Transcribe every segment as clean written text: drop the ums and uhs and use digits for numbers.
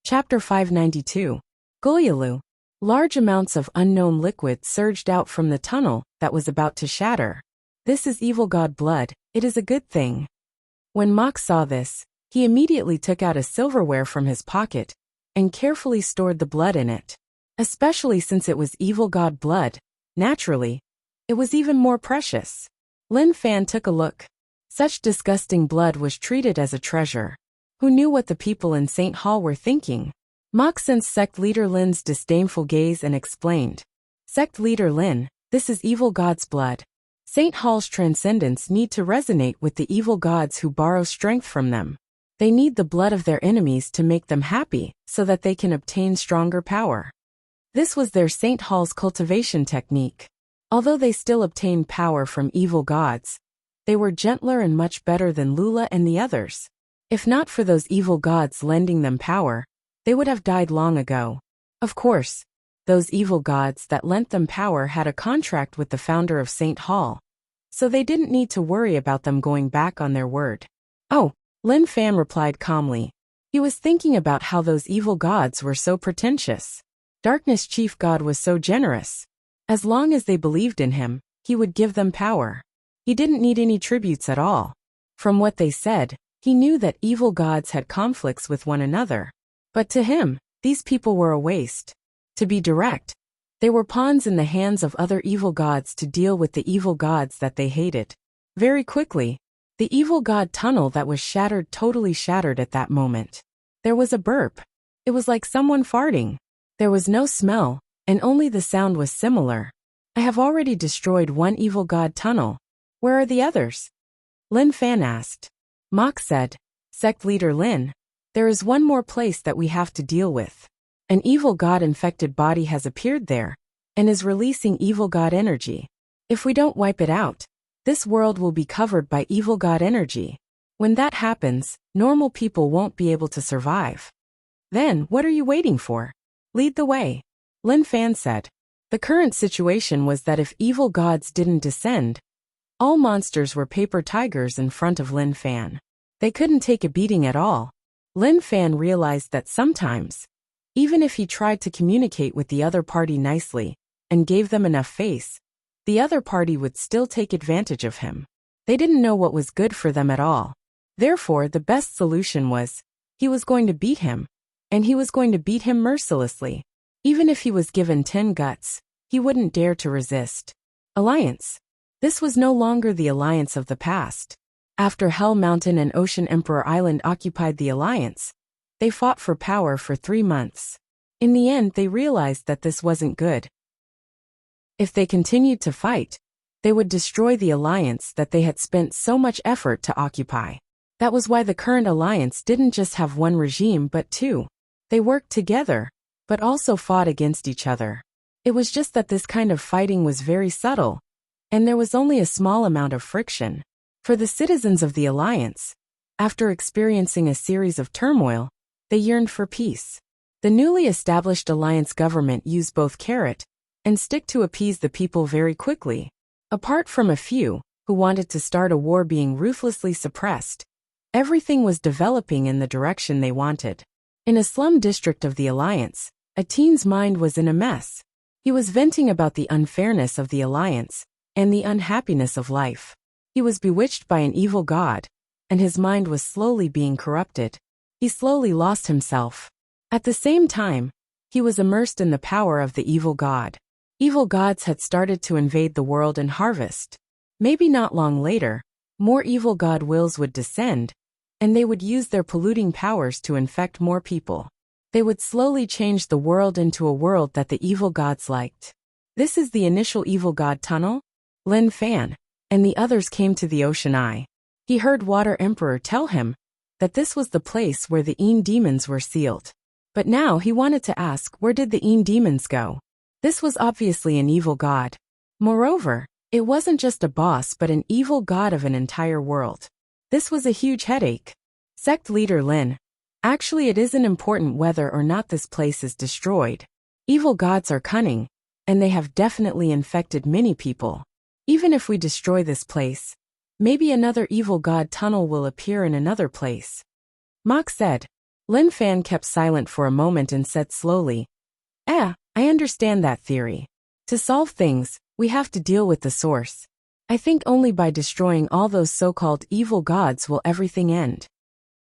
Chapter 592. Gulyalu. Large amounts of unknown liquid surged out from the tunnel that was about to shatter. This is evil god blood, it is a good thing. When Mok saw this, he immediately took out a silverware from his pocket and carefully stored the blood in it. Especially since it was evil god blood, naturally, it was even more precious. Lin Fan took a look. Such disgusting blood was treated as a treasure. Who knew what the people in St. Hall were thinking? Mok sensed sect leader Lin's disdainful gaze and explained. Sect leader Lin, this is evil god's blood. St. Hall's transcendence need to resonate with the evil gods who borrow strength from them. They need the blood of their enemies to make them happy, so that they can obtain stronger power. This was their St. Hall's cultivation technique. Although they still obtained power from evil gods, they were gentler and much better than Lula and the others. If not for those evil gods lending them power, they would have died long ago. Of course, those evil gods that lent them power had a contract with the founder of St. Hall, so they didn't need to worry about them going back on their word. Oh, Lin Fan replied calmly. He was thinking about how those evil gods were so pretentious. Darkness Chief God was so generous. As long as they believed in him, he would give them power. He didn't need any tributes at all. From what they said, he knew that evil gods had conflicts with one another. But to him, these people were a waste. To be direct, they were pawns in the hands of other evil gods to deal with the evil gods that they hated. Very quickly, the evil god tunnel that was shattered totally shattered at that moment. There was a burp. It was like someone farting. There was no smell, and only the sound was similar. I have already destroyed one evil god tunnel. Where are the others? Lin Fan asked. Mok said, Sect leader Lin, there is one more place that we have to deal with. An evil god-infected body has appeared there, and is releasing evil god energy. If we don't wipe it out, this world will be covered by evil god energy. When that happens, normal people won't be able to survive. Then, what are you waiting for? Lead the way. Lin Fan said. The current situation was that if evil gods didn't descend, all monsters were paper tigers in front of Lin Fan. They couldn't take a beating at all. Lin Fan realized that sometimes, even if he tried to communicate with the other party nicely, and gave them enough face, the other party would still take advantage of him. They didn't know what was good for them at all. Therefore, the best solution was, he was going to beat him, and he was going to beat him mercilessly. Even if he was given 10 guts, he wouldn't dare to resist. Alliance. This was no longer the alliance of the past. After Hell Mountain and Ocean Emperor Island occupied the alliance, they fought for power for 3 months. In the end, they realized that this wasn't good. If they continued to fight, they would destroy the alliance that they had spent so much effort to occupy. That was why the current alliance didn't just have one regime but 2. They worked together, but also fought against each other. It was just that this kind of fighting was very subtle, and there was only a small amount of friction. For the citizens of the alliance, after experiencing a series of turmoil, they yearned for peace. The newly established alliance government used both carrot and stick to appease the people very quickly. Apart from a few who wanted to start a war being ruthlessly suppressed, everything was developing in the direction they wanted. In a slum district of the alliance, a teen's mind was in a mess. He was venting about the unfairness of the alliance and the unhappiness of life. He was bewitched by an evil god, and his mind was slowly being corrupted. He slowly lost himself. At the same time, he was immersed in the power of the evil god. Evil gods had started to invade the world and harvest. Maybe not long later, more evil god wills would descend, and they would use their polluting powers to infect more people. They would slowly change the world into a world that the evil gods liked. This is the initial evil god tunnel? Lin Fan and the others came to the ocean eye. He heard Water Emperor tell him that this was the place where the Een demons were sealed. But now he wanted to ask, where did the Een demons go? This was obviously an evil god. Moreover, it wasn't just a boss but an evil god of an entire world. This was a huge headache. Sect leader Lin, actually it isn't important whether or not this place is destroyed. Evil gods are cunning, and they have definitely infected many people. Even if we destroy this place, maybe another evil god tunnel will appear in another place. Mok said. Lin Fan kept silent for a moment and said slowly, I understand that theory. To solve things, we have to deal with the source. I think only by destroying all those so-called evil gods will everything end.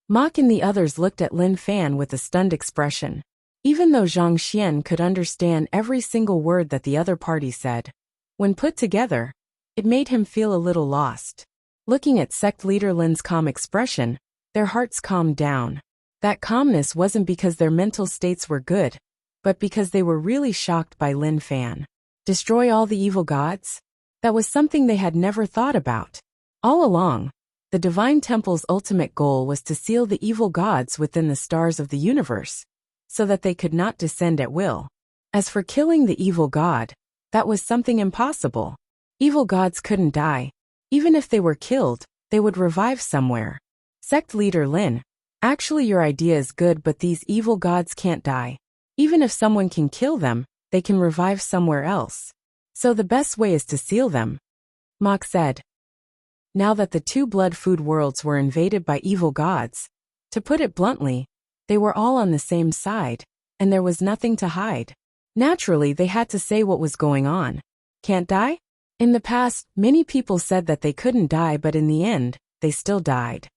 Mok and the others looked at Lin Fan with a stunned expression. Even though Zhang Xian could understand every single word that the other party said, when put together, it made him feel a little lost. Looking at sect leader Lin's calm expression, their hearts calmed down. That calmness wasn't because their mental states were good, but because they were really shocked by Lin Fan. Destroy all the evil gods? That was something they had never thought about. All along, the Divine Temple's ultimate goal was to seal the evil gods within the stars of the universe, so that they could not descend at will. As for killing the evil god, that was something impossible. Evil gods couldn't die. Even if they were killed, they would revive somewhere. Sect leader Lin, actually your idea is good, but these evil gods can't die. Even if someone can kill them, they can revive somewhere else. So the best way is to seal them. Mok said. Now that the two blood food worlds were invaded by evil gods, to put it bluntly, they were all on the same side, and there was nothing to hide. Naturally, they had to say what was going on. Can't die? In the past, many people said that they couldn't die, but in the end, they still died.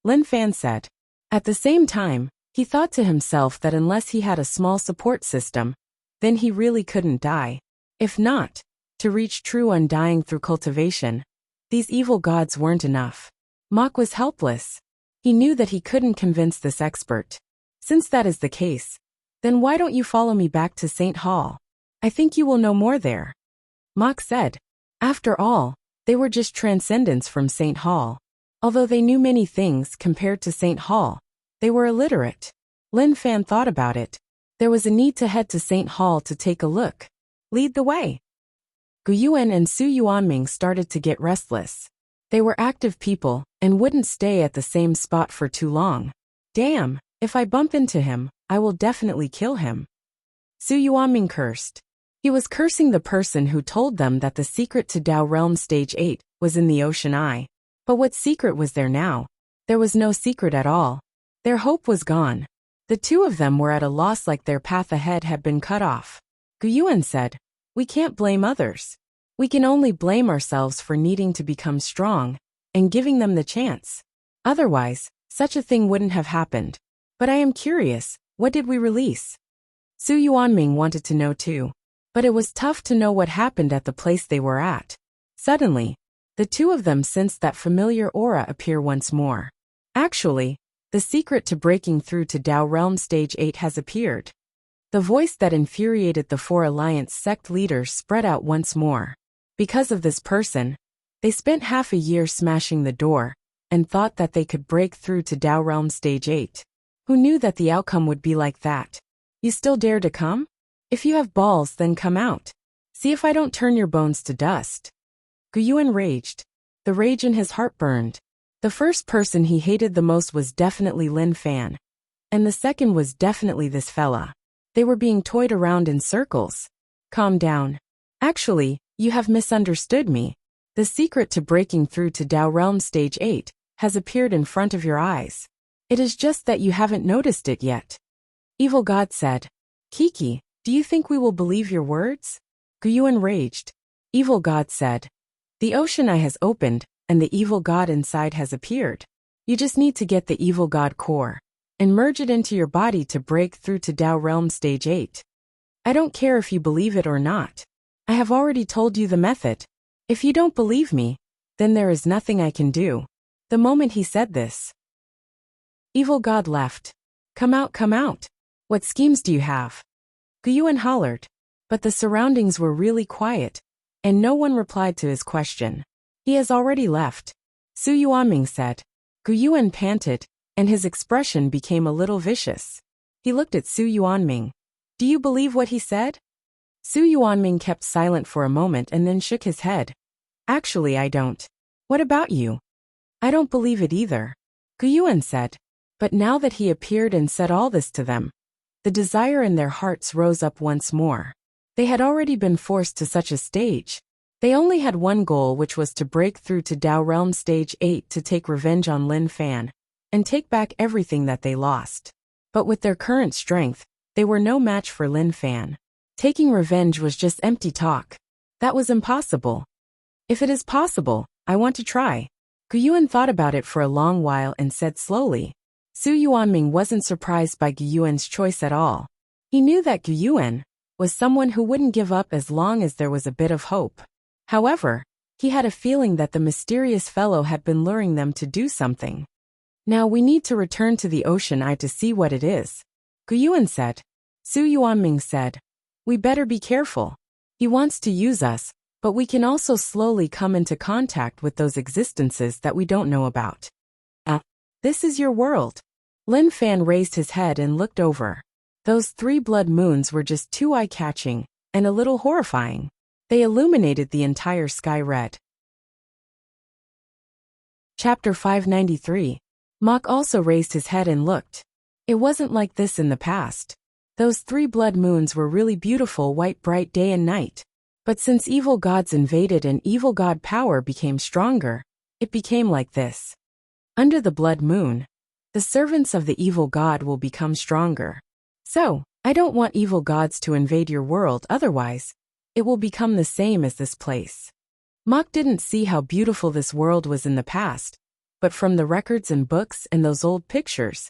Lin Fan said. At the same time, he thought to himself that unless he had a small support system, then he really couldn't die. If not, to reach true undying through cultivation, these evil gods weren't enough. Mok was helpless. He knew that he couldn't convince this expert. Since that is the case, then why don't you follow me back to St. Hall? I think you will know more there. Mok said. After all, they were just transcendents from St. Hall. Although they knew many things compared to St. Hall, they were illiterate. Lin Fan thought about it. There was a need to head to St. Hall to take a look. Lead the way. Gu Yuan and Su Yuanming started to get restless. They were active people and wouldn't stay at the same spot for too long. Damn, if I bump into him, I will definitely kill him. Su Yuanming cursed. He was cursing the person who told them that the secret to Dao Realm Stage 8 was in the Ocean Eye. But what secret was there now? There was no secret at all. Their hope was gone. The two of them were at a loss, like their path ahead had been cut off. Gu Yuan said, we can't blame others. We can only blame ourselves for needing to become strong and giving them the chance. Otherwise, such a thing wouldn't have happened. But I am curious, what did we release? Su Yuanming wanted to know too. But it was tough to know what happened at the place they were at. Suddenly, the two of them sensed that familiar aura appear once more. Actually, the secret to breaking through to Dao Realm Stage 8 has appeared. The voice that infuriated the four Alliance sect leaders spread out once more. Because of this person, they spent half a year smashing the door and thought that they could break through to Dao Realm Stage 8. Who knew that the outcome would be like that? You still dare to come? If you have balls, then come out. See if I don't turn your bones to dust. Gu Yuan raged. The rage in his heart burned. The first person he hated the most was definitely Lin Fan. And the second was definitely this fella. They were being toyed around in circles. Calm down. Actually, you have misunderstood me. The secret to breaking through to Dao Realm Stage 8 has appeared in front of your eyes. It is just that you haven't noticed it yet. Evil God said. Kiki, do you think we will believe your words? Gu Yuan raged. Evil God said. The ocean eye has opened, and the evil god inside has appeared. You just need to get the evil god core and merge it into your body to break through to Dao Realm Stage 8. I don't care if you believe it or not. I have already told you the method. If you don't believe me, then there is nothing I can do. The moment he said this, Evil God left. Come out, come out. What schemes do you have? Gu Yuan hollered. But the surroundings were really quiet, and no one replied to his question. He has already left. Su Yuanming said. Gu Yuan panted, and his expression became a little vicious. He looked at Su Yuanming. Do you believe what he said? Su Yuanming kept silent for a moment and then shook his head. Actually, I don't. What about you? I don't believe it either. Gu Yuan said. But now that he appeared and said all this to them, the desire in their hearts rose up once more. They had already been forced to such a stage. They only had one goal, which was to break through to Dao Realm Stage 8 to take revenge on Lin Fan and take back everything that they lost. But with their current strength, they were no match for Lin Fan. Taking revenge was just empty talk. That was impossible. If it is possible, I want to try. Gu Yuan thought about it for a long while and said slowly. Su Yuanming wasn't surprised by Gu Yuan's choice at all. He knew that Gu Yuan was someone who wouldn't give up as long as there was a bit of hope. However, he had a feeling that the mysterious fellow had been luring them to do something. Now we need to return to the ocean eye to see what it is, Gu Yuan said. Su Yuanming said, we better be careful. He wants to use us, but we can also slowly come into contact with those existences that we don't know about. This is your world. Lin Fan raised his head and looked over. Those 3 blood moons were just too eye-catching and a little horrifying. They illuminated the entire sky red. Chapter 593. Mok also raised his head and looked. It wasn't like this in the past. Those 3 blood moons were really beautiful, white, bright day and night. But since evil gods invaded and evil god power became stronger, it became like this. Under the blood moon, the servants of the evil god will become stronger. So, I don't want evil gods to invade your world, otherwise, it will become the same as this place. Mok didn't see how beautiful this world was in the past, but from the records and books and those old pictures,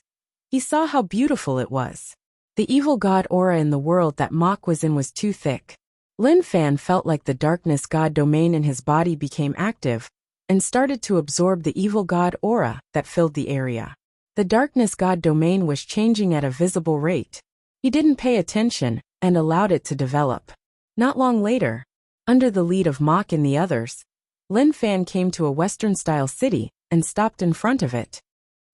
he saw how beautiful it was. The evil god aura in the world that Mok was in was too thick. Lin Fan felt like the darkness god domain in his body became active and started to absorb the evil god aura that filled the area. The darkness god domain was changing at a visible rate. He didn't pay attention and allowed it to develop. Not long later, under the lead of Mok and the others, Lin Fan came to a Western-style city and stopped in front of it.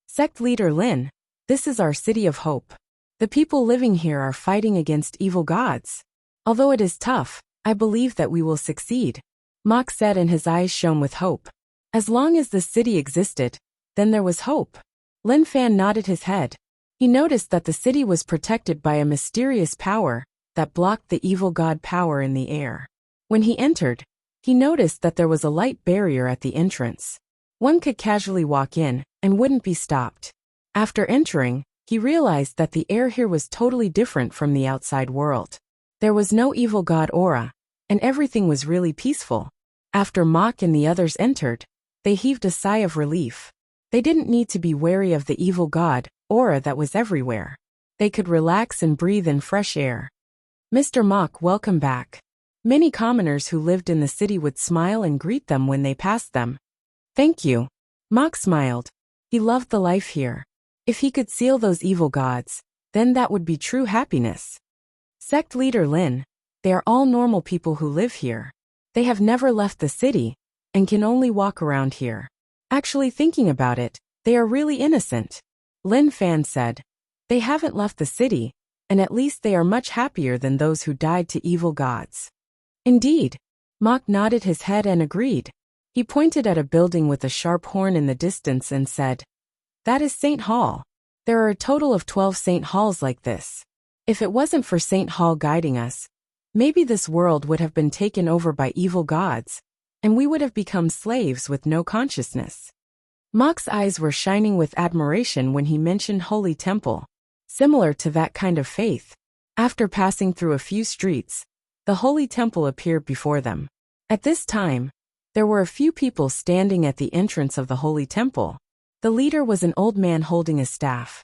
Sect leader Lin, this is our city of hope. The people living here are fighting against evil gods. Although it is tough, I believe that we will succeed, Mok said, and his eyes shone with hope. As long as the city existed, then there was hope. Lin Fan nodded his head. He noticed that the city was protected by a mysterious power that blocked the evil god power in the air. When he entered, he noticed that there was a light barrier at the entrance. One could casually walk in and wouldn't be stopped. After entering, he realized that the air here was totally different from the outside world. There was no evil god aura, and everything was really peaceful. After Mok and the others entered, they heaved a sigh of relief. They didn't need to be wary of the evil god aura that was everywhere. They could relax and breathe in fresh air. Mr. Mok, welcome back. Many commoners who lived in the city would smile and greet them when they passed them. Thank you. Mok smiled. He loved the life here. If he could seal those evil gods, then that would be true happiness. Sect leader Lin, they are all normal people who live here. They have never left the city and can only walk around here. Actually, thinking about it, they are really innocent. Lin Fan said. They haven't left the city, and at least they are much happier than those who died to evil gods. Indeed. Mok nodded his head and agreed. He pointed at a building with a sharp horn in the distance and said, that is St. Hall. There are a total of 12 St. Halls like this. If it wasn't for St. Hall guiding us, maybe this world would have been taken over by evil gods, and we would have become slaves with no consciousness. Mok's eyes were shining with admiration when he mentioned Holy Temple, similar to that kind of faith. After passing through a few streets, the Holy Temple appeared before them. At this time, there were a few people standing at the entrance of the Holy Temple. The leader was an old man holding a staff.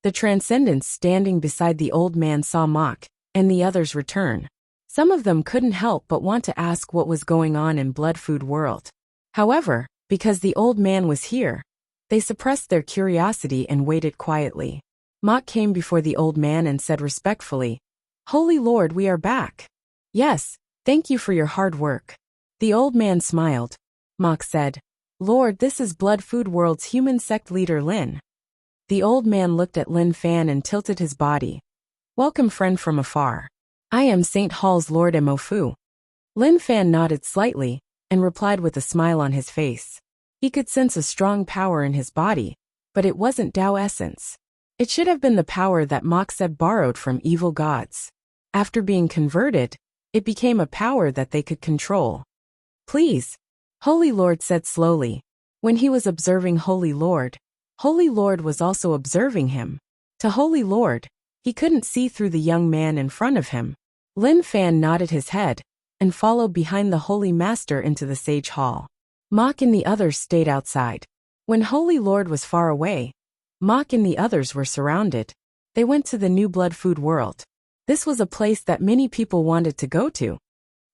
The Transcendents standing beside the old man saw Mok and the others return. Some of them couldn't help but want to ask what was going on in Blood Food World. However, because the old man was here, they suppressed their curiosity and waited quietly. Mok came before the old man and said respectfully, Holy Lord, we are back. Yes, thank you for your hard work. The old man smiled. Mok said, Lord, this is Blood Food World's human sect leader Lin. The old man looked at Lin Fan and tilted his body. Welcome, friend from afar. I am St. Hall's Lord Mofu. Lin Fan nodded slightly and replied with a smile on his face. He could sense a strong power in his body, but it wasn't Tao essence. It should have been the power that Mok said borrowed from evil gods. After being converted, it became a power that they could control. Please, Holy Lord said slowly. When he was observing Holy Lord was also observing him. To Holy Lord. He couldn't see through the young man in front of him. Lin Fan nodded his head and followed behind the Holy Master into the Sage Hall. Mok and the others stayed outside. When Holy Lord was far away, Mok and the others were surrounded. They went to the New Blood Food World. This was a place that many people wanted to go to.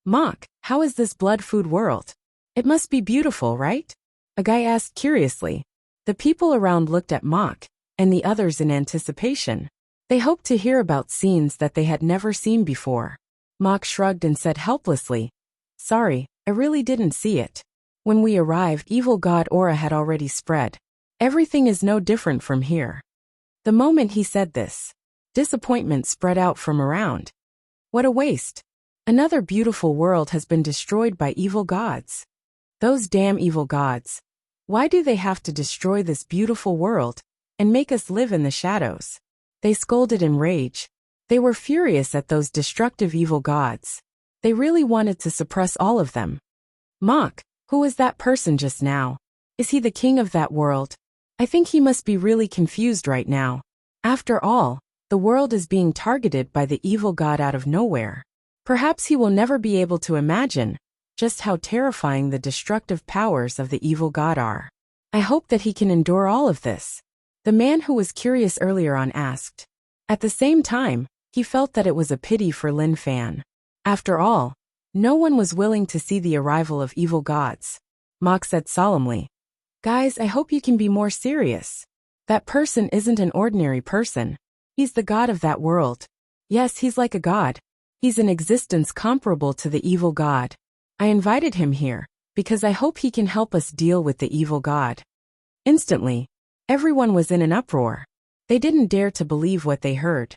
Mok, how is this blood food world? It must be beautiful, right? A guy asked curiously. The people around looked at Mok and the others in anticipation. They hoped to hear about scenes that they had never seen before. Mok shrugged and said helplessly, "Sorry, I really didn't see it. When we arrived, evil god aura had already spread. Everything is no different from here." The moment he said this, disappointment spread out from around. What a waste. Another beautiful world has been destroyed by evil gods. Those damn evil gods. Why do they have to destroy this beautiful world and make us live in the shadows? They scolded in rage. They were furious at those destructive evil gods. They really wanted to suppress all of them. Mok, who was that person just now? Is he the king of that world? I think he must be really confused right now. After all, the world is being targeted by the evil god out of nowhere. Perhaps he will never be able to imagine just how terrifying the destructive powers of the evil god are. I hope that he can endure all of this. The man who was curious earlier on asked. At the same time, he felt that it was a pity for Lin Fan. After all, no one was willing to see the arrival of evil gods. Mok said solemnly, "Guys, I hope you can be more serious. That person isn't an ordinary person. He's the god of that world. Yes, he's like a god. He's an existence comparable to the evil god. I invited him here because I hope he can help us deal with the evil god." Instantly, everyone was in an uproar. They didn't dare to believe what they heard.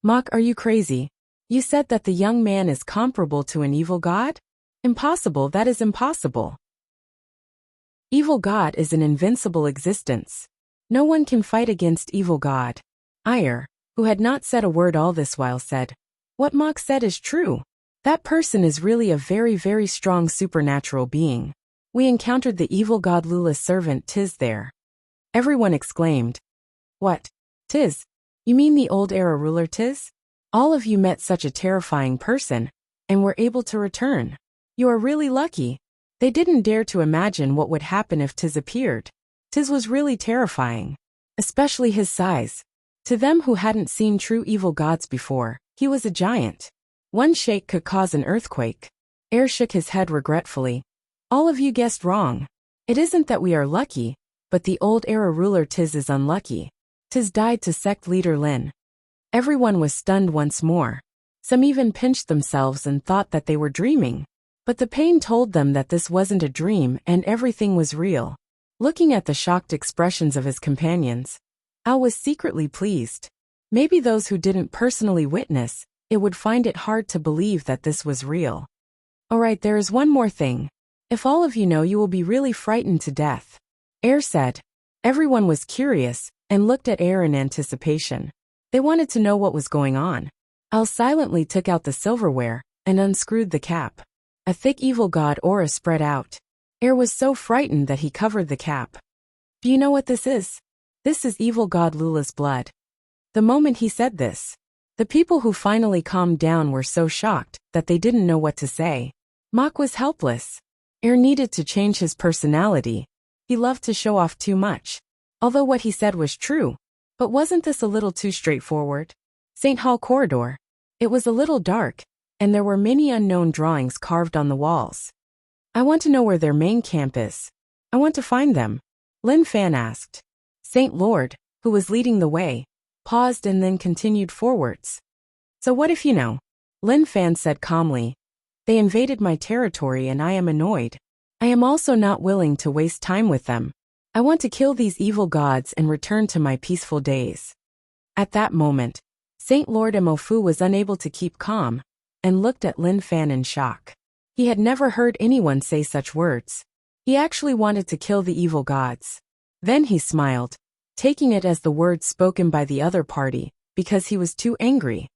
"Mok, are you crazy? You said that the young man is comparable to an evil god? Impossible, that is impossible. Evil god is an invincible existence. No one can fight against evil god." Ire, who had not said a word all this while, said, "What Mok said is true. That person is really a very, very strong supernatural being. We encountered the evil god Lula's servant Tiz there." Everyone exclaimed. "What? Tiz? You mean the old era ruler Tiz? All of you met such a terrifying person and were able to return. You are really lucky." They didn't dare to imagine what would happen if Tiz appeared. Tiz was really terrifying, especially his size. To them who hadn't seen true evil gods before, he was a giant. One shake could cause an earthquake. Air shook his head regretfully. "All of you guessed wrong. It isn't that we are lucky, but the old era ruler Tiz is unlucky. Tiz died to sect leader Lin." Everyone was stunned once more. Some even pinched themselves and thought that they were dreaming. But the pain told them that this wasn't a dream and everything was real. Looking at the shocked expressions of his companions, Al was secretly pleased. Maybe those who didn't personally witness it would find it hard to believe that this was real. "Alright, there is one more thing. If all of you know, you will be really frightened to death," Air said. Everyone was curious and looked at Air in anticipation. They wanted to know what was going on. Al silently took out the silverware and unscrewed the cap. A thick evil god aura spread out. Air was so frightened that he covered the cap. "Do you know what this is? This is evil god Lula's blood." The moment he said this, the people who finally calmed down were so shocked that they didn't know what to say. Mok was helpless. Air needed to change his personality. He loved to show off too much. Although what he said was true, but wasn't this a little too straightforward? St. Hall Corridor. It was a little dark, and there were many unknown drawings carved on the walls. "I want to know where their main camp is. I want to find them," Lin Fan asked. Saint Lord, who was leading the way, paused and then continued forwards. "So what if you know?" Lin Fan said calmly. "They invaded my territory and I am annoyed. I am also not willing to waste time with them. I want to kill these evil gods and return to my peaceful days." At that moment, Saint Lord Emofu was unable to keep calm and looked at Lin Fan in shock. He had never heard anyone say such words. He actually wanted to kill the evil gods. Then he smiled, taking it as the words spoken by the other party, because he was too angry.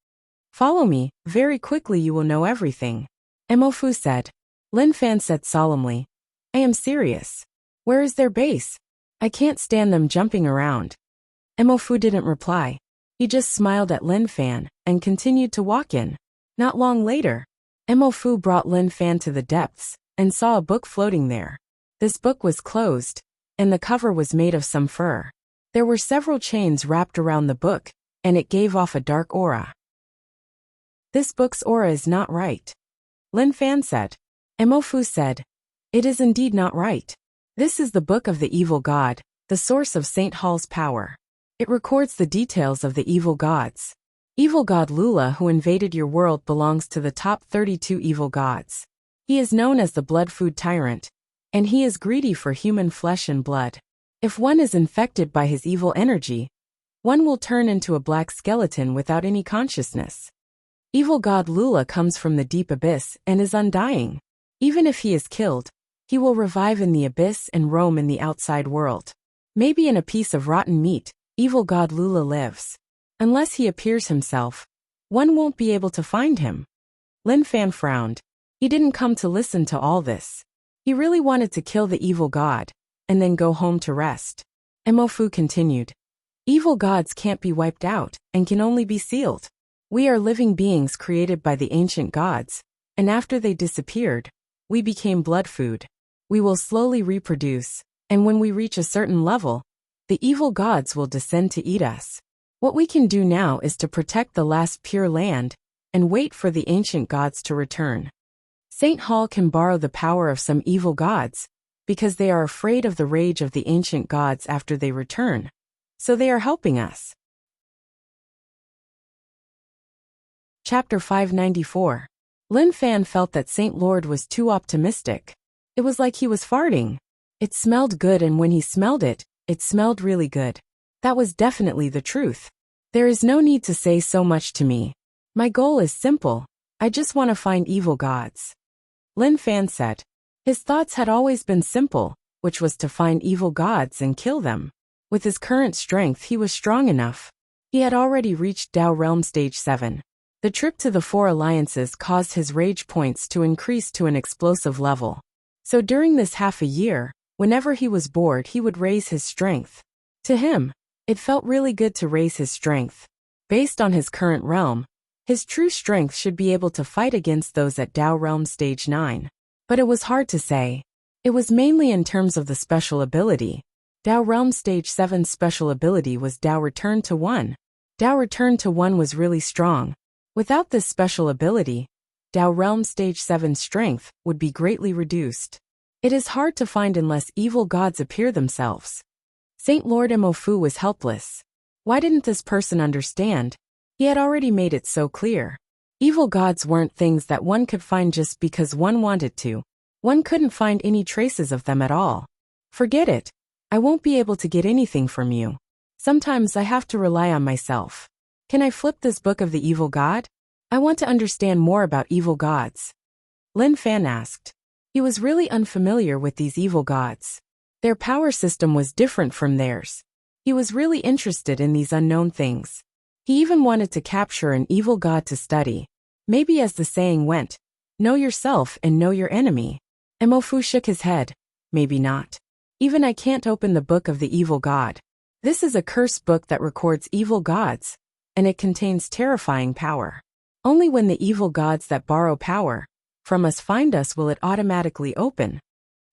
"Follow me, very quickly you will know everything," Emofu said. Lin Fan said solemnly, "I am serious. Where is their base? I can't stand them jumping around." Emofu didn't reply. He just smiled at Lin Fan and continued to walk in. Not long later, Mo Fu brought Lin Fan to the depths and saw a book floating there. This book was closed, and the cover was made of some fur. There were several chains wrapped around the book, and it gave off a dark aura. This book's aura is not right, Lin Fan said. Mo Fu said, it is indeed not right. This is the book of the evil god, the source of Saint Hall's power. It records the details of the evil gods. Evil god Lula, who invaded your world, belongs to the top 32 evil gods. He is known as the blood food tyrant, and he is greedy for human flesh and blood. If one is infected by his evil energy, one will turn into a black skeleton without any consciousness. Evil god Lula comes from the deep abyss and is undying. Even if he is killed, he will revive in the abyss and roam in the outside world. Maybe in a piece of rotten meat, evil god Lula lives. Unless he appears himself, one won't be able to find him. Lin Fan frowned. He didn't come to listen to all this. He really wanted to kill the evil god, and then go home to rest. Mo Fu continued. Evil gods can't be wiped out, and can only be sealed. We are living beings created by the ancient gods, and after they disappeared, we became blood food. We will slowly reproduce, and when we reach a certain level, the evil gods will descend to eat us. What we can do now is to protect the last pure land, and wait for the ancient gods to return. Saint Hall can borrow the power of some evil gods, because they are afraid of the rage of the ancient gods after they return, so they are helping us. Chapter 594. Lin Fan felt that Saint Lord was too optimistic. It was like he was farting. It smelled good, and when he smelled it, it smelled really good. That was definitely the truth. There is no need to say so much to me. My goal is simple. I just want to find evil gods. Lin Fan said. His thoughts had always been simple, which was to find evil gods and kill them. With his current strength, he was strong enough. He had already reached Dao Realm Stage 7. The trip to the 4 alliances caused his rage points to increase to an explosive level. So during this half a year, whenever he was bored, he would raise his strength. To him, it felt really good to raise his strength. Based on his current realm, his true strength should be able to fight against those at Dao Realm Stage 9. But it was hard to say. It was mainly in terms of the special ability. Dao Realm Stage 7's special ability was Dao Return to 1. Dao Return to 1 was really strong. Without this special ability, Dao Realm Stage 7's strength would be greatly reduced. It is hard to find unless evil gods appear themselves. Saint Lord Mo Fu was helpless. Why didn't this person understand? He had already made it so clear. Evil gods weren't things that one could find just because one wanted to. One couldn't find any traces of them at all. Forget it. I won't be able to get anything from you. Sometimes I have to rely on myself. Can I flip this book of the evil god? I want to understand more about evil gods. Lin Fan asked. He was really unfamiliar with these evil gods. Their power system was different from theirs. He was really interested in these unknown things. He even wanted to capture an evil god to study. Maybe, as the saying went, know yourself and know your enemy. Mo Fu shook his head. Maybe not. Even I can't open the book of the evil god. This is a cursed book that records evil gods, and it contains terrifying power. Only when the evil gods that borrow power from us find us will it automatically open.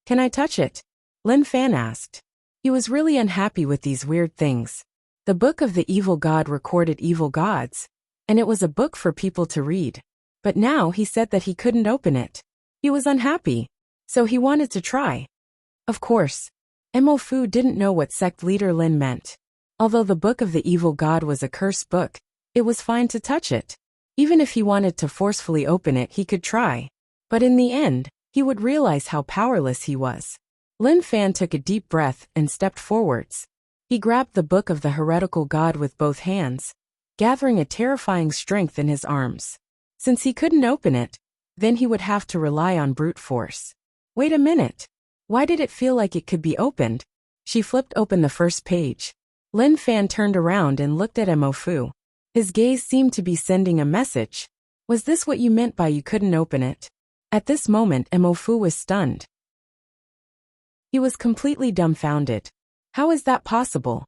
Can I touch it? Lin Fan asked. He was really unhappy with these weird things. The book of the evil god recorded evil gods, and it was a book for people to read. But now he said that he couldn't open it. He was unhappy, so he wanted to try. Of course, Mo Fu didn't know what sect leader Lin meant. Although the book of the evil god was a cursed book, it was fine to touch it. Even if he wanted to forcefully open it, he could try. But in the end, he would realize how powerless he was. Lin Fan took a deep breath and stepped forwards. He grabbed the book of the heretical god with both hands, gathering a terrifying strength in his arms. Since he couldn't open it, then he would have to rely on brute force. Wait a minute. Why did it feel like it could be opened? She flipped open the first page. Lin Fan turned around and looked at Mo Fu. His gaze seemed to be sending a message. Was this what you meant by you couldn't open it? At this moment, Mo Fu was stunned. He was completely dumbfounded. How is that possible?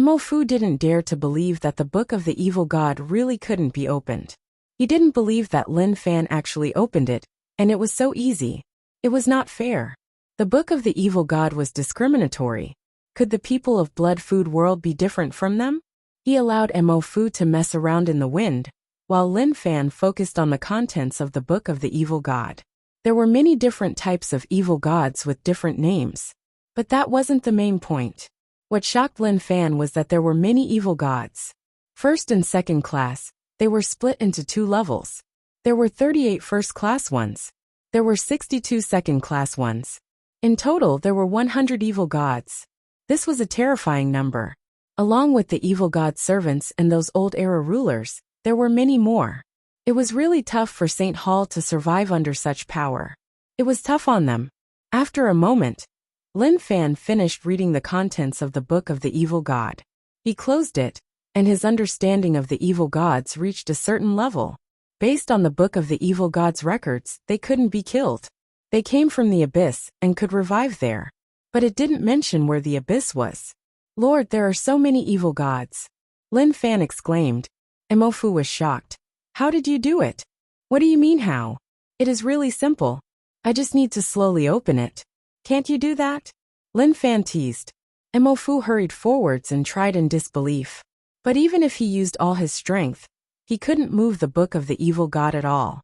Mo Fu didn't dare to believe that the book of the evil god really couldn't be opened. He didn't believe that Lin Fan actually opened it, and it was so easy. It was not fair. The book of the evil god was discriminatory. Could the people of Blood Food World be different from them? He allowed Mo Fu to mess around in the wind, while Lin Fan focused on the contents of the book of the evil god. There were many different types of evil gods with different names. But that wasn't the main point. What shocked Lin Fan was that there were many evil gods. First and second class, they were split into 2 levels. There were 38 first-class ones. There were 62 second-class ones. In total, there were 100 evil gods. This was a terrifying number. Along with the evil god servants and those old-era rulers, there were many more. It was really tough for St. Hall to survive under such power. It was tough on them. After a moment, Lin Fan finished reading the contents of the book of the evil god. He closed it, and his understanding of the evil gods reached a certain level. Based on the book of the evil god's records, they couldn't be killed. They came from the abyss and could revive there. But it didn't mention where the abyss was. Lord, there are so many evil gods. Lin Fan exclaimed. Mo Fu was shocked. How did you do it? What do you mean how? It is really simple. I just need to slowly open it. Can't you do that? Lin Fan teased. Mo Fu hurried forwards and tried in disbelief. But even if he used all his strength, he couldn't move the book of the evil god at all.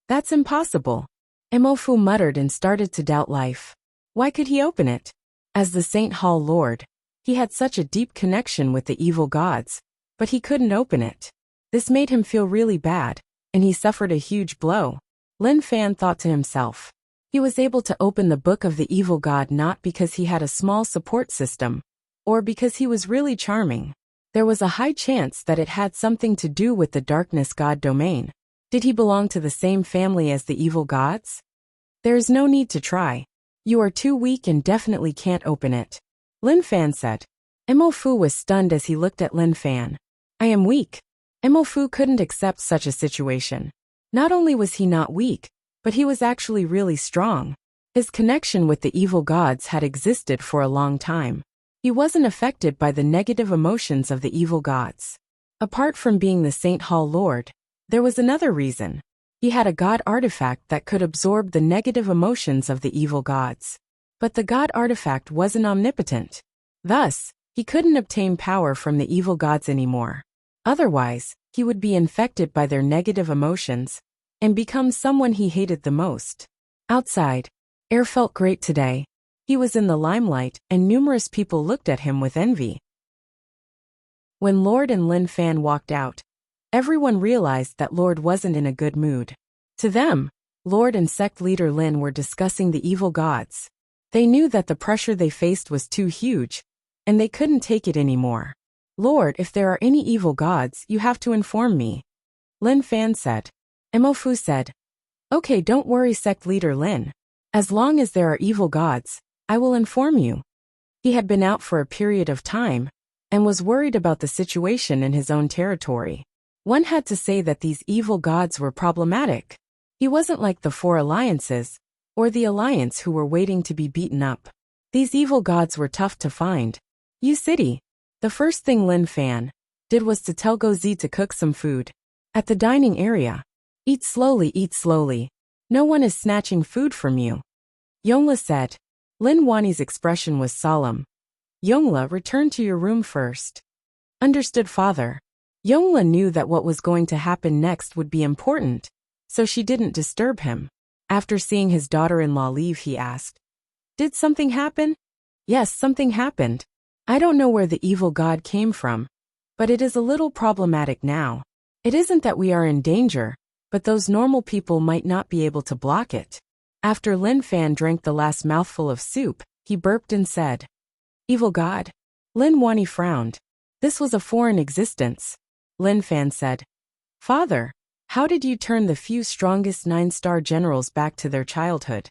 That's impossible. Mo Fu muttered and started to doubt life. Why could he open it? As the St. Hall Lord, he had such a deep connection with the evil gods, but he couldn't open it. This made him feel really bad, and he suffered a huge blow. Lin Fan thought to himself. He was able to open the book of the evil god not because he had a small support system, or because he was really charming. There was a high chance that it had something to do with the darkness god domain. Did he belong to the same family as the evil gods? There is no need to try. You are too weak and definitely can't open it. Lin Fan said. Mo Fu was stunned as he looked at Lin Fan. I am weak. Mo Fu couldn't accept such a situation. Not only was he not weak, but he was actually really strong. His connection with the evil gods had existed for a long time. He wasn't affected by the negative emotions of the evil gods. Apart from being the St. Hall Lord, there was another reason. He had a god artifact that could absorb the negative emotions of the evil gods. But the god artifact wasn't omnipotent. Thus, he couldn't obtain power from the evil gods anymore. Otherwise, he would be infected by their negative emotions and become someone he hated the most. Outside, air felt great today. He was in the limelight, and numerous people looked at him with envy. When Lord and Lin Fan walked out, everyone realized that Lord wasn't in a good mood. To them, Lord and sect leader Lin were discussing the evil gods. They knew that the pressure they faced was too huge, and they couldn't take it anymore. Lord, if there are any evil gods, you have to inform me. Lin Fan said. Mo Fu said. Okay, don't worry, sect leader Lin. As long as there are evil gods, I will inform you. He had been out for a period of time, and was worried about the situation in his own territory. One had to say that these evil gods were problematic. He wasn't like the 4 alliances, or the alliance who were waiting to be beaten up. These evil gods were tough to find. You city. The first thing Lin Fan did was to tell Gozi to cook some food. At the dining area. Eat slowly, eat slowly. No one is snatching food from you. Yongla said. Lin Wani's expression was solemn. Yongla, return to your room first. Understood, father. Yongla knew that what was going to happen next would be important, so she didn't disturb him. After seeing his daughter-in-law leave, he asked, Did something happen? Yes, something happened. I don't know where the evil god came from, but it is a little problematic now. It isn't that we are in danger, but those normal people might not be able to block it. After Lin Fan drank the last mouthful of soup, he burped and said, Evil god? Lin Wani frowned. This was a foreign existence. Lin Fan said, Father, how did you turn the few strongest 9-star generals back to their childhood?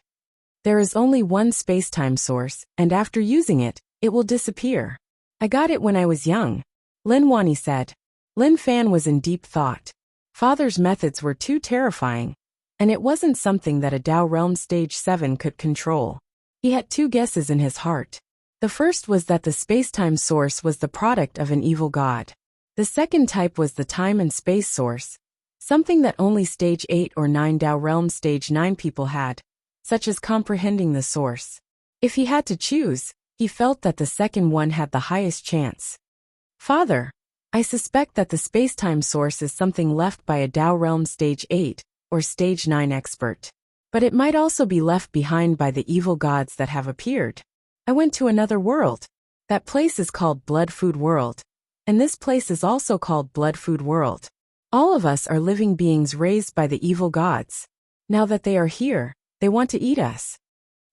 There is only one space-time source, and after using it, it will disappear. I got it when I was young. Lin Wani said. Lin Fan was in deep thought. Father's methods were too terrifying, and it wasn't something that a Dao Realm Stage 7 could control. He had 2 guesses in his heart. The first was that the space-time source was the product of an evil god. The second type was the time and space source, something that only stage 8 or 9 Tao realm stage 9 people had, such as comprehending the source. If he had to choose, he felt that the second one had the highest chance. Father, I suspect that the space-time source is something left by a Tao realm stage 8 or stage 9 expert. But it might also be left behind by the evil gods that have appeared. I went to another world. That place is called Blood Food World. And this place is also called Blood Food World. All of us are living beings raised by the evil gods. Now that they are here, they want to eat us.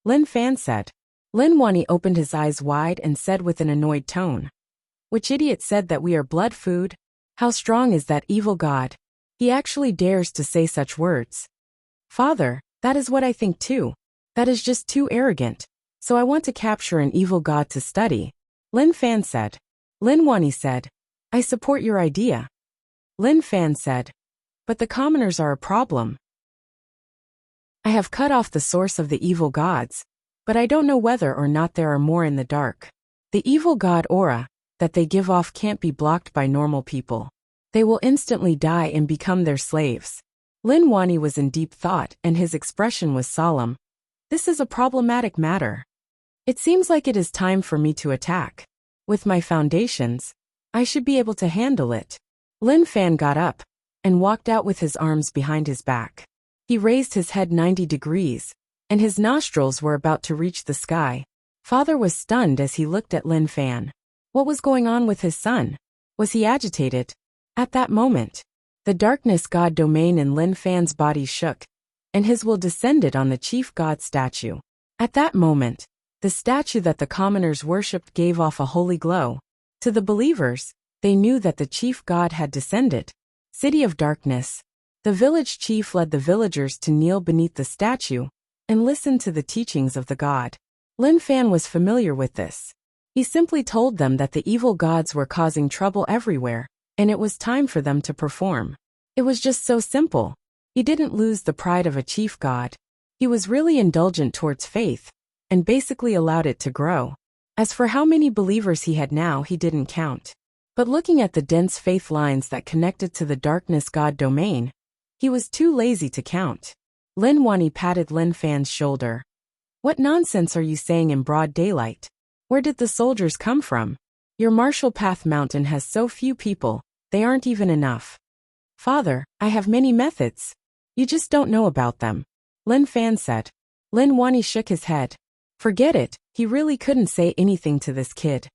Lin Fan said. Lin Wani opened his eyes wide and said with an annoyed tone. Which idiot said that we are blood food? How strong is that evil god? He actually dares to say such words. Father, that is what I think too. That is just too arrogant. So I want to capture an evil god to study. Lin Fan said. Lin Wani said. I support your idea. Lin Fan said. But the commoners are a problem. I have cut off the source of the evil gods, but I don't know whether or not there are more in the dark. The evil god aura that they give off can't be blocked by normal people. They will instantly die and become their slaves. Lin Wani was in deep thought and his expression was solemn. This is a problematic matter. It seems like it is time for me to attack. With my foundations, I should be able to handle it. Lin Fan got up and walked out with his arms behind his back. He raised his head 90 degrees, and his nostrils were about to reach the sky. Father was stunned as he looked at Lin Fan. What was going on with his son? Was he agitated? At that moment, the darkness god domain in Lin Fan's body shook, and his will descended on the chief god statue. At that moment, the statue that the commoners worshipped gave off a holy glow. To the believers, they knew that the chief god had descended. City of Darkness. The village chief led the villagers to kneel beneath the statue and listen to the teachings of the god. Lin Fan was familiar with this. He simply told them that the evil gods were causing trouble everywhere, and it was time for them to perform. It was just so simple. He didn't lose the pride of a chief god. He was really indulgent towards faith, and basically allowed it to grow. As for how many believers he had now, he didn't count. But looking at the dense faith lines that connected to the darkness god domain, he was too lazy to count. Lin Wani patted Lin Fan's shoulder. What nonsense are you saying in broad daylight? Where did the soldiers come from? Your Marshall Path Mountain has so few people, they aren't even enough. Father, I have many methods. You just don't know about them. Lin Fan said. Lin Wani shook his head. Forget it, he really couldn't say anything to this kid.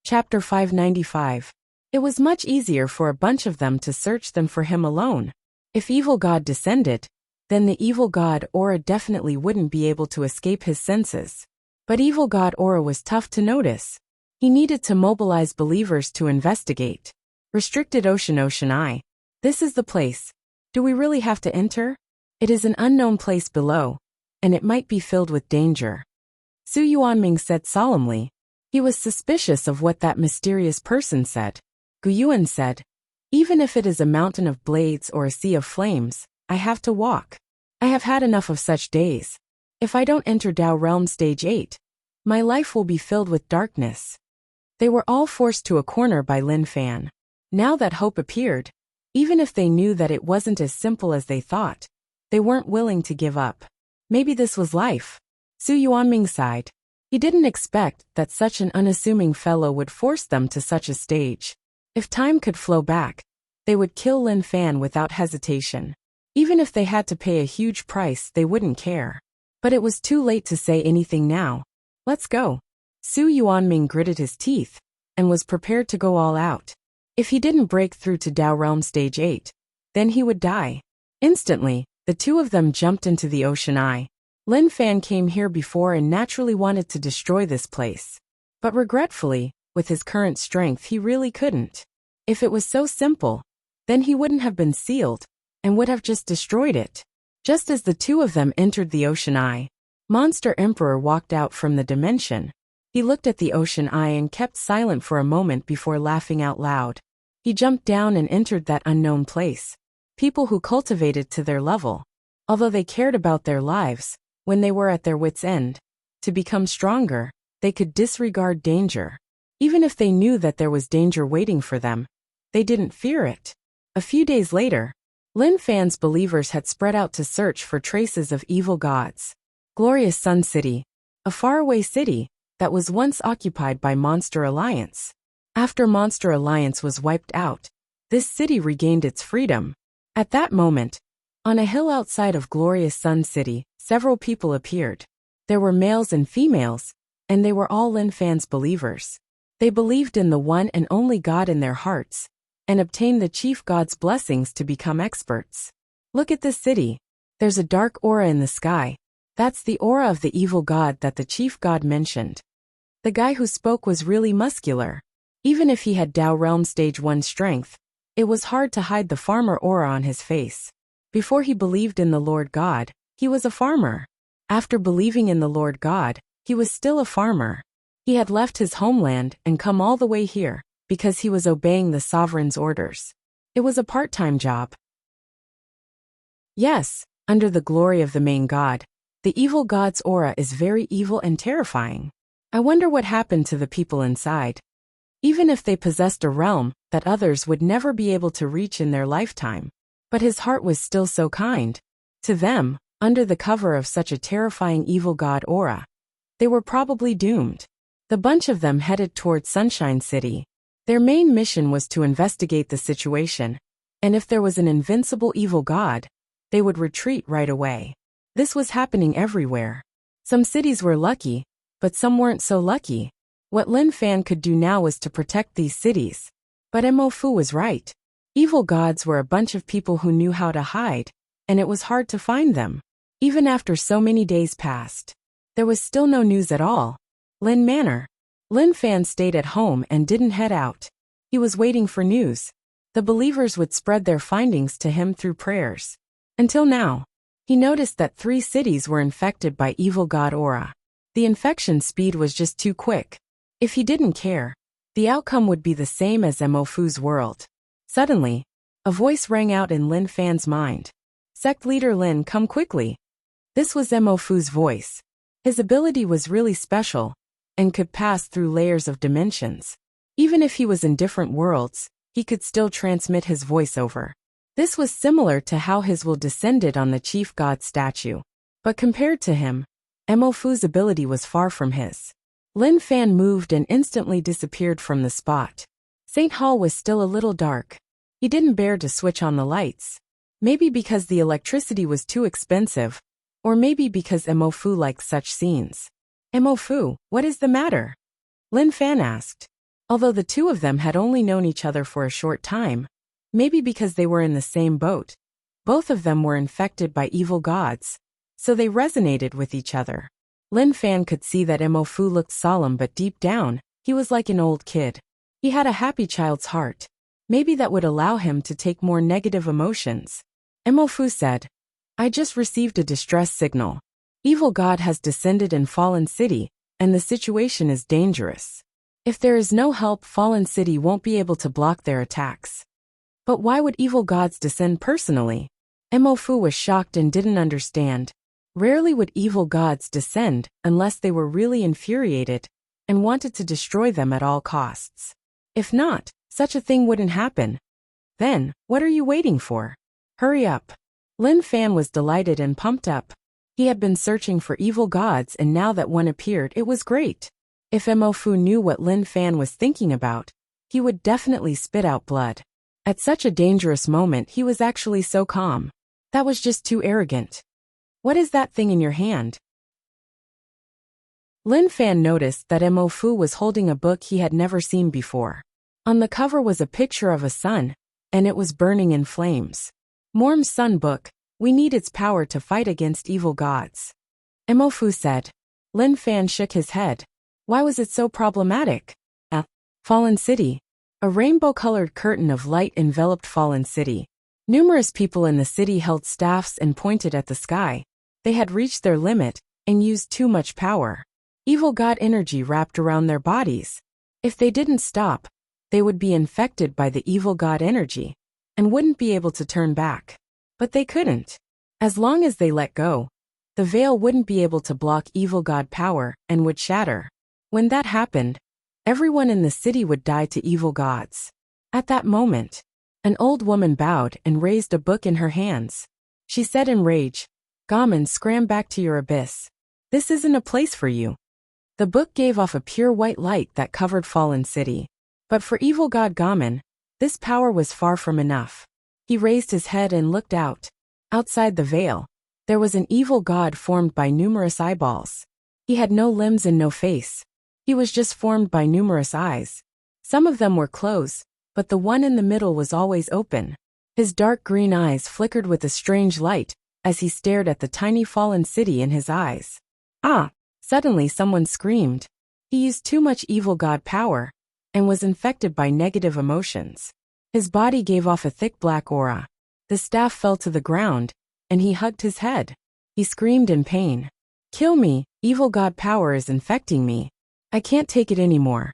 Chapter 595. It was much easier for a bunch of them to search than for him alone. If evil god descended, then the evil god aura definitely wouldn't be able to escape his senses. But evil god aura was tough to notice. He needed to mobilize believers to investigate. Restricted Ocean Eye. This is the place. Do we really have to enter? It is an unknown place below, and it might be filled with danger. Su Yuanming said solemnly. He was suspicious of what that mysterious person said. Gu Yuan said, even if it is a mountain of blades or a sea of flames, I have to walk. I have had enough of such days. If I don't enter Tao Realm Stage 8, my life will be filled with darkness. They were all forced to a corner by Lin Fan. Now that hope appeared, even if they knew that it wasn't as simple as they thought, they weren't willing to give up. Maybe this was life. Su Yuanming sighed. He didn't expect that such an unassuming fellow would force them to such a stage. If time could flow back, they would kill Lin Fan without hesitation. Even if they had to pay a huge price, they wouldn't care. But it was too late to say anything now. Let's go. Su Yuanming gritted his teeth and was prepared to go all out. If he didn't break through to Tao Realm Stage 8, then he would die. Instantly, the two of them jumped into the ocean eye. Lin Fan came here before and naturally wanted to destroy this place. But regretfully, with his current strength he really couldn't. If it was so simple, then he wouldn't have been sealed, and would have just destroyed it. Just as the two of them entered the ocean eye, Monster Emperor walked out from the dimension. He looked at the ocean eye and kept silent for a moment before laughing out loud. He jumped down and entered that unknown place. People who cultivated to their level. Although they cared about their lives, when they were at their wits' end. To become stronger, they could disregard danger. Even if they knew that there was danger waiting for them, they didn't fear it. A few days later, Lin Fan's believers had spread out to search for traces of evil gods. Glorious Sun City, a faraway city that was once occupied by Monster Alliance. After Monster Alliance was wiped out, this city regained its freedom. At that moment, on a hill outside of Glorious Sun City, several people appeared. There were males and females, and they were all Lin Fan's believers. They believed in the one and only God in their hearts, and obtained the chief god's blessings to become experts. Look at this city. There's a dark aura in the sky. That's the aura of the evil god that the chief god mentioned. The guy who spoke was really muscular. Even if he had Tao Realm Stage 1 strength, it was hard to hide the farmer aura on his face. Before he believed in the Lord God, he was a farmer. After believing in the Lord God, he was still a farmer. He had left his homeland and come all the way here, because he was obeying the sovereign's orders. It was a part-time job. Yes, under the glory of the main god, the evil god's aura is very evil and terrifying. I wonder what happened to the people inside. Even if they possessed a realm that others would never be able to reach in their lifetime. But his heart was still so kind. To them, under the cover of such a terrifying evil god aura, they were probably doomed. The bunch of them headed toward Sunshine City. Their main mission was to investigate the situation, and if there was an invincible evil god, they would retreat right away. This was happening everywhere. Some cities were lucky, but some weren't so lucky. What Lin Fan could do now was to protect these cities. But Mo Fu was right. Evil gods were a bunch of people who knew how to hide, and it was hard to find them. Even after so many days passed, there was still no news at all. Lin Manor. Lin Fan stayed at home and didn't head out. He was waiting for news. The believers would spread their findings to him through prayers. Until now, he noticed that 3 cities were infected by evil god aura. The infection speed was just too quick. If he didn't care, the outcome would be the same as Mo Fu's world. Suddenly, a voice rang out in Lin Fan's mind. Sect leader Lin, come quickly. This was Mo Fu's voice. His ability was really special, and could pass through layers of dimensions. Even if he was in different worlds, he could still transmit his voice over. This was similar to how his will descended on the chief god statue. But compared to him, Mo Fu's ability was far from his. Lin Fan moved and instantly disappeared from the spot. St. Hall was still a little dark. He didn't bear to switch on the lights. Maybe because the electricity was too expensive, or maybe because Mo Fu liked such scenes. Mo Fu, what is the matter? Lin Fan asked. Although the two of them had only known each other for a short time, maybe because they were in the same boat, both of them were infected by evil gods, so they resonated with each other. Lin Fan could see that Mo Fu looked solemn, but deep down, he was like an old kid. He had a happy child's heart. Maybe that would allow him to take more negative emotions. Mo Fu said, I just received a distress signal. Evil God has descended in Fallen City, and the situation is dangerous. If there is no help, Fallen City won't be able to block their attacks. But why would evil gods descend personally? Mo Fu was shocked and didn't understand. Rarely would evil gods descend unless they were really infuriated and wanted to destroy them at all costs. If not, such a thing wouldn't happen. Then, what are you waiting for? Hurry up. Lin Fan was delighted and pumped up. He had been searching for evil gods, and now that one appeared, it was great. If Mo Fu knew what Lin Fan was thinking about, he would definitely spit out blood. At such a dangerous moment, he was actually so calm. That was just too arrogant. What is that thing in your hand? Lin Fan noticed that Mo Fu was holding a book he had never seen before. On the cover was a picture of a sun, and it was burning in flames. Morm's Sun Book. We need its power to fight against evil gods. Mo Fu said. Lin Fan shook his head. Why was it so problematic? Fallen City. A rainbow-colored curtain of light enveloped Fallen City. Numerous people in the city held staffs and pointed at the sky. They had reached their limit and used too much power. Evil god energy wrapped around their bodies. If they didn't stop, they would be infected by the evil god energy and wouldn't be able to turn back. But they couldn't. As long as they let go, the veil wouldn't be able to block evil god power and would shatter. When that happened, everyone in the city would die to evil gods. At that moment, an old woman bowed and raised a book in her hands. She said in rage, "Gammon, scram back to your abyss. This isn't a place for you." The book gave off a pure white light that covered Fallen City. But for evil god Gammon, this power was far from enough. He raised his head and looked out. Outside the veil, there was an evil god formed by numerous eyeballs. He had no limbs and no face. He was just formed by numerous eyes. Some of them were closed, but the one in the middle was always open. His dark green eyes flickered with a strange light as he stared at the tiny fallen city in his eyes. Ah! Suddenly someone screamed. He used too much evil god power and was infected by negative emotions. His body gave off a thick black aura. The staff fell to the ground, and he hugged his head. He screamed in pain. "Kill me, evil god power is infecting me. I can't take it anymore."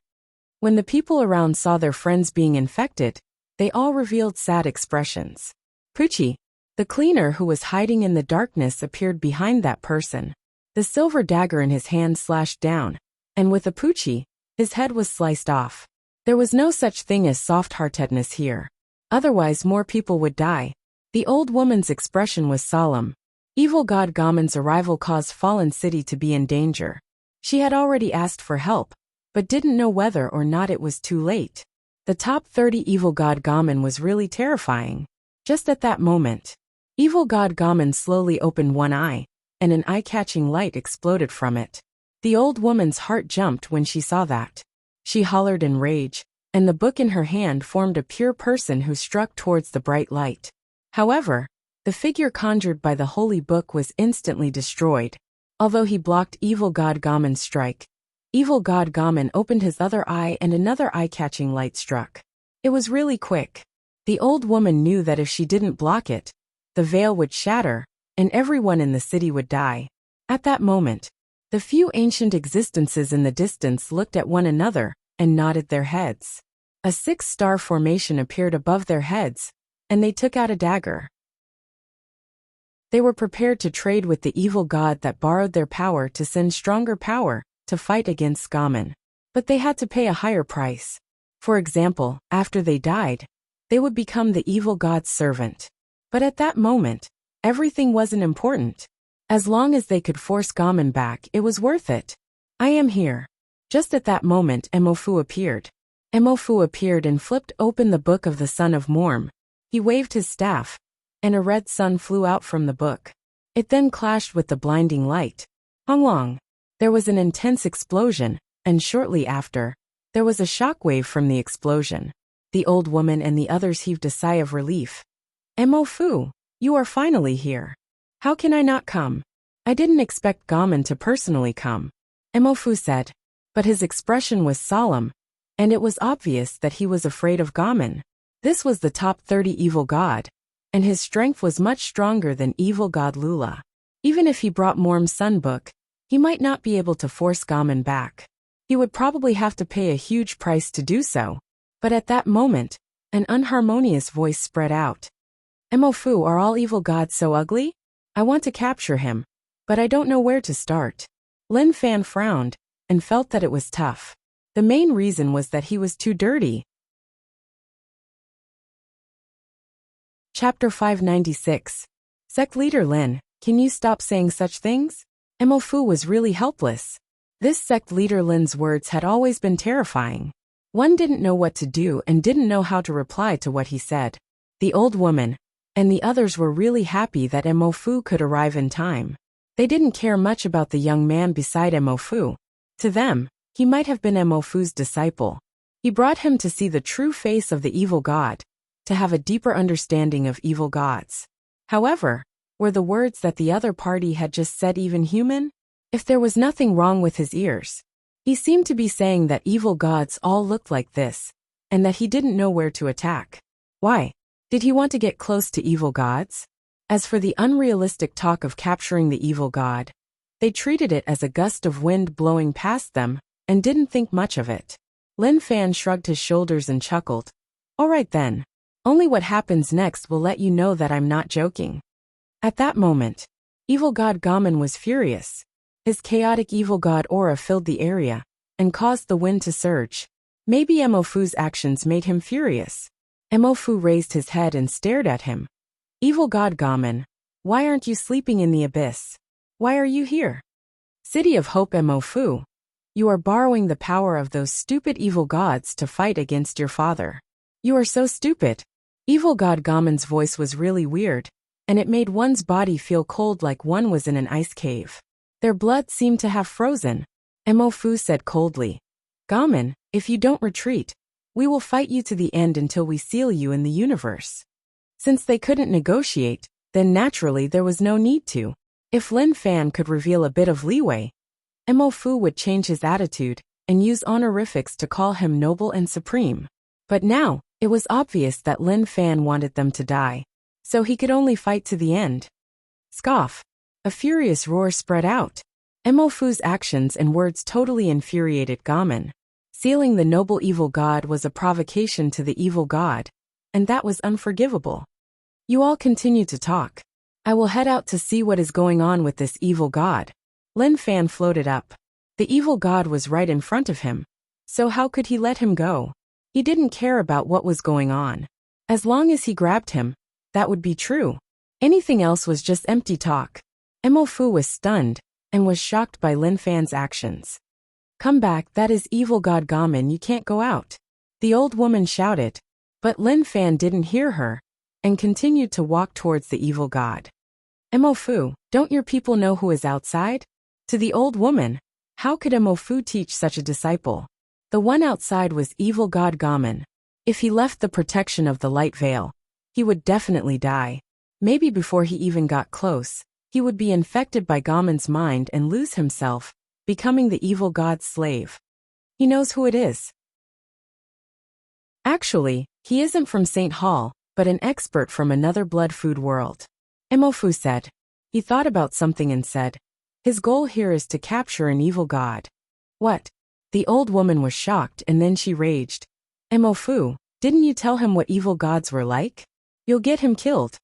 When the people around saw their friends being infected, they all revealed sad expressions. Pucci, the cleaner who was hiding in the darkness, appeared behind that person. The silver dagger in his hand slashed down, and with a Pucci, his head was sliced off. There was no such thing as soft-heartedness here. Otherwise more people would die. The old woman's expression was solemn. Evil god Gammon's arrival caused Fallen City to be in danger. She had already asked for help, but didn't know whether or not it was too late. The top 30 evil god Gammon was really terrifying. Just at that moment, evil god Gammon slowly opened one eye, and an eye-catching light exploded from it. The old woman's heart jumped when she saw that. She hollered in rage, and the book in her hand formed a pure person who struck towards the bright light. However, the figure conjured by the holy book was instantly destroyed. Although he blocked evil god Gammon's strike, evil god Gammon opened his other eye and another eye-catching light struck. It was really quick. The old woman knew that if she didn't block it, the veil would shatter, and everyone in the city would die. At that moment, the few ancient existences in the distance looked at one another and nodded their heads. A 6-star formation appeared above their heads, and they took out a dagger. They were prepared to trade with the evil god that borrowed their power to send stronger power to fight against Gammon. But they had to pay a higher price. For example, after they died, they would become the evil god's servant. But at that moment, everything wasn't important. As long as they could force Gammon back, it was worth it. "I am here." Just at that moment, Emofu appeared. Emofu appeared and flipped open the book of the Son of Morm. He waved his staff, and a red sun flew out from the book. It then clashed with the blinding light. Honglong. There was an intense explosion, and shortly after, there was a shockwave from the explosion. The old woman and the others heaved a sigh of relief. "Emofu, you are finally here. How can I not come? I didn't expect Gammon to personally come," Emofu said. But his expression was solemn, and it was obvious that he was afraid of Gammon. This was the top 30 evil god, and his strength was much stronger than evil god Lula. Even if he brought Morm's sun book, he might not be able to force Gammon back. He would probably have to pay a huge price to do so. But at that moment, an unharmonious voice spread out. "Emofu, are all evil gods so ugly? I want to capture him, but I don't know where to start." Lin Fan frowned and felt that it was tough. The main reason was that he was too dirty. Chapter 596. Sect Leader Lin, can you stop saying such things? Emofu was really helpless. This sect leader Lin's words had always been terrifying. One didn't know what to do and didn't know how to reply to what he said. The old woman and the others were really happy that Emofu could arrive in time. They didn't care much about the young man beside Emofu. To them, he might have been Emofu's disciple. He brought him to see the true face of the evil god, to have a deeper understanding of evil gods. However, were the words that the other party had just said even human? If there was nothing wrong with his ears, he seemed to be saying that evil gods all looked like this, and that he didn't know where to attack. Why? Did he want to get close to evil gods? As for the unrealistic talk of capturing the evil god, they treated it as a gust of wind blowing past them, and didn't think much of it. Lin Fan shrugged his shoulders and chuckled. "All right then. Only what happens next will let you know that I'm not joking." At that moment, Evil god Gamen was furious. His chaotic evil god aura filled the area and caused the wind to surge. Maybe Emofu's actions made him furious. Emofu raised his head and stared at him. Evil god Gamen, why aren't you sleeping in the abyss? Why are you here? City of Hope Emofu, you are borrowing the power of those stupid evil gods to fight against your father. You are so stupid. Evil god Gamen's voice was really weird, and it made one's body feel cold like one was in an ice cave. Their blood seemed to have frozen. Emofu said coldly, Gamen, if you don't retreat, we will fight you to the end until we seal you in the universe. Since they couldn't negotiate, then naturally there was no need to. If Lin Fan could reveal a bit of leeway, Emofu would change his attitude and use honorifics to call him noble and supreme. But now, it was obvious that Lin Fan wanted them to die, so he could only fight to the end. Scoff. A furious roar spread out. Emofu's actions and words totally infuriated Gamen. Sealing the noble evil god was a provocation to the evil god, and that was unforgivable. You all continue to talk. I will head out to see what is going on with this evil god. Lin Fan floated up. The evil god was right in front of him, so how could he let him go? He didn't care about what was going on. As long as he grabbed him, that would be true. Anything else was just empty talk. Emofu was stunned and was shocked by Lin Fan's actions. Come back, that is evil god Gamen, you can't go out. The old woman shouted, but Lin Fan didn't hear her and continued to walk towards the evil god. Emofu, don't your people know who is outside? To the old woman, how could Emofu teach such a disciple? The one outside was evil god Gamen. If he left the protection of the light veil, he would definitely die. Maybe before he even got close, he would be infected by Gamen's mind and lose himself, becoming the evil god's slave. He knows who it is. Actually, he isn't from St. Hall, but an expert from another blood food world. Emofu said. He thought about something and said, his goal here is to capture an evil god. What? The old woman was shocked and then she raged. Emofu, didn't you tell him what evil gods were like? You'll get him killed.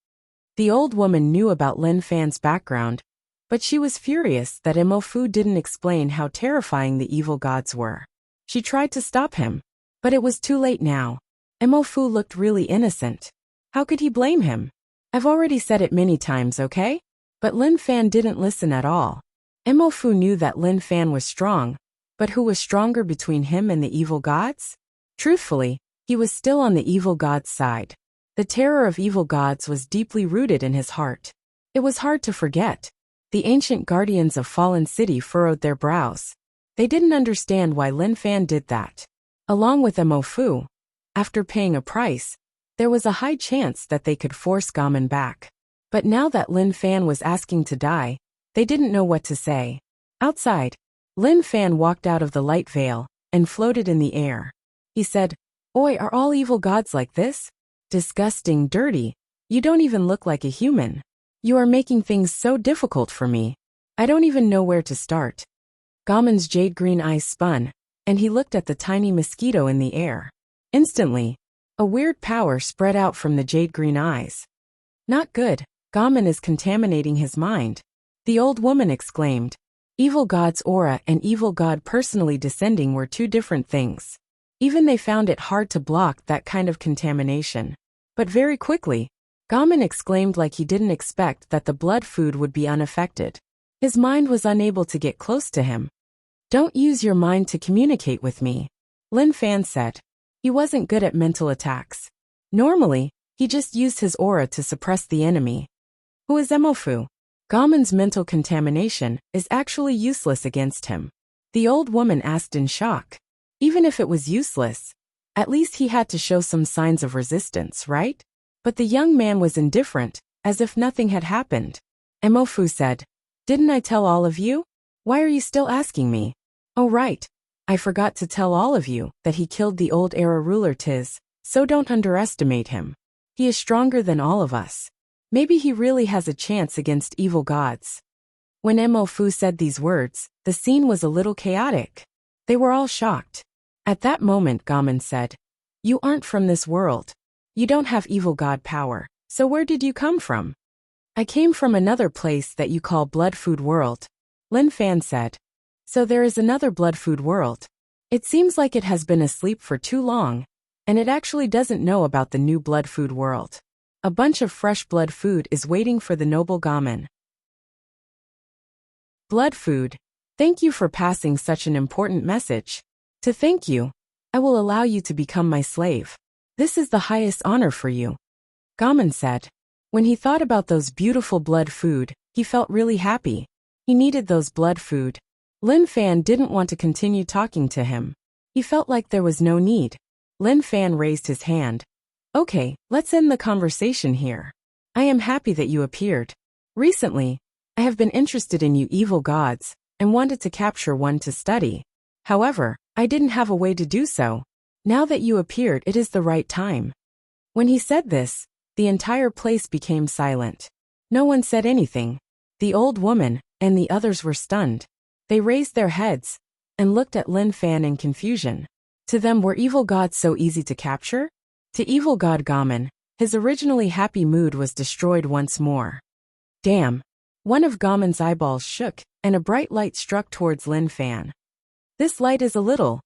The old woman knew about Lin Fan's background, but she was furious that Emofu didn't explain how terrifying the evil gods were. She tried to stop him, but it was too late now. Emofu looked really innocent. How could he blame him? I've already said it many times, okay? But Lin Fan didn't listen at all. Emofu knew that Lin Fan was strong, but who was stronger between him and the evil gods? Truthfully, he was still on the evil god's side. The terror of evil gods was deeply rooted in his heart. It was hard to forget. The ancient guardians of Fallen City furrowed their brows. They didn't understand why Lin Fan did that. Along with Emofu, after paying a price, there was a high chance that they could force Gamen back. But now that Lin Fan was asking to die, they didn't know what to say. Outside, Lin Fan walked out of the light veil and floated in the air. He said, Oi, are all evil gods like this? Disgusting, dirty. You don't even look like a human. You are making things so difficult for me. I don't even know where to start. Gamen's jade-green eyes spun, and he looked at the tiny mosquito in the air. Instantly, a weird power spread out from the jade-green eyes. Not good, Gamen is contaminating his mind. The old woman exclaimed. Evil god's aura and evil god personally descending were two different things. Even they found it hard to block that kind of contamination. But very quickly, Gamen exclaimed like he didn't expect that the blood food would be unaffected. His mind was unable to get close to him. Don't use your mind to communicate with me, Lin Fan said. He wasn't good at mental attacks. Normally, he just used his aura to suppress the enemy. Who is Emofu? Gamen's mental contamination is actually useless against him. The old woman asked in shock. Even if it was useless, at least he had to show some signs of resistance, right? But the young man was indifferent, as if nothing had happened. Emofu said, Didn't I tell all of you? Why are you still asking me? Oh right, I forgot to tell all of you that he killed the old era ruler Tiz, so don't underestimate him. He is stronger than all of us. Maybe he really has a chance against evil gods. When Emofu said these words, the scene was a little chaotic. They were all shocked. At that moment Gamen said, You aren't from this world. You don't have evil god power, so where did you come from? I came from another place that you call Blood Food World, Lin Fan said. So there is another Blood Food World. It seems like it has been asleep for too long, and it actually doesn't know about the new Blood Food World. A bunch of fresh blood food is waiting for the noble Gamin. Blood food. Thank you for passing such an important message. To thank you, I will allow you to become my slave. This is the highest honor for you, Gamin said. When he thought about those beautiful blood food, he felt really happy. He needed those blood food. Lin Fan didn't want to continue talking to him. He felt like there was no need. Lin Fan raised his hand. Okay, let's end the conversation here. I am happy that you appeared. Recently, I have been interested in you evil gods, and wanted to capture one to study. However, I didn't have a way to do so. Now that you appeared, it is the right time. When he said this, the entire place became silent. No one said anything. The old woman and the others were stunned. They raised their heads and looked at Lin Fan in confusion. To them, were evil gods so easy to capture? To evil god Gamin, his originally happy mood was destroyed once more. Damn! One of Gamin's eyeballs shook, and a bright light struck towards Lin Fan. This light is a little.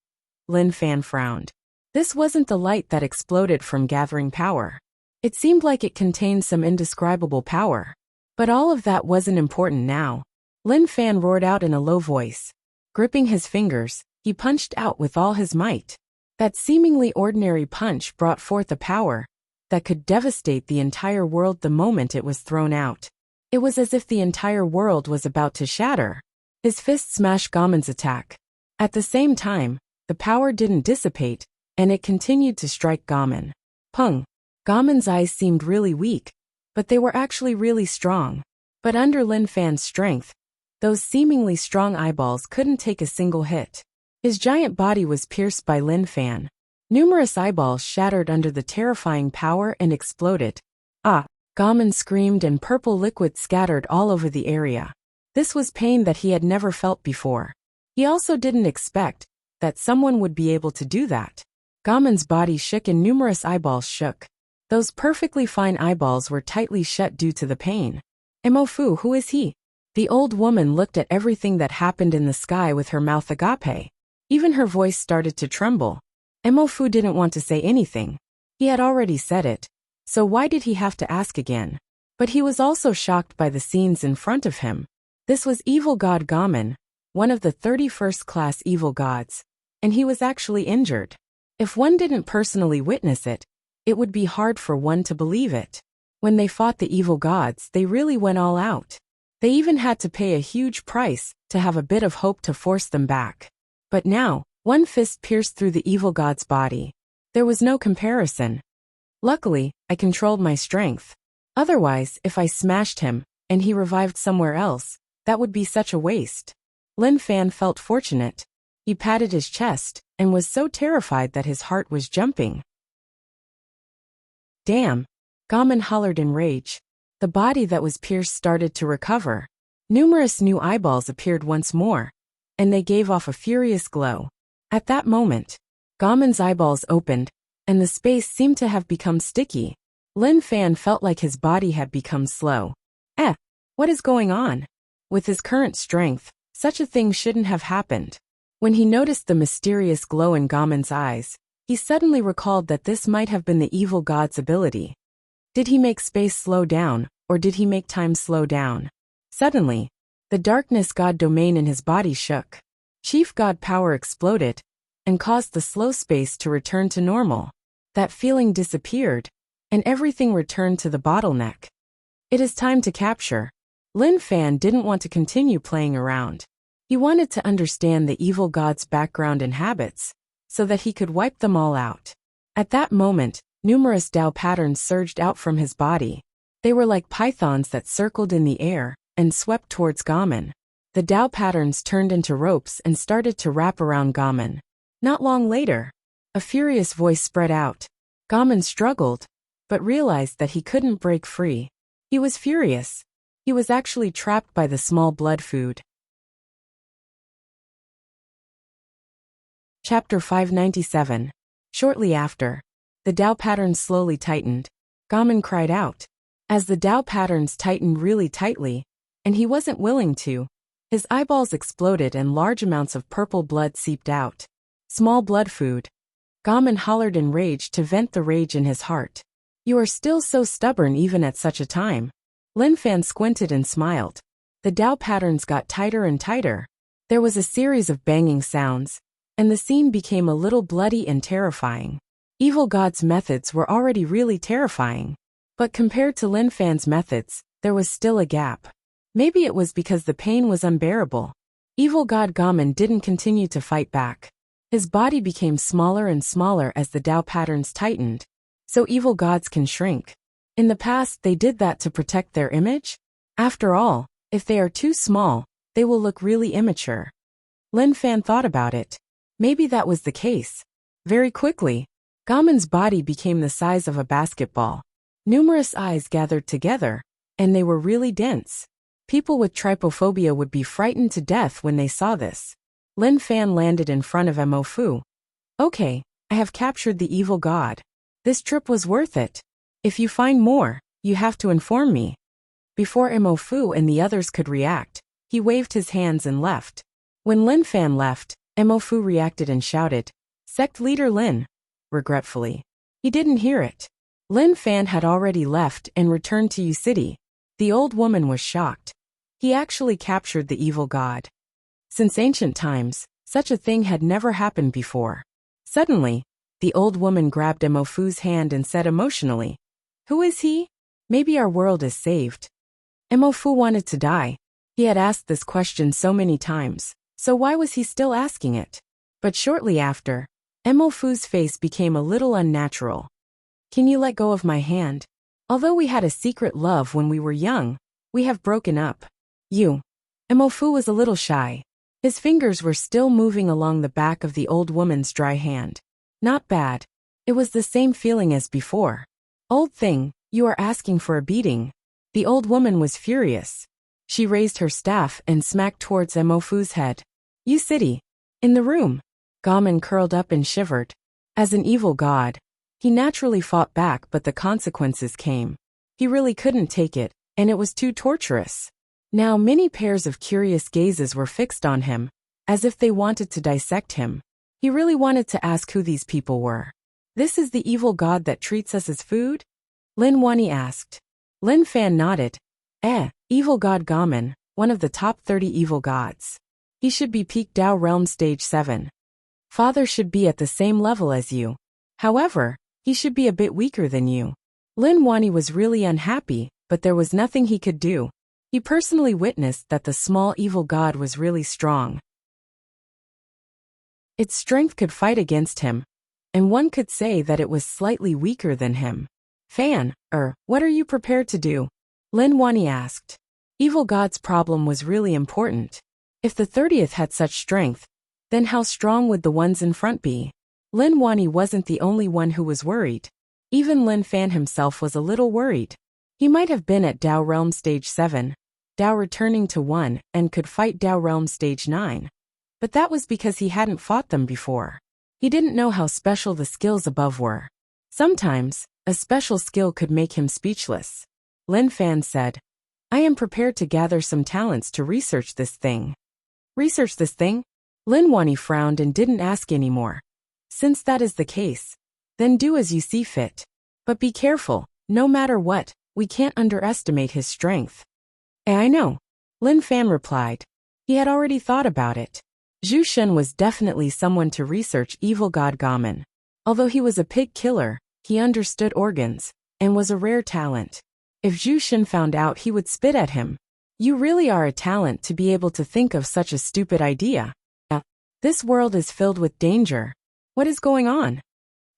Lin Fan frowned. This wasn't the light that exploded from gathering power. It seemed like it contained some indescribable power. But all of that wasn't important now. Lin Fan roared out in a low voice. Gripping his fingers, he punched out with all his might. That seemingly ordinary punch brought forth a power that could devastate the entire world the moment it was thrown out. It was as if the entire world was about to shatter. His fist smashed Gamin's attack. At the same time, the power didn't dissipate, and it continued to strike Gamin. Pung! Gamin's eyes seemed really weak, but they were actually really strong. But under Lin Fan's strength, those seemingly strong eyeballs couldn't take a single hit. His giant body was pierced by Lin Fan. Numerous eyeballs shattered under the terrifying power and exploded. Ah! Gamin screamed and purple liquid scattered all over the area. This was pain that he had never felt before. He also didn't expect that someone would be able to do that. Gamin's body shook and numerous eyeballs shook. Those perfectly fine eyeballs were tightly shut due to the pain. Emofu, who is he? The old woman looked at everything that happened in the sky with her mouth agape. Even her voice started to tremble. Emofu didn't want to say anything. He had already said it. So why did he have to ask again? But he was also shocked by the scenes in front of him. This was evil god Gamin, one of the 31st class evil gods. And he was actually injured. If one didn't personally witness it, it would be hard for one to believe it. When they fought the evil gods, they really went all out. They even had to pay a huge price to have a bit of hope to force them back. But now, one fist pierced through the evil god's body. There was no comparison. Luckily, I controlled my strength. Otherwise, if I smashed him, and he revived somewhere else, that would be such a waste. Lin Fan felt fortunate. He patted his chest, and was so terrified that his heart was jumping. Damn! Gamin hollered in rage. The body that was pierced started to recover. Numerous new eyeballs appeared once more, and they gave off a furious glow. At that moment, Gamin's eyeballs opened, and the space seemed to have become sticky. Lin Fan felt like his body had become slow. What is going on? With his current strength, such a thing shouldn't have happened. When he noticed the mysterious glow in Gamin's eyes, he suddenly recalled that this might have been the evil god's ability. Did he make space slow down, or did he make time slow down? Suddenly, the darkness god domain in his body shook. Chief god power exploded, and caused the slow space to return to normal. That feeling disappeared, and everything returned to the bottleneck. It is time to capture. Lin Fan didn't want to continue playing around. He wanted to understand the evil god's background and habits, so that he could wipe them all out. At that moment, numerous Dao patterns surged out from his body. They were like pythons that circled in the air and swept towards Gamin. The Dao patterns turned into ropes and started to wrap around Gamin. Not long later, a furious voice spread out. Gamin struggled, but realized that he couldn't break free. He was furious. He was actually trapped by the small blood food. Chapter 597. Shortly after, the Dao pattern slowly tightened. Gamin cried out. As the Tao patterns tightened really tightly, and he wasn't willing to, his eyeballs exploded and large amounts of purple blood seeped out. Small blood food. Gamin hollered in rage to vent the rage in his heart. You are still so stubborn even at such a time. Lin Fan squinted and smiled. The Tao patterns got tighter and tighter. There was a series of banging sounds, and the scene became a little bloody and terrifying. Evil God's methods were already really terrifying. But compared to Lin Fan's methods, there was still a gap. Maybe it was because the pain was unbearable. Evil God Gamin didn't continue to fight back. His body became smaller and smaller as the Tao patterns tightened. So evil gods can shrink. In the past, they did that to protect their image. After all, if they are too small, they will look really immature. Lin Fan thought about it. Maybe that was the case. Very quickly, Gamin's body became the size of a basketball. Numerous eyes gathered together, and they were really dense. People with trypophobia would be frightened to death when they saw this. Lin Fan landed in front of Mo Fu. Okay, I have captured the evil god. This trip was worth it. If you find more, you have to inform me. Before Mo Fu and the others could react, he waved his hands and left. When Lin Fan left, Mo Fu reacted and shouted, "Sect leader Lin." Regretfully, he didn't hear it. Lin Fan had already left and returned to Yu City. The old woman was shocked. He actually captured the evil god. Since ancient times, such a thing had never happened before. Suddenly, the old woman grabbed Mo Fu's hand and said emotionally, "Who is he? Maybe our world is saved." Mo Fu wanted to die. He had asked this question so many times, so why was he still asking it? But shortly after, Mo Fu's face became a little unnatural. "Can you let go of my hand? Although we had a secret love when we were young, we have broken up." Mo Fu was a little shy. His fingers were still moving along the back of the old woman's dry hand. Not bad. It was the same feeling as before. "Old thing, you are asking for a beating." The old woman was furious. She raised her staff and smacked towards Mo Fu's head. "You City." In the room, Gamin curled up and shivered. As an evil god, he naturally fought back, but the consequences came. He really couldn't take it, and it was too torturous. Now many pairs of curious gazes were fixed on him, as if they wanted to dissect him. He really wanted to ask who these people were. "This is the evil god that treats us as food?" Lin Wani asked. Lin Fan nodded. Evil god Gamin, one of the top 30 evil gods. He should be peak Tao realm stage 7. Father should be at the same level as you. However, he should be a bit weaker than you. Lin Wani was really unhappy, but there was nothing he could do. He personally witnessed that the small evil god was really strong. Its strength could fight against him, and one could say that it was slightly weaker than him. Fan, what are you prepared to do? Lin Wani asked. Evil god's problem was really important. If the 30th had such strength, then how strong would the ones in front be? Lin Wani wasn't the only one who was worried. Even Lin Fan himself was a little worried. He might have been at Tao Realm Stage 7, Tao returning to 1, and could fight Tao Realm Stage 9. But that was because he hadn't fought them before. He didn't know how special the skills above were. Sometimes, a special skill could make him speechless. Lin Fan said, "I am prepared to gather some talents to research this thing." Research this thing? Lin Wani frowned and didn't ask anymore. Since that is the case, then do as you see fit. But be careful, no matter what, we can't underestimate his strength. I know. Lin Fan replied. He had already thought about it. Zhu Shen was definitely someone to research evil god Gamin. Although he was a pig killer, he understood organs, and was a rare talent. If Zhu Shen found out, he would spit at him. You really are a talent to be able to think of such a stupid idea. This world is filled with danger. What is going on?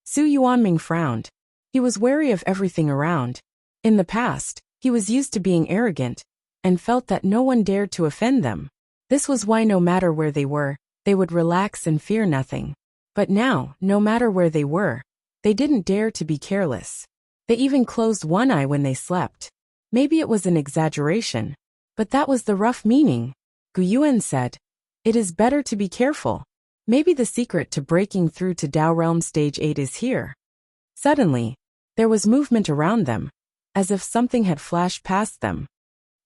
Su Yuanming frowned. He was wary of everything around. In the past, he was used to being arrogant, and felt that no one dared to offend them. This was why no matter where they were, they would relax and fear nothing. But now, no matter where they were, they didn't dare to be careless. They even closed one eye when they slept. Maybe it was an exaggeration, but that was the rough meaning. Gu Yuan said, "It is better to be careful. Maybe the secret to breaking through to Tao Realm Stage 8 is here." Suddenly, there was movement around them. as if something had flashed past them.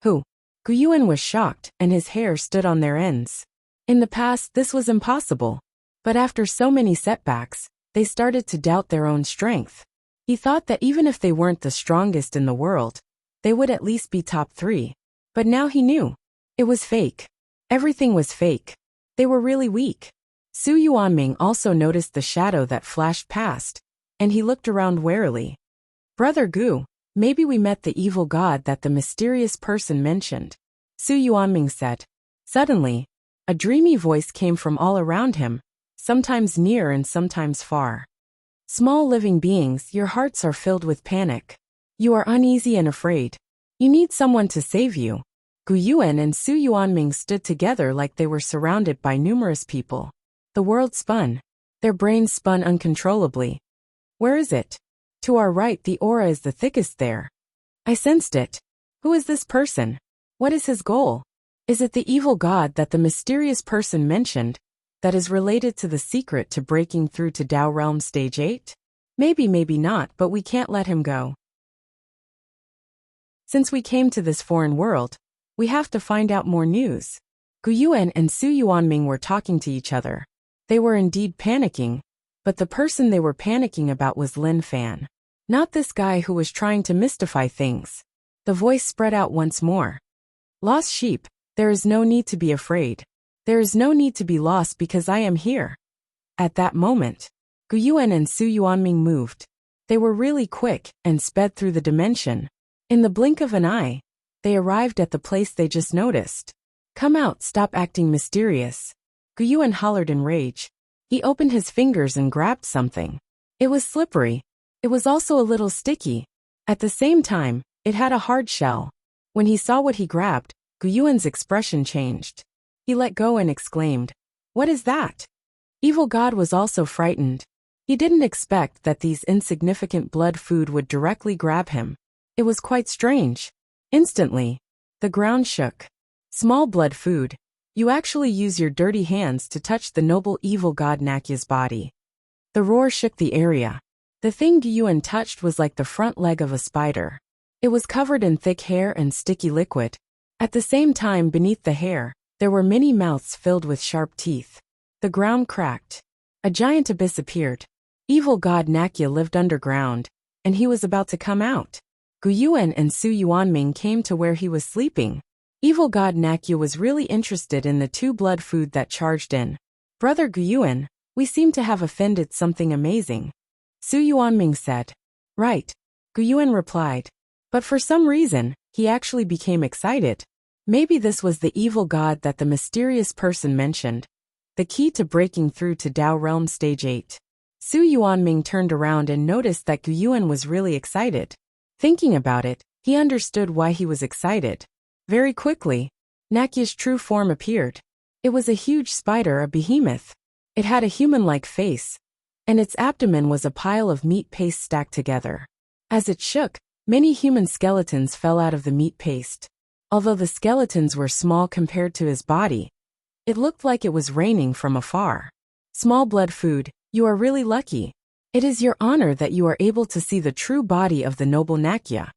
Who? Gu Yuan was shocked, and his hair stood on their ends. In the past, this was impossible. But after so many setbacks, they started to doubt their own strength. He thought that even if they weren't the strongest in the world, they would at least be top 3. But now he knew. It was fake. Everything was fake. They were really weak. Su Yuanming also noticed the shadow that flashed past, and he looked around warily. Brother Gu, maybe we met the evil god that the mysterious person mentioned, Su Yuanming said. Suddenly, a dreamy voice came from all around him, sometimes near and sometimes far. Small living beings, your hearts are filled with panic. You are uneasy and afraid. You need someone to save you. Gu Yuan and Su Yuanming stood together like they were surrounded by numerous people. The world spun. Their brains spun uncontrollably. Where is it? To our right, the aura is the thickest there. I sensed it. Who is this person? What is his goal? Is it the evil god that the mysterious person mentioned, that is related to the secret to breaking through to Dao Realm Stage 8? Maybe, maybe not, but we can't let him go. Since we came to this foreign world, we have to find out more news. Gu Yuan and Su Yuanming were talking to each other. They were indeed panicking, but the person they were panicking about was Lin Fan. Not this guy who was trying to mystify things. The voice spread out once more. Lost sheep, there is no need to be afraid. There is no need to be lost because I am here. At that moment, Gu Yuan and Su Yuanming moved. They were really quick and sped through the dimension. In the blink of an eye, they arrived at the place they just noticed. Come out, stop acting mysterious. Gu Yuan hollered in rage. He opened his fingers and grabbed something. It was slippery. It was also a little sticky. At the same time, it had a hard shell. When he saw what he grabbed, Gu Yuan's expression changed. He let go and exclaimed, "What is that?" Evil God was also frightened. He didn't expect that these insignificant blood food would directly grab him. It was quite strange. Instantly, the ground shook. Small blood food. You actually use your dirty hands to touch the noble evil god Nakya's body. The roar shook the area. The thing Gu Yuan touched was like the front leg of a spider. It was covered in thick hair and sticky liquid. At the same time, beneath the hair, there were many mouths filled with sharp teeth. The ground cracked. A giant abyss appeared. Evil god Nakya lived underground, and he was about to come out. Gu Yuan and Su Yuanming came to where he was sleeping. Evil god Nakya was really interested in the 2 blood food that charged in. Brother Gu Yuan, we seem to have offended something amazing. Su Yuanming said. Right. Gu Yuan replied. But for some reason, he actually became excited. Maybe this was the evil god that the mysterious person mentioned. The key to breaking through to Dao Realm Stage 8. Su Yuanming turned around and noticed that Gu Yuan was really excited. Thinking about it, he understood why he was excited. Very quickly, Nakya's true form appeared. It was a huge spider, a behemoth. It had a human-like face, and its abdomen was a pile of meat paste stacked together. As it shook, many human skeletons fell out of the meat paste. Although the skeletons were small compared to his body, it looked like it was raining from afar. Small blood food, you are really lucky. It is your honor that you are able to see the true body of the noble Nakya.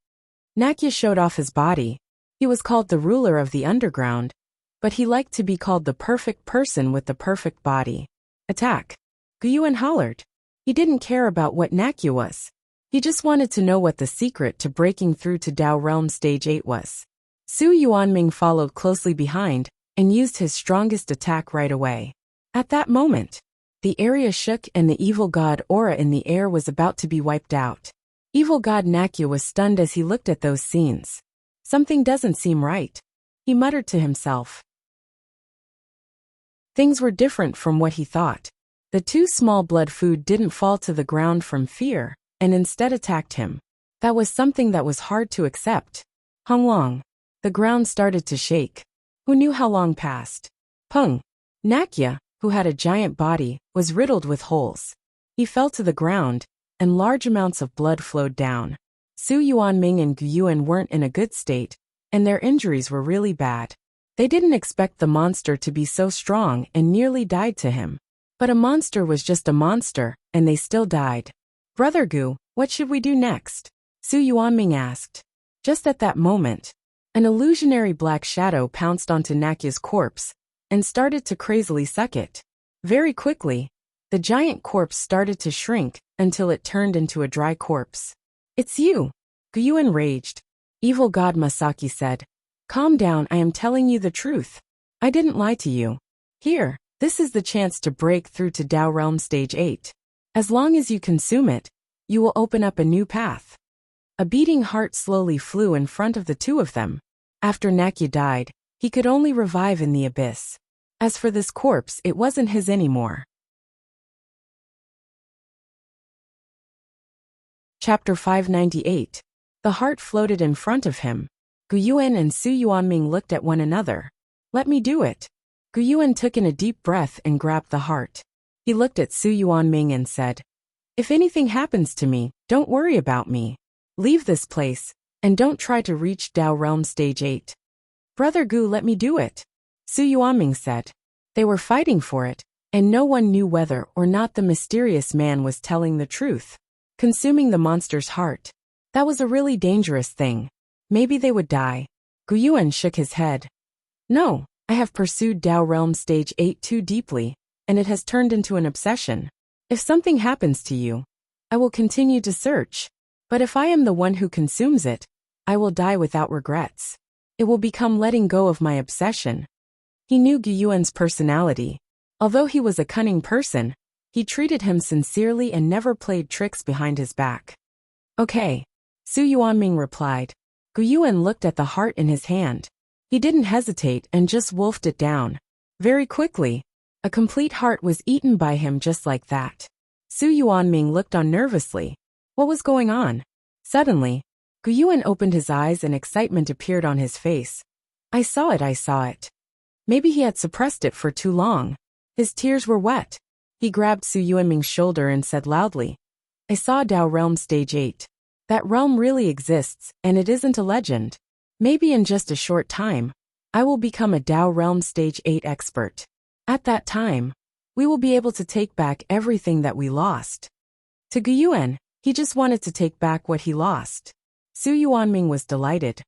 Nakya showed off his body. He was called the ruler of the underground, but he liked to be called the perfect person with the perfect body. Attack! Gu Yuan hollered. He didn't care about what Nakya was. He just wanted to know what the secret to breaking through to Dao Realm Stage 8 was. Su Yuanming followed closely behind and used his strongest attack right away. At that moment, the area shook and the evil god aura in the air was about to be wiped out. Evil god Nakya was stunned as he looked at those scenes. Something doesn't seem right. He muttered to himself. Things were different from what he thought. The 2 small blood food didn't fall to the ground from fear, and instead attacked him. That was something that was hard to accept. Hung long. The ground started to shake. Who knew how long passed? Pung. Nakya, who had a giant body, was riddled with holes. He fell to the ground, and large amounts of blood flowed down. Su Yuanming and Gu Yuan weren't in a good state, and their injuries were really bad. They didn't expect the monster to be so strong and nearly died to him. But a monster was just a monster, and they still died. Brother Gu, what should we do next? Su Yuanming asked. Just at that moment, an illusionary black shadow pounced onto Nakya's corpse and started to crazily suck it. Very quickly, the giant corpse started to shrink until it turned into a dry corpse. It's you! Gyuan raged. Evil God Masaki said. Calm down, I am telling you the truth. I didn't lie to you. Here, this is the chance to break through to Tao Realm Stage 8. As long as you consume it, you will open up a new path. A beating heart slowly flew in front of the two of them. After Nakya died, he could only revive in the abyss. As for this corpse, it wasn't his anymore. Chapter 598. The heart floated in front of him. Gyuan and Su Yuanming looked at one another. Let me do it. Gyuan took in a deep breath and grabbed the heart. He looked at Su Yuanming and said, If anything happens to me, don't worry about me. Leave this place, and don't try to reach Tao Realm Stage 8. Brother Gu, let me do it. Su Yuanming said. They were fighting for it, and no one knew whether or not the mysterious man was telling the truth. Consuming the monster's heart. That was a really dangerous thing. Maybe they would die. Gyuan shook his head. No, I have pursued Tao Realm Stage 8 too deeply, and it has turned into an obsession. If something happens to you, I will continue to search. But if I am the one who consumes it, I will die without regrets. It will become letting go of my obsession. He knew Gyuan's personality. Although he was a cunning person, he treated him sincerely and never played tricks behind his back. Okay. Su Yuanming replied. Gyuan looked at the heart in his hand. He didn't hesitate and just wolfed it down. Very quickly, a complete heart was eaten by him just like that. Su Yuanming looked on nervously. What was going on? Suddenly, Gyuan opened his eyes and excitement appeared on his face. I saw it. Maybe he had suppressed it for too long. His tears were wet. He grabbed Su Yuanming's shoulder and said loudly, I saw Tao Realm Stage 8. That realm really exists, and it isn't a legend. Maybe in just a short time, I will become a Tao Realm Stage 8 expert. At that time, we will be able to take back everything that we lost. To Gyuan, he just wanted to take back what he lost. Su Yuanming was delighted.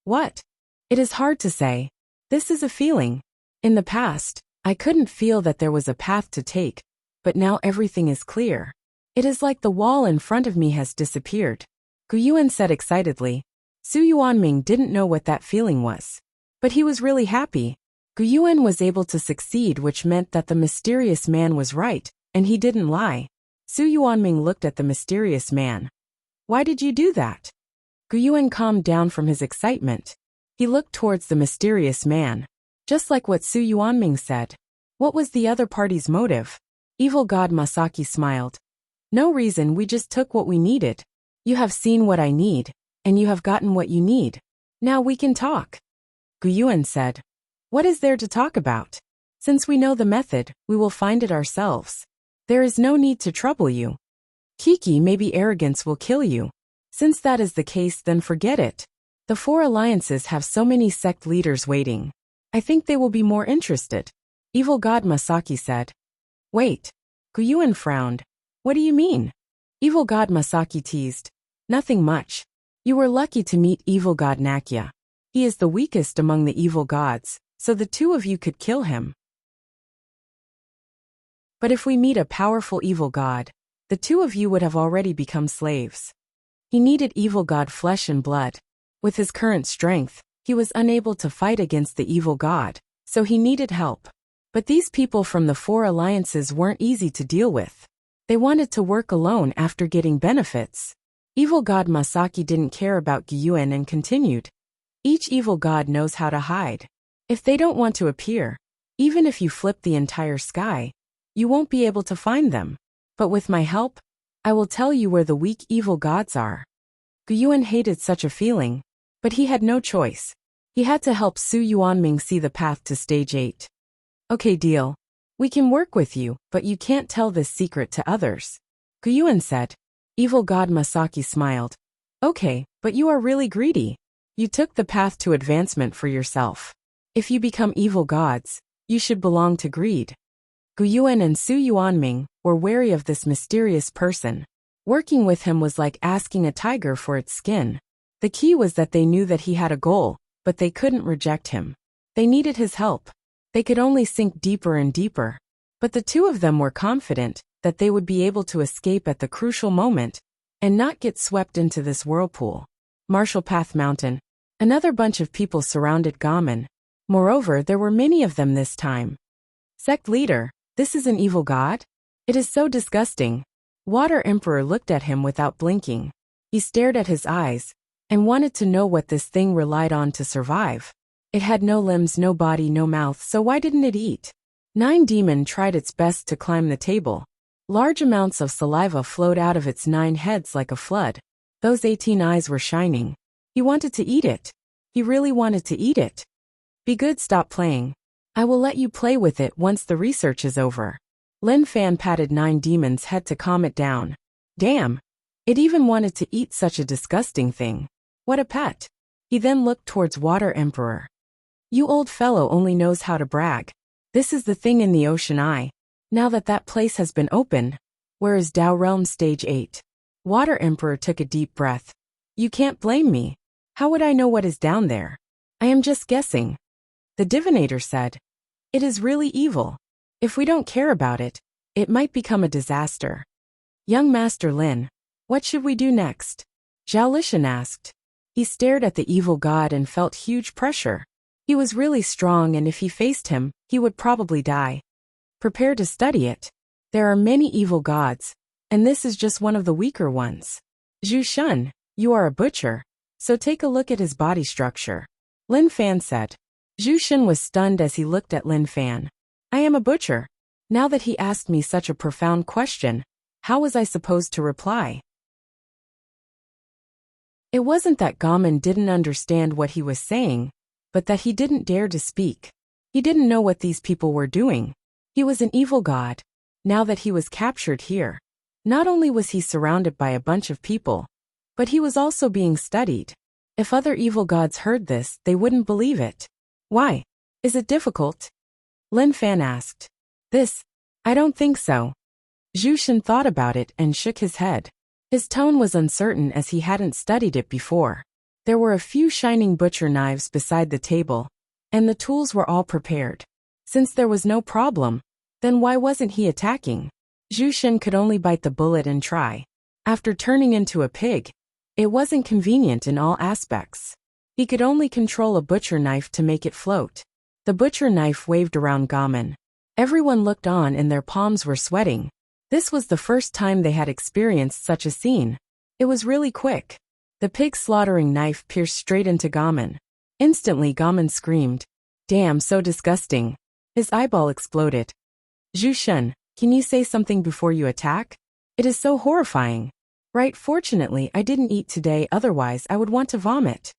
What? It is hard to say. This is a feeling. In the past, I couldn't feel that there was a path to take, but now everything is clear. It is like the wall in front of me has disappeared. Gyuan said excitedly. Su Yuanming didn't know what that feeling was. But he was really happy. Gyuan was able to succeed, which meant that the mysterious man was right, and he didn't lie. Su Yuanming looked at the mysterious man. Why did you do that? Gyuan calmed down from his excitement. He looked towards the mysterious man. Just like what Su Yuanming said. What was the other party's motive? Evil God Masaki smiled. No reason, we just took what we needed. You have seen what I need, and you have gotten what you need. Now we can talk. Gyuan said. What is there to talk about? Since we know the method, we will find it ourselves. There is no need to trouble you. Kiki, maybe arrogance will kill you. Since that is the case, then forget it. The 4 alliances have so many sect leaders waiting. I think they will be more interested. Evil God Masaki said. Wait. Gyuan frowned. What do you mean? Evil God Masaki teased. Nothing much. You were lucky to meet Evil God Nakya. He is the weakest among the evil gods, so the two of you could kill him. But if we meet a powerful evil god, the two of you would have already become slaves. He needed evil god flesh and blood. With his current strength, he was unable to fight against the evil god, so he needed help. But these people from the 4 alliances weren't easy to deal with. They wanted to work alone after getting benefits. Evil God Masaki didn't care about Gyuan and continued. Each evil god knows how to hide. If they don't want to appear, even if you flip the entire sky, you won't be able to find them. But with my help, I will tell you where the weak evil gods are. Gyuan hated such a feeling, but he had no choice. He had to help Su Yuanming see the path to Stage 8. Okay, deal. We can work with you, but you can't tell this secret to others. Gyuan said. Evil God Masaki smiled. Okay, but you are really greedy. You took the path to advancement for yourself. If you become evil gods, you should belong to greed. Gyuan and Su Yuanming were wary of this mysterious person. Working with him was like asking a tiger for its skin. The key was that they knew that he had a goal, but they couldn't reject him. They needed his help. They could only sink deeper and deeper. But the two of them were confident that they would be able to escape at the crucial moment and not get swept into this whirlpool. Marshall Path Mountain. Another bunch of people surrounded Gamin. Moreover, there were many of them this time. Sect leader, this is an evil god? It is so disgusting. Water Emperor looked at him without blinking. He stared at his eyes and wanted to know what this thing relied on to survive. It had no limbs, no body, no mouth, so why didn't it eat? Nine Demon tried its best to climb the table. Large amounts of saliva flowed out of its 9 heads like a flood. Those 18 eyes were shining. He wanted to eat it. He really wanted to eat it. Be good, stop playing. I will let you play with it once the research is over. Lin Fan patted Nine Demon's head to calm it down. Damn. It even wanted to eat such a disgusting thing. What a pet. He then looked towards Water Emperor. You old fellow only knows how to brag. This is the thing in the ocean eye. Now that that place has been opened, where is Dao Realm Stage 8? Water Emperor took a deep breath. You can't blame me. How would I know what is down there? I am just guessing. The divinator said. It is really evil. If we don't care about it, it might become a disaster. Young Master Lin, what should we do next? Zhao Lishan asked. He stared at the evil god and felt huge pressure. He was really strong, and if he faced him, he would probably die. Prepare to study it. There are many evil gods, and this is just one of the weaker ones. Zhu Shun, you are a butcher, so take a look at his body structure. Lin Fan said. Zhu Shun was stunned as he looked at Lin Fan. I am a butcher. Now that he asked me such a profound question, how was I supposed to reply? It wasn't that Gamin didn't understand what he was saying, but that he didn't dare to speak. He didn't know what these people were doing. He was an evil god. Now that he was captured here, not only was he surrounded by a bunch of people, but he was also being studied. If other evil gods heard this, they wouldn't believe it. Why? Is it difficult? Lin Fan asked. I don't think so. Zhu Shun thought about it and shook his head. His tone was uncertain as he hadn't studied it before. There were a few shining butcher knives beside the table, and the tools were all prepared. Since there was no problem, then why wasn't he attacking? Zhu Shun could only bite the bullet and try. After turning into a pig, it wasn't convenient in all aspects. He could only control a butcher knife to make it float. The butcher knife waved around Gamin. Everyone looked on and their palms were sweating. This was the first time they had experienced such a scene. It was really quick. The pig slaughtering knife pierced straight into Gamin. Instantly Gamin screamed. Damn, so disgusting. His eyeball exploded. Zhu Shun, can you say something before you attack? It is so horrifying. Right, fortunately I didn't eat today, otherwise I would want to vomit.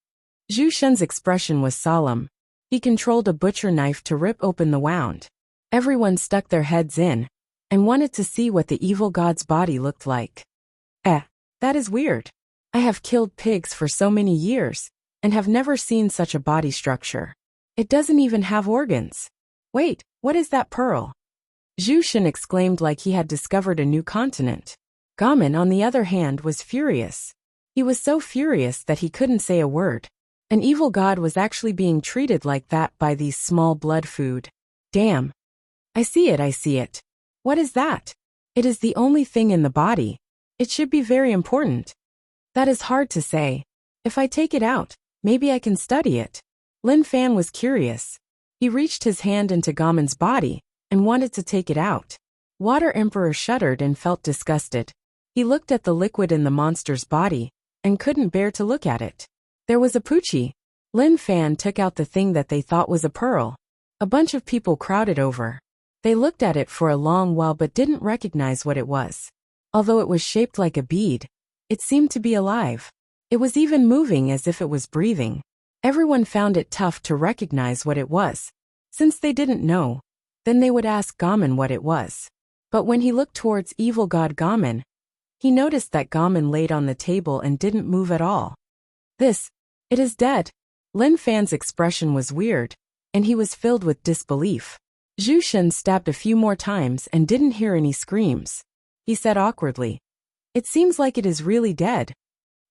Zhu Shun's expression was solemn. He controlled a butcher knife to rip open the wound. Everyone stuck their heads in and wanted to see what the evil god's body looked like. That is weird. I have killed pigs for so many years and have never seen such a body structure. It doesn't even have organs. Wait, what is that pearl? Zhu Shun exclaimed like he had discovered a new continent. Gamin, on the other hand, was furious. He was so furious that he couldn't say a word. An evil god was actually being treated like that by these small blood food. Damn. I see it. What is that? It is the only thing in the body. It should be very important. That is hard to say. If I take it out, maybe I can study it. Lin Fan was curious. He reached his hand into Gamin's body and wanted to take it out. Water Emperor shuddered and felt disgusted. He looked at the liquid in the monster's body and couldn't bear to look at it. There was a poochie. Lin Fan took out the thing that they thought was a pearl. A bunch of people crowded over. They looked at it for a long while but didn't recognize what it was. Although it was shaped like a bead, it seemed to be alive. It was even moving as if it was breathing. Everyone found it tough to recognize what it was. Since they didn't know, then they would ask Gamin what it was. But when he looked towards evil god Gamin, he noticed that Gamin laid on the table and didn't move at all. It is dead. Lin Fan's expression was weird, and he was filled with disbelief. Zhu Shun stabbed a few more times and didn't hear any screams. He said awkwardly, It seems like it is really dead.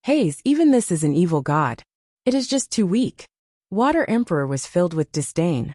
Haze, even this is an evil god. It is just too weak. Water Emperor was filled with disdain.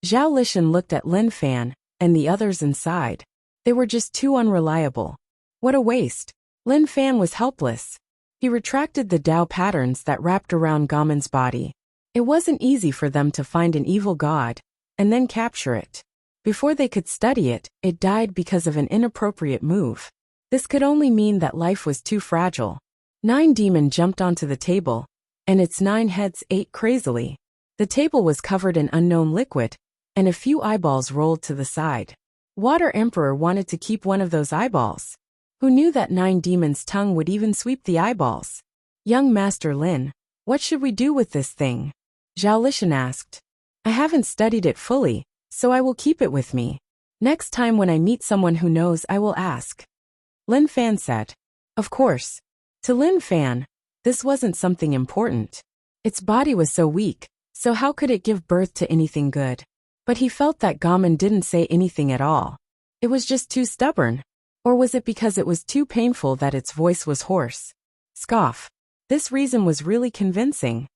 Zhao Lishan looked at Lin Fan and the others inside. They were just too unreliable. What a waste. Lin Fan was helpless. He retracted the Dao patterns that wrapped around Gamon's body. It wasn't easy for them to find an evil god and then capture it. Before they could study it, it died because of an inappropriate move. This could only mean that life was too fragile. 9 Demon jumped onto the table, and its 9 heads ate crazily. The table was covered in unknown liquid, and a few eyeballs rolled to the side. Water Emperor wanted to keep one of those eyeballs. Who knew that 9 Demons' tongue would even sweep the eyeballs? Young Master Lin, what should we do with this thing? Zhao Lishan asked. I haven't studied it fully, so I will keep it with me. Next time when I meet someone who knows, I will ask. Lin Fan said. Of course. To Lin Fan, this wasn't something important. Its body was so weak, so how could it give birth to anything good? But he felt that Gamon didn't say anything at all. It was just too stubborn. Or was it because it was too painful that its voice was hoarse? Scoff. This reason was really convincing.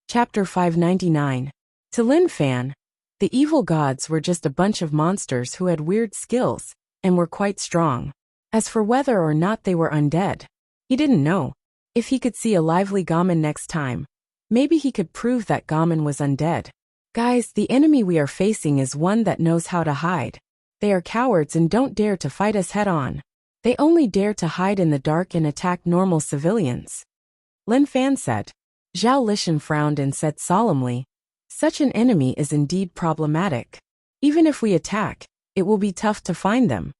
Chapter 599. To Lin Fan, the evil gods were just a bunch of monsters who had weird skills and were quite strong. As for whether or not they were undead, he didn't know. If he could see a lively Gamon next time, maybe he could prove that Gamon was undead. Guys, the enemy we are facing is one that knows how to hide. They are cowards and don't dare to fight us head-on. They only dare to hide in the dark and attack normal civilians. Lin Fan said. Zhao Lishan frowned and said solemnly, such an enemy is indeed problematic. Even if we attack, it will be tough to find them.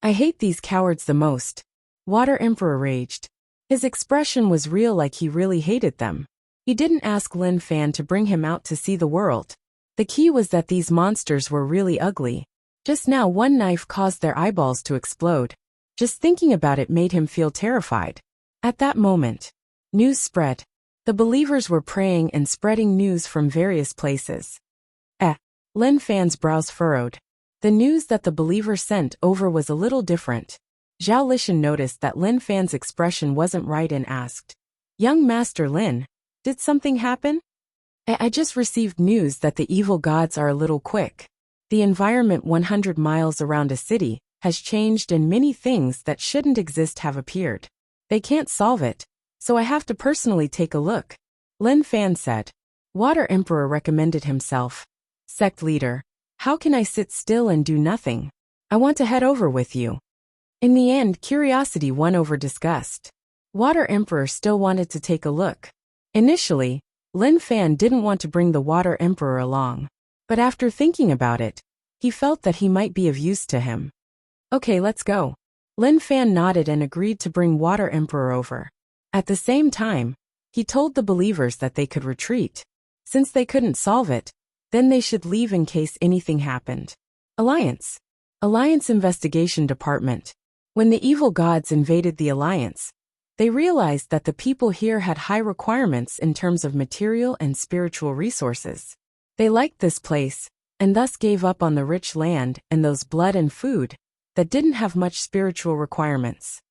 I hate these cowards the most. Water Emperor raged. His expression was real, like he really hated them. He didn't ask Lin Fan to bring him out to see the world. The key was that these monsters were really ugly. Just now one knife caused their eyeballs to explode. Just thinking about it made him feel terrified. At that moment, news spread. The believers were praying and spreading news from various places. Lin Fan's brows furrowed. The news that the believers sent over was a little different. Zhao Lishan noticed that Lin Fan's expression wasn't right and asked, Young Master Lin, did something happen? I just received news that the evil gods are a little quick. The environment 100 miles around a city has changed and many things that shouldn't exist have appeared. They can't solve it, so I have to personally take a look. Lin Fan said. Water Emperor recommended himself. Sect leader, how can I sit still and do nothing? I want to head over with you. In the end, curiosity won over disgust. Water Emperor still wanted to take a look. Initially, Lin Fan didn't want to bring the Water Emperor along. But after thinking about it, he felt that he might be of use to him. Okay, let's go. Lin Fan nodded and agreed to bring Water Emperor over. At the same time, he told the believers that they could retreat. Since they couldn't solve it, then they should leave in case anything happened. Alliance Investigation Department. When the evil gods invaded the Alliance, they realized that the people here had high requirements in terms of material and spiritual resources. They liked this place, and thus gave up on the rich land and those blood and food that didn't have much spiritual requirements.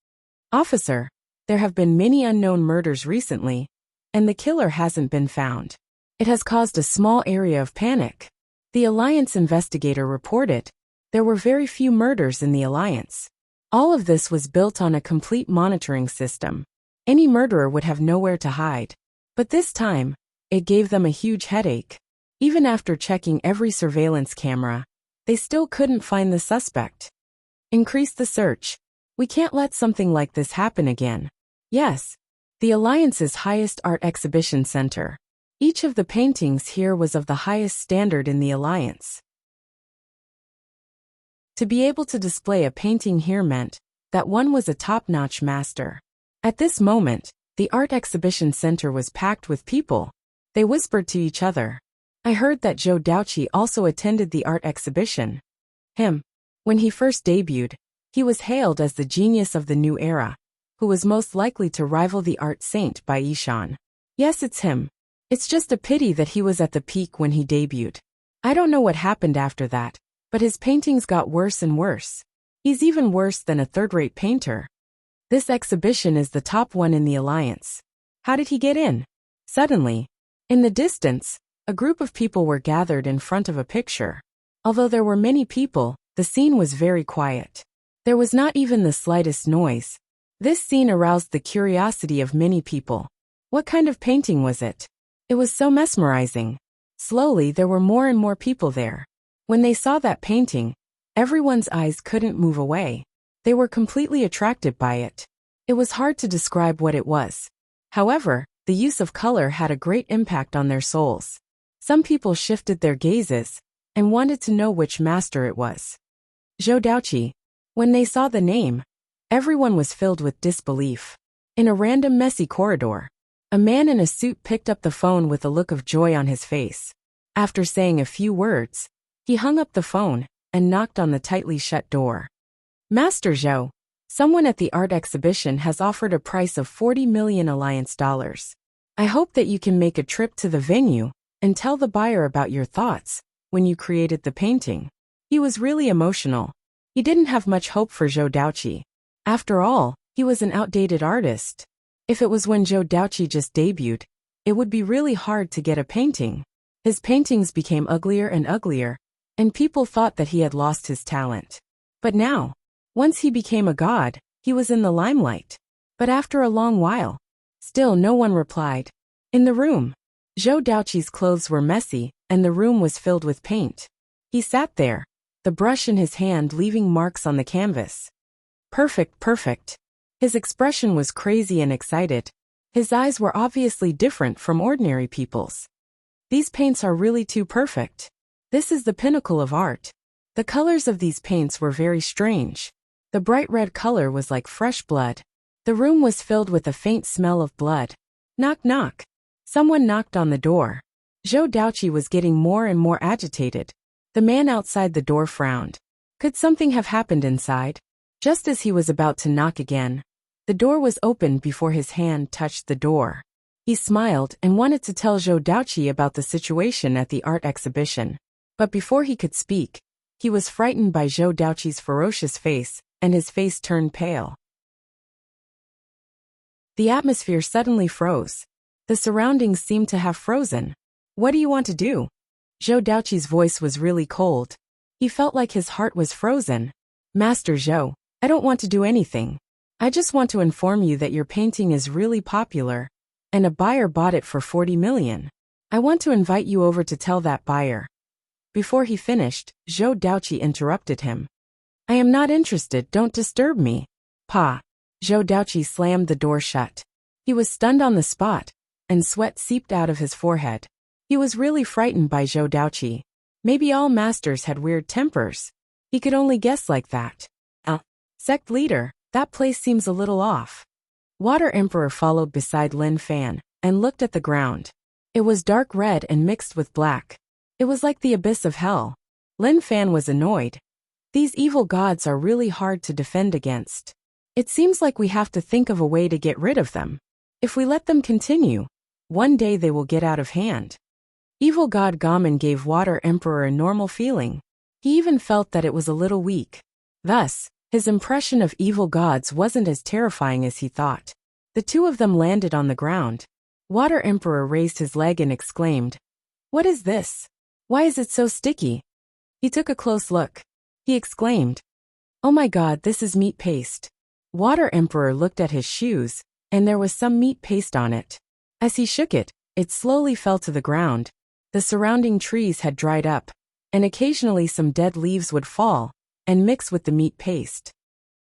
Officer, there have been many unknown murders recently, and the killer hasn't been found. It has caused a small area of panic. The Alliance investigator reported there were very few murders in the Alliance. All of this was built on a complete monitoring system. Any murderer would have nowhere to hide. But this time, it gave them a huge headache. Even after checking every surveillance camera, they still couldn't find the suspect. Increase the search. We can't let something like this happen again. Yes. The Alliance's highest art exhibition center. Each of the paintings here was of the highest standard in the Alliance. To be able to display a painting here meant that one was a top-notch master. At this moment, the art exhibition center was packed with people. They whispered to each other. I heard that Zhou Daoqi also attended the art exhibition. When he first debuted, he was hailed as the genius of the new era, who was most likely to rival the art saint by Yishan. Yes, it's him. It's just a pity that he was at the peak when he debuted. I don't know what happened after that, but his paintings got worse and worse. He's even worse than a third-rate painter. This exhibition is the top one in the Alliance. How did he get in? Suddenly, in the distance, a group of people were gathered in front of a picture. Although there were many people, the scene was very quiet. There was not even the slightest noise. This scene aroused the curiosity of many people. What kind of painting was it? It was so mesmerizing. Slowly, there were more and more people there. When they saw that painting, everyone's eyes couldn't move away. They were completely attracted by it. It was hard to describe what it was. However, the use of color had a great impact on their souls. Some people shifted their gazes and wanted to know which master it was. Zhou Daoqi. When they saw the name, everyone was filled with disbelief. In a random messy corridor, a man in a suit picked up the phone with a look of joy on his face. After saying a few words, he hung up the phone and knocked on the tightly shut door. Master Zhou, someone at the art exhibition has offered a price of 40 million Alliance dollars. I hope that you can make a trip to the venue and tell the buyer about your thoughts when you created the painting. He was really emotional. He didn't have much hope for Zhou Daoqi. After all, he was an outdated artist. If it was when Zhou Daoqi just debuted, it would be really hard to get a painting. His paintings became uglier and uglier, and people thought that he had lost his talent. But now, once he became a god, he was in the limelight. But after a long while, still no one replied. In the room, Zhou Daoqi's clothes were messy, and the room was filled with paint. He sat there, the brush in his hand leaving marks on the canvas. Perfect, perfect. His expression was crazy and excited. His eyes were obviously different from ordinary people's. These paints are really too perfect. This is the pinnacle of art. The colors of these paints were very strange. The bright red color was like fresh blood. The room was filled with a faint smell of blood. Knock, knock. Someone knocked on the door. Zhou Daoqi was getting more and more agitated. The man outside the door frowned. Could something have happened inside? Just as he was about to knock again, the door was opened before his hand touched the door. He smiled and wanted to tell Zhou Daoqi about the situation at the art exhibition. But before he could speak, he was frightened by Zhou Daoqi's ferocious face, and his face turned pale. The atmosphere suddenly froze. The surroundings seemed to have frozen. What do you want to do? Zhou Daoqi's voice was really cold. He felt like his heart was frozen. Master Zhou, I don't want to do anything. I just want to inform you that your painting is really popular, and a buyer bought it for 40 million. I want to invite you over to tell that buyer. Before he finished, Zhou Daoqi interrupted him. I am not interested, don't disturb me. Pa. Zhou Daoqi slammed the door shut. He was stunned on the spot, and sweat seeped out of his forehead. He was really frightened by Zhou Daoqi. Maybe all masters had weird tempers. He could only guess like that. Sect leader, that place seems a little off. Water Emperor followed beside Lin Fan, and looked at the ground. It was dark red and mixed with black. It was like the abyss of hell. Lin Fan was annoyed. These evil gods are really hard to defend against. It seems like we have to think of a way to get rid of them. If we let them continue, one day they will get out of hand. Evil god Gamen gave Water Emperor a normal feeling. He even felt that it was a little weak. Thus, his impression of evil gods wasn't as terrifying as he thought. The two of them landed on the ground. Water Emperor raised his leg and exclaimed, "What is this? Why is it so sticky?" He took a close look. He exclaimed, "Oh my god, this is meat paste." Water Emperor looked at his shoes, and there was some meat paste on it. As he shook it, it slowly fell to the ground. The surrounding trees had dried up, and occasionally some dead leaves would fall and mix with the meat paste.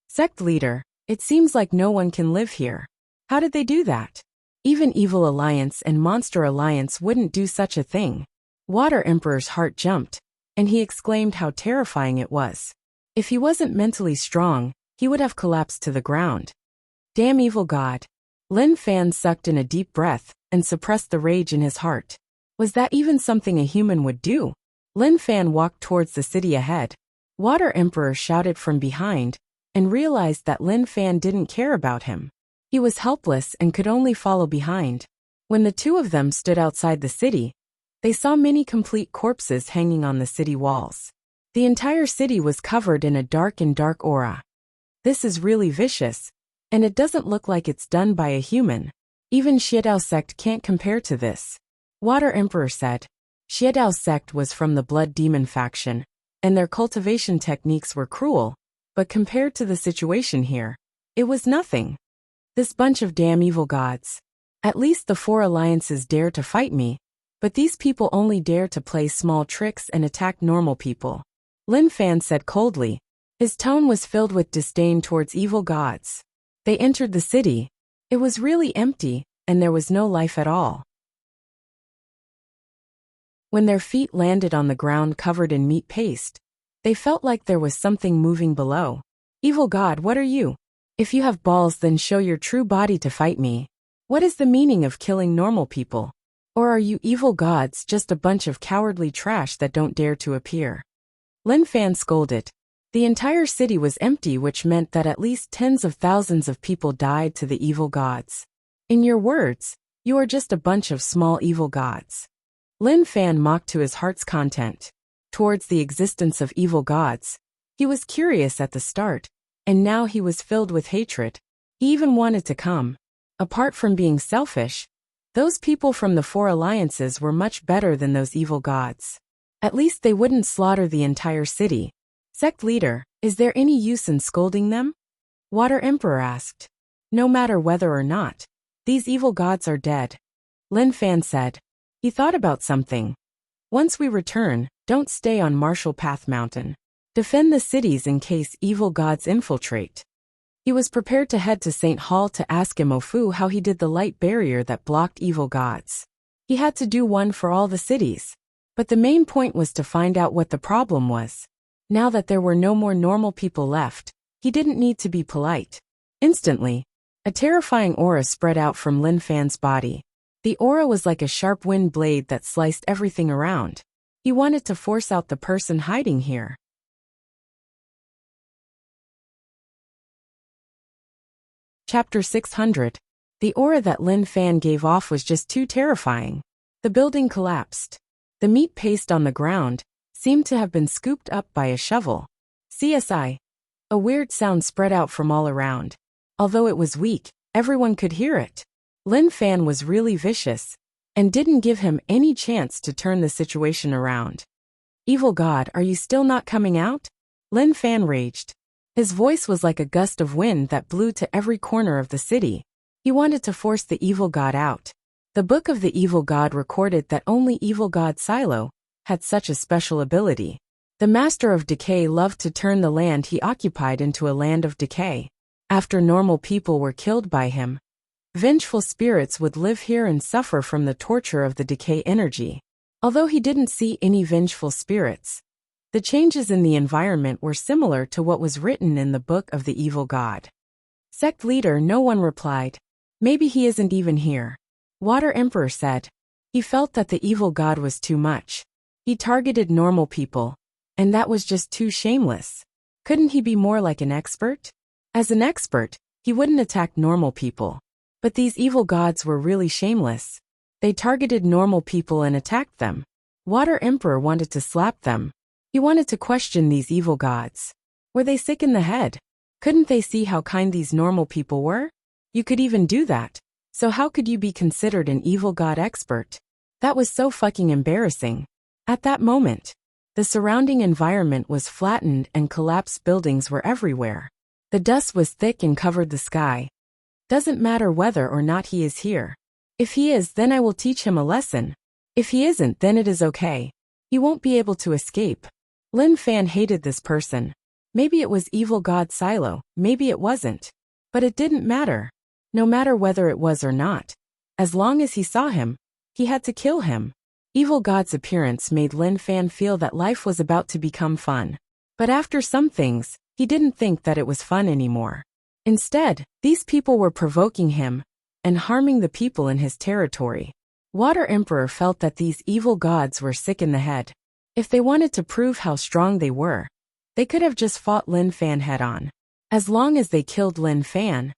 Sect leader, it seems like no one can live here. How did they do that? Even Evil Alliance and Monster Alliance wouldn't do such a thing. Water Emperor's heart jumped, and he exclaimed how terrifying it was. If he wasn't mentally strong, he would have collapsed to the ground. Damn evil god. Lin Fan sucked in a deep breath and suppressed the rage in his heart. Was that even something a human would do? Lin Fan walked towards the city ahead. Water Emperor shouted from behind, and realized that Lin Fan didn't care about him. He was helpless and could only follow behind. When the two of them stood outside the city, They saw many complete corpses hanging on the city walls. The entire city was covered in a dark aura. This is really vicious, and it doesn't look like it's done by a human. Even Xiedao sect can't compare to this. Water Emperor said. Xiedao sect was from the Blood Demon faction, and their cultivation techniques were cruel, but compared to the situation here, it was nothing. This bunch of damn evil gods. At least the 4 alliances dare to fight me, but these people only dare to play small tricks and attack normal people. Lin Fan said coldly. His tone was filled with disdain towards evil gods. They entered the city. It was really empty, and there was no life at all. When their feet landed on the ground covered in meat paste, they felt like there was something moving below. Evil god, what are you? If you have balls, then show your true body to fight me. What is the meaning of killing normal people? Or are you evil gods just a bunch of cowardly trash that don't dare to appear? Lin Fan scolded. The entire city was empty, which meant that at least tens of thousands of people died to the evil gods. In your words, you are just a bunch of small evil gods. Lin Fan mocked to his heart's content. Towards the existence of evil gods, he was curious at the start, and now he was filled with hatred. He even wanted to come. Apart from being selfish, those people from the 4 alliances were much better than those evil gods. At least they wouldn't slaughter the entire city. Sect leader, is there any use in scolding them? Water Emperor asked. No matter whether or not, these evil gods are dead. Lin Fan said. He thought about something. Once we return, don't stay on Martial Path Mountain. Defend the cities in case evil gods infiltrate. He was prepared to head to St. Hall to ask Imofu how he did the light barrier that blocked evil gods. He had to do one for all the cities. But the main point was to find out what the problem was. Now that there were no more normal people left, he didn't need to be polite. Instantly, a terrifying aura spread out from Lin Fan's body. The aura was like a sharp wind blade that sliced everything around. He wanted to force out the person hiding here. Chapter 600. The aura that Lin Fan gave off was just too terrifying. The building collapsed. The meat paste on the ground seemed to have been scooped up by a shovel. CSI. A weird sound spread out from all around. Although it was weak, everyone could hear it. Lin Fan was really vicious, and didn't give him any chance to turn the situation around. Evil god, are you still not coming out? Lin Fan raged. His voice was like a gust of wind that blew to every corner of the city. He wanted to force the evil god out. The book of the evil god recorded that only evil god Silo had such a special ability. The master of decay loved to turn the land he occupied into a land of decay. After normal people were killed by him, vengeful spirits would live here and suffer from the torture of the decay energy. Although he didn't see any vengeful spirits, the changes in the environment were similar to what was written in the book of the evil god. Sect leader, no one replied. Maybe he isn't even here. Water Emperor said. He felt that the evil god was too much. He targeted normal people, and that was just too shameless. Couldn't he be more like an expert? As an expert, he wouldn't attack normal people. But these evil gods were really shameless. They targeted normal people and attacked them. Water Emperor wanted to slap them. He wanted to question these evil gods. Were they sick in the head? Couldn't they see how kind these normal people were? You could even do that. So how could you be considered an evil god expert? That was so fucking embarrassing. At that moment, the surrounding environment was flattened and collapsed buildings were everywhere. The dust was thick and covered the sky. Doesn't matter whether or not he is here. If he is, then I will teach him a lesson. If he isn't, then it is okay. He won't be able to escape. Lin Fan hated this person. Maybe it was evil god Silo, maybe it wasn't. But it didn't matter. No matter whether it was or not. As long as he saw him, he had to kill him. Evil god's appearance made Lin Fan feel that life was about to become fun. But after some things, he didn't think that it was fun anymore. Instead, these people were provoking him and harming the people in his territory. Water Emperor felt that these evil gods were sick in the head. If they wanted to prove how strong they were, they could have just fought Lin Fan head-on. As long as they killed Lin Fan,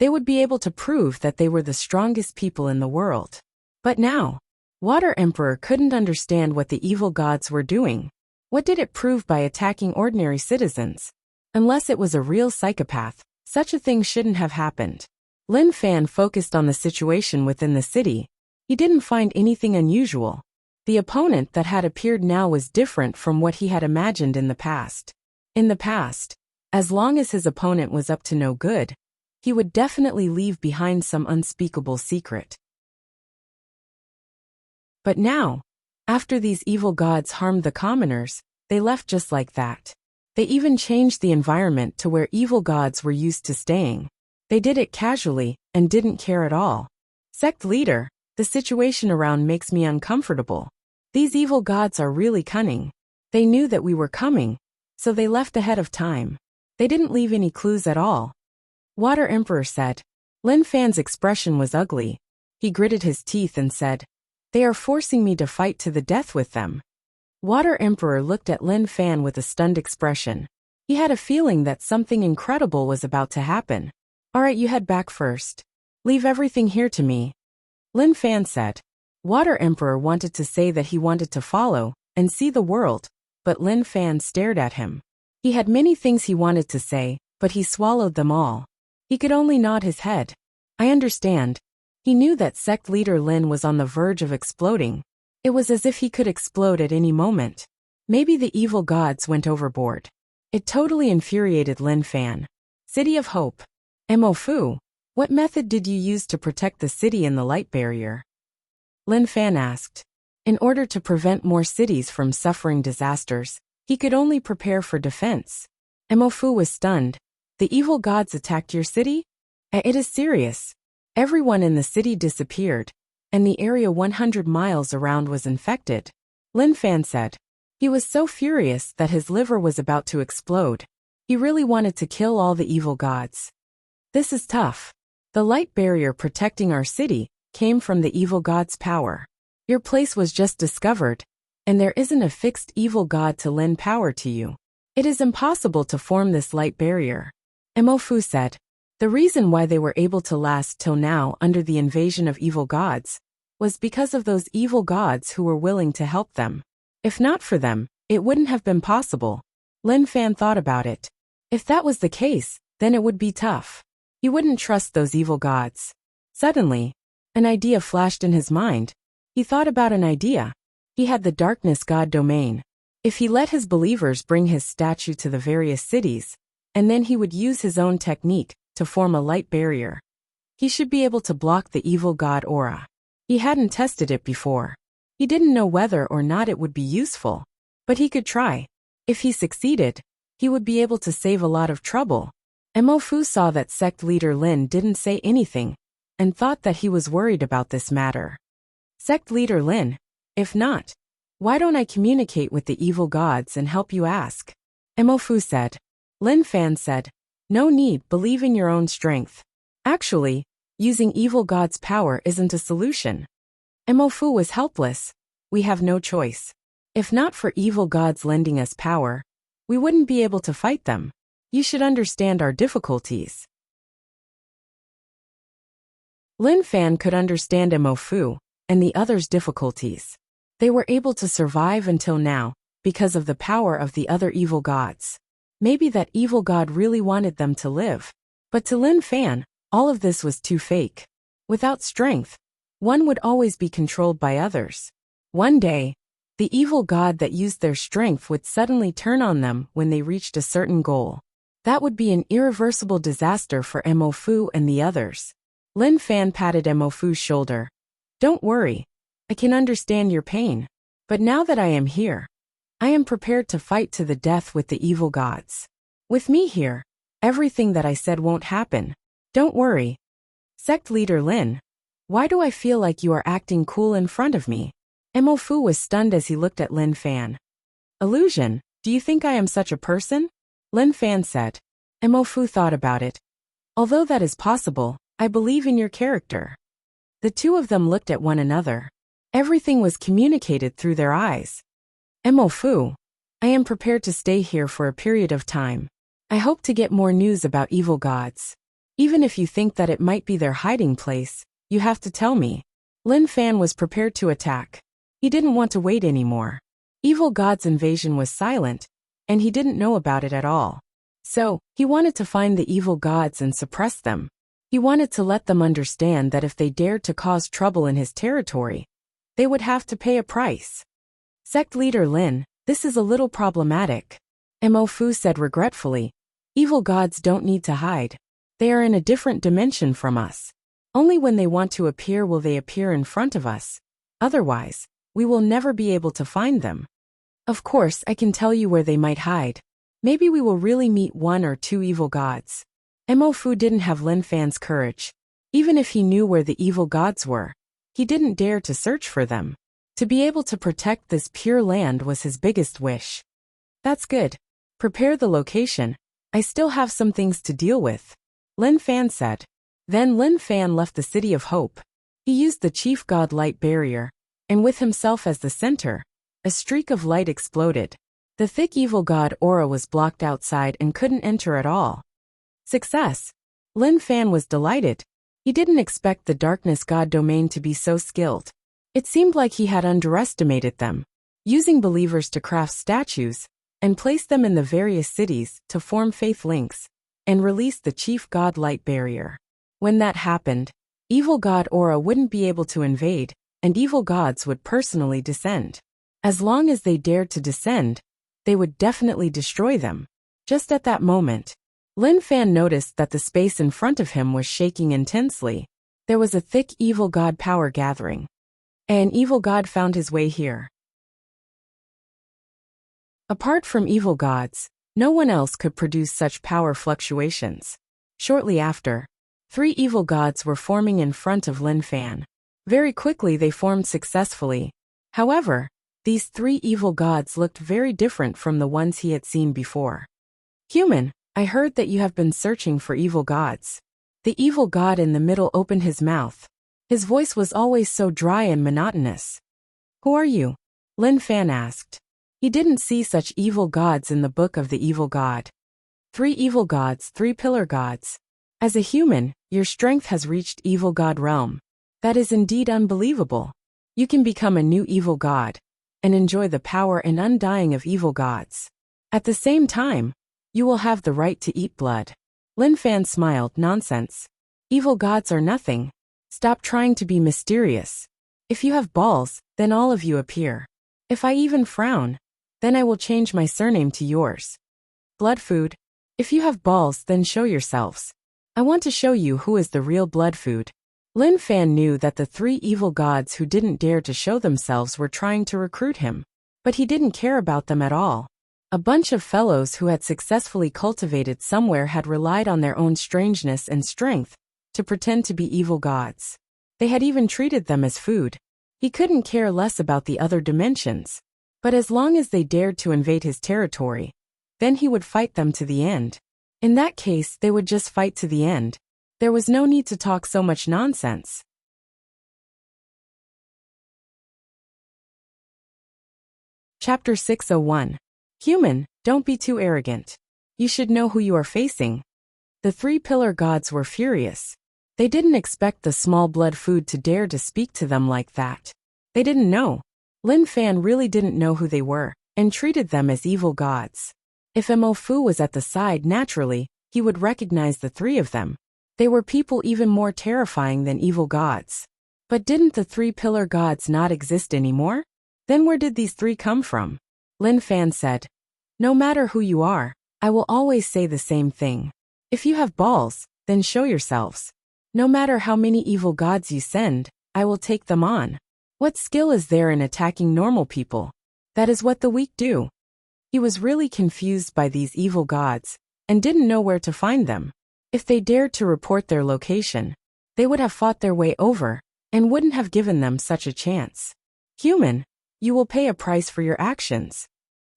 they would be able to prove that they were the strongest people in the world. But now, Water Emperor couldn't understand what the evil gods were doing. What did it prove by attacking ordinary citizens? Unless it was a real psychopath, such a thing shouldn't have happened. Lin Fan focused on the situation within the city. He didn't find anything unusual. The opponent that had appeared now was different from what he had imagined in the past. In the past, as long as his opponent was up to no good, he would definitely leave behind some unspeakable secret. But now, after these evil gods harmed the commoners, they left just like that. They even changed the environment to where evil gods were used to staying. They did it casually and didn't care at all. Sect leader, the situation around makes me uncomfortable. These evil gods are really cunning. They knew that we were coming, so they left ahead of time. They didn't leave any clues at all. Water Emperor said. Lin Fan's expression was ugly. He gritted his teeth and said, "They are forcing me to fight to the death with them." Water Emperor looked at Lin Fan with a stunned expression. He had a feeling that something incredible was about to happen. "Alright, you head back first. Leave everything here to me," Lin Fan said. Water Emperor wanted to say that he wanted to follow and see the world, but Lin Fan stared at him. He had many things he wanted to say, but he swallowed them all. He could only nod his head. "I understand." He knew that sect leader Lin was on the verge of exploding. It was as if he could explode at any moment. Maybe the evil gods went overboard. It totally infuriated Lin Fan. City of Hope. Mo Fu, what method did you use to protect the city and the light barrier? Lin Fan asked. In order to prevent more cities from suffering disasters, he could only prepare for defense. Mo Fu was stunned. The evil gods attacked your city? It is serious. Everyone in the city disappeared, and the area 100 miles around was infected. Lin Fan said. He was so furious that his liver was about to explode. He really wanted to kill all the evil gods. This is tough. The light barrier protecting our city came from the evil god's power. Your place was just discovered, and there isn't a fixed evil god to lend power to you. It is impossible to form this light barrier. Mo Fu said. The reason why they were able to last till now under the invasion of evil gods was because of those evil gods who were willing to help them. If not for them, it wouldn't have been possible. Lin Fan thought about it. If that was the case, then it would be tough. He wouldn't trust those evil gods. Suddenly, an idea flashed in his mind. He thought about an idea. He had the darkness god domain. If he let his believers bring his statue to the various cities, and then he would use his own technique to form a light barrier, he should be able to block the evil god aura. He hadn't tested it before. He didn't know whether or not it would be useful, but he could try. If he succeeded, he would be able to save a lot of trouble. Mo Fu saw that sect leader Lin didn't say anything, and thought that he was worried about this matter. Sect leader Lin, if not, why don't I communicate with the evil gods and help you ask? Mo Fu said. Lin Fan said, no need, believe in your own strength. Actually, using evil gods' power isn't a solution. Mo Fu was helpless. We have no choice. If not for evil gods lending us power, we wouldn't be able to fight them. You should understand our difficulties. Lin Fan could understand Mo Fu and the others' difficulties. They were able to survive until now because of the power of the other evil gods. Maybe that evil god really wanted them to live. But to Lin Fan, all of this was too fake. Without strength, one would always be controlled by others. One day, the evil god that used their strength would suddenly turn on them when they reached a certain goal. That would be an irreversible disaster for Mo Fu and the others. Lin Fan patted Mo Fu's shoulder. Don't worry. I can understand your pain. But now that I am here, I am prepared to fight to the death with the evil gods. With me here, everything that I said won't happen. Don't worry. Sect leader Lin, why do I feel like you are acting cool in front of me? Mo Fu was stunned as he looked at Lin Fan. Illusion, do you think I am such a person? Lin Fan said. Mo Fu thought about it. Although that is possible, I believe in your character. The two of them looked at one another. Everything was communicated through their eyes. Mo Fu, I am prepared to stay here for a period of time. I hope to get more news about evil gods. Even if you think that it might be their hiding place, you have to tell me. Lin Fan was prepared to attack. He didn't want to wait anymore. Evil God's invasion was silent, and he didn't know about it at all. So, he wanted to find the evil gods and suppress them. He wanted to let them understand that if they dared to cause trouble in his territory, they would have to pay a price. Sect leader Lin, this is a little problematic. Mo Fu said regretfully. Evil gods don't need to hide. They are in a different dimension from us. Only when they want to appear will they appear in front of us. Otherwise, we will never be able to find them. Of course, I can tell you where they might hide. Maybe we will really meet one or two evil gods. Mo Fu didn't have Lin Fan's courage. Even if he knew where the evil gods were, he didn't dare to search for them. To be able to protect this pure land was his biggest wish. That's good. Prepare the location. I still have some things to deal with, Lin Fan said. Then Lin Fan left the City of Hope. He used the Chief God Light Barrier, and with himself as the center, a streak of light exploded. The thick evil god aura was blocked outside and couldn't enter at all. Success! Lin Fan was delighted. He didn't expect the darkness god domain to be so skilled. It seemed like he had underestimated them. Using believers to craft statues, and place them in the various cities to form faith links, and release the Chief God Light Barrier. When that happened, evil god aura wouldn't be able to invade, and evil gods would personally descend. As long as they dared to descend, they would definitely destroy them. Just at that moment, Lin Fan noticed that the space in front of him was shaking intensely. There was a thick evil god power gathering. An evil god found his way here. Apart from evil gods, no one else could produce such power fluctuations. Shortly after, 3 evil gods were forming in front of Lin Fan. Very quickly they formed successfully. However, these 3 evil gods looked very different from the ones he had seen before. Human, I heard that you have been searching for evil gods. The evil god in the middle opened his mouth. His voice was always so dry and monotonous. Who are you? Lin Fan asked. He didn't see such evil gods in the book of the evil god. 3 evil gods, 3 pillar gods. As a human, your strength has reached evil god realm. That is indeed unbelievable. You can become a new evil god, and enjoy the power and undying of evil gods. At the same time, you will have the right to eat blood. Lin Fan smiled. Nonsense. Evil gods are nothing. Stop trying to be mysterious. If you have balls, then all of you appear. If I even frown, then I will change my surname to yours. Blood food. If you have balls, then show yourselves. I want to show you who is the real blood food. Lin Fan knew that the 3 evil gods who didn't dare to show themselves were trying to recruit him. But he didn't care about them at all. A bunch of fellows who had successfully cultivated somewhere had relied on their own strangeness and strength to pretend to be evil gods. They had even treated them as food. He couldn't care less about the other dimensions. But as long as they dared to invade his territory, then he would fight them to the end. In that case, they would just fight to the end. There was no need to talk so much nonsense. Chapter 601. Human, don't be too arrogant. You should know who you are facing. The 3 pillar gods were furious. They didn't expect the small blood food to dare to speak to them like that. They didn't know. Lin Fan really didn't know who they were, and treated them as evil gods. If Mo Fu was at the side naturally, he would recognize the 3 of them. They were people even more terrifying than evil gods. But didn't the 3 pillar gods not exist anymore? Then where did these 3 come from? Lin Fan said, no matter who you are, I will always say the same thing. If you have balls, then show yourselves. No matter how many evil gods you send, I will take them on. What skill is there in attacking normal people? That is what the weak do. He was really confused by these evil gods, and didn't know where to find them. If they dared to report their location, they would have fought their way over, and wouldn't have given them such a chance. Human, you will pay a price for your actions.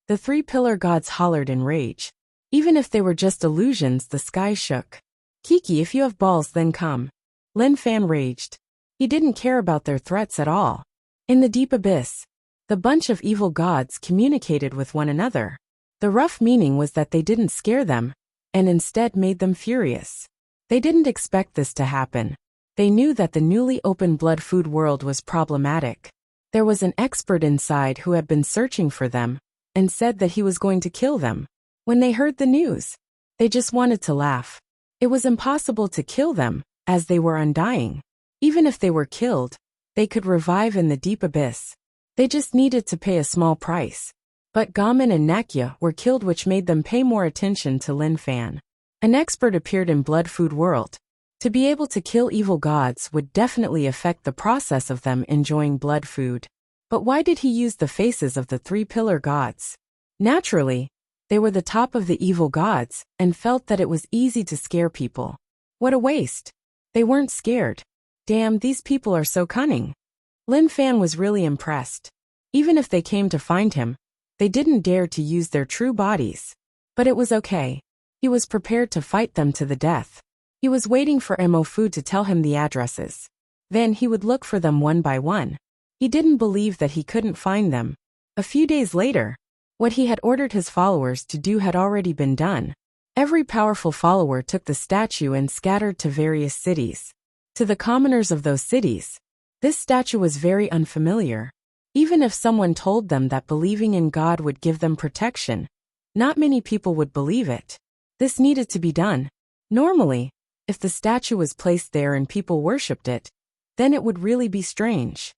The 3 pillar gods hollered in rage. Even if they were just illusions, the sky shook. Kiki, if you have balls, then come. Lin Fan raged. He didn't care about their threats at all. In the deep abyss, the bunch of evil gods communicated with one another. The rough meaning was that they didn't scare them, and instead made them furious. They didn't expect this to happen. They knew that the newly opened blood food world was problematic. There was an expert inside who had been searching for them and said that he was going to kill them. When they heard the news, they just wanted to laugh. It was impossible to kill them, as they were undying. Even if they were killed, they could revive in the deep abyss. They just needed to pay a small price. But Gamin and Nakya were killed, which made them pay more attention to Lin Fan. An expert appeared in blood food world. To be able to kill evil gods would definitely affect the process of them enjoying blood food. But why did he use the faces of the three pillar gods? Naturally, they were the top of the evil gods and felt that it was easy to scare people. What a waste. They weren't scared. Damn, these people are so cunning. Lin Fan was really impressed. Even if they came to find him, they didn't dare to use their true bodies. But it was okay. He was prepared to fight them to the death. He was waiting for Mo Fu to tell him the addresses. Then he would look for them one by one. He didn't believe that he couldn't find them. A few days later, what he had ordered his followers to do had already been done. Every powerful follower took the statue and scattered to various cities. To the commoners of those cities, this statue was very unfamiliar. Even if someone told them that believing in God would give them protection, not many people would believe it. This needed to be done. Normally, if the statue was placed there and people worshipped it, then it would really be strange.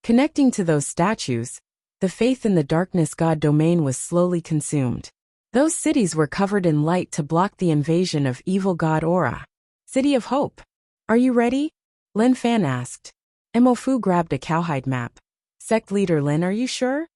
Connecting to those statues, the faith in the darkness god domain was slowly consumed. Those cities were covered in light to block the invasion of evil god aura. City of Hope. Are you ready? Lin Fan asked. Mo Fu grabbed a cowhide map. Sect leader Lin, are you sure?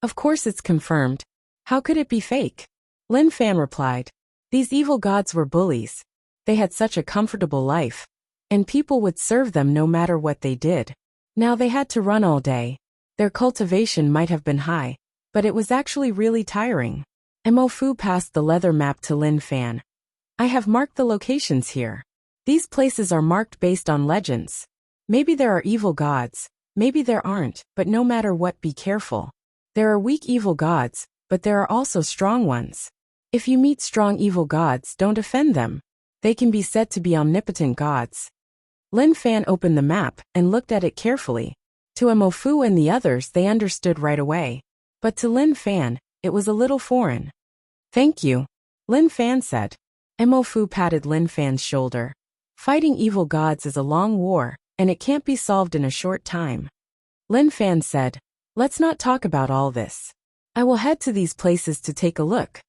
Of course it's confirmed. How could it be fake? Lin Fan replied. These evil gods were bullies. They had such a comfortable life, and people would serve them no matter what they did. Now they had to run all day. Their cultivation might have been high, but it was actually really tiring. Mo Fu passed the leather map to Lin Fan. I have marked the locations here. These places are marked based on legends. Maybe there are evil gods, maybe there aren't, but no matter what, be careful. There are weak evil gods, but there are also strong ones. If you meet strong evil gods, don't offend them. They can be said to be omnipotent gods. Lin Fan opened the map and looked at it carefully. To Mo Fu and the others, they understood right away. But to Lin Fan, it was a little foreign. Thank you, Lin Fan said. Mo Fu patted Lin Fan's shoulder. Fighting evil gods is a long war, and it can't be solved in a short time. Lin Fan said, let's not talk about all this. I will head to these places to take a look.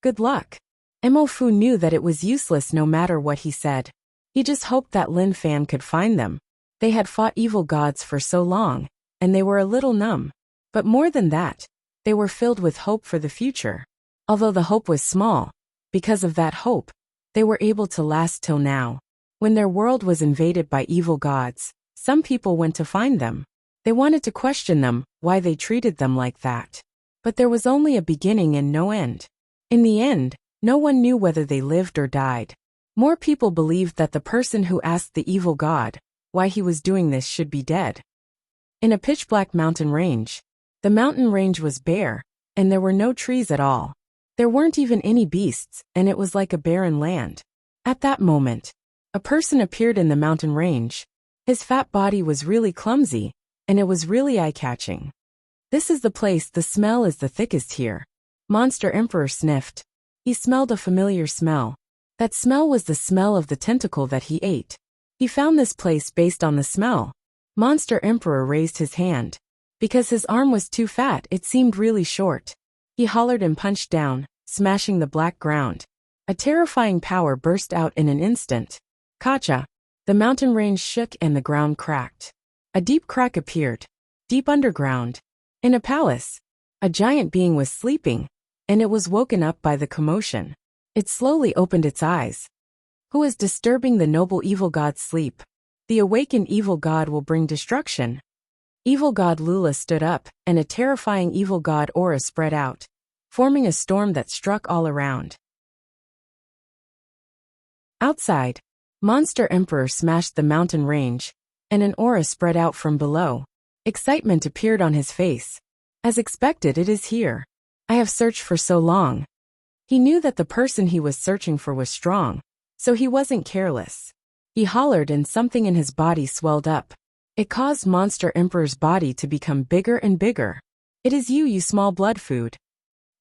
Good luck. Mo Fu knew that it was useless no matter what he said. He just hoped that Lin Fan could find them. They had fought evil gods for so long, and they were a little numb. But more than that, they were filled with hope for the future. Although the hope was small, because of that hope, they were able to last till now. When their world was invaded by evil gods, some people went to find them. They wanted to question them, why they treated them like that. But there was only a beginning and no end. In the end, no one knew whether they lived or died. More people believed that the person who asked the evil god why he was doing this should be dead. In a pitch-black mountain range, the mountain range was bare, and there were no trees at all. There weren't even any beasts, and it was like a barren land. At that moment, a person appeared in the mountain range. His fat body was really clumsy, and it was really eye-catching. This is the place, the smell is the thickest here. Monster Emperor sniffed. He smelled a familiar smell. That smell was the smell of the tentacle that he ate. He found this place based on the smell. Monster Emperor raised his hand. Because his arm was too fat, it seemed really short. He hollered and punched down, smashing the black ground. A terrifying power burst out in an instant. Kacha! The mountain range shook and the ground cracked. A deep crack appeared. Deep underground. In a palace. A giant being was sleeping, and it was woken up by the commotion. It slowly opened its eyes. Who is disturbing the noble evil god's sleep? The awakened evil god will bring destruction. Evil god Lula stood up, and a terrifying evil god aura spread out, forming a storm that struck all around. Outside, Monster Emperor smashed the mountain range, and an aura spread out from below. Excitement appeared on his face. As expected, it is here. I have searched for so long. He knew that the person he was searching for was strong, So he wasn't careless. He hollered and something in his body swelled up. It caused Monster Emperor's body to become bigger and bigger. "It is you, you small blood food."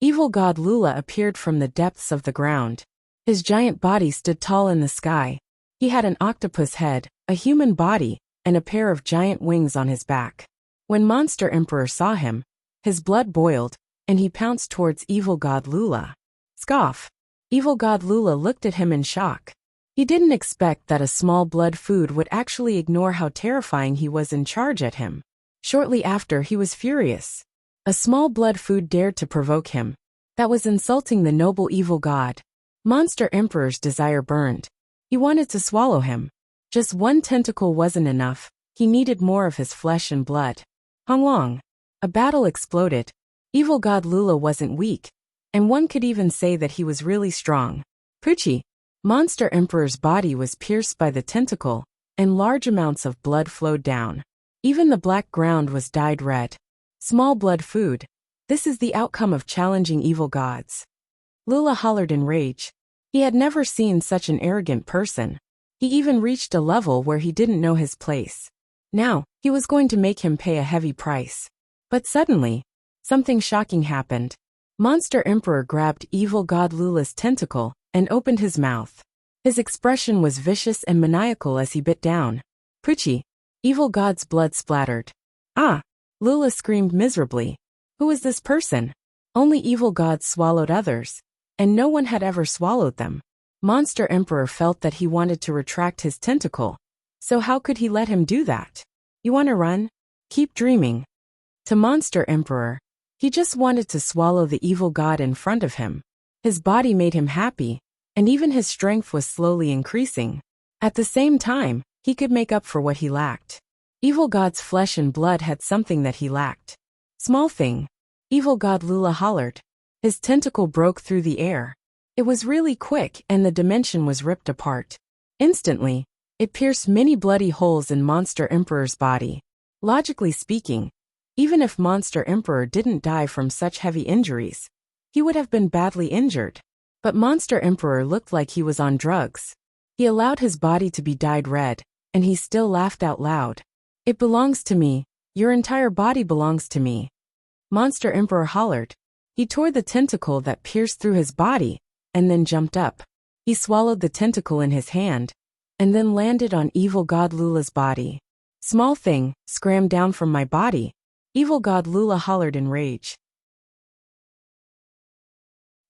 Evil god Lula appeared from the depths of the ground. His giant body stood tall in the sky. He had an octopus head, a human body, and a pair of giant wings on his back. When Monster Emperor saw him, his blood boiled, and he pounced towards evil god Lula. Scoff. Evil god Lula looked at him in shock. He didn't expect that a small blood food would actually ignore how terrifying he was in charge at him. Shortly after, he was furious. A small blood food dared to provoke him. That was insulting the noble evil god. Monster Emperor's desire burned. He wanted to swallow him. Just one tentacle wasn't enough. He needed more of his flesh and blood. Honglong. A battle exploded. Evil god Lula wasn't weak, and one could even say that he was really strong. Pucci. Monster Emperor's body was pierced by the tentacle, and large amounts of blood flowed down. Even the black ground was dyed red. Small blood food. This is the outcome of challenging evil gods. Lula hollered in rage. He had never seen such an arrogant person. He even reached a level where he didn't know his place. Now, he was going to make him pay a heavy price. But suddenly, something shocking happened. Monster Emperor grabbed evil god Lula's tentacle and opened his mouth. His expression was vicious and maniacal as he bit down. Pucci. Evil god's blood splattered. Ah! Lula screamed miserably. Who was this person? Only evil gods swallowed others, and no one had ever swallowed them. Monster Emperor felt that he wanted to retract his tentacle. So how could he let him do that? You wanna run? Keep dreaming. To Monster Emperor, he just wanted to swallow the evil god in front of him. His body made him happy, and even his strength was slowly increasing. At the same time, he could make up for what he lacked. Evil god's flesh and blood had something that he lacked. Small thing. Evil god Lula hollered. His tentacle broke through the air. It was really quick and the dimension was ripped apart. Instantly, it pierced many bloody holes in Monster Emperor's body. Logically speaking, even if Monster Emperor didn't die from such heavy injuries, he would have been badly injured. But Monster Emperor looked like he was on drugs. He allowed his body to be dyed red, and he still laughed out loud. It belongs to me. Your entire body belongs to me. Monster Emperor hollered. He tore the tentacle that pierced through his body, and then jumped up. He swallowed the tentacle in his hand, and then landed on evil god Lula's body. Small thing, scram down from my body. Evil god Lula hollered in rage.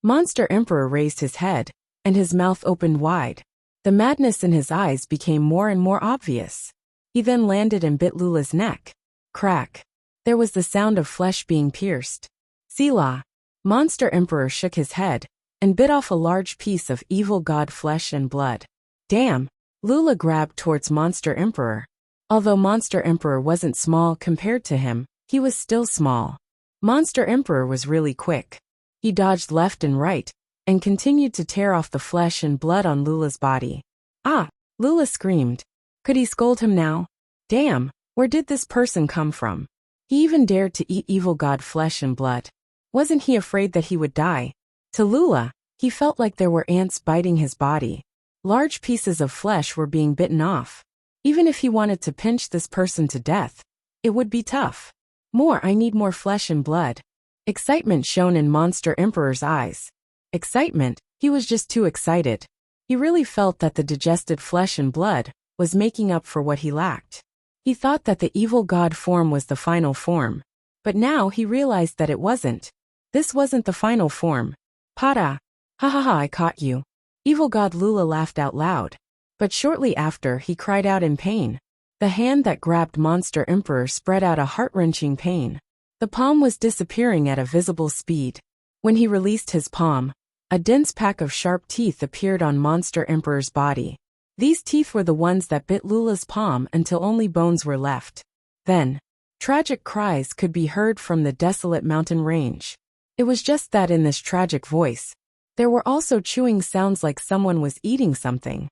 Monster Emperor raised his head, and his mouth opened wide. The madness in his eyes became more and more obvious. He then landed and bit Lula's neck. Crack. There was the sound of flesh being pierced. Selah. Monster Emperor shook his head, and bit off a large piece of evil god flesh and blood. Damn. Lula grabbed towards Monster Emperor. Although Monster Emperor wasn't small compared to him, he was still small. Monster Emperor was really quick. He dodged left and right, and continued to tear off the flesh and blood on Lula's body. Ah! Lula screamed. Could he scold him now? Damn, where did this person come from? He even dared to eat evil god flesh and blood. Wasn't he afraid that he would die? To Lula, he felt like there were ants biting his body. Large pieces of flesh were being bitten off. Even if he wanted to pinch this person to death, it would be tough. I need more flesh and blood. Excitement shone in Monster Emperor's eyes. Excitement, he was just too excited. He really felt that the digested flesh and blood was making up for what he lacked. He thought that the evil god form was the final form. But now he realized that it wasn't. This wasn't the final form. Pada! Ha ha ha, I caught you. Evil god Lula laughed out loud. But shortly after, he cried out in pain. The hand that grabbed Monster Emperor spread out a heart-wrenching pain. The palm was disappearing at a visible speed. When he released his palm, a dense pack of sharp teeth appeared on Monster Emperor's body. These teeth were the ones that bit Lula's palm until only bones were left. Then, tragic cries could be heard from the desolate mountain range. It was just that in this tragic voice, there were also chewing sounds like someone was eating something.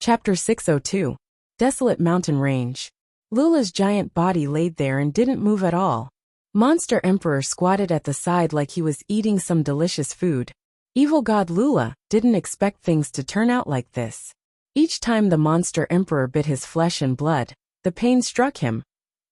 Chapter 602. Desolate Mountain Range. Lula's giant body laid there and didn't move at all. Monster Emperor squatted at the side like he was eating some delicious food. Evil God Lula didn't expect things to turn out like this. Each time the Monster Emperor bit his flesh and blood, the pain struck him,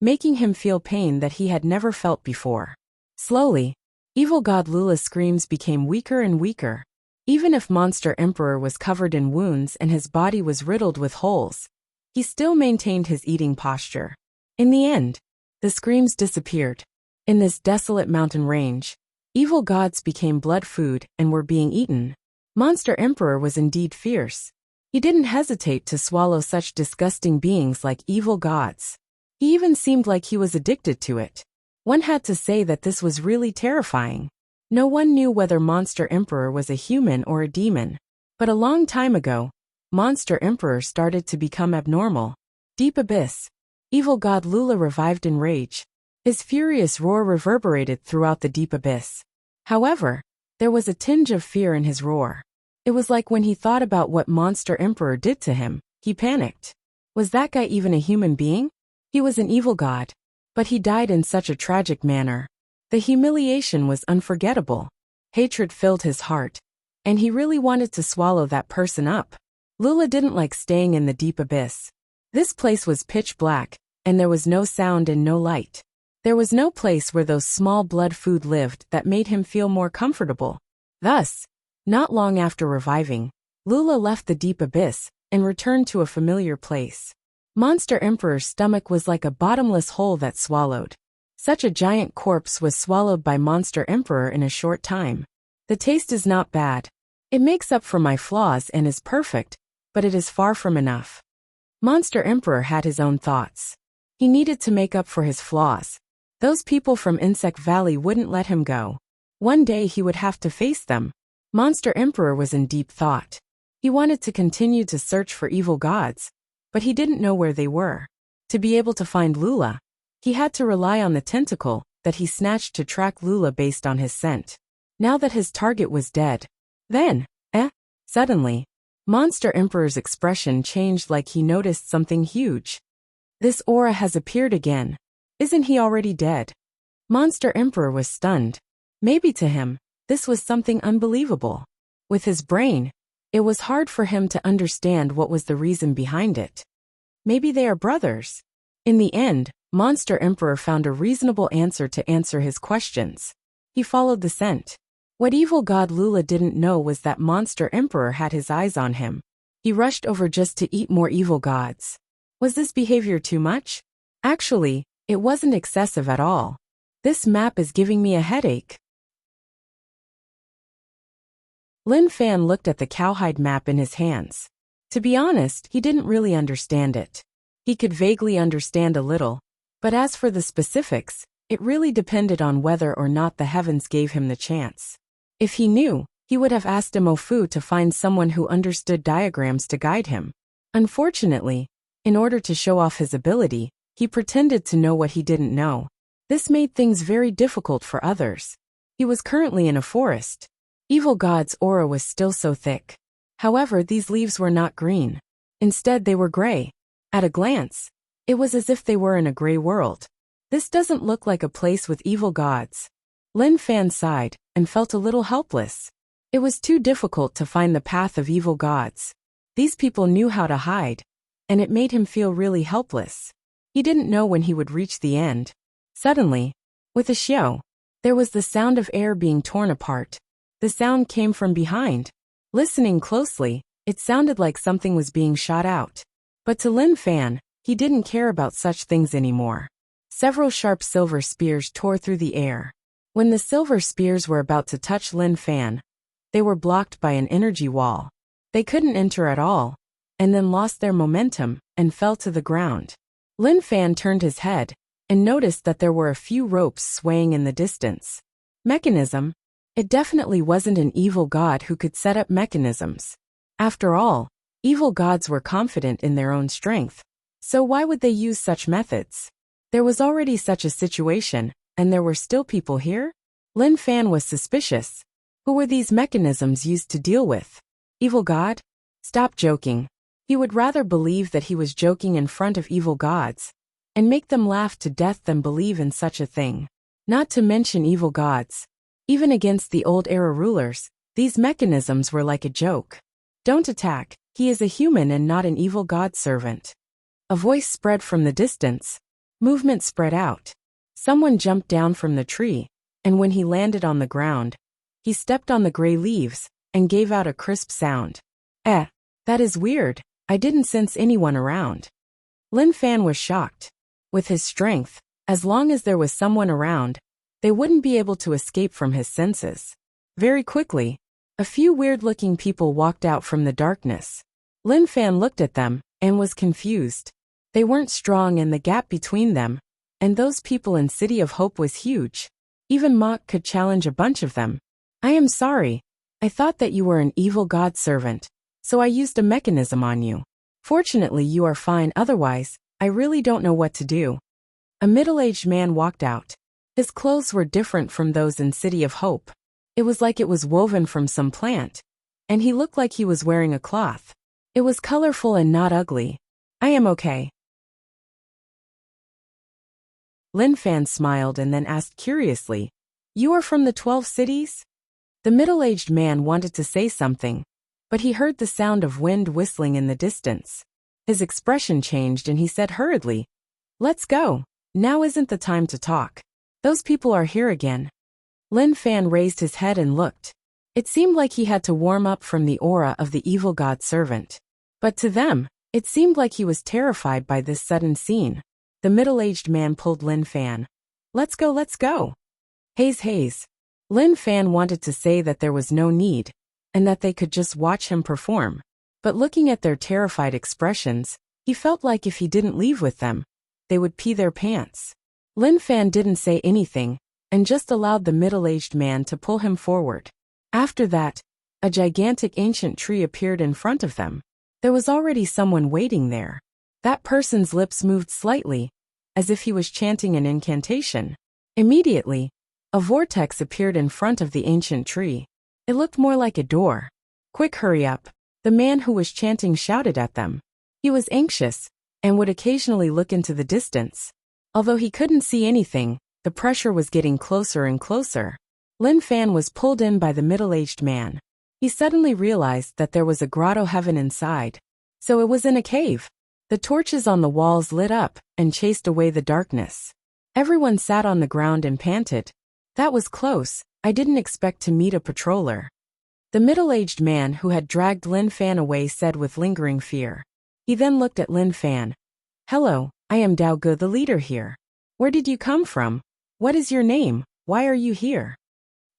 making him feel pain that he had never felt before. Slowly, Evil God Lula's screams became weaker and weaker. Even if Monster Emperor was covered in wounds and his body was riddled with holes, he still maintained his eating posture. In the end, the screams disappeared. In this desolate mountain range, evil gods became blood food and were being eaten. Monster Emperor was indeed fierce. He didn't hesitate to swallow such disgusting beings like evil gods. He even seemed like he was addicted to it. One had to say that this was really terrifying. No one knew whether Monster Emperor was a human or a demon. But a long time ago, Monster Emperor started to become abnormal. Deep Abyss. Evil God Lula revived in rage. His furious roar reverberated throughout the deep abyss. However, there was a tinge of fear in his roar. It was like when he thought about what Monster Emperor did to him, he panicked. Was that guy even a human being? He was an evil god. But he died in such a tragic manner. The humiliation was unforgettable. Hatred filled his heart, and he really wanted to swallow that person up. Lula didn't like staying in the deep abyss. This place was pitch black, and there was no sound and no light. There was no place where those small blood food lived that made him feel more comfortable. Thus, not long after reviving, Lula left the deep abyss and returned to a familiar place. Monster Emperor's stomach was like a bottomless hole that swallowed. Such a giant corpse was swallowed by Monster Emperor in a short time. The taste is not bad. It makes up for my flaws and is perfect, but it is far from enough. Monster Emperor had his own thoughts. He needed to make up for his flaws. Those people from Insect Valley wouldn't let him go. One day he would have to face them. Monster Emperor was in deep thought. He wanted to continue to search for evil gods, but he didn't know where they were. To be able to find Lula, he had to rely on the tentacle that he snatched to track Lula based on his scent. Now that his target was dead, suddenly, Monster Emperor's expression changed like he noticed something huge. This aura has appeared again. Isn't he already dead? Monster Emperor was stunned. Maybe to him, this was something unbelievable. With his brain, it was hard for him to understand what was the reason behind it. Maybe they are brothers. In the end, Monster Emperor found a reasonable answer to answer his questions. He followed the scent. What evil god Lula didn't know was that Monster Emperor had his eyes on him. He rushed over just to eat more evil gods. Was this behavior too much? Actually, it wasn't excessive at all. This map is giving me a headache. Lin Fan looked at the cowhide map in his hands. To be honest, he didn't really understand it. He could vaguely understand a little, but as for the specifics, it really depended on whether or not the heavens gave him the chance. If he knew, he would have asked Mofu to find someone who understood diagrams to guide him. Unfortunately, in order to show off his ability, he pretended to know what he didn't know. This made things very difficult for others. He was currently in a forest. Evil God's aura was still so thick. However, these leaves were not green. Instead, they were gray. At a glance, it was as if they were in a gray world. This doesn't look like a place with evil gods. Lin Fan sighed and felt a little helpless. It was too difficult to find the path of evil gods. These people knew how to hide, and it made him feel really helpless. He didn't know when he would reach the end. Suddenly, with a xiao, there was the sound of air being torn apart. The sound came from behind. Listening closely, it sounded like something was being shot out. But to Lin Fan, he didn't care about such things anymore. Several sharp silver spears tore through the air. When the silver spears were about to touch Lin Fan, they were blocked by an energy wall. They couldn't enter at all, and then lost their momentum and fell to the ground. Lin Fan turned his head and noticed that there were a few ropes swaying in the distance. Mechanism? It definitely wasn't an evil god who could set up mechanisms. After all, evil gods were confident in their own strength. So why would they use such methods? There was already such a situation, and there were still people here? Lin Fan was suspicious. Who were these mechanisms used to deal with? Evil god? Stop joking. He would rather believe that he was joking in front of evil gods, and make them laugh to death than believe in such a thing. Not to mention evil gods. Even against the old era rulers, these mechanisms were like a joke. Don't attack, he is a human and not an evil god servant. A voice spread from the distance. Movement spread out. Someone jumped down from the tree, and when he landed on the ground, he stepped on the gray leaves and gave out a crisp sound. That is weird, I didn't sense anyone around. Lin Fan was shocked. With his strength, as long as there was someone around, they wouldn't be able to escape from his senses. Very quickly, a few weird-looking people walked out from the darkness. Lin Fan looked at them and was confused. They weren't strong and the gap between them and those people in City of Hope was huge. Even Mach could challenge a bunch of them. I am sorry. I thought that you were an evil god servant, so I used a mechanism on you. Fortunately you are fine, otherwise, I really don't know what to do. A middle-aged man walked out. His clothes were different from those in City of Hope. It was like it was woven from some plant, and he looked like he was wearing a cloth. It was colorful and not ugly. I am okay. Lin Fan smiled and then asked curiously, You are from the 12 cities? The middle-aged man wanted to say something, but he heard the sound of wind whistling in the distance. His expression changed and he said hurriedly, Let's go. Now isn't the time to talk. Those people are here again. Lin Fan raised his head and looked. It seemed like he had to warm up from the aura of the evil god servant. But to them, it seemed like he was terrified by this sudden scene. The middle-aged man pulled Lin Fan. Let's go, let's go. Haze. Lin Fan wanted to say that there was no need, and that they could just watch him perform. But looking at their terrified expressions, he felt like if he didn't leave with them, they would pee their pants. Lin Fan didn't say anything, and just allowed the middle-aged man to pull him forward. After that, a gigantic ancient tree appeared in front of them. There was already someone waiting there. That person's lips moved slightly, as if he was chanting an incantation. Immediately, a vortex appeared in front of the ancient tree. It looked more like a door. Quick, hurry up, the man who was chanting shouted at them. He was anxious, and would occasionally look into the distance. Although he couldn't see anything, the pressure was getting closer and closer. Lin Fan was pulled in by the middle-aged man. He suddenly realized that there was a grotto heaven inside. So it was in a cave. The torches on the walls lit up and chased away the darkness. Everyone sat on the ground and panted. That was close. I didn't expect to meet a patroller. The middle-aged man who had dragged Lin Fan away said with lingering fear. He then looked at Lin Fan. Hello, I am Dao Ge, the leader here. Where did you come from? What is your name? Why are you here?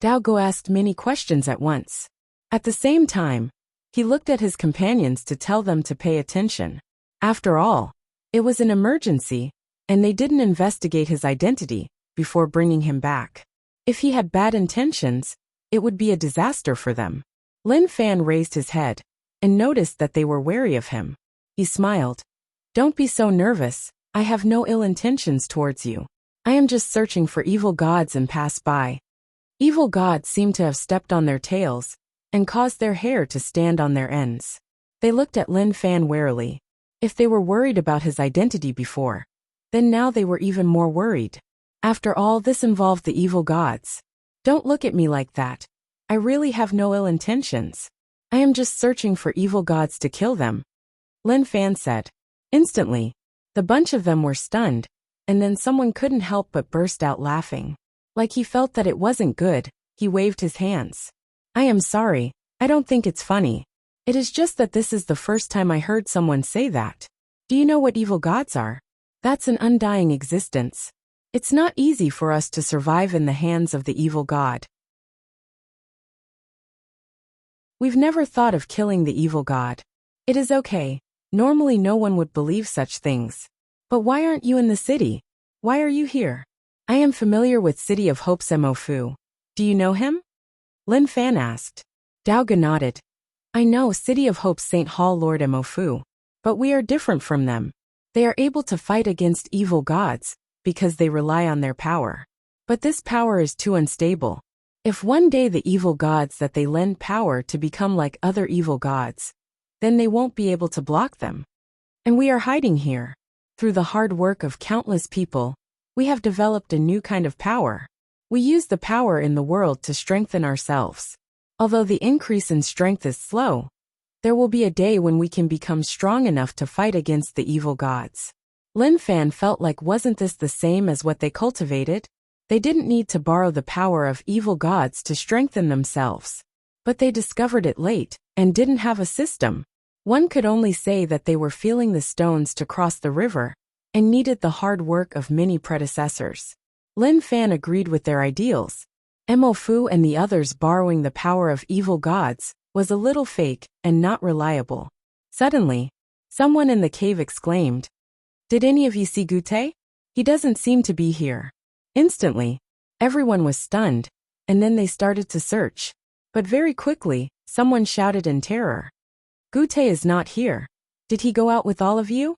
Dao Ge asked many questions at once. At the same time, he looked at his companions to tell them to pay attention. After all, it was an emergency, and they didn't investigate his identity before bringing him back. If he had bad intentions, it would be a disaster for them. Lin Fan raised his head and noticed that they were wary of him. He smiled. Don't be so nervous, I have no ill intentions towards you. I am just searching for evil gods and pass by. Evil gods seemed to have stepped on their tails and caused their hair to stand on their ends. They looked at Lin Fan warily. If they were worried about his identity before, then now they were even more worried. After all, this involved the evil gods. Don't look at me like that. I really have no ill intentions. I am just searching for evil gods to kill them. Lin Fan said. Instantly, the bunch of them were stunned, and then someone couldn't help but burst out laughing. Like he felt that it wasn't good, he waved his hands. I am sorry, I don't think it's funny. It is just that this is the first time I heard someone say that. Do you know what evil gods are? That's an undying existence. It's not easy for us to survive in the hands of the evil god. We've never thought of killing the evil god. It is okay. Normally no one would believe such things. But why aren't you in the city? Why are you here? I am familiar with City of Hope's Mo. Do you know him? Lin Fan asked. Dao Ge nodded. I know City of Hope's St. Hall Lord Mo, but we are different from them. They are able to fight against evil gods because they rely on their power. But this power is too unstable. If one day the evil gods that they lend power to become like other evil gods, then they won't be able to block them. And we are hiding here. Through the hard work of countless people, we have developed a new kind of power. We use the power in the world to strengthen ourselves. Although the increase in strength is slow, there will be a day when we can become strong enough to fight against the evil gods. Lin Fan felt like, wasn't this the same as what they cultivated? They didn't need to borrow the power of evil gods to strengthen themselves. But they discovered it late, and didn't have a system. One could only say that they were feeling the stones to cross the river, and needed the hard work of many predecessors. Lin Fan agreed with their ideals. Mo Fu and the others borrowing the power of evil gods was a little fake and not reliable. Suddenly, someone in the cave exclaimed, "Did any of you see Gute? He doesn't seem to be here." Instantly, everyone was stunned, and then they started to search. But very quickly, someone shouted in terror, "Gute is not here. Did he go out with all of you?"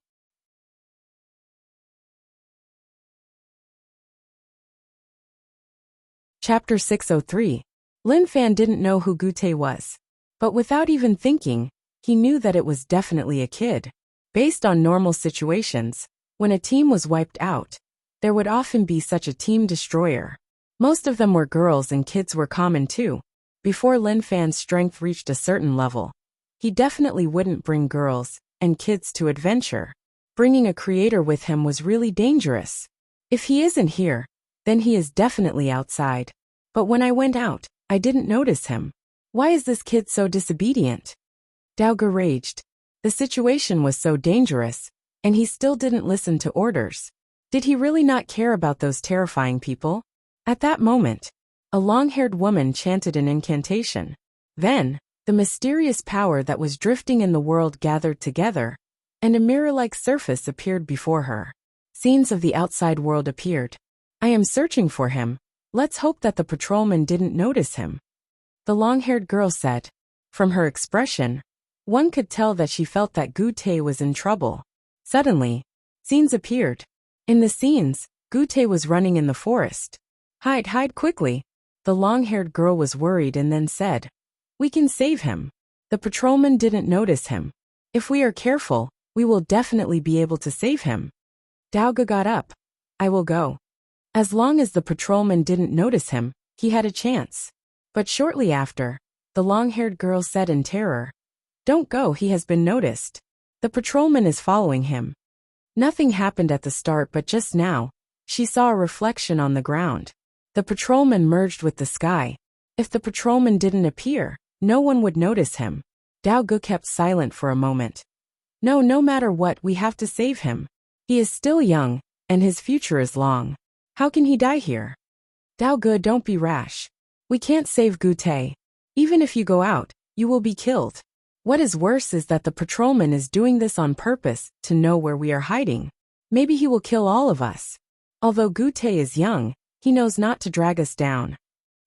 Chapter 603. Lin Fan didn't know who Gute was. But without even thinking, he knew that it was definitely a kid. Based on normal situations, when a team was wiped out, there would often be such a team destroyer. Most of them were girls, and kids were common too. Before Lin Fan's strength reached a certain level, he definitely wouldn't bring girls and kids to adventure. Bringing a creator with him was really dangerous. If he isn't here, then he is definitely outside. But when I went out, I didn't notice him. Why is this kid so disobedient? Daoge raged. The situation was so dangerous, and he still didn't listen to orders. Did he really not care about those terrifying people? At that moment, a long-haired woman chanted an incantation. Then, the mysterious power that was drifting in the world gathered together, and a mirror-like surface appeared before her. Scenes of the outside world appeared. "I am searching for him. Let's hope that the patrolman didn't notice him," the long-haired girl said. From her expression, one could tell that she felt that Gute was in trouble. Suddenly, scenes appeared. In the scenes, Gute was running in the forest. Hide quickly." The long-haired girl was worried and then said, "We can save him. The patrolman didn't notice him. If we are careful, we will definitely be able to save him." Daoge got up. "I will go." As long as the patrolman didn't notice him, he had a chance. But shortly after, the long-haired girl said in terror, "Don't go, he has been noticed. The patrolman is following him." Nothing happened at the start, but just now, she saw a reflection on the ground. The patrolman merged with the sky. If the patrolman didn't appear, no one would notice him. Daoge kept silent for a moment. No matter what, we have to save him. He is still young, and his future is long. How can he die here? Daoge, don't be rash. We can't save Gute. Even if you go out, you will be killed. What is worse is that the patrolman is doing this on purpose, to know where we are hiding. Maybe he will kill all of us. Although Gute is young, he knows not to drag us down.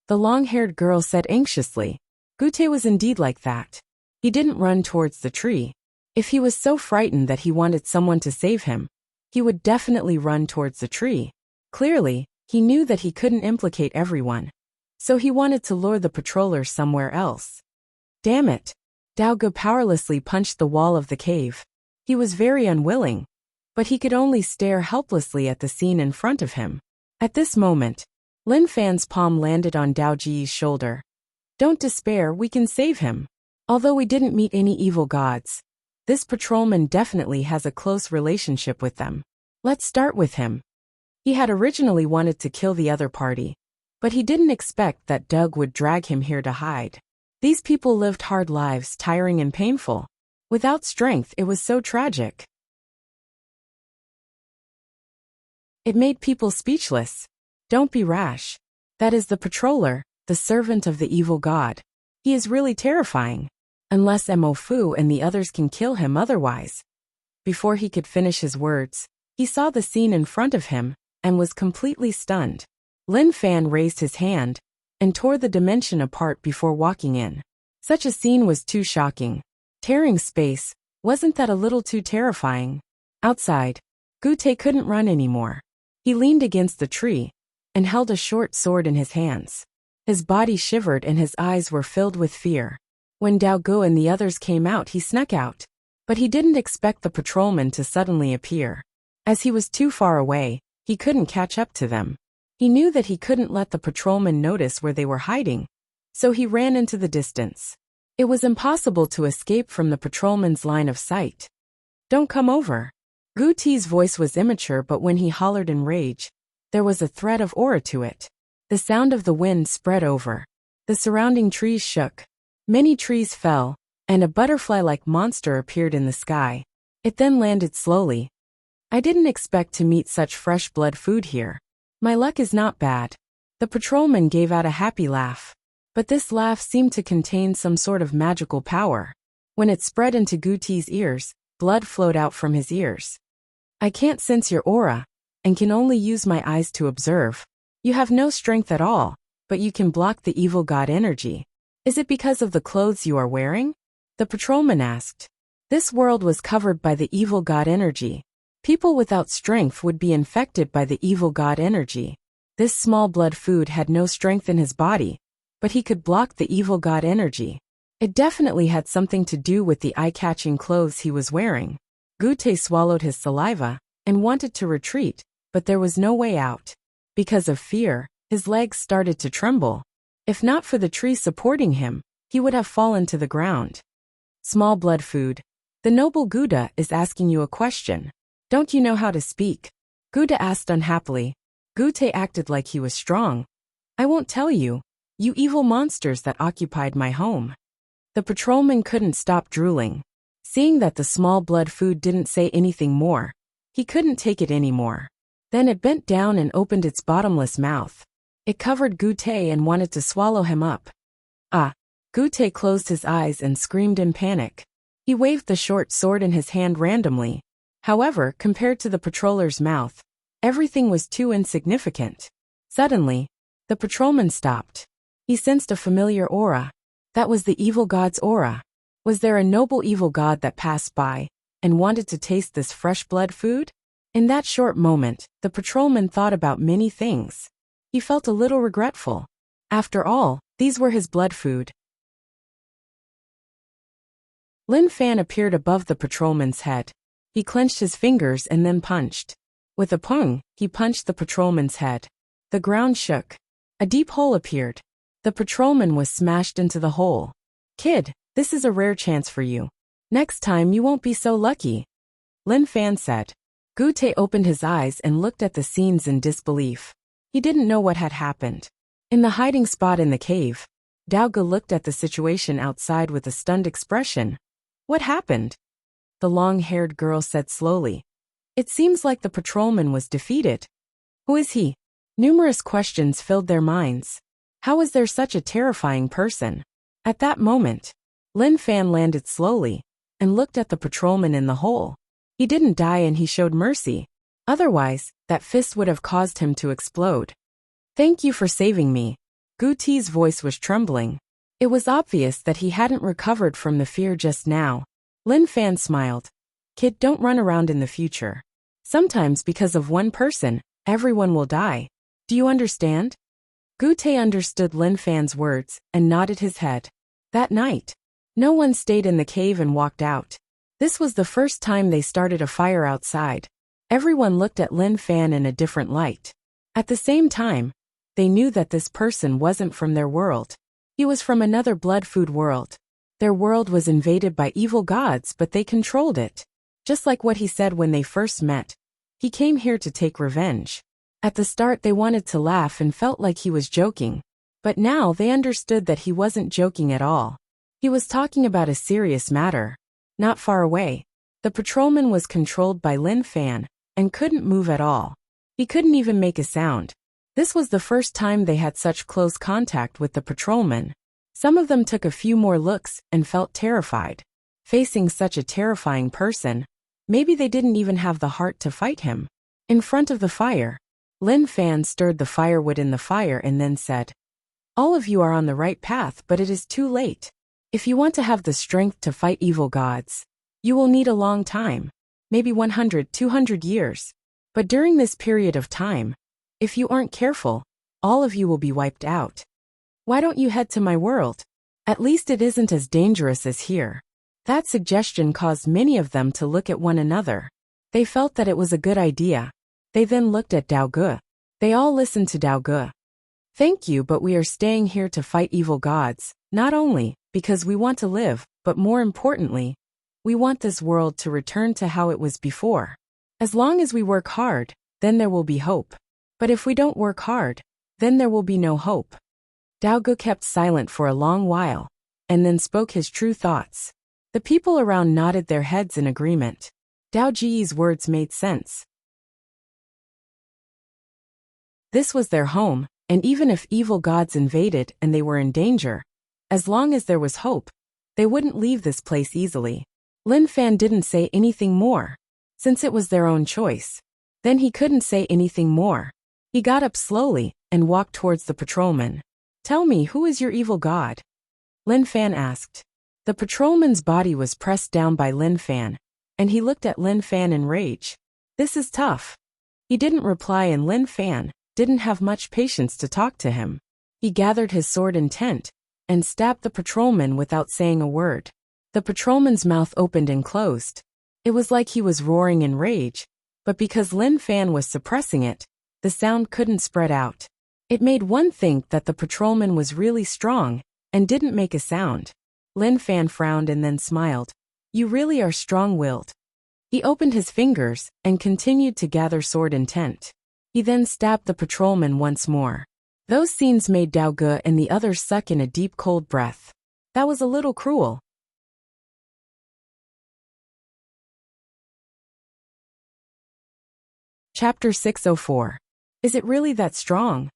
The long-haired girl said anxiously. Gute was indeed like that. He didn't run towards the tree. If he was so frightened that he wanted someone to save him, he would definitely run towards the tree. Clearly, he knew that he couldn't implicate everyone. So he wanted to lure the patrollers somewhere else. Damn it! Daoge powerlessly punched the wall of the cave. He was very unwilling, but he could only stare helplessly at the scene in front of him. At this moment, Lin Fan's palm landed on Daoji's shoulder. "Don't despair, we can save him. Although we didn't meet any evil gods, this patrolman definitely has a close relationship with them. Let's start with him." He had originally wanted to kill the other party, but he didn't expect that Doug would drag him here to hide. These people lived hard lives, tiring and painful. Without strength, it was so tragic. It made people speechless. Don't be rash. That is the patroller, the servant of the evil god. He is really terrifying. Unless Mo Fu and the others can kill him otherwise. Before he could finish his words, he saw the scene in front of him, and was completely stunned. Lin Fan raised his hand, and tore the dimension apart before walking in. Such a scene was too shocking. Tearing space, wasn't that a little too terrifying? Outside, Gute couldn't run anymore. He leaned against the tree, and held a short sword in his hands. His body shivered and his eyes were filled with fear. When Daoge and the others came out, he snuck out. But he didn't expect the patrolman to suddenly appear. As he was too far away, he couldn't catch up to them. He knew that he couldn't let the patrolman notice where they were hiding, so he ran into the distance. It was impossible to escape from the patrolman's line of sight. "Don't come over." Gu Ti's voice was immature, but when he hollered in rage, there was a threat of aura to it. The sound of the wind spread over. The surrounding trees shook. Many trees fell, and a butterfly-like monster appeared in the sky. It then landed slowly. "I didn't expect to meet such fresh blood food here. My luck is not bad." The patrolman gave out a happy laugh. But this laugh seemed to contain some sort of magical power. When it spread into Gu Ti's ears, blood flowed out from his ears. "I can't sense your aura, and can only use my eyes to observe. You have no strength at all, but you can block the evil god energy. Is it because of the clothes you are wearing?" The patrolman asked. This world was covered by the evil god energy. People without strength would be infected by the evil god energy. This small blood food had no strength in his body, but he could block the evil god energy. It definitely had something to do with the eye-catching clothes he was wearing. Gu Ti swallowed his saliva and wanted to retreat, but there was no way out. Because of fear, his legs started to tremble. If not for the tree supporting him, he would have fallen to the ground. "Small blood food. The noble Gouda is asking you a question. Don't you know how to speak?" Gouda asked unhappily. Gu Ti acted like he was strong. "I won't tell you. You evil monsters that occupied my home." The patrolman couldn't stop drooling. Seeing that the small blood food didn't say anything more, he couldn't take it anymore. Then it bent down and opened its bottomless mouth. It covered Gu Ti and wanted to swallow him up. "Ah!" Gu Ti closed his eyes and screamed in panic. He waved the short sword in his hand randomly. However, compared to the patroller's mouth, everything was too insignificant. Suddenly, the patrolman stopped. He sensed a familiar aura. That was the evil god's aura. Was there a noble evil god that passed by and wanted to taste this fresh blood food? In that short moment, the patrolman thought about many things. He felt a little regretful. After all, these were his blood food. Lin Fan appeared above the patrolman's head. He clenched his fingers and then punched. With a pung, he punched the patrolman's head. The ground shook. A deep hole appeared. The patrolman was smashed into the hole. "Kid, this is a rare chance for you. Next time you won't be so lucky," Lin Fan said. Gu Ti opened his eyes and looked at the scenes in disbelief. He didn't know what had happened. In the hiding spot in the cave, Dao Ge looked at the situation outside with a stunned expression. "What happened?" The long-haired girl said slowly. "It seems like the patrolman was defeated." "Who is he?" Numerous questions filled their minds. How was there such a terrifying person? At that moment, Lin Fan landed slowly and looked at the patrolman in the hole. He didn't die and he showed mercy. Otherwise, that fist would have caused him to explode. "Thank you for saving me." Gu Ti's voice was trembling. It was obvious that he hadn't recovered from the fear just now. Lin Fan smiled. "Kid, don't run around in the future. Sometimes because of one person, everyone will die. Do you understand?" Gu Ti understood Lin Fan's words and nodded his head. That night, no one stayed in the cave and walked out. This was the first time they started a fire outside. Everyone looked at Lin Fan in a different light. At the same time, they knew that this person wasn't from their world. He was from another blood food world. Their world was invaded by evil gods, but they controlled it. Just like what he said when they first met. He came here to take revenge. At the start they wanted to laugh and felt like he was joking. But now they understood that he wasn't joking at all. He was talking about a serious matter. Not far away, the patrolman was controlled by Lin Fan and couldn't move at all. He couldn't even make a sound. This was the first time they had such close contact with the patrolman. Some of them took a few more looks and felt terrified. Facing such a terrifying person, maybe they didn't even have the heart to fight him. In front of the fire, Lin Fan stirred the firewood in the fire and then said, "All of you are on the right path, but it is too late. If you want to have the strength to fight evil gods, you will need a long time, maybe 100, 200 years. But during this period of time, if you aren't careful, all of you will be wiped out. Why don't you head to my world? At least it isn't as dangerous as here." That suggestion caused many of them to look at one another. They felt that it was a good idea. They then looked at Dao Ge. They all listened to Dao Ge. Thank you, but we are staying here to fight evil gods, not only because we want to live, but more importantly, we want this world to return to how it was before. As long as we work hard, then there will be hope. But if we don't work hard, then there will be no hope. Dao Ge kept silent for a long while, and then spoke his true thoughts. The people around nodded their heads in agreement. Dao Ji's words made sense. This was their home, and even if evil gods invaded and they were in danger, as long as there was hope, they wouldn't leave this place easily. Lin Fan didn't say anything more, since it was their own choice. Then he couldn't say anything more. He got up slowly and walked towards the patrolman. Tell me, who is your evil god? Lin Fan asked. The patrolman's body was pressed down by Lin Fan, and he looked at Lin Fan in rage. This is tough. He didn't reply, and Lin Fan didn't have much patience to talk to him. He gathered his sword intent and stabbed the patrolman without saying a word. The patrolman's mouth opened and closed. It was like he was roaring in rage, but because Lin Fan was suppressing it, the sound couldn't spread out. It made one think that the patrolman was really strong and didn't make a sound. Lin Fan frowned and then smiled. You really are strong-willed. He opened his fingers and continued to gather sword intent. He then stabbed the patrolman once more. Those scenes made Dao Ge and the others suck in a deep cold breath. That was a little cruel. Chapter 604. Is it really that strong?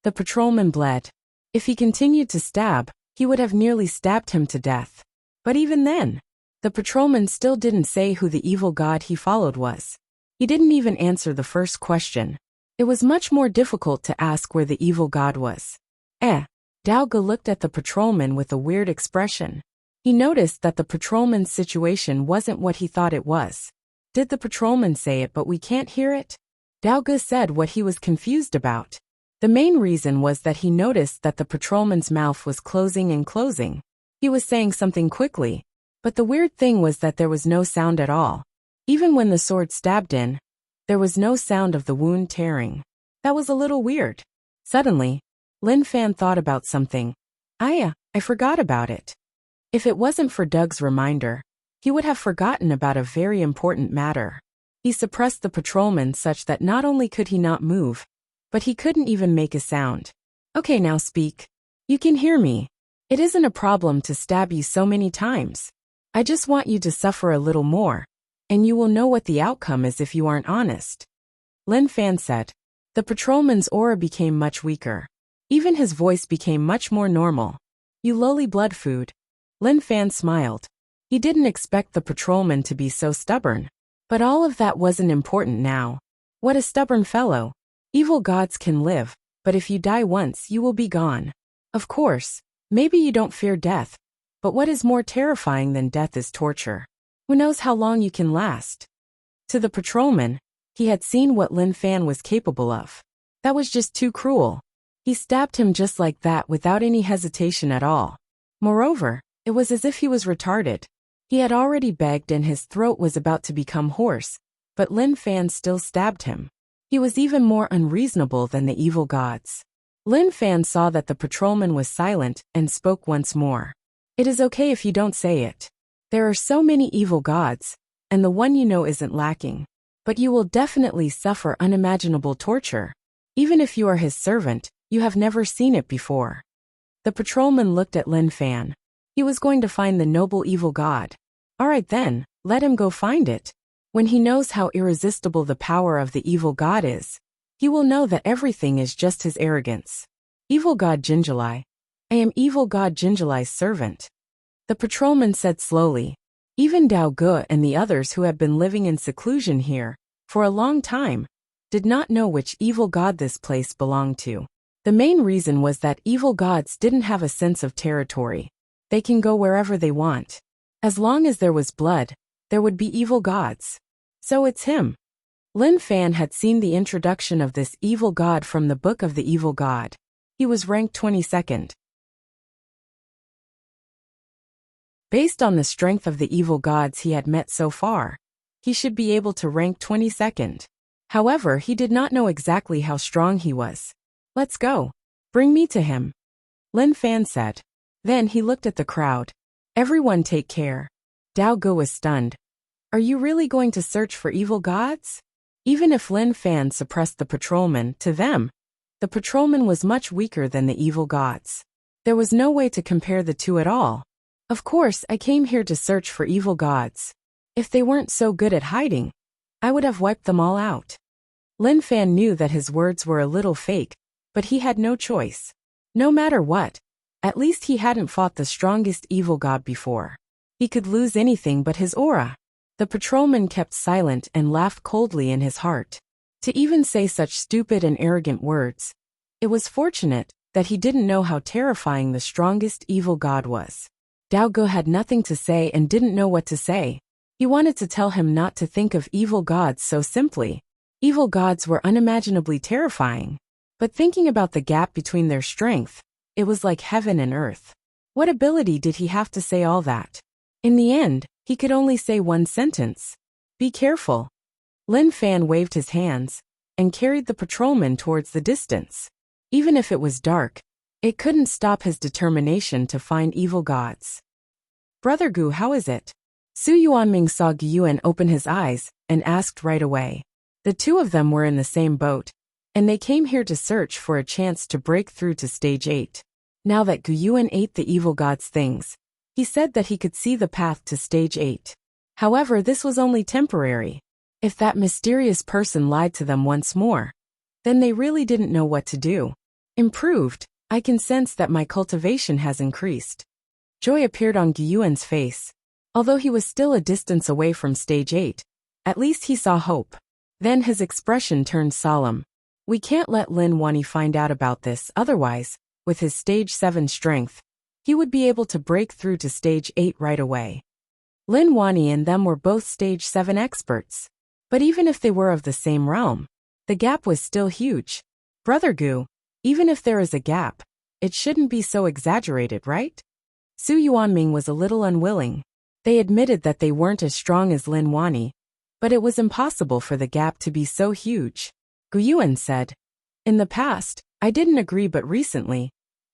The patrolman bled. If he continued to stab, he would have nearly stabbed him to death. But even then, the patrolman still didn't say who the evil god he followed was. He didn't even answer the first question. It was much more difficult to ask where the evil god was. Dao Ge looked at the patrolman with a weird expression. He noticed that the patrolman's situation wasn't what he thought it was. Did the patrolman say it but we can't hear it? Dao Ge said what he was confused about. The main reason was that he noticed that the patrolman's mouth was closing and closing. He was saying something quickly, but the weird thing was that there was no sound at all. Even when the sword stabbed in, there was no sound of the wound tearing. That was a little weird. Suddenly, Lin Fan thought about something. I forgot about it. If it wasn't for Doug's reminder, he would have forgotten about a very important matter. He suppressed the patrolman such that not only could he not move, but he couldn't even make a sound. Okay, now speak. You can hear me. It isn't a problem to stab you so many times. I just want you to suffer a little more, and you will know what the outcome is if you aren't honest. Lin Fan said. The patrolman's aura became much weaker. Even his voice became much more normal. You lowly blood food. Lin Fan smiled. He didn't expect the patrolman to be so stubborn. But all of that wasn't important now. What a stubborn fellow. Evil gods can live, but if you die once you will be gone. Of course, maybe you don't fear death, but what is more terrifying than death is torture. Who knows how long you can last? To the patrolman, he had seen what Lin Fan was capable of. That was just too cruel. He stabbed him just like that without any hesitation at all. Moreover, it was as if he was retarded. He had already begged and his throat was about to become hoarse, but Lin Fan still stabbed him. He was even more unreasonable than the evil gods. Lin Fan saw that the patrolman was silent and spoke once more. It is okay if you don't say it. There are so many evil gods, and the one you know isn't lacking. But you will definitely suffer unimaginable torture. Even if you are his servant, you have never seen it before. The patrolman looked at Lin Fan. He was going to find the noble evil god. All right then, let him go find it. When he knows how irresistible the power of the evil god is, he will know that everything is just his arrogance. Evil god Jinjilai. I am evil god Jinjilai's servant. The patrolman said slowly. Even Dao Ge and the others who have been living in seclusion here for a long time did not know which evil god this place belonged to. The main reason was that evil gods didn't have a sense of territory. They can go wherever they want. As long as there was blood, there would be evil gods. So it's him. Lin Fan had seen the introduction of this evil god from the Book of the Evil God. He was ranked 22nd. Based on the strength of the evil gods he had met so far, he should be able to rank 22nd. However, he did not know exactly how strong he was. Let's go. Bring me to him, Lin Fan said. Then he looked at the crowd. Everyone take care. Dao Ge was stunned. Are you really going to search for evil gods? Even if Lin Fan suppressed the patrolman, to them, the patrolman was much weaker than the evil gods. There was no way to compare the two at all. Of course, I came here to search for evil gods. If they weren't so good at hiding, I would have wiped them all out. Lin Fan knew that his words were a little fake, but he had no choice. No matter what, at least he hadn't fought the strongest evil god before. He could lose anything but his aura. The patrolman kept silent and laughed coldly in his heart. To even say such stupid and arrogant words. It was fortunate that he didn't know how terrifying the strongest evil god was. Dao Ge had nothing to say and didn't know what to say. He wanted to tell him not to think of evil gods so simply. Evil gods were unimaginably terrifying. But thinking about the gap between their strength, it was like heaven and earth. What ability did he have to say all that? In the end, he could only say one sentence. Be careful. Lin Fan waved his hands and carried the patrolman towards the distance. Even if it was dark, it couldn't stop his determination to find evil gods. Brother Gu, how is it? Su Yuanming saw Gu Yuan open his eyes and asked right away. The two of them were in the same boat, and they came here to search for a chance to break through to stage 8. Now that Gu Yuan ate the evil god's things, he said that he could see the path to stage 8. However, this was only temporary. If that mysterious person lied to them once more, then they really didn't know what to do. Improved, I can sense that my cultivation has increased. Joy appeared on Gu Yuan's face. Although he was still a distance away from stage 8, at least he saw hope. Then his expression turned solemn. We can't let Lin Wani find out about this, otherwise, with his stage 7 strength, he would be able to break through to stage 8 right away. Lin Wani and them were both stage 7 experts. But even if they were of the same realm, the gap was still huge. Brother Gu, even if there is a gap, it shouldn't be so exaggerated, right? Su Yuanming was a little unwilling. They admitted that they weren't as strong as Lin Wani, but it was impossible for the gap to be so huge. Gu Yuan said, in the past, I didn't agree, but recently,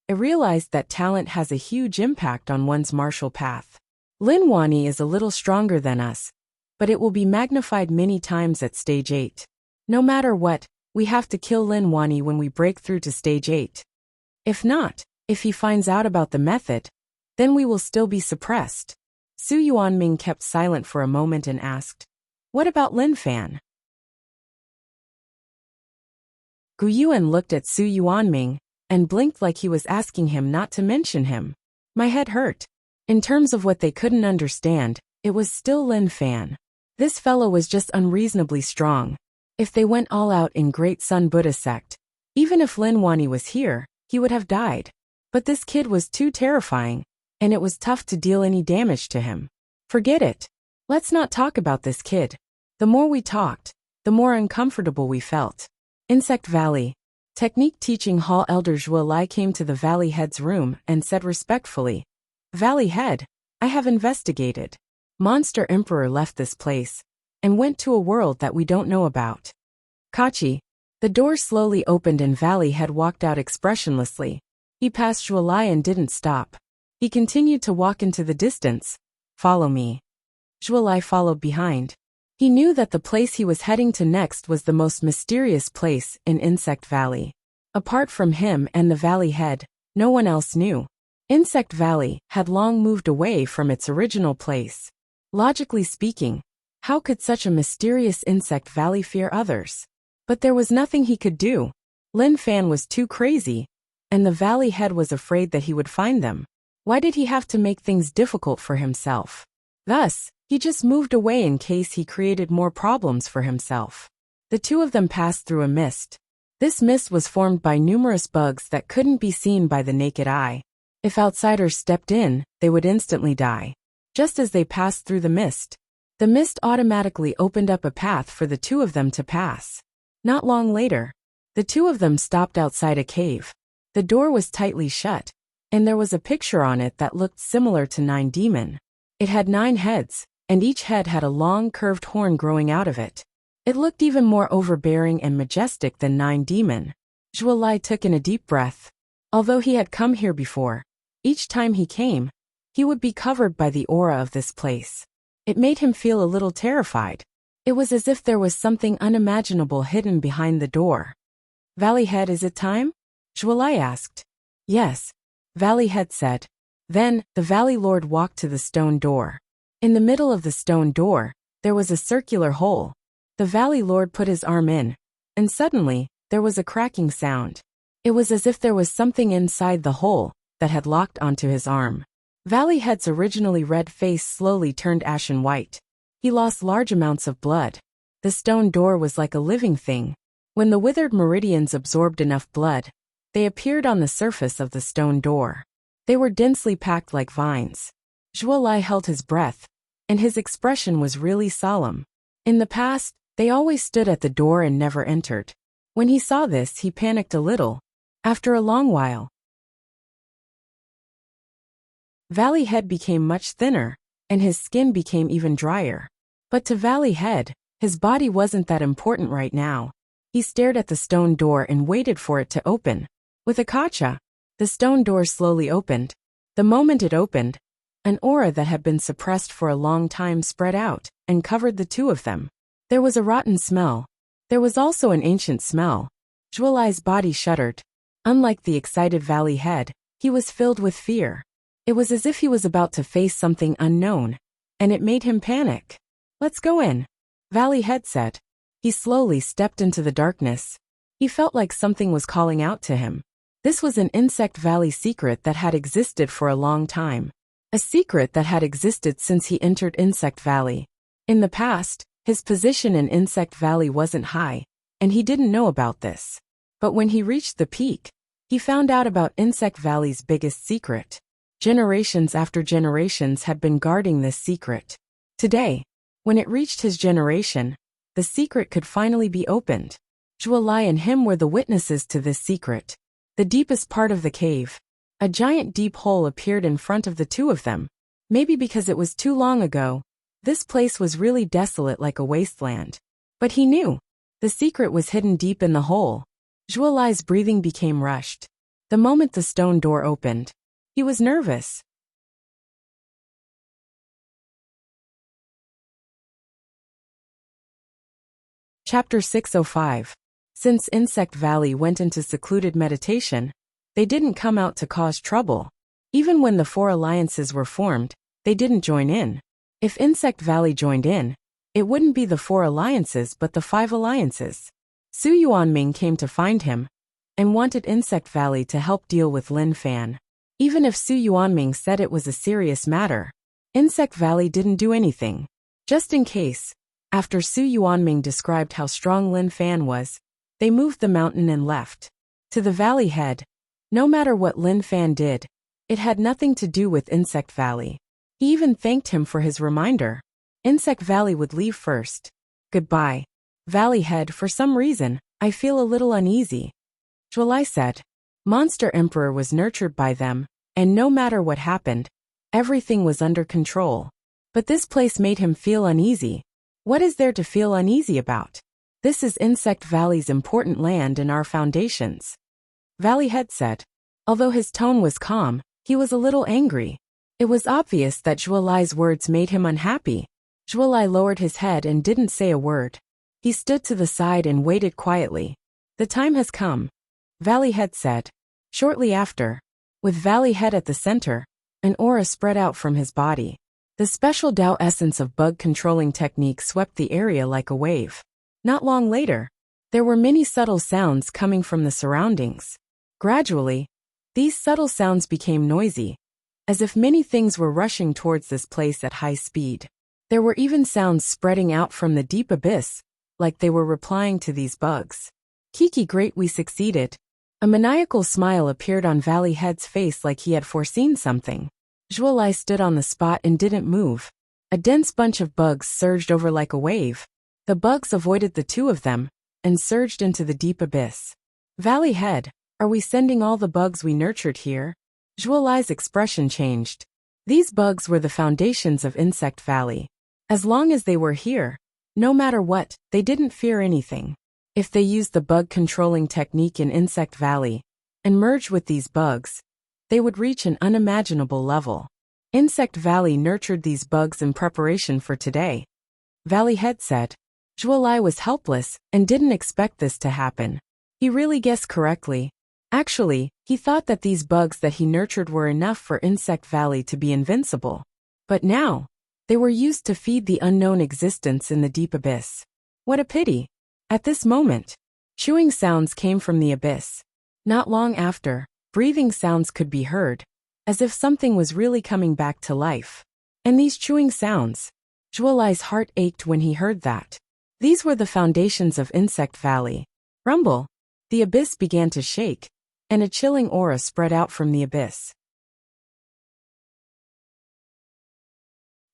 I realized that talent has a huge impact on one's martial path. Lin Wani is a little stronger than us, but it will be magnified many times at stage 8. No matter what, we have to kill Lin Wani when we break through to stage 8. If not, if he finds out about the method, then we will still be suppressed. Su Yuanming kept silent for a moment and asked, what about Lin Fan? Gu Yuan looked at Su Yuanming and blinked like he was asking him not to mention him. My head hurt. In terms of what they couldn't understand, it was still Lin Fan. This fellow was just unreasonably strong. If they went all out in Great Sun Buddha sect, even if Lin Wani was here, he would have died. But this kid was too terrifying, and it was tough to deal any damage to him. Forget it. Let's not talk about this kid. The more we talked, the more uncomfortable we felt. Insect Valley. Technique Teaching Hall Elder Zhuo Lai came to the Valley Head's room and said respectfully, Valley Head, I have investigated. Monster Emperor left this place and went to a world that we don't know about. Kachi. The door slowly opened and Valley Head walked out expressionlessly. He passed Zhuo Lai and didn't stop. He continued to walk into the distance. Follow me. Zhuo Lai followed behind. He knew that the place he was heading to next was the most mysterious place in Insect Valley. Apart from him and the Valley Head, no one else knew. Insect Valley had long moved away from its original place. Logically speaking, how could such a mysterious Insect Valley fear others? But there was nothing he could do. Lin Fan was too crazy, and the Valley Head was afraid that he would find them. Why did he have to make things difficult for himself? Thus, he just moved away in case he created more problems for himself. The two of them passed through a mist. This mist was formed by numerous bugs that couldn't be seen by the naked eye. If outsiders stepped in, they would instantly die. Just as they passed through the mist automatically opened up a path for the two of them to pass. Not long later, the two of them stopped outside a cave. The door was tightly shut, and there was a picture on it that looked similar to 9 demon. It had 9 heads, and each head had a long curved horn growing out of it. It looked even more overbearing and majestic than Nine Demon. Zhuolai took in a deep breath. Although he had come here before, each time he came, he would be covered by the aura of this place. It made him feel a little terrified. It was as if there was something unimaginable hidden behind the door. Valley Head, is it time? Zhuolai asked. Yes, Valley Head said. Then, the Valley Lord walked to the stone door. In the middle of the stone door, there was a circular hole. The Valley Lord put his arm in, and suddenly, there was a cracking sound. It was as if there was something inside the hole that had locked onto his arm. Valley Head's originally red face slowly turned ashen white. He lost large amounts of blood. The stone door was like a living thing. When the withered meridians absorbed enough blood, they appeared on the surface of the stone door. They were densely packed like vines. Zhuolai held his breath, and his expression was really solemn. In the past, they always stood at the door and never entered. When he saw this, he panicked a little. After a long while, Valley Head became much thinner, and his skin became even drier. But to Valley Head, his body wasn't that important right now. He stared at the stone door and waited for it to open. With a kacha, the stone door slowly opened. The moment it opened, an aura that had been suppressed for a long time spread out and covered the two of them. There was a rotten smell. There was also an ancient smell. Zhuolai's body shuddered. Unlike the excited Valley Head, he was filled with fear. It was as if he was about to face something unknown, and it made him panic. Let's go in, Valley Head said. He slowly stepped into the darkness. He felt like something was calling out to him. This was an Insect Valley secret that had existed for a long time. A secret that had existed since he entered Insect Valley. In the past, his position in Insect Valley wasn't high, and he didn't know about this. But when he reached the peak, he found out about Insect Valley's biggest secret. Generations after generations had been guarding this secret. Today, when it reached his generation, the secret could finally be opened. Zhuolai and him were the witnesses to this secret. The deepest part of the cave. A giant deep hole appeared in front of the two of them. Maybe because it was too long ago, this place was really desolate like a wasteland. But he knew. The secret was hidden deep in the hole. Zhuolai's breathing became rushed. The moment the stone door opened, he was nervous. Chapter 605. Since Insect Valley went into secluded meditation, they didn't come out to cause trouble. Even when the 4 alliances were formed, they didn't join in. If Insect Valley joined in, it wouldn't be the 4 alliances but the 5 alliances. Su Yuanming came to find him, and wanted Insect Valley to help deal with Lin Fan. Even if Su Yuanming said it was a serious matter, Insect Valley didn't do anything. Just in case, after Su Yuanming described how strong Lin Fan was, they moved the mountain and left. To the Valley Head, no matter what Lin Fan did, it had nothing to do with Insect Valley. He even thanked him for his reminder. Insect Valley would leave first. Goodbye, Valley Head. For some reason, I feel a little uneasy, Zhuolai said. Monster Emperor was nurtured by them, and no matter what happened, everything was under control. But this place made him feel uneasy. What is there to feel uneasy about? This is Insect Valley's important land and our foundations, Valley Head said. Although his tone was calm, he was a little angry. It was obvious that Zhuolai's words made him unhappy. Zhuolai lowered his head and didn't say a word. He stood to the side and waited quietly. The time has come, Valley Head said. Shortly after, with Valley Head at the center, an aura spread out from his body. The special Dao essence of bug controlling technique swept the area like a wave. Not long later, there were many subtle sounds coming from the surroundings. Gradually, these subtle sounds became noisy, as if many things were rushing towards this place at high speed. There were even sounds spreading out from the deep abyss, like they were replying to these bugs. Kiki, great, we succeeded. A maniacal smile appeared on Valley Head's face like he had foreseen something. Zhuolai stood on the spot and didn't move. A dense bunch of bugs surged over like a wave. The bugs avoided the two of them, and surged into the deep abyss. Valley Head, are we sending all the bugs we nurtured here? Zhuolai's expression changed. These bugs were the foundations of Insect Valley. As long as they were here, No matter what, they didn't fear anything. If they used the bug controlling technique in Insect Valley and merged with these bugs, they would reach an unimaginable level. Insect Valley nurtured these bugs in preparation for today. Valley Head said. Zhuolai was helpless and didn't expect this to happen. He really guessed correctly. Actually, he thought that these bugs that he nurtured were enough for Insect Valley to be invincible. But now, they were used to feed the unknown existence in the deep abyss. What a pity. At this moment, chewing sounds came from the abyss. Not long after, breathing sounds could be heard, as if something was really coming back to life. And these chewing sounds, Zhuolai's heart ached when he heard that. These were the foundations of Insect Valley. Rumble. The abyss began to shake, and a chilling aura spread out from the abyss.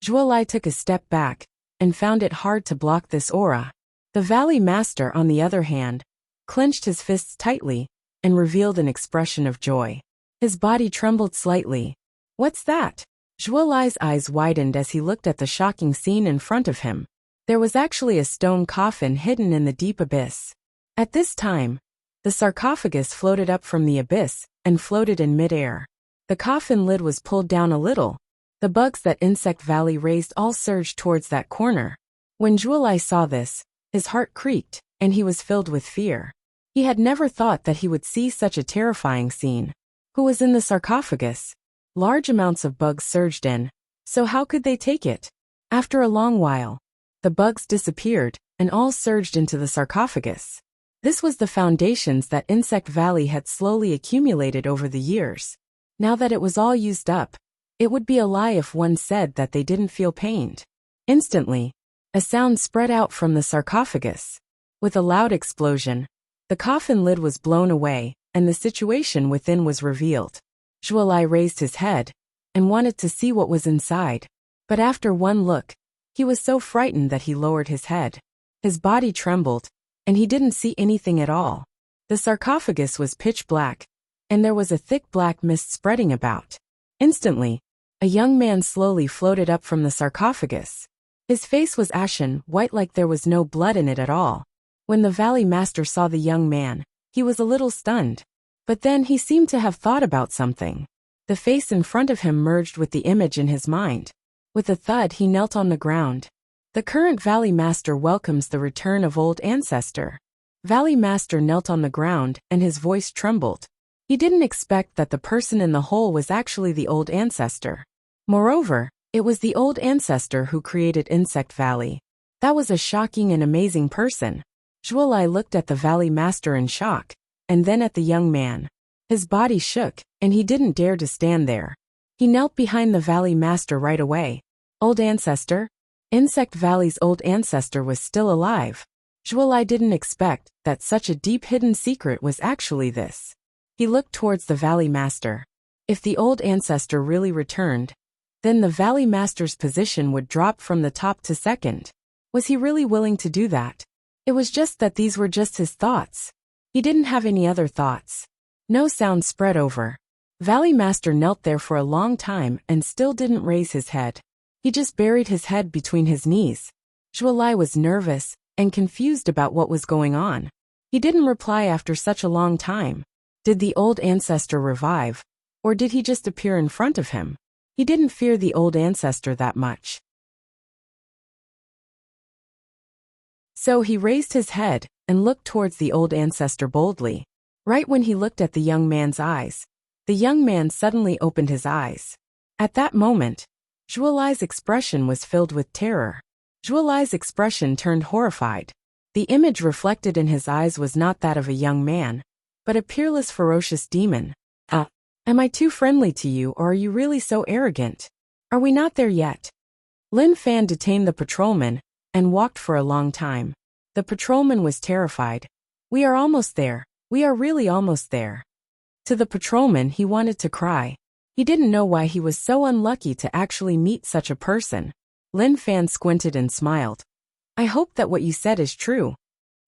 Zhuolai took a step back, and found it hard to block this aura. The Valley Master, on the other hand, clenched his fists tightly, and revealed an expression of joy. His body trembled slightly. What's that? Zhuolai's eyes widened as he looked at the shocking scene in front of him. There was actually a stone coffin hidden in the deep abyss. At this time, the sarcophagus floated up from the abyss and floated in midair. The coffin lid was pulled down a little. The bugs that Insect Valley raised all surged towards that corner. When Zhuolai saw this, his heart creaked, and he was filled with fear. He had never thought that he would see such a terrifying scene. Who was in the sarcophagus? Large amounts of bugs surged in, so how could they take it? After a long while, the bugs disappeared, and all surged into the sarcophagus. This was the foundations that Insect Valley had slowly accumulated over the years. Now that it was all used up, it would be a lie if one said that they didn't feel pained. Instantly, a sound spread out from the sarcophagus. With a loud explosion, the coffin lid was blown away, and the situation within was revealed. Zhuolai raised his head and wanted to see what was inside. But after one look, he was so frightened that he lowered his head. His body trembled, and he didn't see anything at all. The sarcophagus was pitch black, and there was a thick black mist spreading about. Instantly, a young man slowly floated up from the sarcophagus. His face was ashen white, like there was no blood in it at all. When the Valley Master saw the young man, he was a little stunned. But then he seemed to have thought about something. The face in front of him merged with the image in his mind. With a thud, he knelt on the ground. The current Valley Master welcomes the return of old ancestor. Valley Master knelt on the ground, and his voice trembled. He didn't expect that the person in the hole was actually the old ancestor. Moreover, it was the old ancestor who created Insect Valley. That was a shocking and amazing person. Zhuolai looked at the Valley Master in shock, and then at the young man. His body shook, and he didn't dare to stand there. He knelt behind the Valley Master right away. Old ancestor? Insect Valley's old ancestor was still alive. Zhuolai didn't expect that such a deep hidden secret was actually this. He looked towards the Valley Master. If the old ancestor really returned, then the Valley Master's position would drop from the top to second. Was he really willing to do that? It was just that these were just his thoughts. He didn't have any other thoughts. No sound spread over. Valley Master knelt there for a long time and still didn't raise his head. He just buried his head between his knees. Zhuolai was nervous and confused about what was going on. He didn't reply after such a long time. Did the old ancestor revive, or did he just appear in front of him? He didn't fear the old ancestor that much. So he raised his head and looked towards the old ancestor boldly. Right when he looked at the young man's eyes, the young man suddenly opened his eyes. At that moment, Zhuolai's expression was filled with terror. Zhuolai's expression turned horrified. The image reflected in his eyes was not that of a young man, but a peerless, ferocious demon. Am I too friendly to you, or are you really so arrogant? Are we not there yet? Lin Fan detained the patrolman and walked for a long time. The patrolman was terrified. We are almost there. We are really almost there. To the patrolman, he wanted to cry. He didn't know why he was so unlucky to actually meet such a person. Lin Fan squinted and smiled. I hope that what you said is true.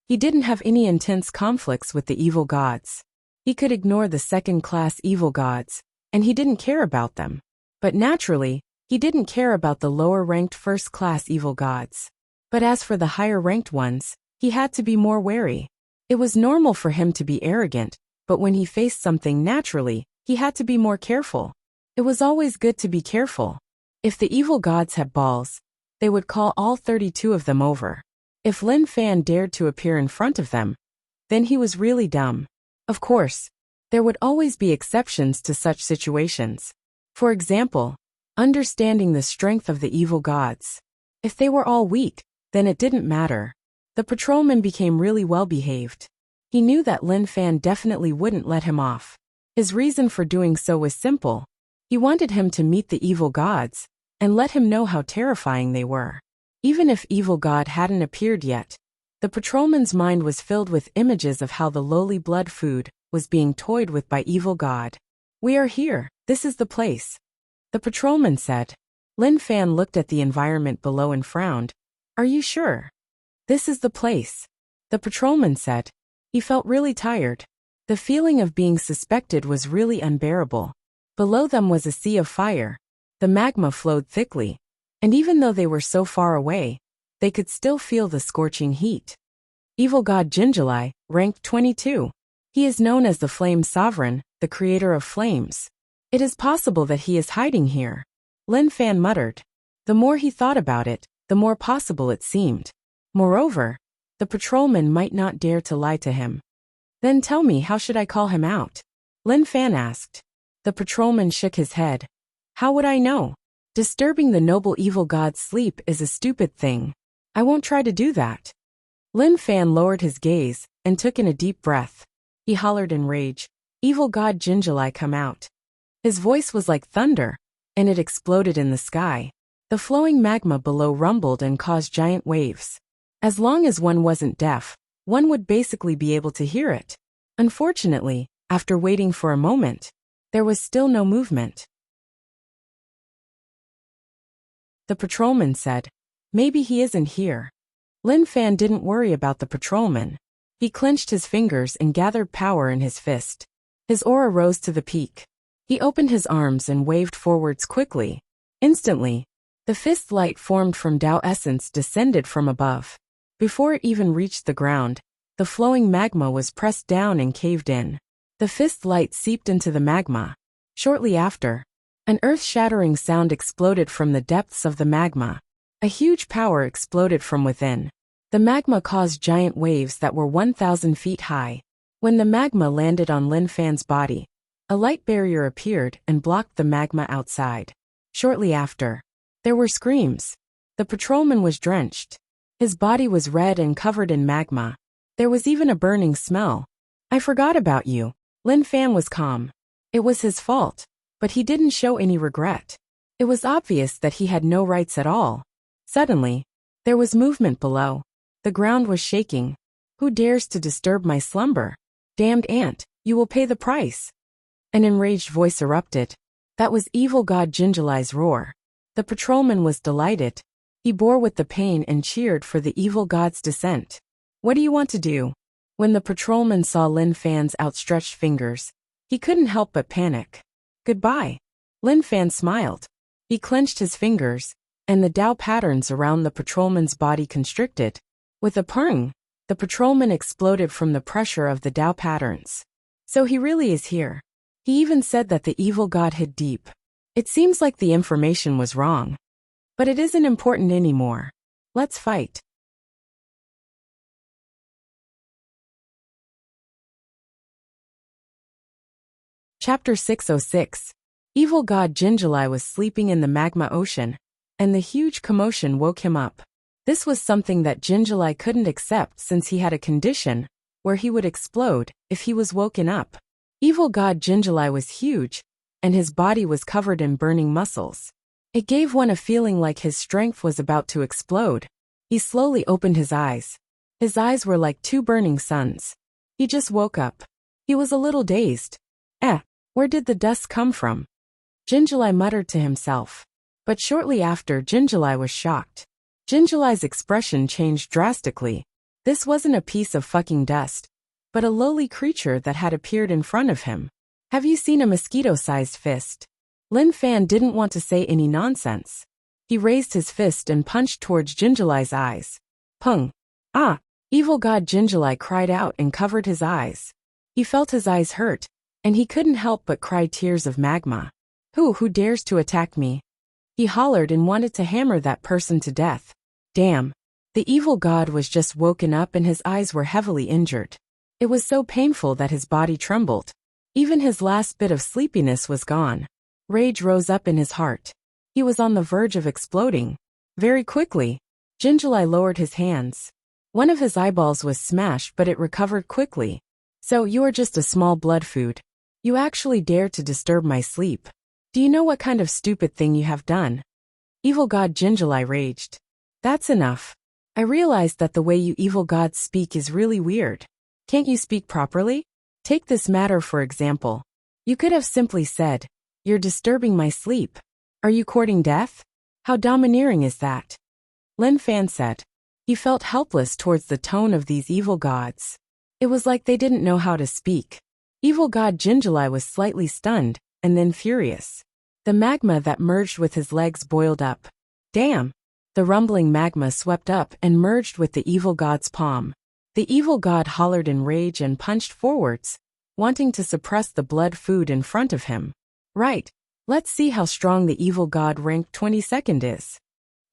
He didn't have any intense conflicts with the evil gods. He could ignore the second-class evil gods, and he didn't care about them. But naturally, he didn't care about the lower-ranked first-class evil gods. But as for the higher-ranked ones, he had to be more wary. It was normal for him to be arrogant, but when he faced something naturally, he had to be more careful. It was always good to be careful. If the evil gods had balls, they would call all 32 of them over. If Lin Fan dared to appear in front of them, then he was really dumb. Of course, there would always be exceptions to such situations. For example, understanding the strength of the evil gods. If they were all weak, then it didn't matter. The patrolman became really well-behaved. He knew that Lin Fan definitely wouldn't let him off. His reason for doing so was simple. He wanted him to meet the evil gods and let him know how terrifying they were. Even if evil god hadn't appeared yet, the patrolman's mind was filled with images of how the lowly blood food was being toyed with by evil god. "We are here, this is the place," the patrolman said. Lin Fan looked at the environment below and frowned. "Are you sure?" "This is the place," the patrolman said. He felt really tired. The feeling of being suspected was really unbearable. Below them was a sea of fire. The magma flowed thickly, and even though they were so far away, they could still feel the scorching heat. Evil god Jinjulai, rank 22. He is known as the Flame Sovereign, the creator of flames. It is possible that he is hiding here, Lin Fan muttered. The more he thought about it, the more possible it seemed. Moreover, the patrolman might not dare to lie to him. "Then tell me, how should I call him out?" Lin Fan asked. The patrolman shook his head. "How would I know? Disturbing the noble evil god's sleep is a stupid thing. I won't try to do that." Lin Fan lowered his gaze and took in a deep breath. He hollered in rage, "Evil god Jinjulai, come out." His voice was like thunder, and it exploded in the sky. The flowing magma below rumbled and caused giant waves. As long as one wasn't deaf, one would basically be able to hear it. Unfortunately, after waiting for a moment, there was still no movement. The patrolman said, "Maybe he isn't here." Lin Fan didn't worry about the patrolman. He clenched his fingers and gathered power in his fist. His aura rose to the peak. He opened his arms and waved forwards quickly. Instantly, the fist light formed from Tao essence descended from above. Before it even reached the ground, the flowing magma was pressed down and caved in. The fist light seeped into the magma. Shortly after, an earth-shattering sound exploded from the depths of the magma. A huge power exploded from within. The magma caused giant waves that were 1,000 feet high. When the magma landed on Lin Fan's body, a light barrier appeared and blocked the magma outside. Shortly after, there were screams. The patrolman was drenched. His body was red and covered in magma. There was even a burning smell. "I forgot about you." Lin Fan was calm. It was his fault, but he didn't show any regret. It was obvious that he had no rights at all. Suddenly, there was movement below. The ground was shaking. "Who dares to disturb my slumber? Damned ant, you will pay the price." An enraged voice erupted. That was evil god Jinjulai's roar. The patrolman was delighted. He bore with the pain and cheered for the evil god's descent. "What do you want to do?" When the patrolman saw Lin Fan's outstretched fingers, he couldn't help but panic. "Goodbye." Lin Fan smiled. He clenched his fingers, and the Tao patterns around the patrolman's body constricted. With a pung, the patrolman exploded from the pressure of the Tao patterns. So he really is here. He even said that the evil god hid deep. It seems like the information was wrong. But it isn't important anymore. Let's fight. Chapter 606. Evil god Jinjulai was sleeping in the magma ocean, and the huge commotion woke him up. This was something that Jinjulai couldn't accept since he had a condition where he would explode if he was woken up. Evil god Jinjulai was huge, and his body was covered in burning muscles. It gave one a feeling like his strength was about to explode. He slowly opened his eyes. His eyes were like two burning suns. He just woke up. He was a little dazed. Where did the dust come from? Jinjulai muttered to himself. But shortly after, Jinjulai was shocked. Jinjulai's expression changed drastically. This wasn't a piece of fucking dust, but a lowly creature that had appeared in front of him. "Have you seen a mosquito-sized fist?" Lin Fan didn't want to say any nonsense. He raised his fist and punched towards Jinjulai's eyes. Pung! Ah! Evil god Jinjulai cried out and covered his eyes. He felt his eyes hurt, and he couldn't help but cry tears of magma. Who dares to attack me? He hollered and wanted to hammer that person to death. Damn! The evil god was just woken up and his eyes were heavily injured. It was so painful that his body trembled. Even his last bit of sleepiness was gone. Rage rose up in his heart. He was on the verge of exploding. Very quickly, Jinjulai lowered his hands. One of his eyeballs was smashed, but it recovered quickly. So you are just a small blood food. You actually dare to disturb my sleep. Do you know what kind of stupid thing you have done? Evil god Jinjulai raged. That's enough. I realized that the way you evil gods speak is really weird. Can't you speak properly? Take this matter for example. You could have simply said, "You're disturbing my sleep. Are you courting death? How domineering is that?" Lin Fan said. He felt helpless towards the tone of these evil gods. It was like they didn't know how to speak. Evil god Jinjulai was slightly stunned, and then furious. The magma that merged with his legs boiled up. Damn! The rumbling magma swept up and merged with the evil god's palm. The evil god hollered in rage and punched forwards, wanting to suppress the blood food in front of him. Right, let's see how strong the evil god rank 22nd is.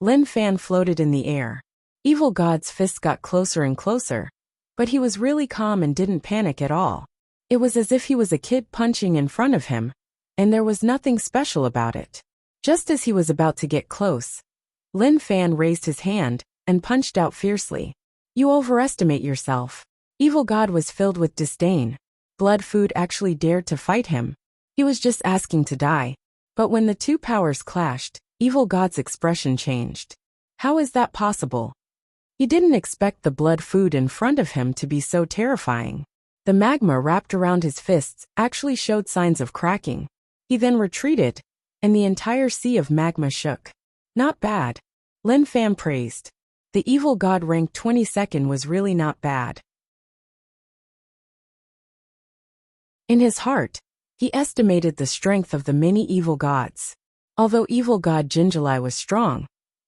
Lin Fan floated in the air. Evil god's fists got closer and closer, but he was really calm and didn't panic at all. It was as if he was a kid punching in front of him, and there was nothing special about it. Just as he was about to get close, Lin Fan raised his hand and punched out fiercely. You overestimate yourself. Evil god was filled with disdain. Blood food actually dared to fight him. He was just asking to die. But when the two powers clashed, evil god's expression changed. How is that possible? He didn't expect the blood food in front of him to be so terrifying. The magma wrapped around his fists actually showed signs of cracking. He then retreated, and the entire sea of magma shook. Not bad. Lin Fan praised. The evil god rank 22nd was really not bad. In his heart, he estimated the strength of the many evil gods. Although evil god Jinjulai was strong,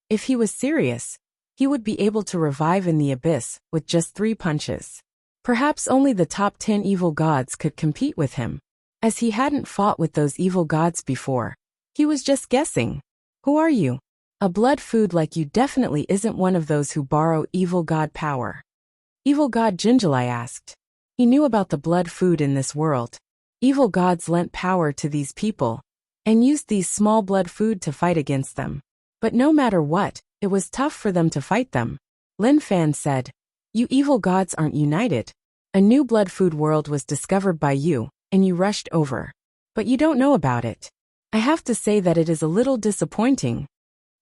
if he was serious, he would be able to revive in the abyss with just 3 punches. Perhaps only the top 10 evil gods could compete with him. As he hadn't fought with those evil gods before, he was just guessing. Who are you? A blood food like you definitely isn't one of those who borrow evil god power. Evil god Jinjulai asked. He knew about the blood food in this world. Evil gods lent power to these people, and used these small blood food to fight against them. But no matter what, it was tough for them to fight them. Lin Fan said, You evil gods aren't united. A new blood food world was discovered by you, and you rushed over. But you don't know about it. I have to say that it is a little disappointing.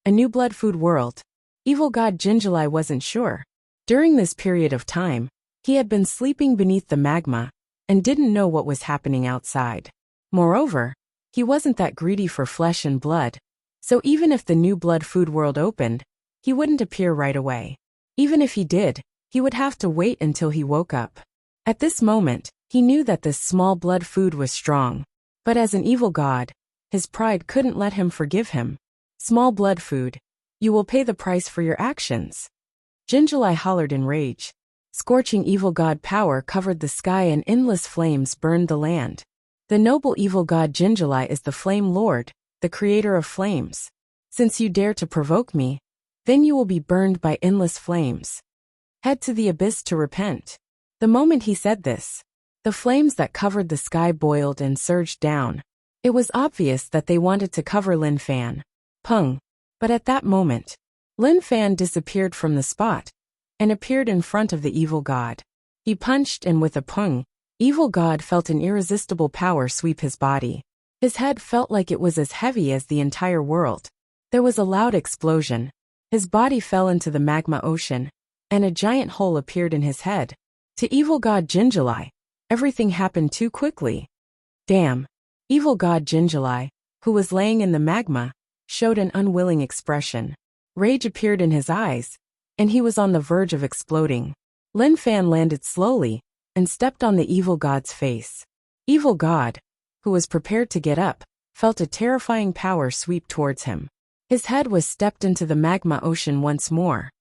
A new blood food world. Evil god Jinjulai wasn't sure. During this period of time, he had been sleeping beneath the magma, and didn't know what was happening outside. Moreover, he wasn't that greedy for flesh and blood. So even if the new blood food world opened, he wouldn't appear right away. Even if he did, he would have to wait until he woke up. At this moment, he knew that this small blood food was strong. But as an evil god, his pride couldn't let him forgive him. Small blood food, you will pay the price for your actions. Jinjulai hollered in rage. Scorching evil god power covered the sky and endless flames burned the land. The noble evil god Jinjulai is the Flame Lord, the creator of flames. Since you dare to provoke me, then you will be burned by endless flames. Head to the abyss to repent. The moment he said this, the flames that covered the sky boiled and surged down. It was obvious that they wanted to cover Lin Fan. Pung. But at that moment, Lin Fan disappeared from the spot, and appeared in front of the evil god. He punched and with a pung, evil god felt an irresistible power sweep his body. His head felt like it was as heavy as the entire world. There was a loud explosion. His body fell into the magma ocean, and a giant hole appeared in his head. To evil god Jinjulai, everything happened too quickly. Damn. Evil god Jinjulai, who was laying in the magma, showed an unwilling expression. Rage appeared in his eyes, and he was on the verge of exploding. Lin Fan landed slowly, and stepped on the evil god's face. Evil god, who was prepared to get up, felt a terrifying power sweep towards him. His head was stepped into the magma ocean once more.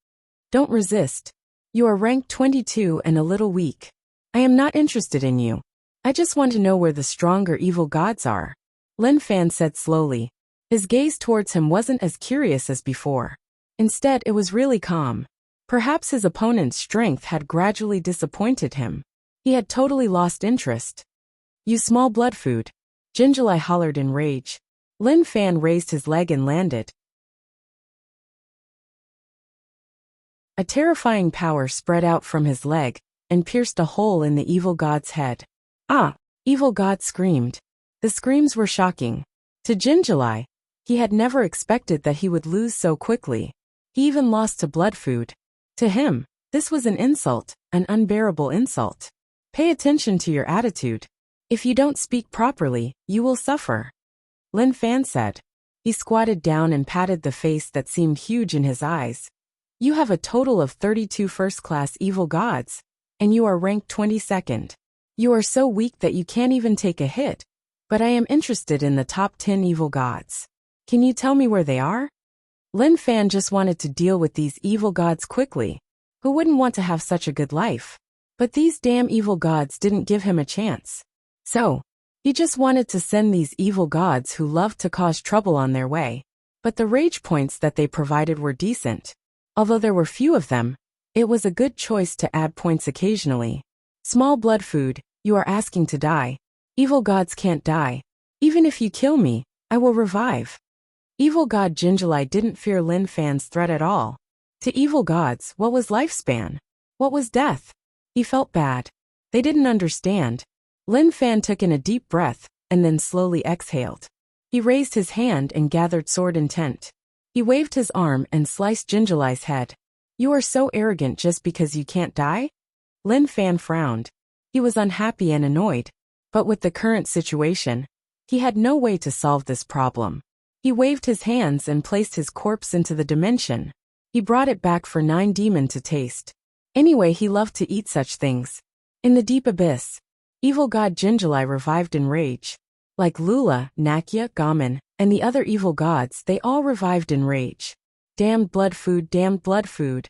Don't resist. You are rank 22 and a little weak. I am not interested in you. I just want to know where the stronger evil gods are, Lin Fan said slowly. His gaze towards him wasn't as curious as before. Instead, it was really calm. Perhaps his opponent's strength had gradually disappointed him. He had totally lost interest. You small blood food. Jinjulai hollered in rage. Lin Fan raised his leg and landed. A terrifying power spread out from his leg and pierced a hole in the evil god's head. Ah! Evil god screamed. The screams were shocking. To Jinjulai, he had never expected that he would lose so quickly. He even lost to blood food. To him, this was an insult, an unbearable insult. Pay attention to your attitude. If you don't speak properly, you will suffer, Lin Fan said. He squatted down and patted the face that seemed huge in his eyes. You have a total of 32 first-class evil gods, and you are ranked 22nd. You are so weak that you can't even take a hit, but I am interested in the top 10 evil gods. Can you tell me where they are? Lin Fan just wanted to deal with these evil gods quickly. Who wouldn't want to have such a good life? But these damn evil gods didn't give him a chance. So, he just wanted to send these evil gods who loved to cause trouble on their way. But the rage points that they provided were decent. Although there were few of them, it was a good choice to add points occasionally. Small blood food, you are asking to die. Evil gods can't die. Even if you kill me, I will revive. Evil god Jinjulai didn't fear Lin Fan's threat at all. To evil gods, what was lifespan? What was death? He felt bad. They didn't understand. Lin Fan took in a deep breath, and then slowly exhaled. He raised his hand and gathered sword intent. He waved his arm and sliced Jinjulai's head. You are so arrogant just because you can't die? Lin Fan frowned. He was unhappy and annoyed. But with the current situation, he had no way to solve this problem. He waved his hands and placed his corpse into the dimension. He brought it back for 9 demon to taste. Anyway, he loved to eat such things. In the deep abyss, evil god Jinjulai revived in rage. Like Lula, Nakia, Gaman, and the other evil gods, they all revived in rage. Damned blood food, damned blood food.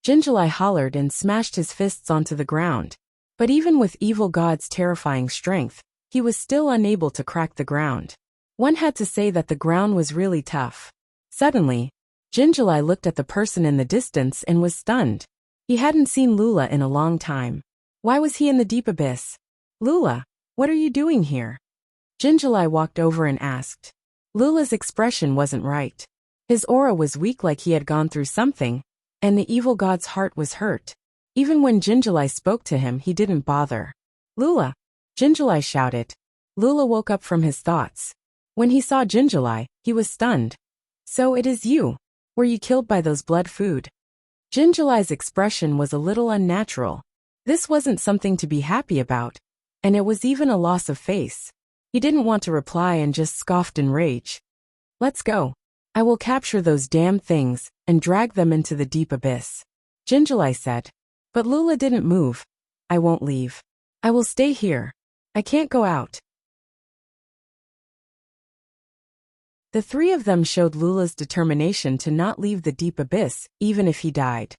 Jinjulai hollered and smashed his fists onto the ground. But even with evil god's terrifying strength, he was still unable to crack the ground. One had to say that the ground was really tough. Suddenly, Jinjulai looked at the person in the distance and was stunned. He hadn't seen Lula in a long time. Why was he in the deep abyss? Lula, what are you doing here? Jinjulai walked over and asked. Lula's expression wasn't right. His aura was weak, like he had gone through something, and the evil god's heart was hurt. Even when Jinjulai spoke to him, he didn't bother. Lula! Jinjulai shouted. Lula woke up from his thoughts. When he saw Jinjulai, he was stunned. So it is you. Were you killed by those blood food? Jinjulai's expression was a little unnatural. This wasn't something to be happy about, and it was even a loss of face. He didn't want to reply and just scoffed in rage. Let's go. I will capture those damn things and drag them into the deep abyss, Jinjulai said. But Lula didn't move. I won't leave. I will stay here. I can't go out. The 3 of them showed Lula's determination to not leave the deep abyss, even if he died.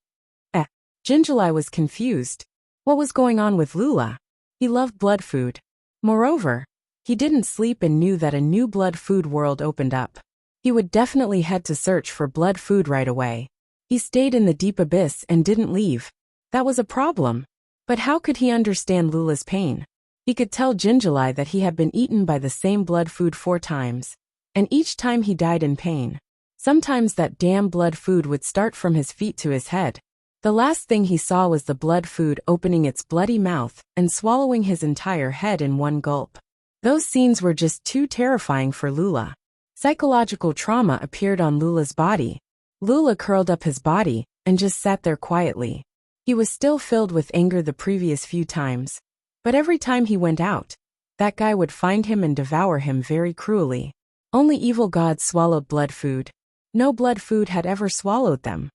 Jinjulai was confused. What was going on with Lula? He loved blood food. Moreover, he didn't sleep and knew that a new blood food world opened up. He would definitely head to search for blood food right away. He stayed in the deep abyss and didn't leave. That was a problem. But how could he understand Lula's pain? He could tell Jinjulai that he had been eaten by the same blood food 4 times, and each time he died in pain. Sometimes that damn blood food would start from his feet to his head. The last thing he saw was the blood food opening its bloody mouth and swallowing his entire head in one gulp. Those scenes were just too terrifying for Lula. Psychological trauma appeared on Lula's body. Lula curled up his body and just sat there quietly. He was still filled with anger the previous few times. But every time he went out, that guy would find him and devour him very cruelly. Only evil gods swallowed blood food. No blood food had ever swallowed them.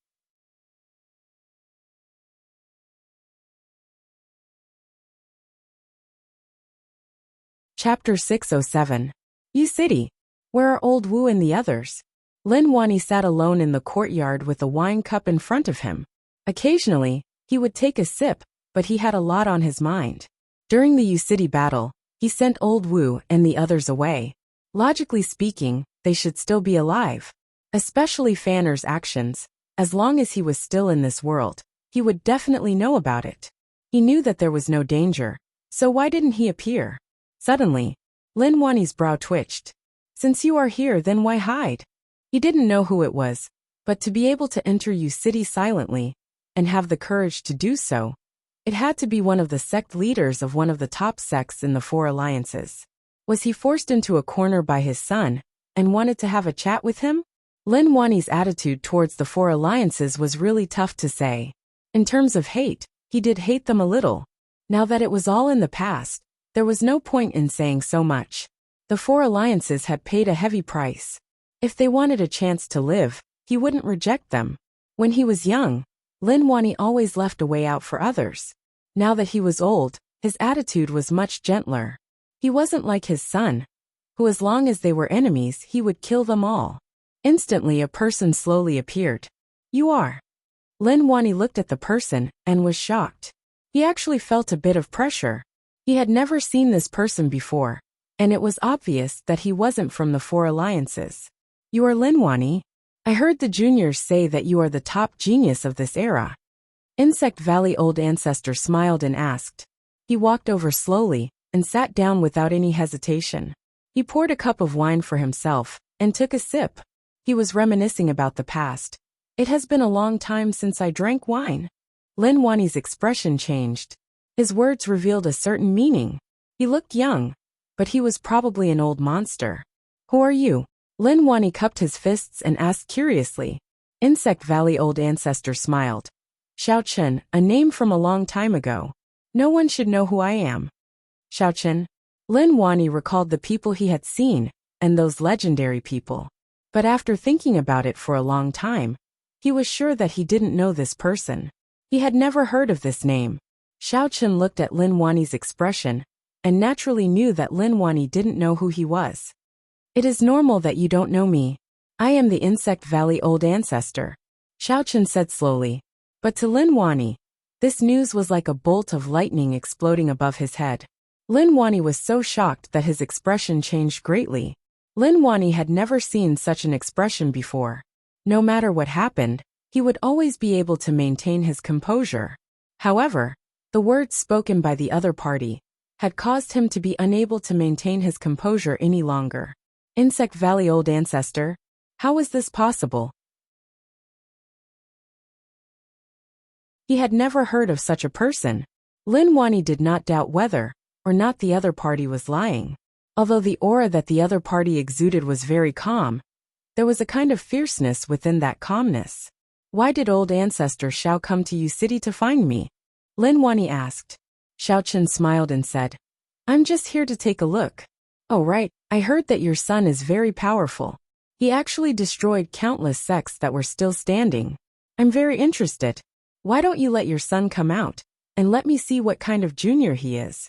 Chapter 607. You City. Where are Old Wu and the others? Lin Wani sat alone in the courtyard with a wine cup in front of him. Occasionally, he would take a sip, but he had a lot on his mind. During the City battle, he sent old Wu and the others away. Logically speaking, they should still be alive. Especially Fanner's actions. As long as he was still in this world, he would definitely know about it. He knew that there was no danger, so why didn't he appear? Suddenly, Lin Wani's brow twitched. Since you are here, then why hide? He didn't know who it was, but to be able to enter City silently, and have the courage to do so, it had to be one of the sect leaders of one of the top sects in the Four Alliances. Was he forced into a corner by his son, and wanted to have a chat with him? Lin Wani's attitude towards the Four Alliances was really tough to say. In terms of hate, he did hate them a little. Now that it was all in the past, there was no point in saying so much. The Four Alliances had paid a heavy price. If they wanted a chance to live, he wouldn't reject them. When he was young, Lin Wani always left a way out for others. Now that he was old, his attitude was much gentler. He wasn't like his son, who as long as they were enemies he would kill them all. Instantly a person slowly appeared. You are. Lin Wani looked at the person and was shocked. He actually felt a bit of pressure. He had never seen this person before, and it was obvious that he wasn't from the Four Alliances. You are Lin Wani? I heard the juniors say that you are the top genius of this era. Insect Valley Old Ancestor smiled and asked. He walked over slowly and sat down without any hesitation. He poured a cup of wine for himself and took a sip. He was reminiscing about the past. It has been a long time since I drank wine. Lin Wani's expression changed. His words revealed a certain meaning. He looked young, but he was probably an old monster. Who are you? Lin Wani cupped his fists and asked curiously. Insect Valley Old Ancestor smiled. Xiao Chen, a name from a long time ago. No one should know who I am. Xiao Chen. Lin Wani recalled the people he had seen, and those legendary people. But after thinking about it for a long time, he was sure that he didn't know this person. He had never heard of this name. Xiao Chen looked at Lin Wani's expression, and naturally knew that Lin Wani didn't know who he was. It is normal that you don't know me. I am the Insect Valley Old Ancestor, Xiao Chen said slowly. But to Lin Wani, this news was like a bolt of lightning exploding above his head. Lin Wani was so shocked that his expression changed greatly. Lin Wani had never seen such an expression before. No matter what happened, he would always be able to maintain his composure. However, the words spoken by the other party had caused him to be unable to maintain his composure any longer. Insect Valley Old Ancestor? How was this possible? He had never heard of such a person. Lin Wani did not doubt whether or not the other party was lying. Although the aura that the other party exuded was very calm, there was a kind of fierceness within that calmness. Why did Old Ancestor Xiao come to City to find me? Lin Wani asked. Xiao Chen smiled and said, I'm just here to take a look. Oh right, I heard that your son is very powerful. He actually destroyed countless sects that were still standing. I'm very interested. Why don't you let your son come out, and let me see what kind of junior he is?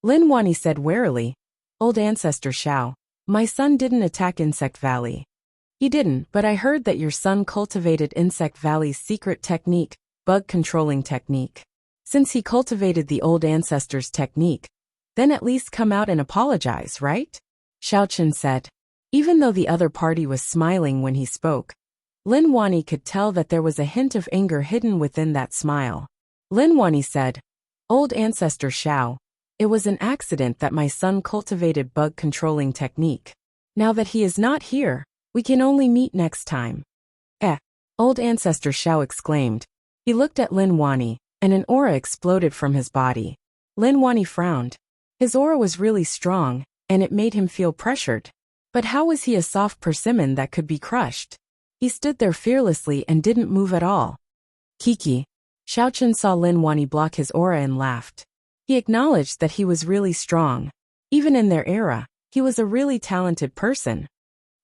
Lin Wani said warily. Old Ancestor Xiao, my son didn't attack Insect Valley. He didn't, but I heard that your son cultivated Insect Valley's secret technique, bug controlling technique. Since he cultivated the Old Ancestor's technique, then at least come out and apologize, right? Xiao Chen said. Even though the other party was smiling when he spoke, Lin Wani could tell that there was a hint of anger hidden within that smile. Lin Wani said, Old Ancestor Xiao, it was an accident that my son cultivated bug controlling technique. Now that he is not here, we can only meet next time. Old Ancestor Xiao exclaimed. He looked at Lin Wani, and an aura exploded from his body. Lin Wani frowned. His aura was really strong, and it made him feel pressured. But how was he a soft persimmon that could be crushed? He stood there fearlessly and didn't move at all. Kiki. Xiao Chen saw Lin Wani block his aura and laughed. He acknowledged that he was really strong. Even in their era, he was a really talented person.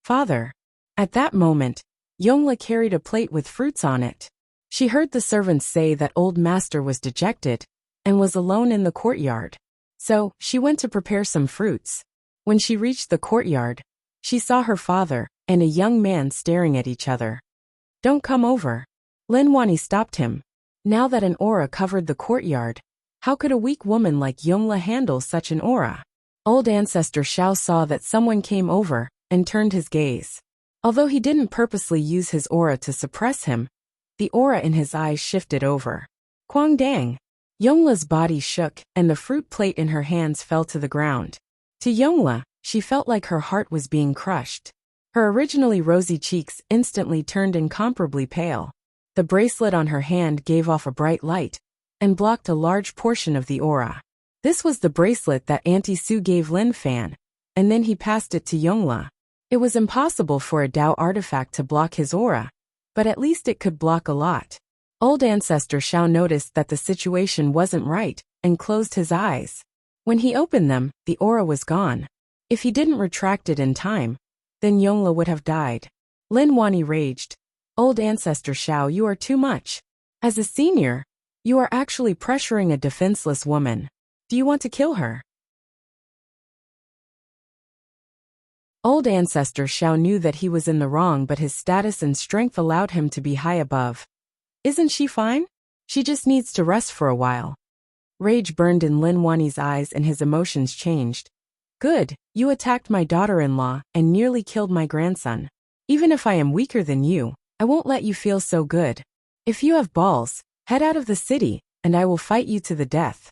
Father. At that moment, Yongla carried a plate with fruits on it. She heard the servants say that old master was dejected and was alone in the courtyard. So, she went to prepare some fruits. When she reached the courtyard, she saw her father and a young man staring at each other. "Don't come over." Lin Wani stopped him. Now that an aura covered the courtyard, how could a weak woman like Yongla handle such an aura? Old Ancestor Xiao saw that someone came over and turned his gaze. Although he didn't purposely use his aura to suppress him, the aura in his eyes shifted over. Quang dang! Yongla's body shook and the fruit plate in her hands fell to the ground. To Yongla, she felt like her heart was being crushed. Her originally rosy cheeks instantly turned incomparably pale. The bracelet on her hand gave off a bright light and blocked a large portion of the aura. This was the bracelet that Auntie Sue gave Lin Fan, and then he passed it to Yongla. It was impossible for a Dao artifact to block his aura, but at least it could block a lot. Old Ancestor Xiao noticed that the situation wasn't right and closed his eyes. When he opened them, the aura was gone. If he didn't retract it in time, then Yongla would have died. Lin Wani raged. "Old Ancestor Xiao, you are too much. As a senior, you are actually pressuring a defenseless woman. Do you want to kill her?" Old Ancestor Xiao knew that he was in the wrong, but his status and strength allowed him to be high above. "Isn't she fine? She just needs to rest for a while." Rage burned in Lin Wani's eyes and his emotions changed. "Good, you attacked my daughter-in-law and nearly killed my grandson. Even if I am weaker than you, I won't let you feel so good. If you have balls, head out of the city, and I will fight you to the death."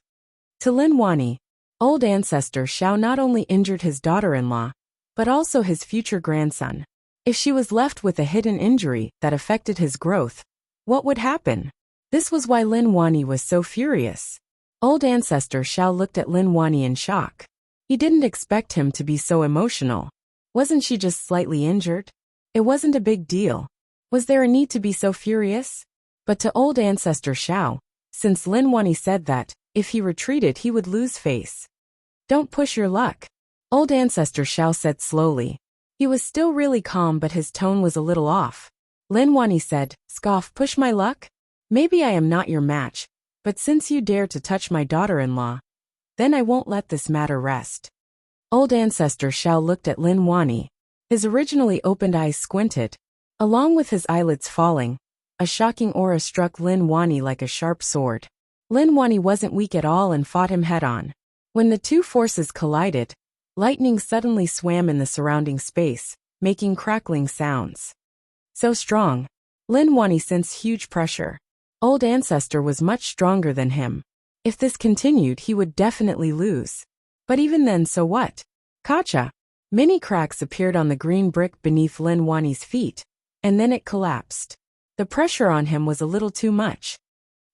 To Lin Wani, Old Ancestor Xiao not only injured his daughter-in-law, but also his future grandson. If she was left with a hidden injury that affected his growth, what would happen? This was why Lin Wani was so furious. Old Ancestor Xiao looked at Lin Wani in shock. He didn't expect him to be so emotional. Wasn't she just slightly injured? It wasn't a big deal. Was there a need to be so furious? But to Old Ancestor Xiao, since Lin Wani said that, if he retreated he would lose face. "Don't push your luck," Old Ancestor Xiao said slowly. He was still really calm, but his tone was a little off. Lin Wani said, "Scoff, push my luck? Maybe I am not your match, but since you dare to touch my daughter-in-law, then I won't let this matter rest." Old Ancestor Xiao looked at Lin Wani. His originally opened eyes squinted. Along with his eyelids falling, a shocking aura struck Lin Wani like a sharp sword. Lin Wani wasn't weak at all and fought him head-on. When the two forces collided, lightning suddenly swam in the surrounding space, making crackling sounds. So strong, Lin Wani sensed huge pressure. Old Ancestor was much stronger than him. If this continued, he would definitely lose. But even then, so what? Kacha! Many cracks appeared on the green brick beneath Lin Wani's feet, and then it collapsed. The pressure on him was a little too much.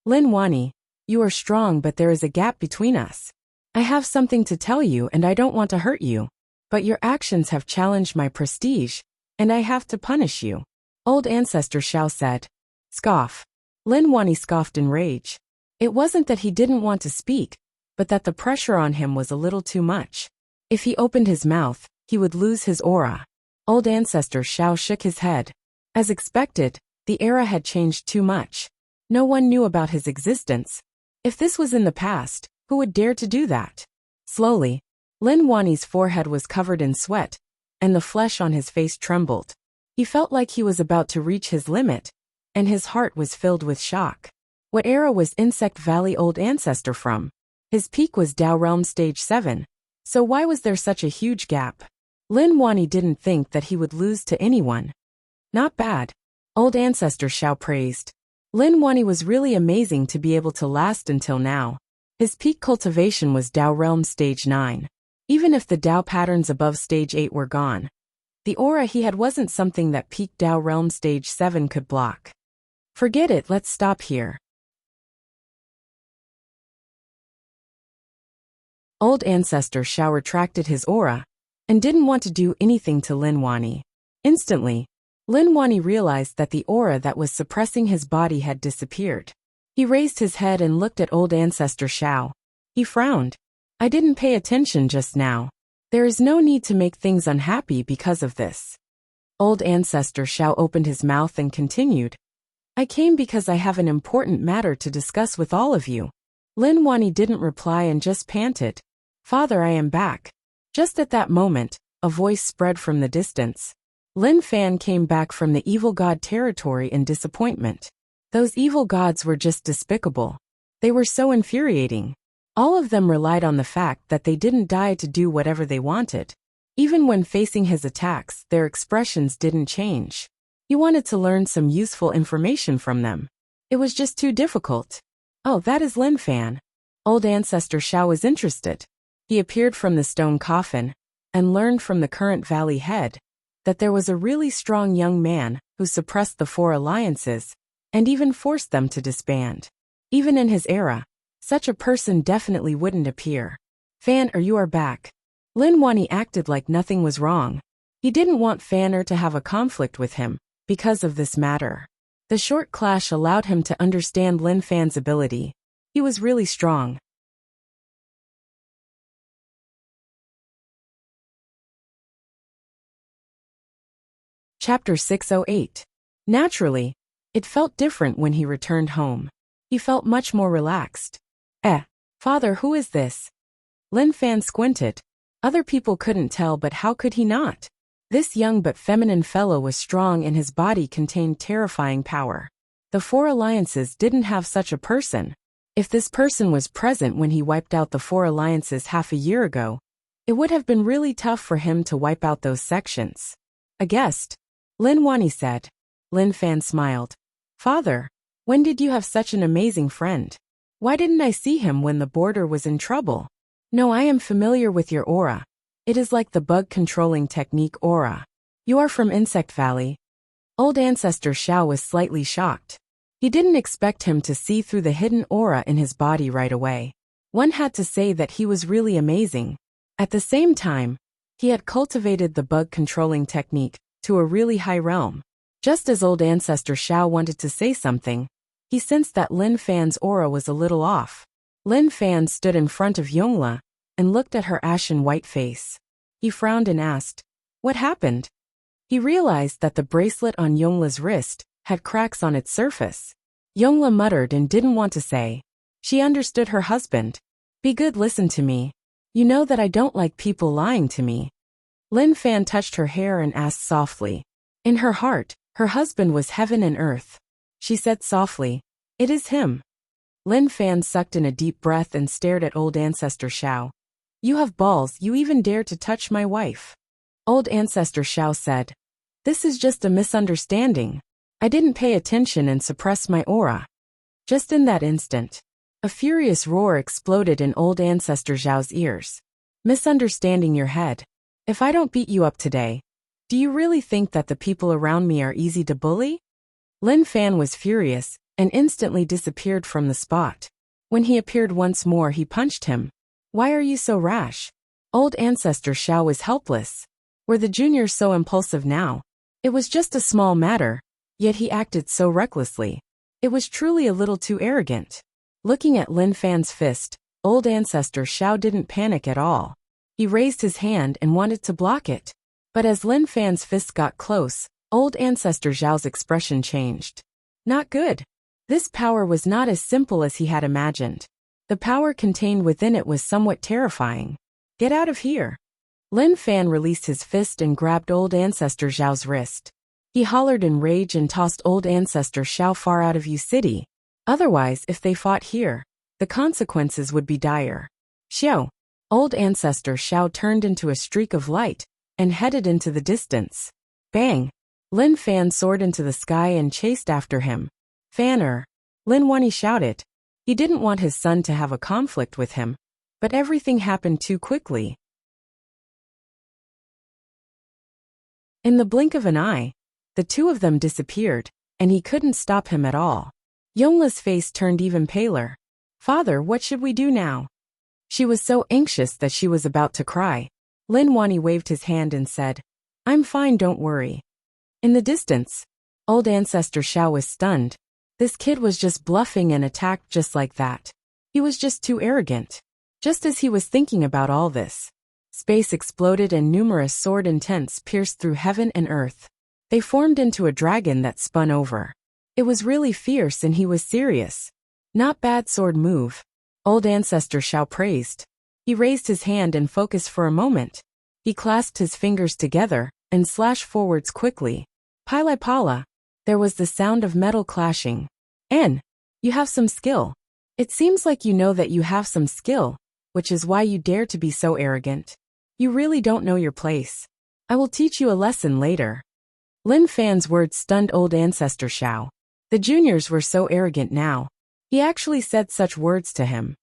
"Lin Wani, you are strong, but there is a gap between us. I have something to tell you and I don't want to hurt you. But your actions have challenged my prestige, and I have to punish you," Old Ancestor Xiao said. "Scoff." Lin Wani scoffed in rage. It wasn't that he didn't want to speak, but that the pressure on him was a little too much. If he opened his mouth, he would lose his aura. Old Ancestor Xiao shook his head. As expected, the era had changed too much. No one knew about his existence. If this was in the past, who would dare to do that? Slowly, Lin Wani's forehead was covered in sweat, and the flesh on his face trembled. He felt like he was about to reach his limit, and his heart was filled with shock. What era was Insect Valley Old Ancestor from? His peak was Dao Realm Stage 7, so why was there such a huge gap? Lin Wani didn't think that he would lose to anyone. "Not bad," Old Ancestor Xiao praised. Lin Wani was really amazing to be able to last until now. His peak cultivation was Dao Realm Stage 9. Even if the Dao patterns above Stage 8 were gone, the aura he had wasn't something that peak Dao Realm Stage 7 could block. "Forget it, let's stop here." Old Ancestor Xiao retracted his aura and didn't want to do anything to Lin Wani. Instantly, Lin Wani realized that the aura that was suppressing his body had disappeared. He raised his head and looked at Old Ancestor Xiao. He frowned. "I didn't pay attention just now. There is no need to make things unhappy because of this." Old Ancestor Xiao opened his mouth and continued. "I came because I have an important matter to discuss with all of you." Lin Wani didn't reply and just panted. "Father, I am back." Just at that moment, a voice spread from the distance. Lin Fan came back from the evil god territory in disappointment. Those evil gods were just despicable. They were so infuriating. All of them relied on the fact that they didn't die to do whatever they wanted. Even when facing his attacks, their expressions didn't change. He wanted to learn some useful information from them. It was just too difficult. Oh, that is Lin Fan. Old Ancestor Xiao was interested. He appeared from the stone coffin and learned from the current valley head that there was a really strong young man who suppressed the four alliances and even forced them to disband. Even in his era, such a person definitely wouldn't appear. Fan, you are back. Lin Wani acted like nothing was wrong. He didn't want Fanner to have a conflict with him because of this matter. The short clash allowed him to understand Lin Fan's ability. He was really strong. Chapter 608. Naturally, it felt different when he returned home. He felt much more relaxed. Father, who is this? Lin Fan squinted. Other people couldn't tell, but how could he not? This young but feminine fellow was strong and his body contained terrifying power. The four alliances didn't have such a person. If this person was present when he wiped out the four alliances half a year ago, it would have been really tough for him to wipe out those sections. A guest? Lin Wani said. Lin Fan smiled. Father, when did you have such an amazing friend? Why didn't I see him when the border was in trouble? No, I am familiar with your aura. It is like the bug controlling technique aura. You are from Insect Valley. Old Ancestor Xiao was slightly shocked. He didn't expect him to see through the hidden aura in his body right away. One had to say that he was really amazing. At the same time, he had cultivated the bug controlling technique to a really high realm. Just as Old Ancestor Xiao wanted to say something, he sensed that Lin Fan's aura was a little off. Lin Fan stood in front of Yongla and looked at her ashen white face. He frowned and asked, "What happened?" He realized that the bracelet on Yongla's wrist had cracks on its surface. Yongla muttered and didn't want to say. She understood her husband. "Be good, listen to me. You know that I don't like people lying to me." Lin Fan touched her hair and asked softly. In her heart, her husband was heaven and earth. She said softly, "It is him." Lin Fan sucked in a deep breath and stared at Old Ancestor Xiao. "You have balls, you even dare to touch my wife." Old Ancestor Xiao said, "This is just a misunderstanding. I didn't pay attention and suppressed my aura." Just in that instant, a furious roar exploded in Old Ancestor Xiao's ears. "Misunderstanding your head. If I don't beat you up today, do you really think that the people around me are easy to bully?" Lin Fan was furious and instantly disappeared from the spot. When he appeared once more, he punched him. "Why are you so rash?" Old Ancestor Xiao was helpless. Were the juniors so impulsive now? It was just a small matter, yet he acted so recklessly. It was truly a little too arrogant. Looking at Lin Fan's fist, Old Ancestor Xiao didn't panic at all. He raised his hand and wanted to block it. But as Lin Fan's fist got close, Old Ancestor Xiao's expression changed. Not good. This power was not as simple as he had imagined. The power contained within it was somewhat terrifying. "Get out of here." Lin Fan released his fist and grabbed Old Ancestor Xiao's wrist. He hollered in rage and tossed Old Ancestor Xiao far out of Yu City. Otherwise, if they fought here, the consequences would be dire. Xiao. Old Ancestor Xiao turned into a streak of light and headed into the distance. Bang! Lin Fan soared into the sky and chased after him. "Fanner!" Lin Wani shouted. He didn't want his son to have a conflict with him, but everything happened too quickly. In the blink of an eye, the two of them disappeared, and he couldn't stop him at all. Yongla's face turned even paler. "Father, what should we do now?" She was so anxious that she was about to cry. Lin Wani waved his hand and said, "I'm fine, don't worry." In the distance, Old Ancestor Xiao was stunned. This kid was just bluffing and attacked just like that. He was just too arrogant. Just as he was thinking about all this, space exploded and numerous sword intents pierced through heaven and earth. They formed into a dragon that spun over. It was really fierce and he was serious. "Not bad sword move," Old Ancestor Xiao praised. He raised his hand and focused for a moment. He clasped his fingers together and slashed forwards quickly. Pila pala. There was the sound of metal clashing. N. You have some skill. It seems like you know that you have some skill, which is why you dare to be so arrogant. You really don't know your place. I will teach you a lesson later. Lin Fan's words stunned old ancestor Xiao. The juniors were so arrogant now. He actually said such words to him.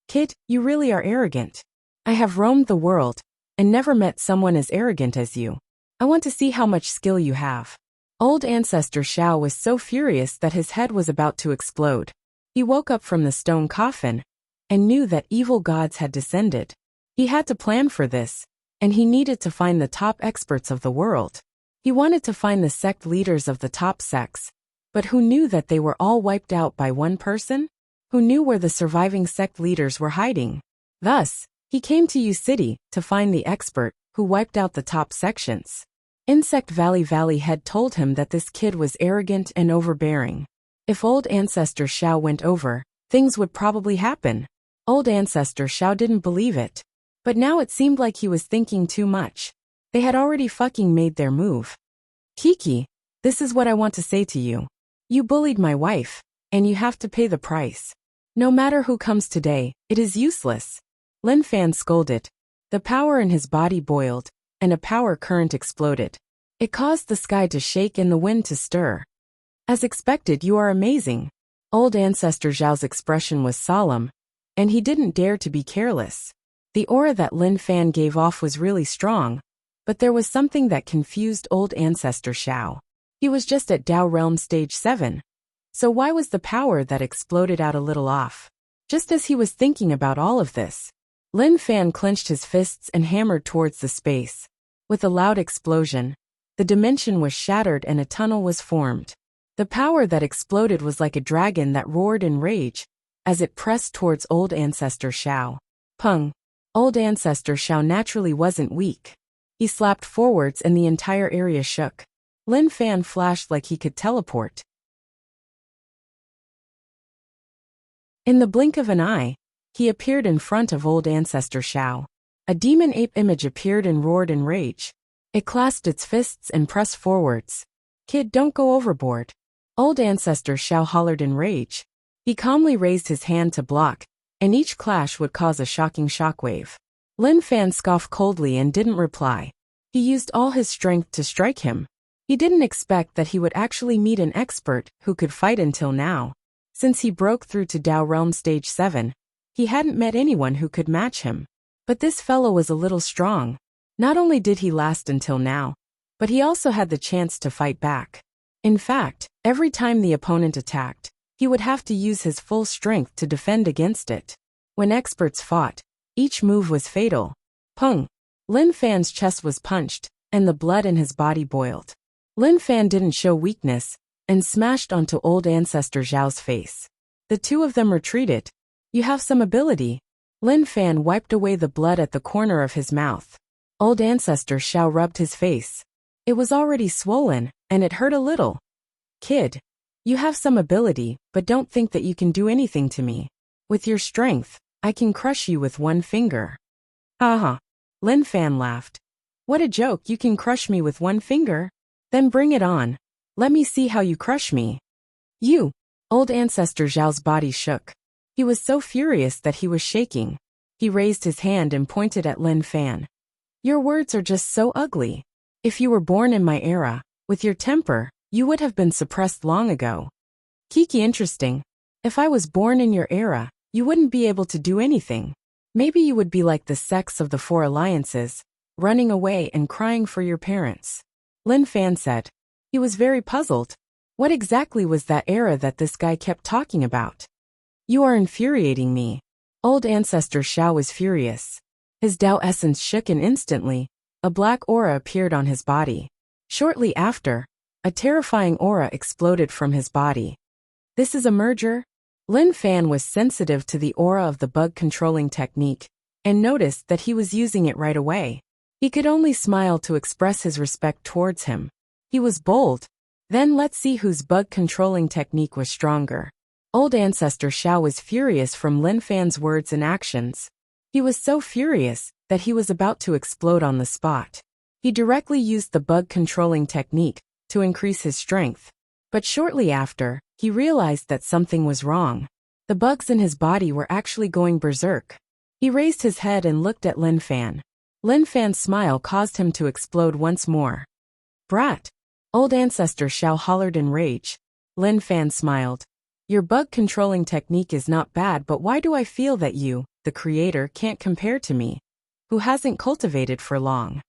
Kid, you really are arrogant. I have roamed the world and never met someone as arrogant as you. I want to see how much skill you have. Old ancestor Xiao was so furious that his head was about to explode. He woke up from the stone coffin and knew that evil gods had descended. He had to plan for this, and he needed to find the top experts of the world. He wanted to find the sect leaders of the top sects, but who knew that they were all wiped out by one person? Who knew where the surviving sect leaders were hiding? Thus, he came to U City to find the expert who wiped out the top sections. Insect Valley had told him that this kid was arrogant and overbearing. If old ancestor Xiao went over, things would probably happen. Old ancestor Xiao didn't believe it. But now it seemed like he was thinking too much. They had already fucking made their move. Kiki, this is what I want to say to you. You bullied my wife, and you have to pay the price. No matter who comes today, it is useless. Lin Fan scolded. The power in his body boiled, and a power current exploded. It caused the sky to shake and the wind to stir. As expected, you are amazing. Old ancestor Zhao's expression was solemn, and he didn't dare to be careless. The aura that Lin Fan gave off was really strong, but there was something that confused old ancestor Xiao. He was just at Dao Realm Stage 7. So why was the power that exploded out a little off? Just as he was thinking about all of this, Lin Fan clenched his fists and hammered towards the space. With a loud explosion, the dimension was shattered and a tunnel was formed. The power that exploded was like a dragon that roared in rage as it pressed towards old ancestor Xiao. Pung! Old ancestor Xiao naturally wasn't weak. He slapped forwards and the entire area shook. Lin Fan flashed like he could teleport. In the blink of an eye, he appeared in front of old ancestor Xiao. A demon ape image appeared and roared in rage. It clasped its fists and pressed forwards. Kid, don't go overboard. Old ancestor Xiao hollered in rage. He calmly raised his hand to block, and each clash would cause a shocking shockwave. Lin Fan scoffed coldly and didn't reply. He used all his strength to strike him. He didn't expect that he would actually meet an expert who could fight until now. Since he broke through to Dao Realm Stage 7, he hadn't met anyone who could match him. But this fellow was a little strong. Not only did he last until now, but he also had the chance to fight back. In fact, every time the opponent attacked, he would have to use his full strength to defend against it. When experts fought, each move was fatal. Pung! Lin Fan's chest was punched, and the blood in his body boiled. Lin Fan didn't show weakness, and smashed onto old ancestor Zhao's face. The two of them retreated. You have some ability. Lin Fan wiped away the blood at the corner of his mouth. Old ancestor Xiao rubbed his face. It was already swollen, and it hurt a little. Kid, you have some ability, but don't think that you can do anything to me. With your strength, I can crush you with one finger. Haha. Lin Fan laughed. What a joke, you can crush me with one finger? Then bring it on. Let me see how you crush me. You! Old ancestor Zhao's body shook. He was so furious that he was shaking. He raised his hand and pointed at Lin Fan. Your words are just so ugly. If you were born in my era, with your temper, you would have been suppressed long ago. Kiki, interesting. If I was born in your era, you wouldn't be able to do anything. Maybe you would be like the sects of the Four Alliances, running away and crying for your parents. Lin Fan said. He was very puzzled. What exactly was that era that this guy kept talking about? You are infuriating me. Old ancestor Xiao was furious. His Dao essence shook and instantly, a black aura appeared on his body. Shortly after, a terrifying aura exploded from his body. This is a merger? Lin Fan was sensitive to the aura of the bug controlling technique, and noticed that he was using it right away. He could only smile to express his respect towards him. He was bold. Then let's see whose bug controlling technique was stronger. Old ancestor Xiao was furious from Lin Fan's words and actions. He was so furious that he was about to explode on the spot. He directly used the bug controlling technique to increase his strength. But shortly after, he realized that something was wrong. The bugs in his body were actually going berserk. He raised his head and looked at Lin Fan. Lin Fan's smile caused him to explode once more. Brat! Old Ancestor Xiao hollered in rage. Lin Fan smiled. Your bug controlling technique is not bad, but why do I feel that you, the creator, can't compare to me, who hasn't cultivated for long?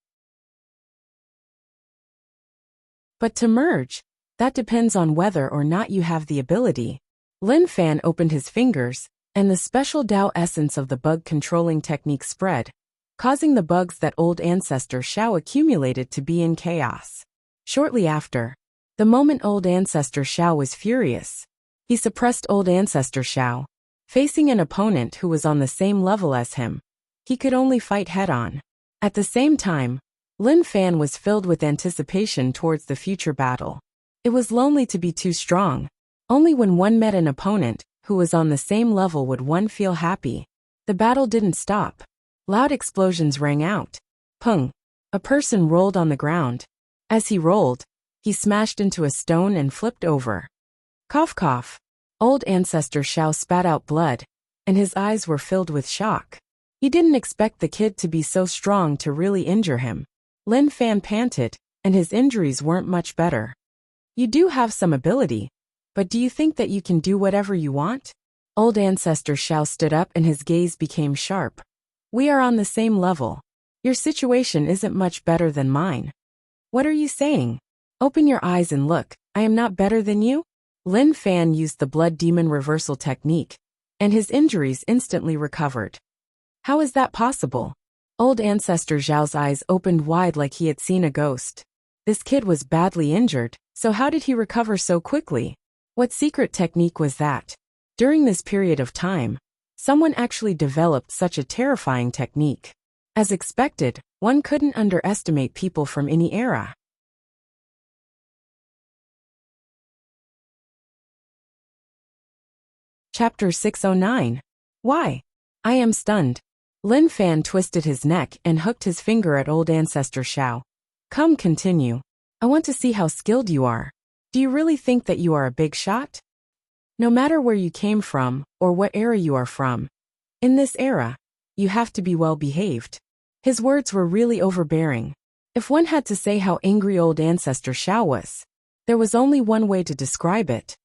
But to merge, that depends on whether or not you have the ability. Lin Fan opened his fingers, and the special Dao essence of the bug controlling technique spread, causing the bugs that Old Ancestor Xiao accumulated to be in chaos. Shortly after, the moment Old Ancestor Xiao was furious, he suppressed Old Ancestor Xiao. Facing an opponent who was on the same level as him, he could only fight head-on. At the same time, Lin Fan was filled with anticipation towards the future battle. It was lonely to be too strong. Only when one met an opponent who was on the same level would one feel happy. The battle didn't stop. Loud explosions rang out. Pung! A person rolled on the ground. As he rolled, he smashed into a stone and flipped over. Cough cough. Old Ancestor Xiao spat out blood, and his eyes were filled with shock. He didn't expect the kid to be so strong to really injure him. Lin Fan panted, and his injuries weren't much better. You do have some ability, but do you think that you can do whatever you want? Old Ancestor Xiao stood up and his gaze became sharp. We are on the same level. Your situation isn't much better than mine. What are you saying? Open your eyes and look, I am not better than you? Lin Fan used the blood demon reversal technique, and his injuries instantly recovered. How is that possible? Old Ancestor Xiao's eyes opened wide like he had seen a ghost. This kid was badly injured, so how did he recover so quickly? What secret technique was that? During this period of time, someone actually developed such a terrifying technique. As expected, one couldn't underestimate people from any era. Chapter 609. Why? I am stunned. Lin Fan twisted his neck and hooked his finger at Old Ancestor Xiao. Come, continue. I want to see how skilled you are. Do you really think that you are a big shot? No matter where you came from, or what era you are from, in this era, you have to be well behaved. His words were really overbearing. If one had to say how angry Old Ancestor Xiao was, there was only one way to describe it.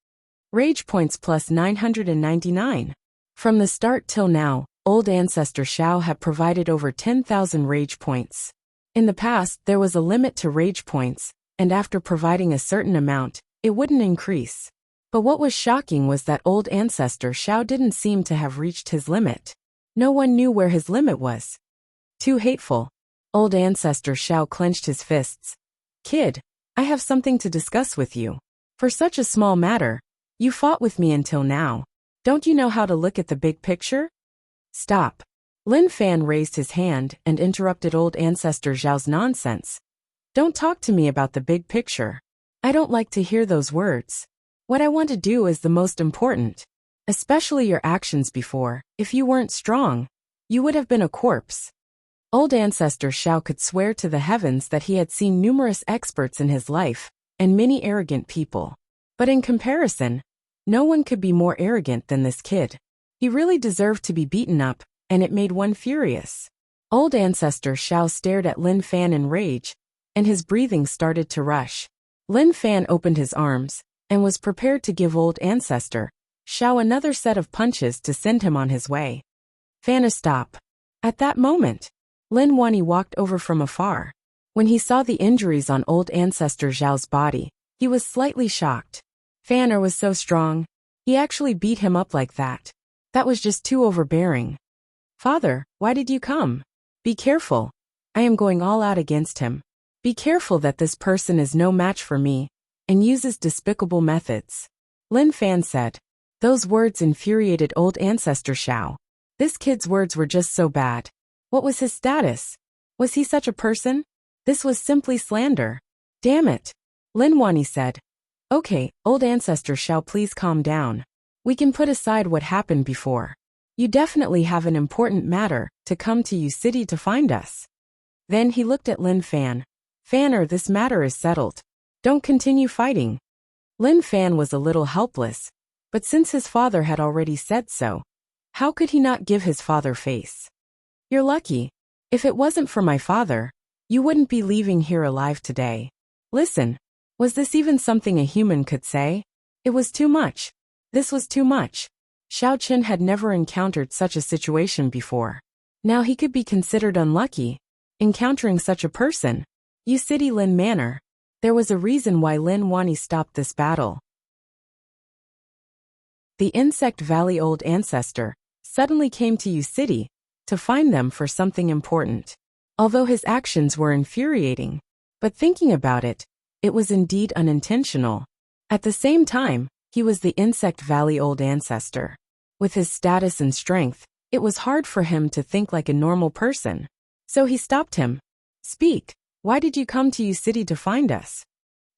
Rage points plus 999. From the start till now, Old Ancestor Xiao had provided over 10,000 rage points. In the past, there was a limit to rage points, and after providing a certain amount, it wouldn't increase. But what was shocking was that Old Ancestor Xiao didn't seem to have reached his limit. No one knew where his limit was. Too hateful. Old Ancestor Xiao clenched his fists. Kid, I have something to discuss with you. For such a small matter, you fought with me until now. Don't you know how to look at the big picture? Stop. Lin Fan raised his hand and interrupted Old Ancestor Xiao's nonsense. Don't talk to me about the big picture. I don't like to hear those words. What I want to do is the most important. Especially your actions before. If you weren't strong, you would have been a corpse. Old Ancestor Xiao could swear to the heavens that he had seen numerous experts in his life, and many arrogant people. But in comparison, no one could be more arrogant than this kid. He really deserved to be beaten up, and it made one furious. Old Ancestor Xiao stared at Lin Fan in rage, and his breathing started to rush. Lin Fan opened his arms, and was prepared to give Old Ancestor Xiao another set of punches to send him on his way. Fan, stop. At that moment, Lin Wani walked over from afar. When he saw the injuries on Old Ancestor Xiao's body, he was slightly shocked. Fanner was so strong. He actually beat him up like that. That was just too overbearing. Father, why did you come? Be careful. I am going all out against him. Be careful that this person is no match for me, and uses despicable methods. Lin Fan said. Those words infuriated Old Ancestor Xiao. This kid's words were just so bad. What was his status? Was he such a person? This was simply slander. Damn it. Lin Wani said. Okay, Old Ancestor Xiao, please calm down. We can put aside what happened before. You definitely have an important matter to come to you city to find us. Then he looked at Lin Fan. Fanner, this matter is settled. Don't continue fighting. Lin Fan was a little helpless, but since his father had already said so, how could he not give his father face? You're lucky. If it wasn't for my father, you wouldn't be leaving here alive today. Listen, was this even something a human could say? It was too much. This was too much. Xiao Qin had never encountered such a situation before. Now he could be considered unlucky, encountering such a person. You City Lin Manor. There was a reason why Lin Wani stopped this battle. The Insect Valley Old Ancestor suddenly came to U City to find them for something important. Although his actions were infuriating, but thinking about it, it was indeed unintentional. At the same time, he was the Insect Valley Old Ancestor. With his status and strength, it was hard for him to think like a normal person. So he stopped him. Speak, why did you come to U City to find us?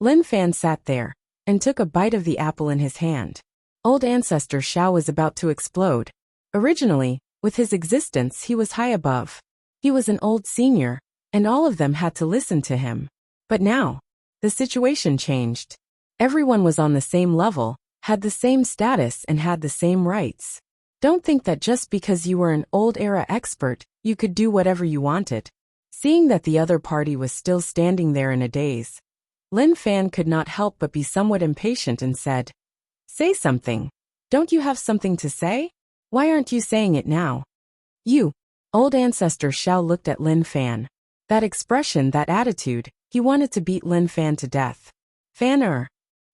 Lin Fan sat there and took a bite of the apple in his hand. Old Ancestor Xiao was about to explode. Originally, with his existence he was high above. He was an old senior, and all of them had to listen to him. But now, the situation changed. Everyone was on the same level, had the same status and had the same rights. Don't think that just because you were an old-era expert, you could do whatever you wanted. Seeing that the other party was still standing there in a daze, Lin Fan could not help but be somewhat impatient and said, Say something. Don't you have something to say? Why aren't you saying it now? You. Old Ancestor Xiao looked at Lin Fan. That expression, that attitude, he wanted to beat Lin Fan to death. Fanner.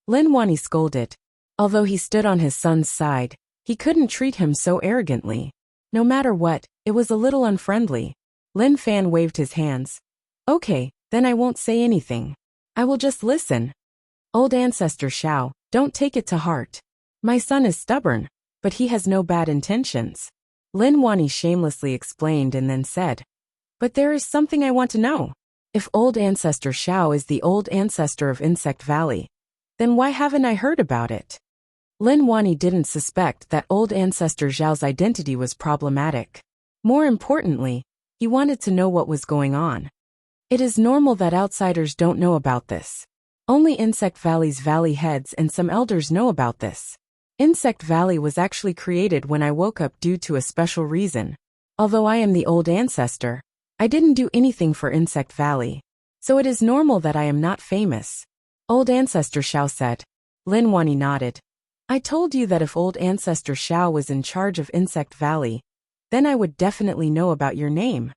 Lin Wani scolded. Although he stood on his son's side, he couldn't treat him so arrogantly. No matter what, it was a little unfriendly. Lin Fan waved his hands. Okay, then I won't say anything. I will just listen. Old Ancestor Xiao, don't take it to heart. My son is stubborn, but he has no bad intentions. Lin Wani shamelessly explained and then said, But there is something I want to know. If Old Ancestor Xiao is the old ancestor of Insect Valley, then why haven't I heard about it? Lin Wani didn't suspect that Old Ancestor Xiao's identity was problematic. More importantly, he wanted to know what was going on. It is normal that outsiders don't know about this. Only Insect Valley's valley heads and some elders know about this. Insect Valley was actually created when I woke up due to a special reason. Although I am the old ancestor, I didn't do anything for Insect Valley. So it is normal that I am not famous. Old Ancestor Xiao said. Lin Wani nodded. I told you that if Old Ancestor Xiao was in charge of Insect Valley, then I would definitely know about your name.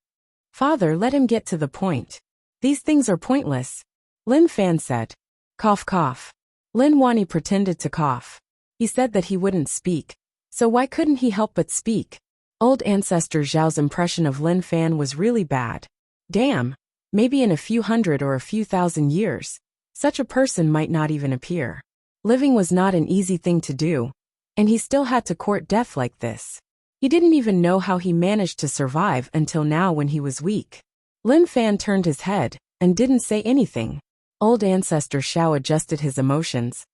Father, let him get to the point. These things are pointless. Lin Fan said. Cough cough. Lin Wani pretended to cough. He said that he wouldn't speak, so why couldn't he help but speak? Old Ancestor Zhao's impression of Lin Fan was really bad. Damn, maybe in a few hundred or a few thousand years, such a person might not even appear. Living was not an easy thing to do, and he still had to court death like this. He didn't even know how he managed to survive until now when he was weak. Lin Fan turned his head and didn't say anything. Old Ancestor Xiao adjusted his emotions.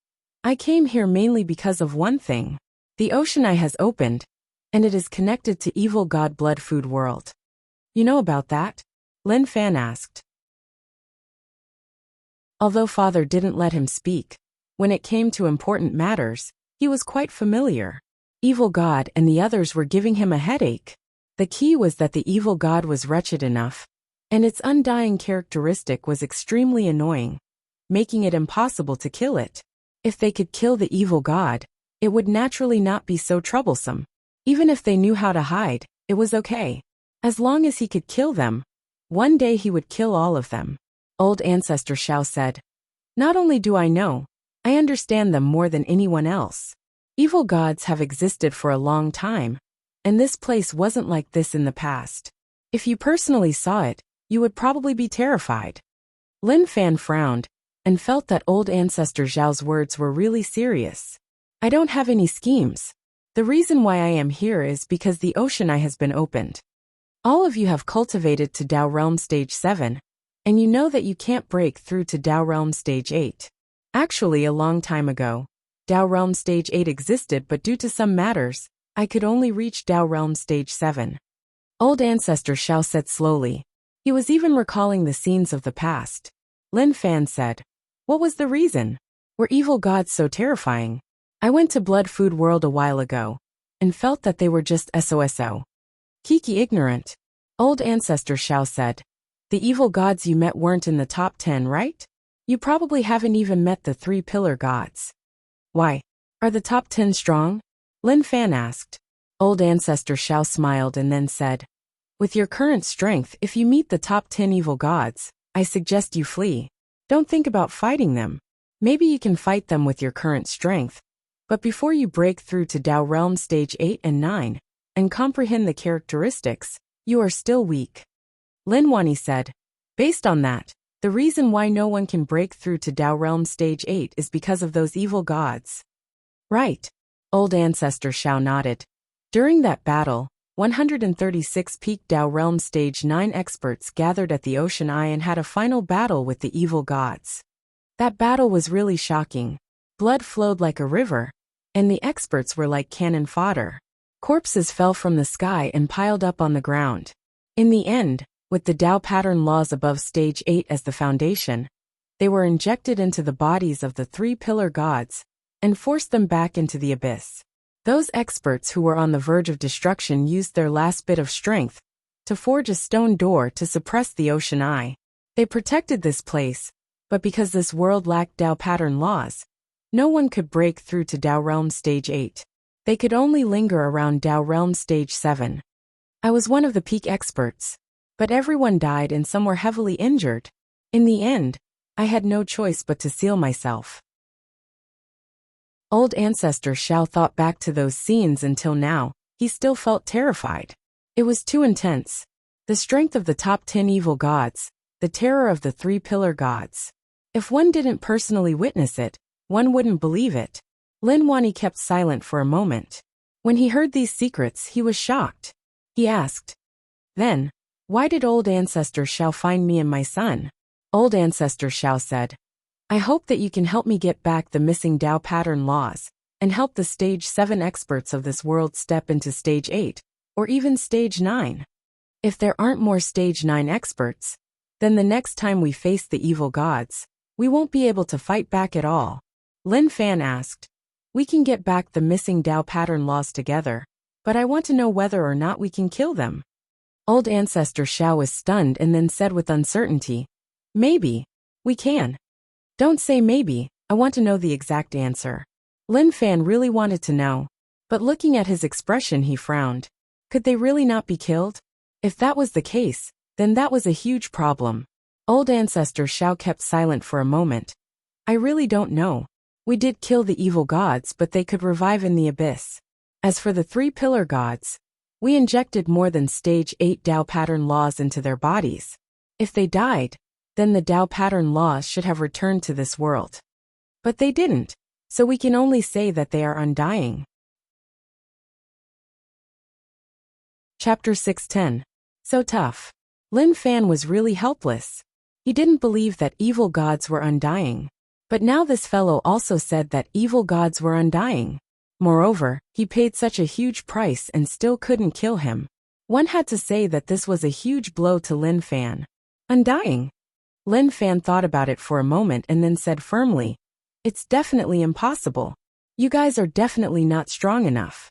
I came here mainly because of one thing. The ocean eye has opened, and it is connected to evil god blood food world. You know about that? Lin Fan asked. Although father didn't let him speak, when it came to important matters, he was quite familiar. Evil god and the others were giving him a headache. The key was that the evil god was wretched enough, and its undying characteristic was extremely annoying, making it impossible to kill it. If they could kill the evil god, it would naturally not be so troublesome. Even if they knew how to hide, it was okay. As long as he could kill them, one day he would kill all of them. Old Ancestor Xiao said, Not only do I know, I understand them more than anyone else. Evil gods have existed for a long time, and this place wasn't like this in the past. If you personally saw it, you would probably be terrified. Lin Fan frowned, and felt that Old Ancestor Zhao's words were really serious. I don't have any schemes. The reason why I am here is because the ocean eye has been opened. All of you have cultivated to Dao Realm Stage 7, and you know that you can't break through to Dao Realm Stage 8. Actually, a long time ago, Dao Realm Stage 8 existed, but due to some matters, I could only reach Dao Realm Stage 7. Old Ancestor Xiao said slowly. He was even recalling the scenes of the past. Lin Fan said. What was the reason? Were evil gods so terrifying? I went to Blood Food World a while ago and felt that they were just SOSO. Kiki ignorant. Old Ancestor Xiao said. The evil gods you met weren't in the top 10, right? You probably haven't even met the 3 pillar gods. Why? Are the top 10 strong? Lin Fan asked. Old Ancestor Xiao smiled and then said, with your current strength, if you meet the top 10 evil gods, I suggest you flee. Don't think about fighting them. Maybe you can fight them with your current strength, but before you break through to Dao Realm Stage 8 and 9, and comprehend the characteristics, you are still weak. Lin Wani said. Based on that, the reason why no one can break through to Dao Realm Stage 8 is because of those evil gods. Right. Old Ancestor Xiao nodded. During that battle, 136 peak Dao Realm Stage 9 experts gathered at the Ocean Eye and had a final battle with the evil gods. That battle was really shocking. Blood flowed like a river, and the experts were like cannon fodder. Corpses fell from the sky and piled up on the ground. In the end, with the Dao pattern laws above Stage 8 as the foundation, they were injected into the bodies of the 3 pillar gods and forced them back into the abyss. Those experts who were on the verge of destruction used their last bit of strength to forge a stone door to suppress the Ocean Eye. They protected this place, but because this world lacked Dao pattern laws, no one could break through to Dao Realm Stage 8. They could only linger around Dao Realm Stage 7. I was one of the peak experts, but everyone died and some were heavily injured. In the end, I had no choice but to seal myself. Old Ancestor Xiao thought back to those scenes until now, he still felt terrified. It was too intense. The strength of the top 10 evil gods, the terror of the 3 pillar gods. If one didn't personally witness it, one wouldn't believe it. Lin Wani kept silent for a moment. When he heard these secrets, he was shocked. He asked, then, why did Old Ancestor Xiao find me and my son? Old Ancestor Xiao said, I hope that you can help me get back the missing Dao pattern laws, and help the Stage 7 experts of this world step into Stage 8, or even Stage 9. If there aren't more Stage 9 experts, then the next time we face the evil gods, we won't be able to fight back at all. Lin Fan asked, we can get back the missing Dao pattern laws together, but I want to know whether or not we can kill them. Old Ancestor Xiao was stunned and then said with uncertainty, maybe, we can. Don't say maybe, I want to know the exact answer. Lin Fan really wanted to know, but looking at his expression he frowned. Could they really not be killed? If that was the case, then that was a huge problem. Old Ancestor Xiao kept silent for a moment. I really don't know. We did kill the evil gods, but they could revive in the abyss. As for the 3 pillar gods, we injected more than Stage 8 Dao pattern laws into their bodies. If they died, then the Dao pattern laws should have returned to this world. But they didn't, so we can only say that they are undying. Chapter 610. So tough. Lin Fan was really helpless. He didn't believe that evil gods were undying. But now this fellow also said that evil gods were undying. Moreover, he paid such a huge price and still couldn't kill him. One had to say that this was a huge blow to Lin Fan. Undying? Lin Fan thought about it for a moment and then said firmly, it's definitely impossible. You guys are definitely not strong enough.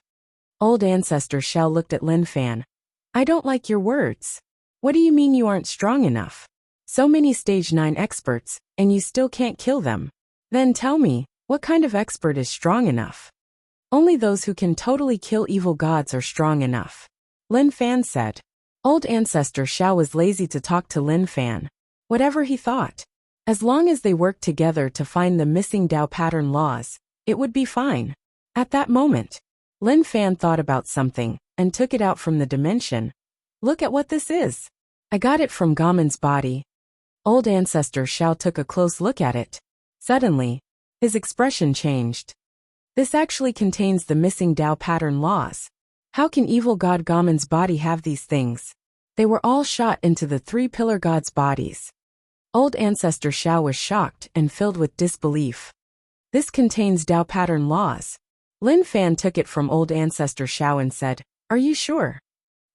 Old Ancestor Xiao looked at Lin Fan. I don't like your words. What do you mean you aren't strong enough? So many Stage 9 experts, and you still can't kill them. Then tell me, what kind of expert is strong enough? Only those who can totally kill evil gods are strong enough. Lin Fan said. Old Ancestor Xiao was lazy to talk to Lin Fan. Whatever he thought. As long as they worked together to find the missing Dao pattern laws, it would be fine. At that moment, Lin Fan thought about something, and took it out from the dimension. Look at what this is. I got it from Gamon's body. Old Ancestor Xiao took a close look at it. Suddenly, his expression changed. This actually contains the missing Dao pattern laws. How can evil god Gamon's body have these things? They were all shot into the 3 pillar gods' bodies. Old Ancestor Xiao was shocked and filled with disbelief. This contains Dao pattern laws. Lin Fan took it from Old Ancestor Xiao and said, are you sure?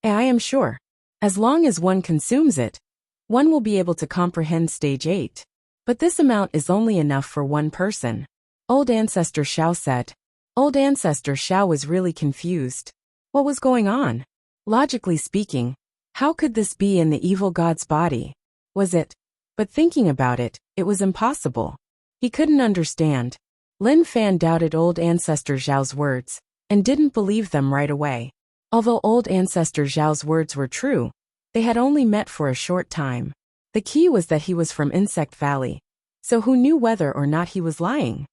I am sure. As long as one consumes it, one will be able to comprehend Stage 8. But this amount is only enough for one person. Old Ancestor Xiao said. Old Ancestor Xiao was really confused. What was going on? Logically speaking, how could this be in the evil god's body? Was it? But thinking about it, it was impossible. He couldn't understand. Lin Fan doubted Old Ancestor Xiao's words, and didn't believe them right away. Although Old Ancestor Xiao's words were true, they had only met for a short time. The key was that he was from Insect Valley, so who knew whether or not he was lying?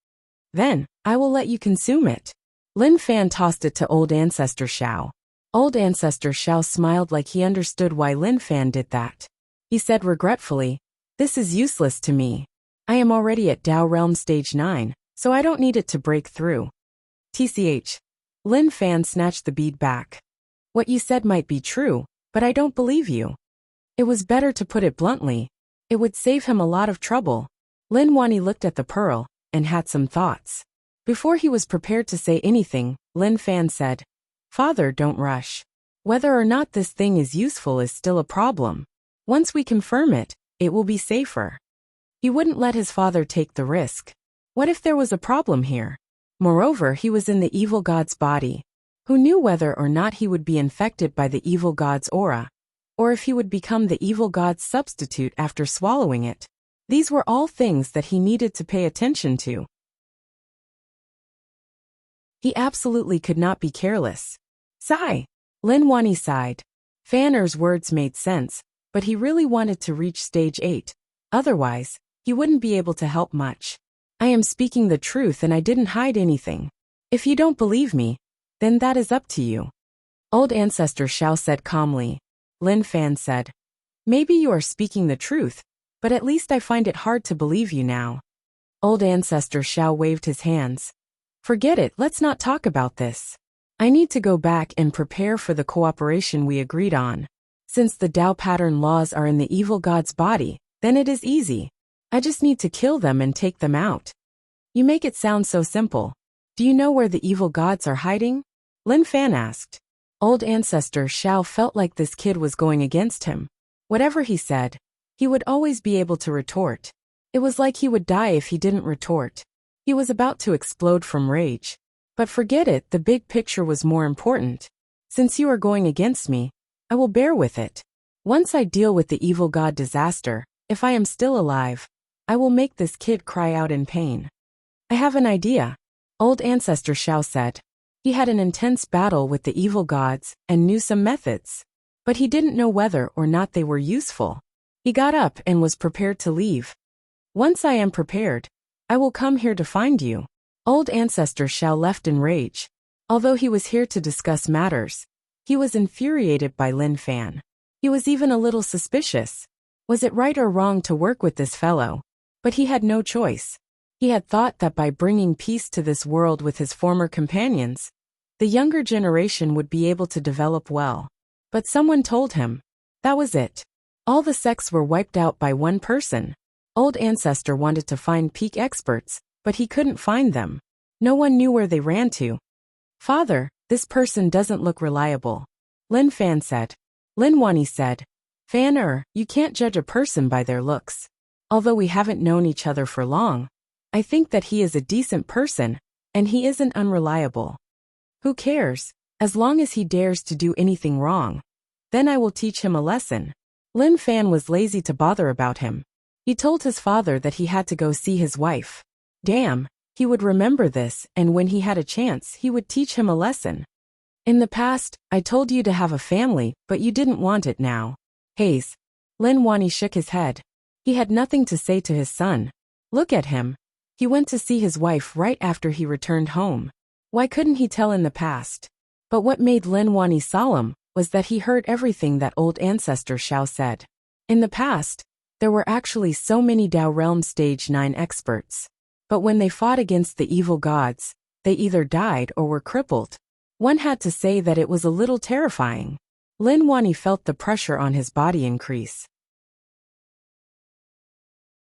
Then, I will let you consume it. Lin Fan tossed it to Old Ancestor Xiao. Old Ancestor Xiao smiled like he understood why Lin Fan did that. He said regretfully, "This is useless to me. I am already at Dao Realm Stage 9, so I don't need it to break through." TCH. Lin Fan snatched the bead back. "What you said might be true, but I don't believe you." It was better to put it bluntly. It would save him a lot of trouble. Lin Wani looked at the pearl, and had some thoughts. Before he was prepared to say anything, Lin Fan said, "Father, don't rush. Whether or not this thing is useful is still a problem. Once we confirm it, it will be safer." He wouldn't let his father take the risk. What if there was a problem here? Moreover, he was in the evil god's body. Who knew whether or not he would be infected by the evil god's aura, or if he would become the evil god's substitute after swallowing it? These were all things that he needed to pay attention to. He absolutely could not be careless. Sigh. Lin Wani sighed. Fan Er's words made sense, but he really wanted to reach stage 8. Otherwise, he wouldn't be able to help much. I am speaking the truth and I didn't hide anything. If you don't believe me, then that is up to you. Old Ancestor Xiao said calmly. Lin Fan said, "Maybe you are speaking the truth, but at least I find it hard to believe you now." Old Ancestor Xiao waved his hands. "Forget it, let's not talk about this. I need to go back and prepare for the cooperation we agreed on. Since the Tao pattern laws are in the evil god's body, then it is easy. I just need to kill them and take them out." "You make it sound so simple. Do you know where the evil gods are hiding?" Lin Fan asked. Old Ancestor Xiao felt like this kid was going against him. Whatever he said, he would always be able to retort. It was like he would die if he didn't retort. He was about to explode from rage. But forget it, the big picture was more important. Since you are going against me, I will bear with it. Once I deal with the evil god disaster, if I am still alive, I will make this kid cry out in pain. "I have an idea," Old Ancestor Xiao said. He had an intense battle with the evil gods and knew some methods. But he didn't know whether or not they were useful. He got up and was prepared to leave. "Once I am prepared, I will come here to find you." Old Ancestor Xiao left in rage. Although he was here to discuss matters, he was infuriated by Lin Fan. He was even a little suspicious. Was it right or wrong to work with this fellow? But he had no choice. He had thought that by bringing peace to this world with his former companions, the younger generation would be able to develop well. But someone told him. That was it. All the sects were wiped out by one person. Old Ancestor wanted to find peak experts, but he couldn't find them. No one knew where they ran to. "Father, this person doesn't look reliable," Lin Fan said. Lin Wani said, "Fan Er, you can't judge a person by their looks. Although we haven't known each other for long, I think that he is a decent person, and he isn't unreliable. Who cares, as long as he dares to do anything wrong? Then I will teach him a lesson." Lin Fan was lazy to bother about him. He told his father that he had to go see his wife. Damn, he would remember this, and when he had a chance, he would teach him a lesson. "In the past, I told you to have a family, but you didn't want it now." Haze. Lin Wani shook his head. He had nothing to say to his son. Look at him. He went to see his wife right after he returned home. Why couldn't he tell in the past? But what made Lin Wani solemn was that he heard everything that Old Ancestor Xiao said. In the past, there were actually so many Dao Realm Stage 9 experts. But when they fought against the evil gods, they either died or were crippled. One had to say that it was a little terrifying. Lin Wani felt the pressure on his body increase.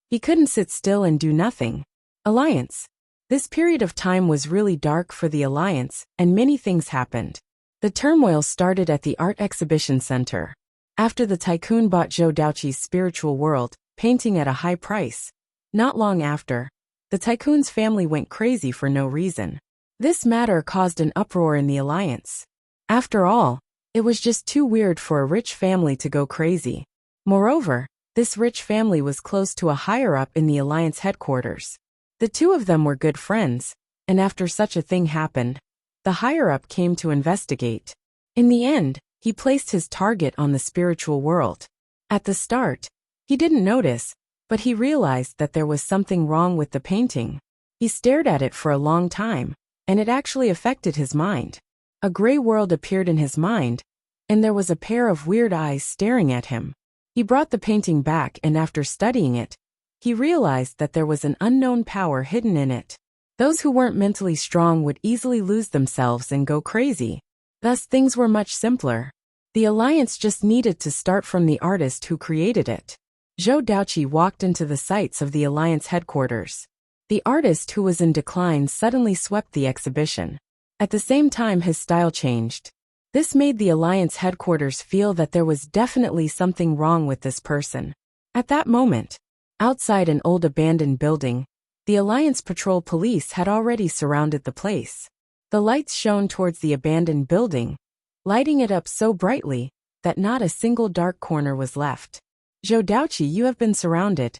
He couldn't sit still and do nothing. Alliance. This period of time was really dark for the Alliance, and many things happened. The turmoil started at the Art Exhibition Center. After the tycoon bought Zhou Daoqi's spiritual world, painting at a high price, Not long after, the tycoon's family went crazy for no reason. This matter caused an uproar in the alliance. After all, it was just too weird for a rich family to go crazy. Moreover, this rich family was close to a higher-up in the alliance headquarters. The two of them were good friends, and after such a thing happened, the higher-up came to investigate. In the end, he placed his target on the spiritual world. At the start, he didn't notice, but he realized that there was something wrong with the painting. He stared at it for a long time, and it actually affected his mind. A gray world appeared in his mind, and there was a pair of weird eyes staring at him. He brought the painting back, and after studying it, he realized that there was an unknown power hidden in it. Those who weren't mentally strong would easily lose themselves and go crazy. Thus things were much simpler. The alliance just needed to start from the artist who created it. Zhou Daoqi walked into the sights of the alliance headquarters. The artist who was in decline suddenly swept the exhibition. At the same time his style changed. This made the alliance headquarters feel that there was definitely something wrong with this person. At that moment, outside an old abandoned building, the alliance patrol police had already surrounded the place. The lights shone towards the abandoned building, lighting it up so brightly that not a single dark corner was left. Zhou Daoqi, you have been surrounded.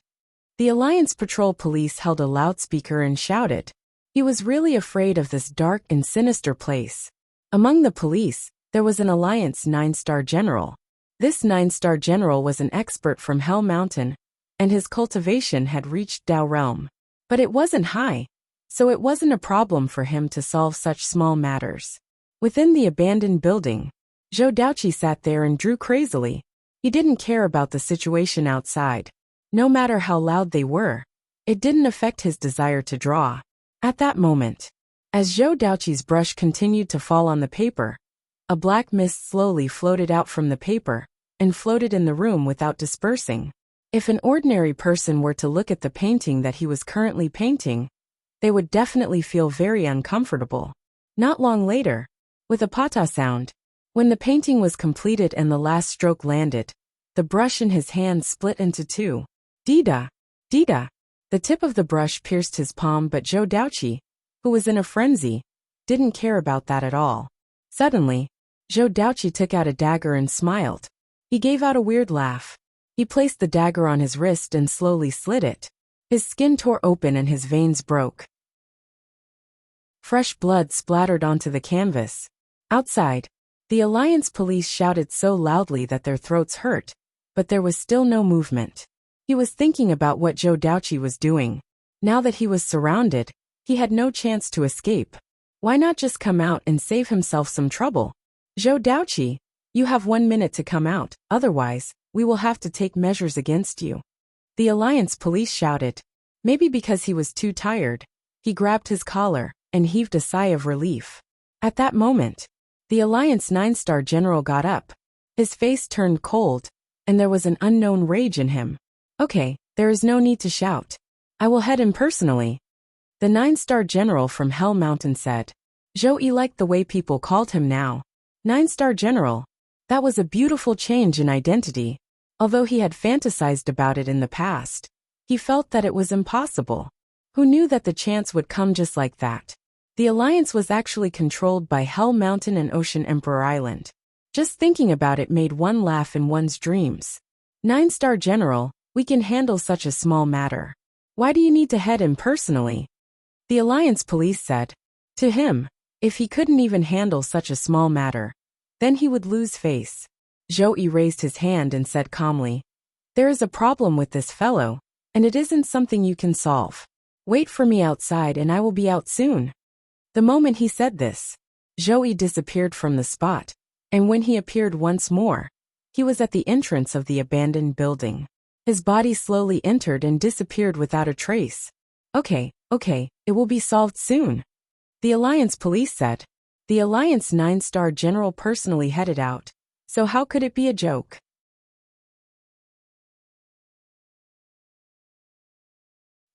The alliance patrol police held a loudspeaker and shouted. He was really afraid of this dark and sinister place. Among the police, there was an alliance 9-star general. This 9-star general was an expert from Hell Mountain, and his cultivation had reached Dao realm. But it wasn't high, so it wasn't a problem for him to solve such small matters. Within the abandoned building, Zhou Daoqi sat there and drew crazily. He didn't care about the situation outside. No matter how loud they were, it didn't affect his desire to draw. At that moment, as Zhou Daoqi's brush continued to fall on the paper, a black mist slowly floated out from the paper and floated in the room without dispersing. If an ordinary person were to look at the painting that he was currently painting, they would definitely feel very uncomfortable. Not long later, with a pata sound, when the painting was completed and the last stroke landed, the brush in his hand split into two. Dida! Dida! The tip of the brush pierced his palm, but Zhou Daoqi, who was in a frenzy, didn't care about that at all. Suddenly, Zhou Daoqi took out a dagger and smiled. He gave out a weird laugh. He placed the dagger on his wrist and slowly slit it. His skin tore open and his veins broke. Fresh blood splattered onto the canvas. Outside, the alliance police shouted so loudly that their throats hurt, but there was still no movement. He was thinking about what Zhou Daoqi was doing. Now that he was surrounded, he had no chance to escape. Why not just come out and save himself some trouble? Zhou Daoqi, you have 1 minute to come out, otherwise, we will have to take measures against you. The alliance police shouted. Maybe because he was too tired, he grabbed his collar and heaved a sigh of relief. At that moment, the alliance 9-star general got up. His face turned cold, and there was an unknown rage in him. Okay, there is no need to shout. I will head in personally. The 9-star general from Hell Mountain said. Zhou liked the way people called him now. 9-star general. That was a beautiful change in identity. Although he had fantasized about it in the past, he felt that it was impossible. Who knew that the chance would come just like that? The alliance was actually controlled by Hell Mountain and Ocean Emperor Island. Just thinking about it made one laugh in one's dreams. 9-star general, we can handle such a small matter. Why do you need to head in personally? The alliance police said. To him, if he couldn't even handle such a small matter, then he would lose face. Zhou raised his hand and said calmly, there is a problem with this fellow, and it isn't something you can solve. Wait for me outside and I will be out soon. The moment he said this, Zhou disappeared from the spot, and when he appeared once more, he was at the entrance of the abandoned building. His body slowly entered and disappeared without a trace. Okay, it will be solved soon. The alliance police said. The alliance 9-star general personally headed out, so how could it be a joke?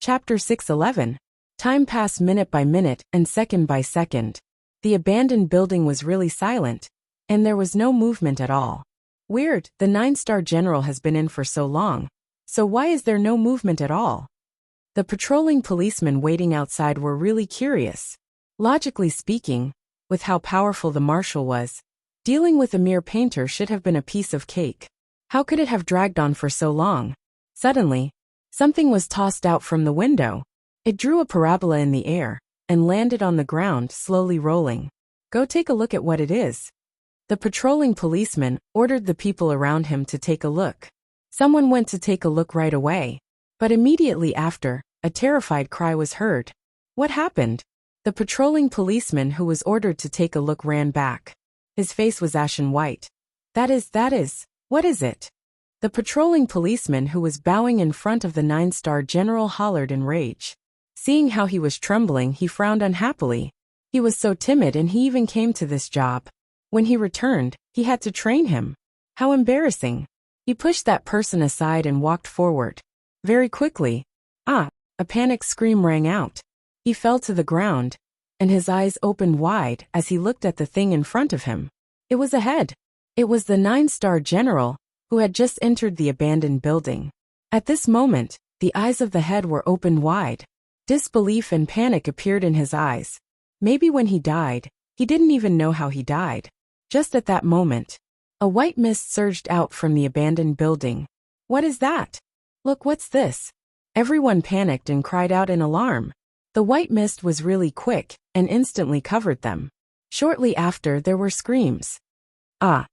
Chapter 6:11. Time passed minute by minute and second by second. The abandoned building was really silent, and there was no movement at all. Weird, the 9-star general has been in for so long, so why is there no movement at all? The patrolling policemen waiting outside were really curious. Logically speaking, with how powerful the marshal was, dealing with a mere painter should have been a piece of cake. How could it have dragged on for so long? Suddenly, something was tossed out from the window. It drew a parabola in the air and landed on the ground, slowly rolling. Go take a look at what it is. The patrolling policeman ordered the people around him to take a look. Someone went to take a look right away, but immediately after, a terrified cry was heard. What happened? The patrolling policeman who was ordered to take a look ran back. His face was ashen white. That is, what is it? The patrolling policeman who was bowing in front of the 9-star general hollered in rage. Seeing how he was trembling, he frowned unhappily. He was so timid and he even came to this job. When he returned, he had to train him. How embarrassing. He pushed that person aside and walked forward. Very quickly, a panic scream rang out. He fell to the ground, and his eyes opened wide as he looked at the thing in front of him. It was a head. It was the 9-star general, who had just entered the abandoned building. At this moment, the eyes of the head were opened wide. Disbelief and panic appeared in his eyes. Maybe when he died, he didn't even know how he died. Just at that moment, a white mist surged out from the abandoned building. What is that? Look, what's this? Everyone panicked and cried out in alarm. The white mist was really quick and instantly covered them. Shortly after, there were screams. At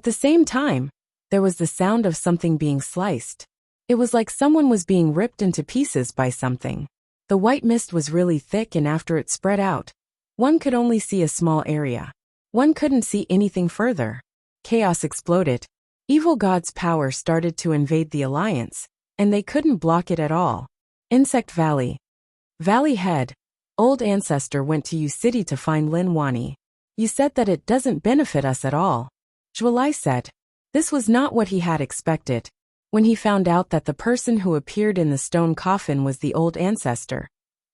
the same time, there was the sound of something being sliced. It was like someone was being ripped into pieces by something. The white mist was really thick, and after it spread out, one could only see a small area. One couldn't see anything further. Chaos exploded. Evil God's power started to invade the Alliance, and they couldn't block it at all. Insect Valley. Valley Head. Old Ancestor went to U City to find Lin Wani. You said that it doesn't benefit us at all. Zhualai said. This was not what he had expected. When he found out that the person who appeared in the stone coffin was the Old Ancestor,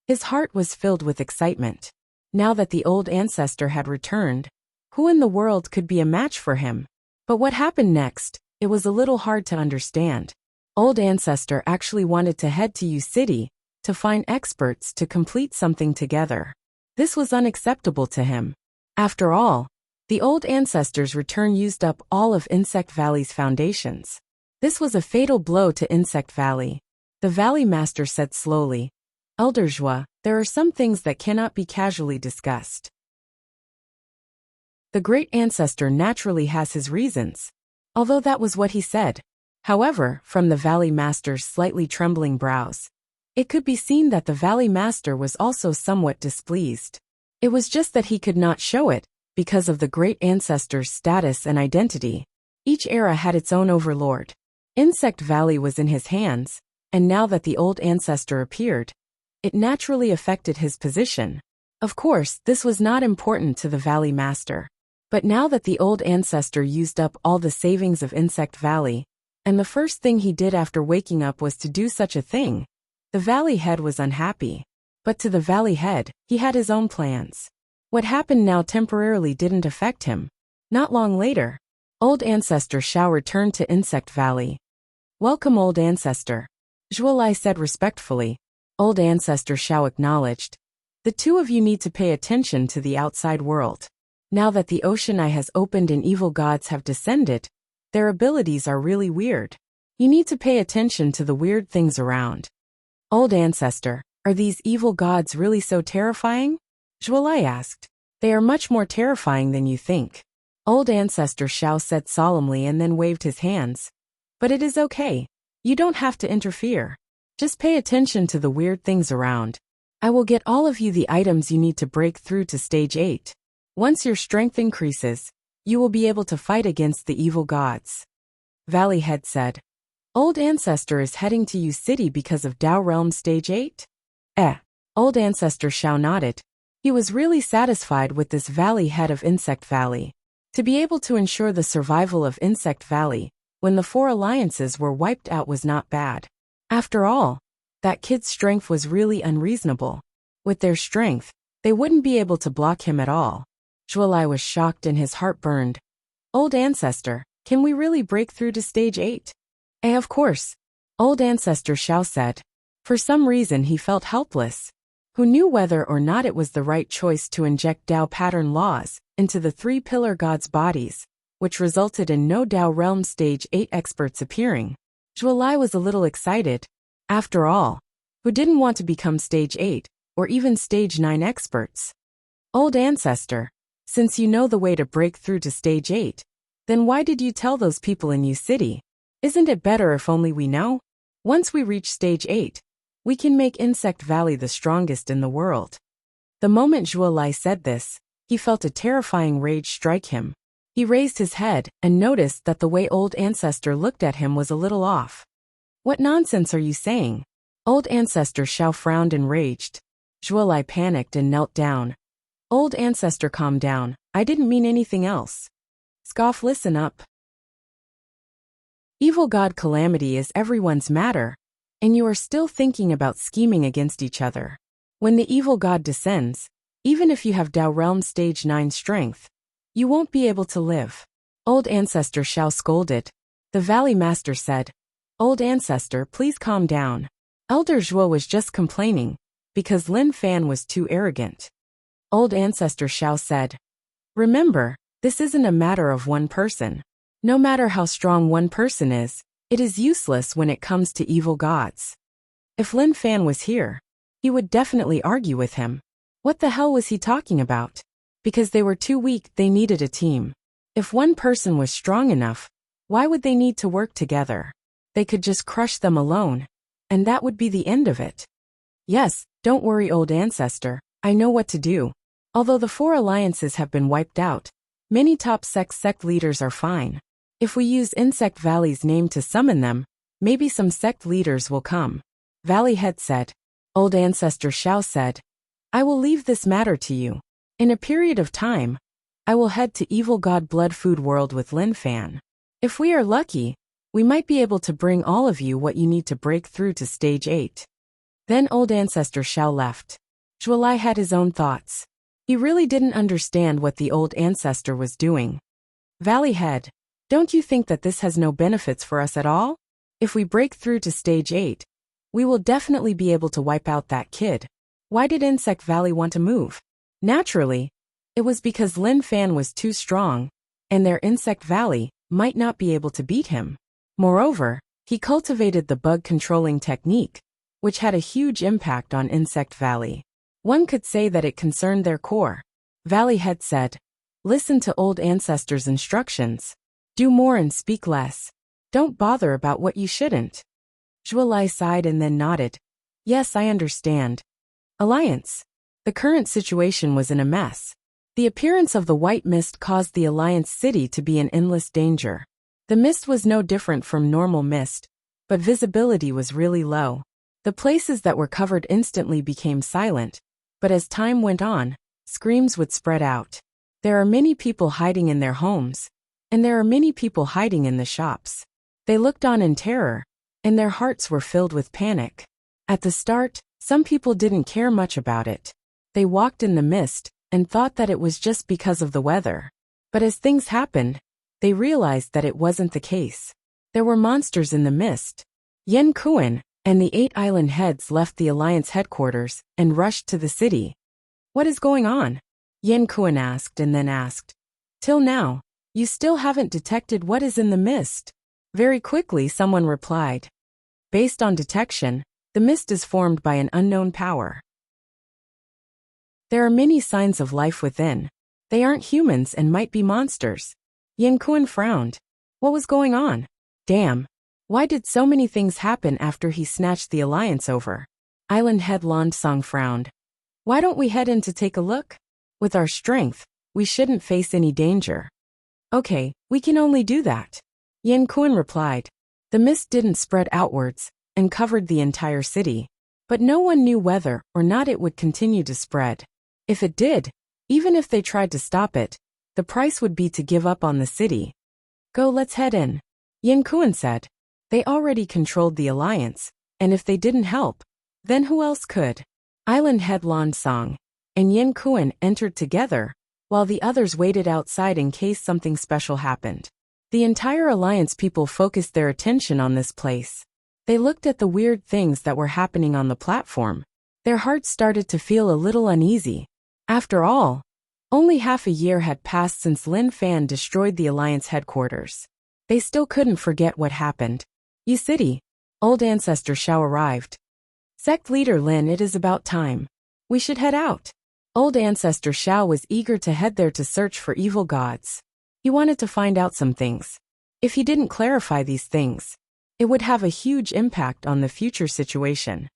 his heart was filled with excitement. Now that the Old Ancestor had returned, who in the world could be a match for him? But what happened next? It was a little hard to understand. Old Ancestor actually wanted to head to U City to find experts to complete something together. This was unacceptable to him. After all, the Old Ancestor's return used up all of Insect Valley's foundations. This was a fatal blow to Insect Valley. The Valley Master said slowly, Elder Zhua, there are some things that cannot be casually discussed. The Great Ancestor naturally has his reasons. Although that was what he said. However, from the Valley Master's slightly trembling brows, it could be seen that the Valley Master was also somewhat displeased. It was just that he could not show it, because of the Great Ancestor's status and identity. Each era had its own overlord. Insect Valley was in his hands, and now that the Old Ancestor appeared, it naturally affected his position. Of course, this was not important to the Valley Master. But now that the Old Ancestor used up all the savings of Insect Valley, and the first thing he did after waking up was to do such a thing, the Valley Head was unhappy. But to the Valley Head, he had his own plans. What happened now temporarily didn't affect him. Not long later, Old Ancestor Shao returned to Insect Valley. Welcome, Old Ancestor. Zhualai said respectfully. Old Ancestor Shao acknowledged. The two of you need to pay attention to the outside world. Now that the ocean eye has opened and evil gods have descended, their abilities are really weird. You need to pay attention to the weird things around. Old Ancestor, are these evil gods really so terrifying? Zhualai asked. They are much more terrifying than you think. Old Ancestor Shao said solemnly and then waved his hands. But it is okay. You don't have to interfere. Just pay attention to the weird things around. I will get all of you the items you need to break through to stage 8. Once your strength increases, you will be able to fight against the evil gods. Valley Head said. Old Ancestor is heading to U City because of Dao Realm Stage 8? Old Ancestor Shao nodded. He was really satisfied with this Valley Head of Insect Valley. To be able to ensure the survival of Insect Valley when the 4 alliances were wiped out was not bad. After all, that kid's strength was really unreasonable. With their strength, they wouldn't be able to block him at all. Zhualai was shocked and his heart burned. Old Ancestor, can we really break through to stage 8? Of course. Old Ancestor Shao said. For some reason he felt helpless. Who knew whether or not it was the right choice to inject Tao pattern laws into the three pillar gods' bodies, which resulted in no Tao realm stage 8 experts appearing. Zhuolai was a little excited. After all, who didn't want to become stage 8, or even stage 9 experts? Old ancestor, since you know the way to break through to stage 8, then why did you tell those people in Yu City? Isn't it better if only we know? Once we reach stage 8, we can make Insect Valley the strongest in the world. The moment Zhuolai said this, he felt a terrifying rage strike him. He raised his head and noticed that the way old ancestor looked at him was a little off. What nonsense are you saying? Old ancestor Xiao frowned and raged. Zhuolai panicked and knelt down. Old ancestor, calm down. I didn't mean anything else. Scoff, listen up. Evil God Calamity is everyone's matter, and you are still thinking about scheming against each other. When the evil god descends, even if you have Tao Realm Stage 9 strength, you won't be able to live. Old ancestor Xiao scolded. The Valley Master said, Old ancestor, please calm down. Elder Zhuo was just complaining, because Lin Fan was too arrogant. Old ancestor Xiao said, remember, this isn't a matter of one person. No matter how strong one person is, it is useless when it comes to evil gods. If Lin Fan was here, he would definitely argue with him. What the hell was he talking about? Because they were too weak, they needed a team. If one person was strong enough, why would they need to work together? They could just crush them alone, and that would be the end of it. Yes, don't worry, old ancestor, I know what to do. Although the 4 alliances have been wiped out, many top sect leaders are fine. If we use Insect Valley's name to summon them, maybe some sect leaders will come. Valley Head said. Old ancestor Xiao said, I will leave this matter to you. In a period of time, I will head to Evil God Blood Food World with Lin Fan. If we are lucky, we might be able to bring all of you what you need to break through to stage 8. Then old ancestor Xiao left. Zhuolai had his own thoughts. He really didn't understand what the old ancestor was doing. Valley Head, don't you think that this has no benefits for us at all? If we break through to stage 8, we will definitely be able to wipe out that kid. Why did Insect Valley want to move? Naturally, it was because Lin Fan was too strong, and their Insect Valley might not be able to beat him. Moreover, he cultivated the bug-controlling technique, which had a huge impact on Insect Valley. One could say that it concerned their core. Valley Head said, listen to old ancestors' instructions. Do more and speak less. Don't bother about what you shouldn't. Zhuolai sighed and then nodded. Yes, I understand. Alliance. The current situation was in a mess. The appearance of the white mist caused the Alliance city to be in endless danger. The mist was no different from normal mist, but visibility was really low. The places that were covered instantly became silent, but as time went on, screams would spread out. There are many people hiding in their homes, and there are many people hiding in the shops. They looked on in terror, and their hearts were filled with panic. At the start, some people didn't care much about it. They walked in the mist and thought that it was just because of the weather. But as things happened, they realized that it wasn't the case. There were monsters in the mist. Yen Kuan and the 8 island heads left the Alliance headquarters and rushed to the city. What is going on? Yen Kuan asked and then asked. Till now, you still haven't detected what is in the mist? Very quickly someone replied. Based on detection, the mist is formed by an unknown power. There are many signs of life within. They aren't humans and might be monsters. Yen Kuan frowned. What was going on? Damn. Why did so many things happen after he snatched the Alliance over? Island Head Song frowned. Why don't we head in to take a look? With our strength, we shouldn't face any danger. Okay, we can only do that. Yen Kuan replied. The mist didn't spread outwards and covered the entire city. But no one knew whether or not it would continue to spread. If it did, even if they tried to stop it, the price would be to give up on the city. Go, let's head in. Yen Kuan said. They already controlled the Alliance, and if they didn't help, then who else could? Island Head Song and Yen Kuan entered together, while the others waited outside in case something special happened. The entire Alliance people focused their attention on this place. They looked at the weird things that were happening on the platform. Their hearts started to feel a little uneasy. After all, only half a year had passed since Lin Fan destroyed the Alliance headquarters. They still couldn't forget what happened. You city. Old Ancestor Shao arrived. Sect leader Lin, it is about time. We should head out. Old Ancestor Shao was eager to head there to search for evil gods. He wanted to find out some things. If he didn't clarify these things, it would have a huge impact on the future situation.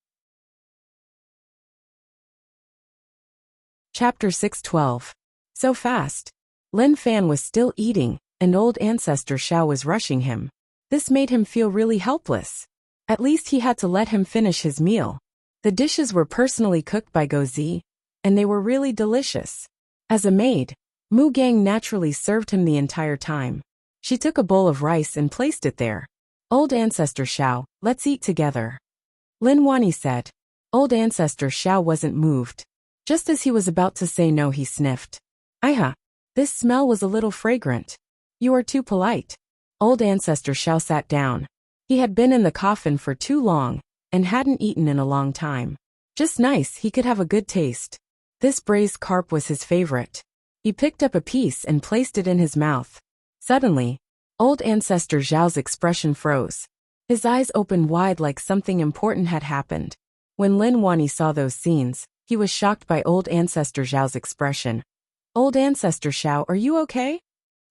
Chapter 612. So fast. Lin Fan was still eating, and Old Ancestor Shao was rushing him. This made him feel really helpless. At least he had to let him finish his meal. The dishes were personally cooked by Gozi, and they were really delicious. As a maid, Mu Gang naturally served him the entire time. She took a bowl of rice and placed it there. Old Ancestor Shao, let's eat together. Lin Wani said. Old Ancestor Shao wasn't moved. Just as he was about to say no, he sniffed. Aiha. This smell was a little fragrant. You are too polite. Old Ancestor Shao sat down. He had been in the coffin for too long, and hadn't eaten in a long time. Just nice, he could have a good taste. This braised carp was his favorite. He picked up a piece and placed it in his mouth. Suddenly, Old Ancestor Zhao's expression froze. His eyes opened wide like something important had happened. When Lin Wani saw those scenes, he was shocked by Old Ancestor Zhao's expression. Old Ancestor Shao, are you okay?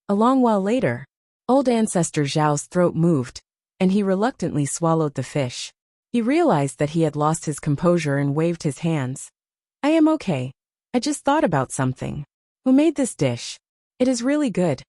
A long while later, Old Ancestor Zhao's throat moved, and he reluctantly swallowed the fish. He realized that he had lost his composure and waved his hands. I am okay. I just thought about something. Who made this dish? It is really good.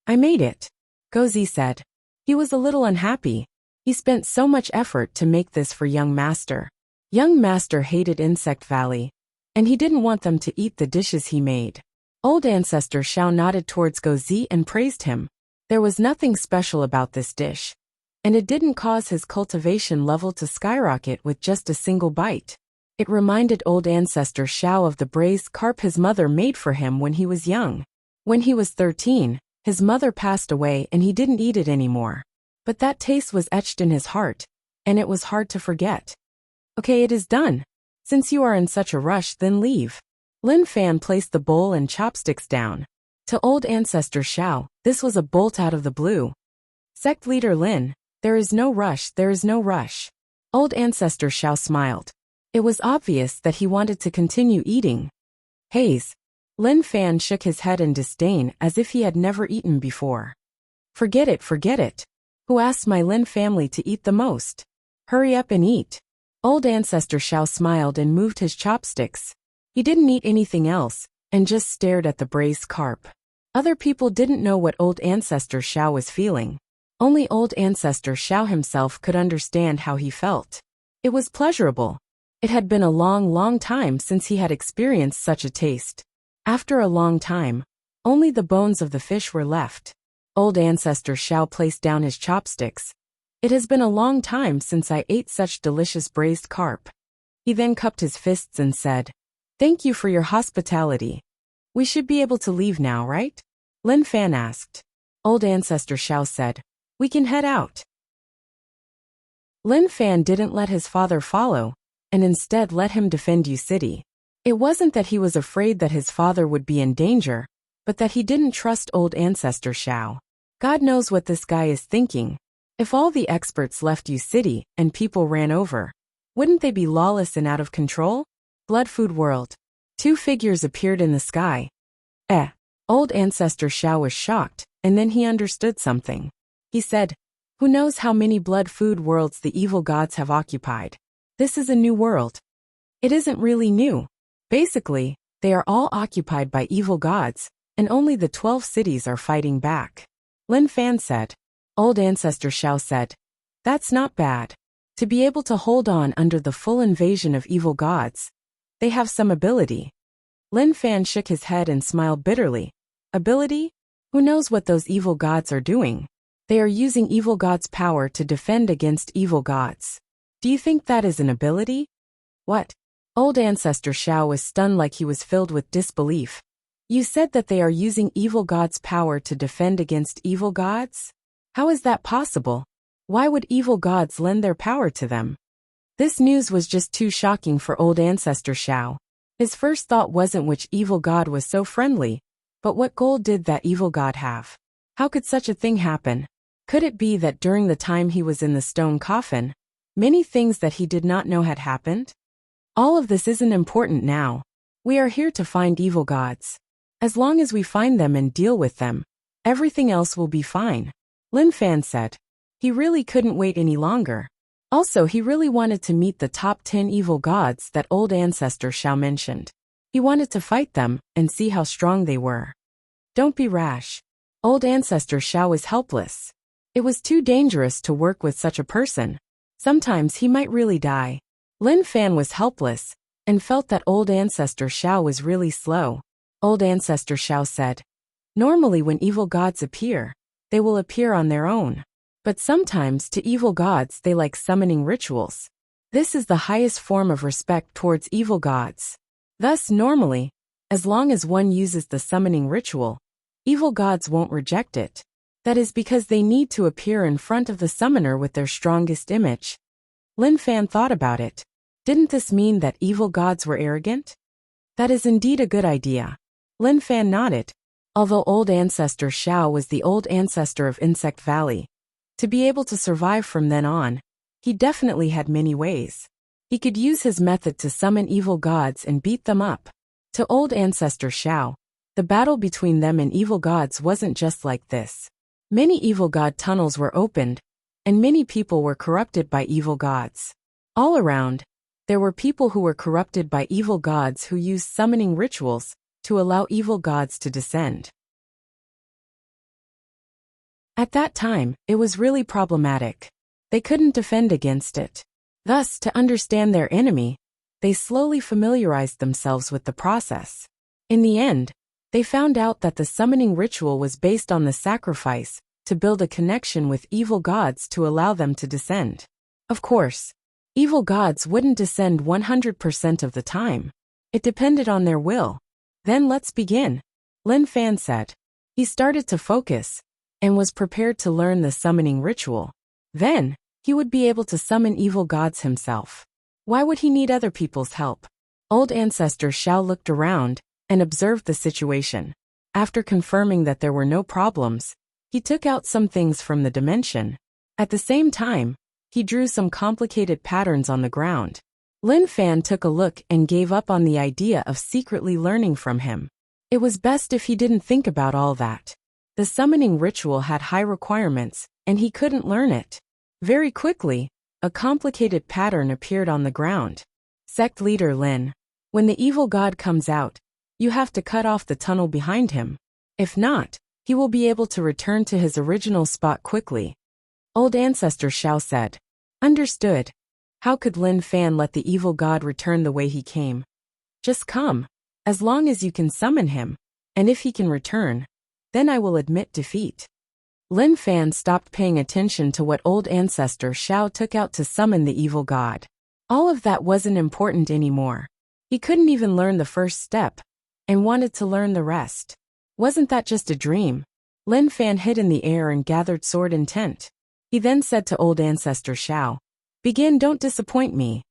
I made it, Gozi said. He was a little unhappy. He spent so much effort to make this for Young Master. Young Master hated Insect Valley, and he didn't want them to eat the dishes he made. Old Ancestor Shao nodded towards Gozi and praised him. There was nothing special about this dish, and it didn't cause his cultivation level to skyrocket with just a single bite. It reminded Old Ancestor Shao of the braised carp his mother made for him when he was young. When he was 13, his mother passed away and he didn't eat it anymore. But that taste was etched in his heart, and it was hard to forget. Okay, it is done. Since you are in such a rush, then leave. Lin Fan placed the bowl and chopsticks down. To Old Ancestor Shao, this was a bolt out of the blue. Sect leader Lin, there is no rush, there is no rush. Old Ancestor Shao smiled. It was obvious that he wanted to continue eating. Haze. Lin Fan shook his head in disdain as if he had never eaten before. Forget it, forget it. Who asked my Lin family to eat the most? Hurry up and eat. Old Ancestor Shao smiled and moved his chopsticks. He didn't eat anything else, and just stared at the braised carp. Other people didn't know what Old Ancestor Shao was feeling. Only Old Ancestor Shao himself could understand how he felt. It was pleasurable. It had been a long time since he had experienced such a taste. After a long time, only the bones of the fish were left. Old Ancestor Shao placed down his chopsticks. It has been a long time since I ate such delicious braised carp. He then cupped his fists and said, Thank you for your hospitality. We should be able to leave now, right? Lin Fan asked. Old Ancestor Shao said, We can head out. Lin Fan didn't let his father follow, and instead let him defend Yu City. It wasn't that he was afraid that his father would be in danger, but that he didn't trust Old Ancestor Shao. God knows what this guy is thinking. If all the experts left Yu City and people ran over, wouldn't they be lawless and out of control? Blood Food World. Two figures appeared in the sky. Old Ancestor Shao was shocked, and then he understood something. He said, Who knows how many Blood Food Worlds the evil gods have occupied? This is a new world. It isn't really new. Basically, they are all occupied by evil gods, and only the 12 cities are fighting back. Lin Fan said. Old Ancestor Shao said, That's not bad. To be able to hold on under the full invasion of evil gods. They have some ability. Lin Fan shook his head and smiled bitterly. Ability? Who knows what those evil gods are doing? They are using evil gods' power to defend against evil gods. Do you think that is an ability? What? Old Ancestor Shao was stunned like he was filled with disbelief. You said that they are using evil gods' power to defend against evil gods? How is that possible? Why would evil gods lend their power to them? This news was just too shocking for old ancestor Xiao. His first thought wasn't which evil god was so friendly, but what goal did that evil god have? How could such a thing happen? Could it be that during the time he was in the stone coffin, many things that he did not know had happened? All of this isn't important now. We are here to find evil gods. As long as we find them and deal with them, everything else will be fine, Lin Fan said. He really couldn't wait any longer. Also, he really wanted to meet the top 10 evil gods that old ancestor Xiao mentioned. He wanted to fight them and see how strong they were. Don't be rash. Old ancestor Xiao was helpless. It was too dangerous to work with such a person. Sometimes he might really die. Lin Fan was helpless and felt that old ancestor Xiao was really slow. Old ancestor Xiao said, "Normally when evil gods appear, they will appear on their own. But sometimes to evil gods they like summoning rituals. This is the highest form of respect towards evil gods. Thus normally, as long as one uses the summoning ritual, evil gods won't reject it. That is because they need to appear in front of the summoner with their strongest image." Lin Fan thought about it. Didn't this mean that evil gods were arrogant? That is indeed a good idea. Lin Fan nodded. Although old ancestor Xiao was the old ancestor of Insect Valley, to be able to survive from then on, he definitely had many ways. He could use his method to summon evil gods and beat them up. To old ancestor Xiao, the battle between them and evil gods wasn't just like this. Many evil god tunnels were opened, and many people were corrupted by evil gods. All around, there were people who were corrupted by evil gods who used summoning rituals to allow evil gods to descend. At that time, it was really problematic. They couldn't defend against it. Thus, to understand their enemy, they slowly familiarized themselves with the process. In the end, they found out that the summoning ritual was based on the sacrifice to build a connection with evil gods to allow them to descend. Of course, evil gods wouldn't descend 100% of the time. It depended on their will. Then let's begin, Lin Fan said. He started to focus and was prepared to learn the summoning ritual. Then, he would be able to summon evil gods himself. Why would he need other people's help? Old ancestor Xiao looked around and observed the situation. After confirming that there were no problems, he took out some things from the dimension. At the same time, he drew some complicated patterns on the ground. Lin Fan took a look and gave up on the idea of secretly learning from him. It was best if he didn't think about all that. The summoning ritual had high requirements, and he couldn't learn it. Very quickly, a complicated pattern appeared on the ground. Sect leader Lin. When the evil god comes out, you have to cut off the tunnel behind him. If not, he will be able to return to his original spot quickly. Old ancestor Xiao said. Understood. How could Lin Fan let the evil god return the way he came? Just come. As long as you can summon him, and if he can return, then I will admit defeat. Lin Fan stopped paying attention to what old ancestor Xiao took out to summon the evil god. All of that wasn't important anymore. He couldn't even learn the first step, and wanted to learn the rest. Wasn't that just a dream? Lin Fan hid in the air and gathered sword intent. He then said to old ancestor Xiao, "Begin, don't disappoint me."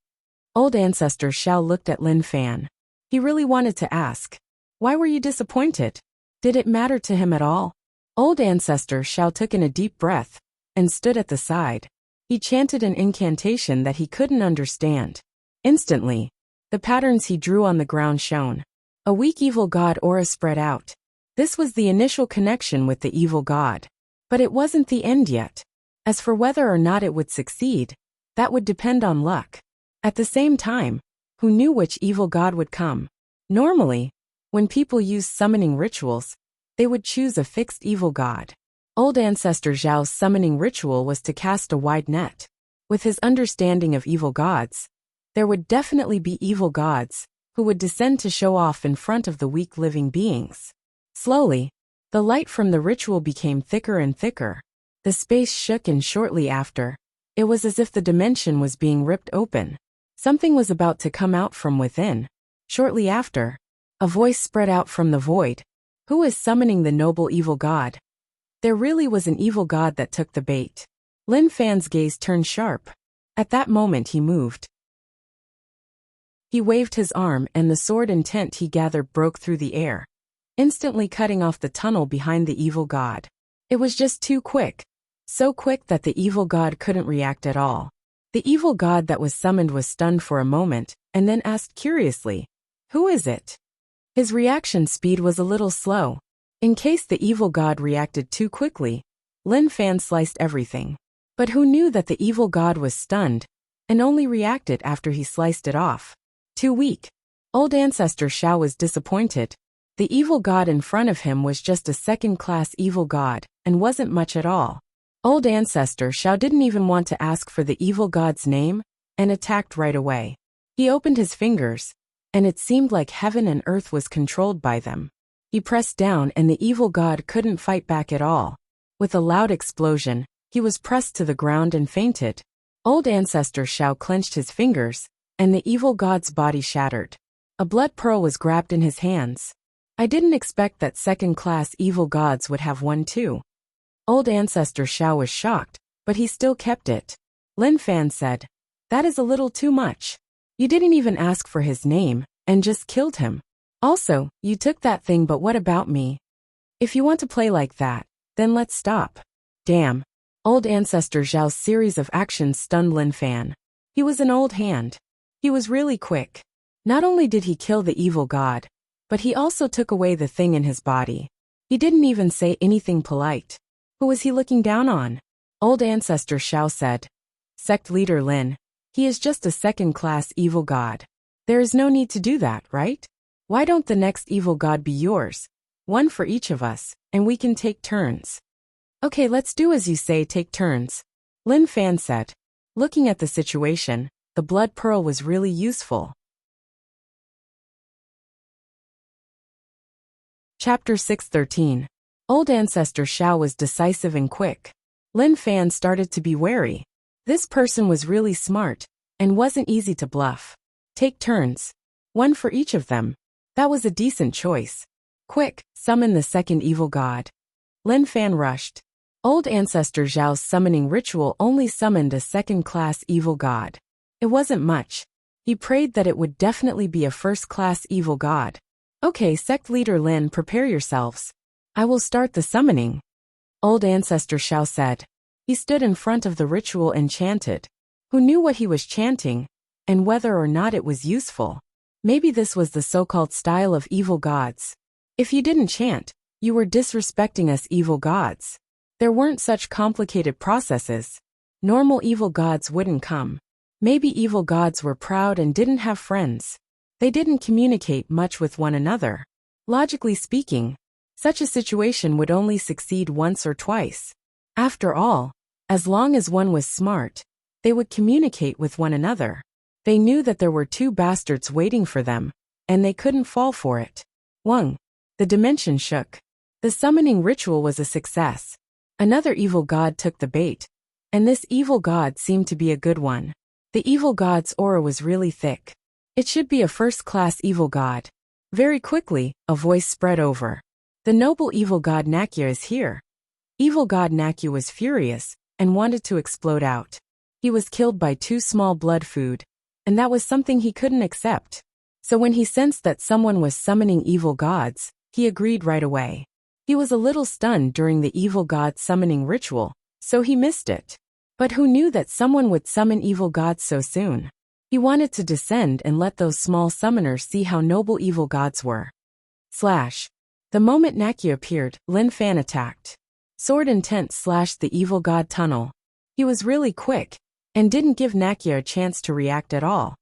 Old ancestor Xiao looked at Lin Fan. He really wanted to ask, why were you disappointed? Did it matter to him at all? Old ancestor Xiao took in a deep breath and stood at the side. He chanted an incantation that he couldn't understand. Instantly, the patterns he drew on the ground shone. A weak evil god aura spread out. This was the initial connection with the evil god. But it wasn't the end yet. As for whether or not it would succeed, that would depend on luck. At the same time, who knew which evil god would come? Normally, when people use summoning rituals, they would choose a fixed evil god. Old ancestor Zhao's summoning ritual was to cast a wide net. With his understanding of evil gods, there would definitely be evil gods who would descend to show off in front of the weak living beings. Slowly, the light from the ritual became thicker and thicker. The space shook, and shortly after, it was as if the dimension was being ripped open. Something was about to come out from within. Shortly after, a voice spread out from the void. Who is summoning the noble evil god? There really was an evil god that took the bait. Lin Fan's gaze turned sharp. At that moment he moved. He waved his arm and the sword intent he gathered broke through the air, instantly cutting off the tunnel behind the evil god. It was just too quick. So quick that the evil god couldn't react at all. The evil god that was summoned was stunned for a moment, and then asked curiously, "Who is it?" His reaction speed was a little slow. In case the evil god reacted too quickly, Lin Fan sliced everything. But who knew that the evil god was stunned, and only reacted after he sliced it off? Too weak. Old Ancestor Shao was disappointed. The evil god in front of him was just a second-class evil god, and wasn't much at all. Old Ancestor Shao didn't even want to ask for the evil god's name, and attacked right away. He opened his fingers, and it seemed like heaven and earth was controlled by them. He pressed down and the evil god couldn't fight back at all. With a loud explosion, he was pressed to the ground and fainted. Old Ancestor Shao clenched his fingers, and the evil god's body shattered. A blood pearl was grabbed in his hands. I didn't expect that second-class evil gods would have one too. Old Ancestor Shao was shocked, but he still kept it. Lin Fan said, "That is a little too much. You didn't even ask for his name, and just killed him. Also, you took that thing, but what about me? If you want to play like that, then let's stop." Damn. Old Ancestor Zhao's series of actions stunned Lin Fan. He was an old hand. He was really quick. Not only did he kill the evil god, but he also took away the thing in his body. He didn't even say anything polite. Who was he looking down on? Old Ancestor Shao said, "Sect leader Lin, he is just a second-class evil god. There is no need to do that, right? Why don't the next evil god be yours? One for each of us, and we can take turns." "Okay, let's do as you say, take turns," Lin Fan said. Looking at the situation, the blood pearl was really useful. Chapter 613. Old Ancestor Shao was decisive and quick. Lin Fan started to be wary. This person was really smart, and wasn't easy to bluff. Take turns. One for each of them. That was a decent choice. Quick, summon the second evil god. Lin Fan rushed. Old Ancestor Zhao's summoning ritual only summoned a second-class evil god. It wasn't much. He prayed that it would definitely be a first-class evil god. "Okay, sect leader Lin, prepare yourselves. I will start the summoning," Old Ancestor Shao said. He stood in front of the ritual and chanted. Who knew what he was chanting, and whether or not it was useful? Maybe this was the so-called style of evil gods. If you didn't chant, you were disrespecting us evil gods. There weren't such complicated processes. Normal evil gods wouldn't come. Maybe evil gods were proud and didn't have friends. They didn't communicate much with one another. Logically speaking, such a situation would only succeed once or twice. After all, as long as one was smart, they would communicate with one another. They knew that there were two bastards waiting for them, and they couldn't fall for it. Wang. The dimension shook. The summoning ritual was a success. Another evil god took the bait, and this evil god seemed to be a good one. The evil god's aura was really thick. It should be a first-class evil god. Very quickly, a voice spread over. The noble evil god Nakia is here. Evil god Nakia was furious, and wanted to explode out. He was killed by too small blood food, and that was something he couldn't accept. So when he sensed that someone was summoning evil gods, he agreed right away. He was a little stunned during the evil god summoning ritual, so he missed it. But who knew that someone would summon evil gods so soon? He wanted to descend and let those small summoners see how noble evil gods were. The moment Nakia appeared, Lin Fan attacked. Sword intent slashed the evil god tunnel. He was really quick, and didn't give Nakia a chance to react at all.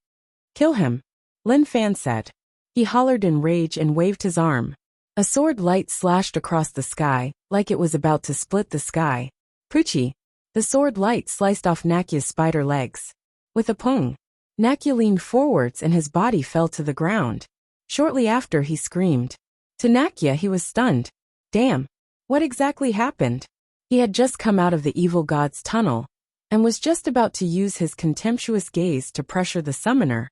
"Kill him," Lin Fan said. He hollered in rage and waved his arm. A sword light slashed across the sky, like it was about to split the sky. Poochie! The sword light sliced off Nakia's spider legs. With a pung, Nakia leaned forwards and his body fell to the ground. Shortly after he screamed. To Nakia he was stunned. Damn! What exactly happened? He had just come out of the evil god's tunnel, and was just about to use his contemptuous gaze to pressure the summoner,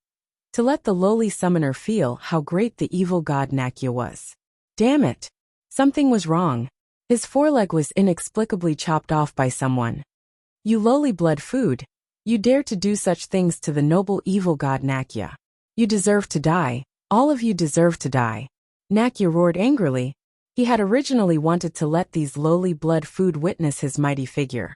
to let the lowly summoner feel how great the evil god Nakia was. Damn it! Something was wrong. His foreleg was inexplicably chopped off by someone. You lowly blood food. You dare to do such things to the noble evil god Nakya. You deserve to die. All of you deserve to die. Nakya roared angrily. He had originally wanted to let these lowly blood food witness his mighty figure.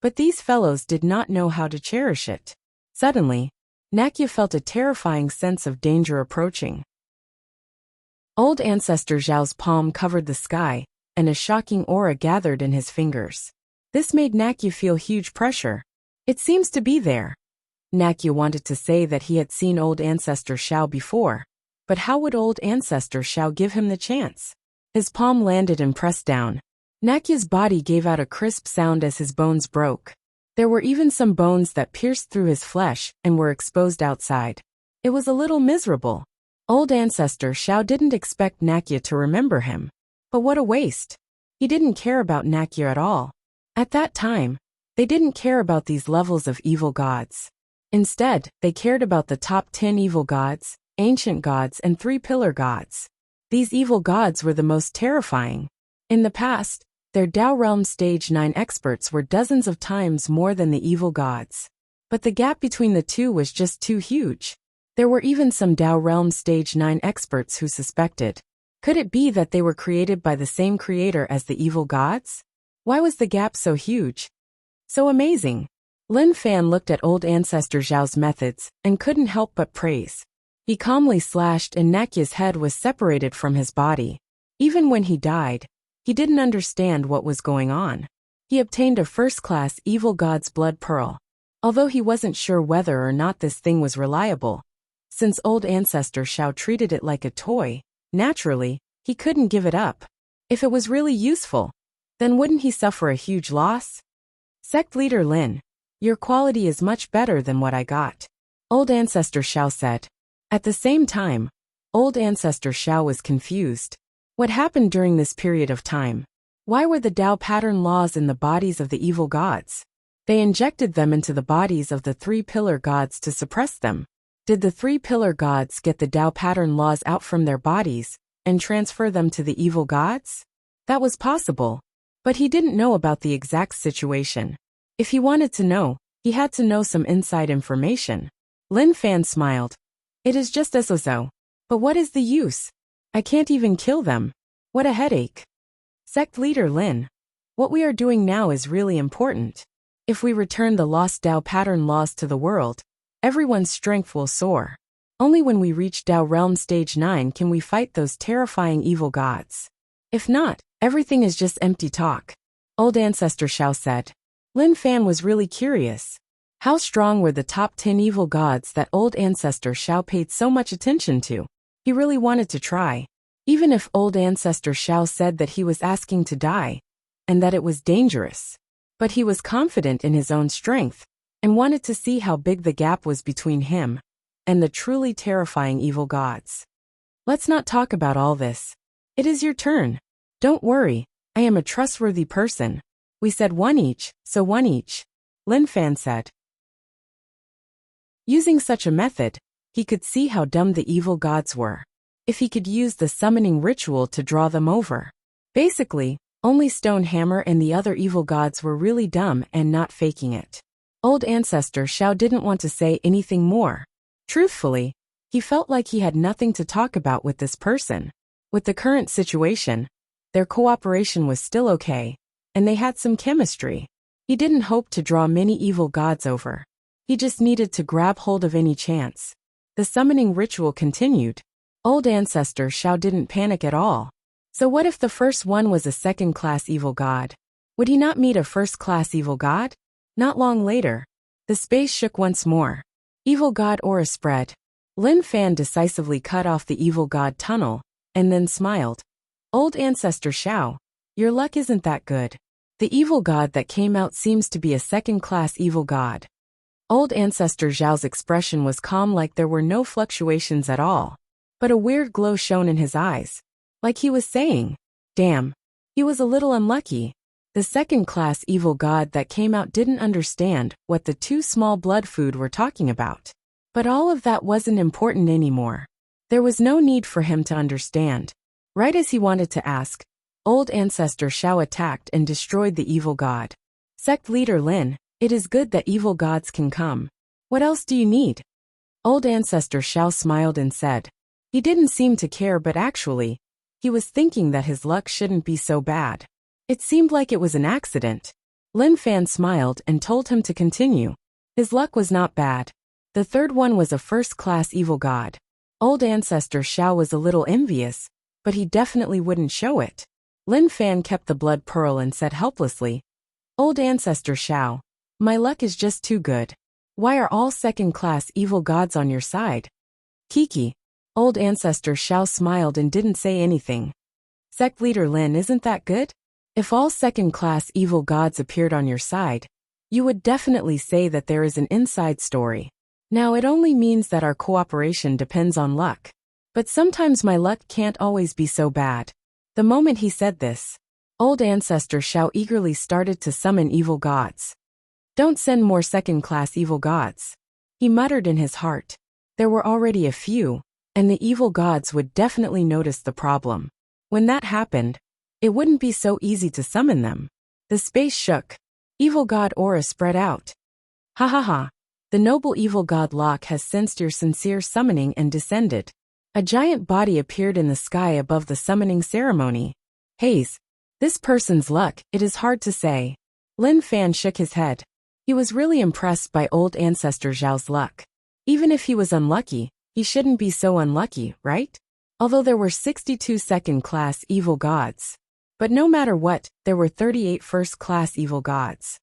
But these fellows did not know how to cherish it. Suddenly, Nakya felt a terrifying sense of danger approaching. Old Ancestor Zhao's palm covered the sky, and a shocking aura gathered in his fingers. This made Nakya feel huge pressure. It seems to be there. Nakya wanted to say that he had seen Old Ancestor Zhao before, but how would Old Ancestor Zhao give him the chance? His palm landed and pressed down. Nakya's body gave out a crisp sound as his bones broke. There were even some bones that pierced through his flesh and were exposed outside. It was a little miserable. Old Ancestor Zhao didn't expect Nakya to remember him. But what a waste. He didn't care about Nakya at all. At that time, they didn't care about these levels of evil gods. Instead, they cared about the top 10 evil gods, ancient gods, and 3-pillar gods. These evil gods were the most terrifying. In the past, their Dao Realm Stage 9 experts were dozens of times more than the evil gods. But the gap between the two was just too huge. There were even some Dao Realm Stage 9 experts who suspected. Could it be that they were created by the same creator as the evil gods? Why was the gap so huge? So amazing. Lin Fan looked at Old Ancestor Zhao's methods and couldn't help but praise. He calmly slashed and Nakya's head was separated from his body. Even when he died, he didn't understand what was going on. He obtained a first-class evil god's blood pearl, although he wasn't sure whether or not this thing was reliable. Since Old Ancestor Zhao treated it like a toy, naturally, he couldn't give it up. If it was really useful, then wouldn't he suffer a huge loss? Sect Leader Lin, your quality is much better than what I got, Old Ancestor Zhao said. At the same time, Old Ancestor Zhao was confused. What happened during this period of time? Why were the Dao pattern laws in the bodies of the evil gods? They injected them into the bodies of the 3-pillar gods to suppress them. Did the 3-pillar gods get the Dao pattern laws out from their bodies and transfer them to the evil gods? That was possible. But he didn't know about the exact situation. If he wanted to know, he had to know some inside information. Lin Fan smiled. It is just as so. But what is the use? I can't even kill them. What a headache. Sect Leader Lin, what we are doing now is really important. If we return the lost Dao pattern laws to the world, everyone's strength will soar. Only when we reach Dao Realm Stage 9 can we fight those terrifying evil gods. If not, everything is just empty talk, Old Ancestor Zhao said. Lin Fan was really curious. How strong were the top 10 evil gods that Old Ancestor Zhao paid so much attention to? He really wanted to try. Even if Old Ancestor Zhao said that he was asking to die, and that it was dangerous. But he was confident in his own strength, and wanted to see how big the gap was between him and the truly terrifying evil gods. Let's not talk about all this. It is your turn. Don't worry, I am a trustworthy person. We said one each, so one each, Lin Fan said. Using such a method, he could see how dumb the evil gods were. If he could use the summoning ritual to draw them over. Basically, only Stone Hammer and the other evil gods were really dumb and not faking it. Old Ancestor Zhao didn't want to say anything more. Truthfully, he felt like he had nothing to talk about with this person. With the current situation, their cooperation was still okay, and they had some chemistry. He didn't hope to draw many evil gods over. He just needed to grab hold of any chance. The summoning ritual continued. Old Ancestor Zhao didn't panic at all. So what if the first one was a second-class evil god? Would he not meet a first-class evil god? Not long later, the space shook once more. Evil god aura spread. Lin Fan decisively cut off the evil god tunnel, and then smiled. Old Ancestor Zhao, your luck isn't that good. The evil god that came out seems to be a second-class evil god. Old Ancestor Zhao's expression was calm, like there were no fluctuations at all. But a weird glow shone in his eyes. Like he was saying, damn, he was a little unlucky. The second-class evil god that came out didn't understand what the two small blood food were talking about. But all of that wasn't important anymore. There was no need for him to understand. Right as he wanted to ask, Old Ancestor Zhao attacked and destroyed the evil god. Sect Leader Lin, It is good that evil gods can come. What else do you need? Old ancestor Xiao smiled and said. He didn't seem to care, but actually, he was thinking that his luck shouldn't be so bad. It seemed like it was an accident. Lin Fan smiled and told him to continue. His luck was not bad. The third one was a first-class evil god. Old ancestor Xiao was a little envious, but he definitely wouldn't show it. Lin Fan kept the blood pearl and said helplessly, Old ancestor Xiao, my luck is just too good. Why are all second-class evil gods on your side? Kiki. Old ancestor Xiao smiled and didn't say anything. Sect leader Lin, isn't that good? If all second-class evil gods appeared on your side, you would definitely say that there is an inside story. Now it only means that our cooperation depends on luck. But sometimes my luck can't always be so bad. The moment he said this, old ancestor Xiao eagerly started to summon evil gods. Don't send more second-class evil gods, he muttered in his heart. There were already a few, and the evil gods would definitely notice the problem. When that happened, it wouldn't be so easy to summon them. The space shook. Evil god aura spread out. Ha ha ha. The noble evil god Locke has sensed your sincere summoning and descended. A giant body appeared in the sky above the summoning ceremony. Haze. This person's luck, it is hard to say. Lin Fan shook his head. He was really impressed by old ancestor Zhao's luck. Even if he was unlucky, he shouldn't be so unlucky, right? Although there were 62 second-class evil gods. But no matter what, there were 38 first-class evil gods.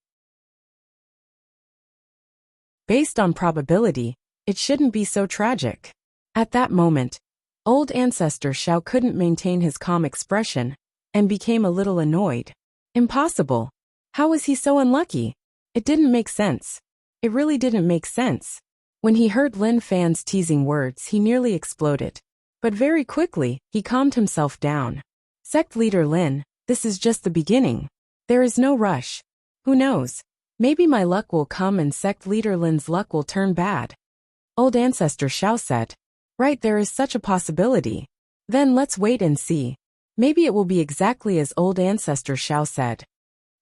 Based on probability, it shouldn't be so tragic. At that moment, old ancestor Xiao couldn't maintain his calm expression and became a little annoyed. Impossible. How was he so unlucky? It didn't make sense. It really didn't make sense. When he heard Lin Fan's teasing words, he nearly exploded. But very quickly, he calmed himself down. Sect leader Lin, this is just the beginning. There is no rush. Who knows? Maybe my luck will come and sect leader Lin's luck will turn bad. Old ancestor Xiao said. Right, there is such a possibility. Then let's wait and see. Maybe it will be exactly as old ancestor Xiao said.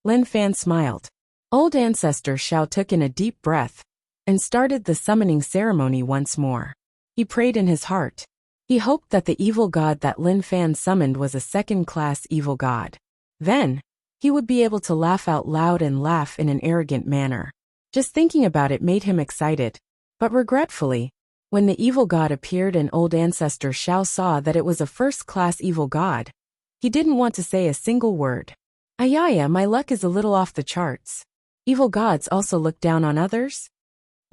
Lin Fan smiled. Old ancestor Xiao took in a deep breath and started the summoning ceremony once more. He prayed in his heart. He hoped that the evil god that Lin Fan summoned was a second-class evil god. Then, he would be able to laugh out loud and laugh in an arrogant manner. Just thinking about it made him excited. But regretfully, when the evil god appeared and old ancestor Xiao saw that it was a first-class evil god, he didn't want to say a single word. Ayaya, my luck is a little off the charts. Evil gods also look down on others?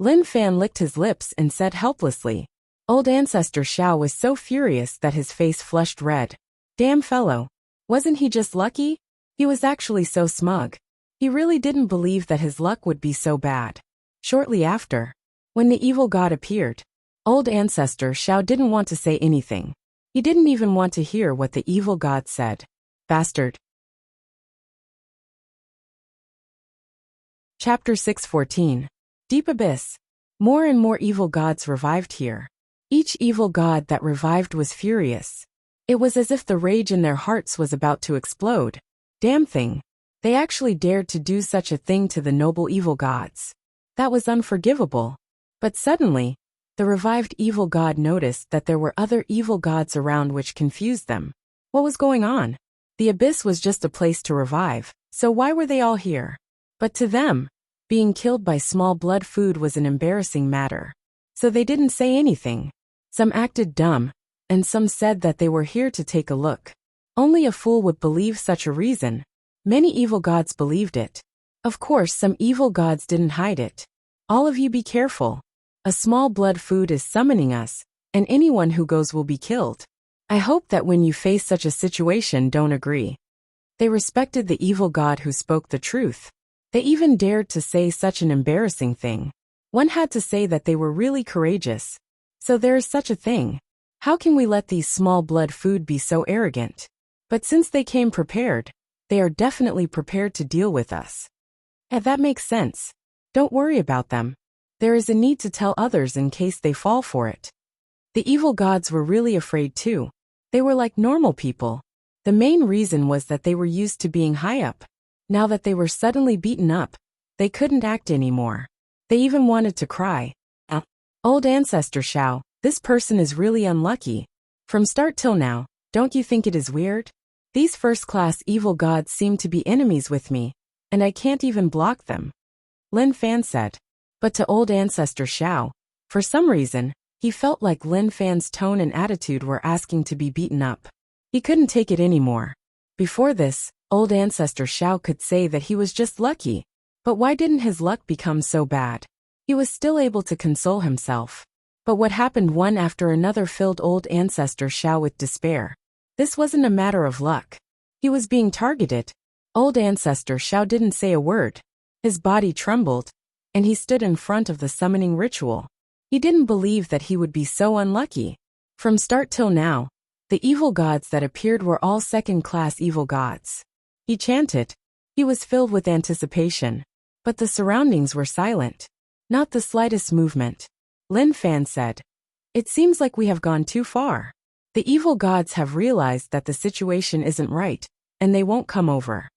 Lin Fan licked his lips and said helplessly. Old ancestor Xiao was so furious that his face flushed red. Damn fellow. Wasn't he just lucky? He was actually so smug. He really didn't believe that his luck would be so bad. Shortly after, when the evil god appeared, old ancestor Xiao didn't want to say anything. He didn't even want to hear what the evil god said. Bastard. Chapter 614. Deep Abyss. More and more evil gods revived here. Each evil god that revived was furious. It was as if the rage in their hearts was about to explode. Damn thing. They actually dared to do such a thing to the noble evil gods. That was unforgivable. But suddenly, the revived evil god noticed that there were other evil gods around, which confused them. What was going on? The abyss was just a place to revive, so why were they all here? But to them, being killed by small blood food was an embarrassing matter. So they didn't say anything. Some acted dumb, and some said that they were here to take a look. Only a fool would believe such a reason. Many evil gods believed it. Of course, some evil gods didn't hide it. All of you be careful. A small blood food is summoning us, and anyone who goes will be killed. I hope that when you face such a situation, don't agree. They respected the evil god who spoke the truth. They even dared to say such an embarrassing thing. One had to say that they were really courageous. So there is such a thing. How can we let these small blood food be so arrogant? But since they came prepared, they are definitely prepared to deal with us. And that makes sense. Don't worry about them. There is a need to tell others in case they fall for it. The evil gods were really afraid too. They were like normal people. The main reason was that they were used to being high up. Now that they were suddenly beaten up, They couldn't act anymore. They even wanted to cry. Old Ancestor Xiao, this person is really unlucky. From start till now, don't you think it is weird? These first-class evil gods seem to be enemies with me, and I can't even block them. Lin Fan said. But to Old Ancestor Xiao, for some reason, he felt like Lin Fan's tone and attitude were asking to be beaten up. He couldn't take it anymore. Before this, Old Ancestor Xiao could say that he was just lucky. But why didn't his luck become so bad? He was still able to console himself. But what happened one after another filled Old Ancestor Xiao with despair. This wasn't a matter of luck. He was being targeted. Old Ancestor Xiao didn't say a word. His body trembled, and he stood in front of the summoning ritual. He didn't believe that he would be so unlucky. From start till now, the evil gods that appeared were all second-class evil gods. He chanted. He was filled with anticipation. But the surroundings were silent. Not the slightest movement. Lin Fan said. It seems like we have gone too far. The evil gods have realized that the situation isn't right, and they won't come over.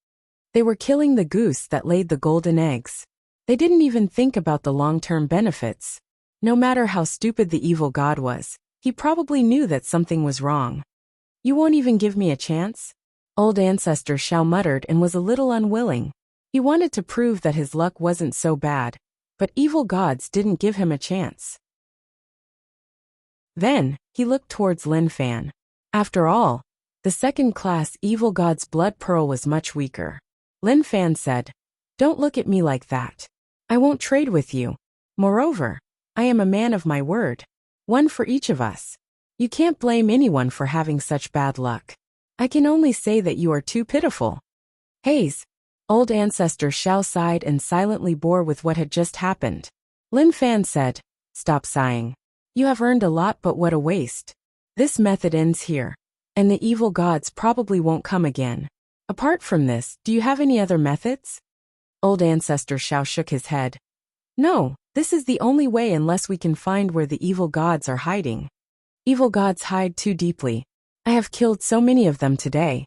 They were killing the goose that laid the golden eggs. They didn't even think about the long-term benefits. No matter how stupid the evil god was, he probably knew that something was wrong. You won't even give me a chance? Old Ancestor Xiao muttered and was a little unwilling. He wanted to prove that his luck wasn't so bad, but evil gods didn't give him a chance. Then, he looked towards Lin Fan. After all, the second-class evil god's blood pearl was much weaker. Lin Fan said, Don't look at me like that. I won't trade with you. Moreover, I am a man of my word. One for each of us. You can't blame anyone for having such bad luck. I can only say that you are too pitiful. Haze. Old Ancestor Xiao sighed and silently bore with what had just happened. Lin Fan said, Stop sighing. You have earned a lot, but what a waste. This method ends here, and the evil gods probably won't come again. Apart from this, do you have any other methods? Old Ancestor Xiao shook his head. No, this is the only way unless we can find where the evil gods are hiding. Evil gods hide too deeply. I have killed so many of them today.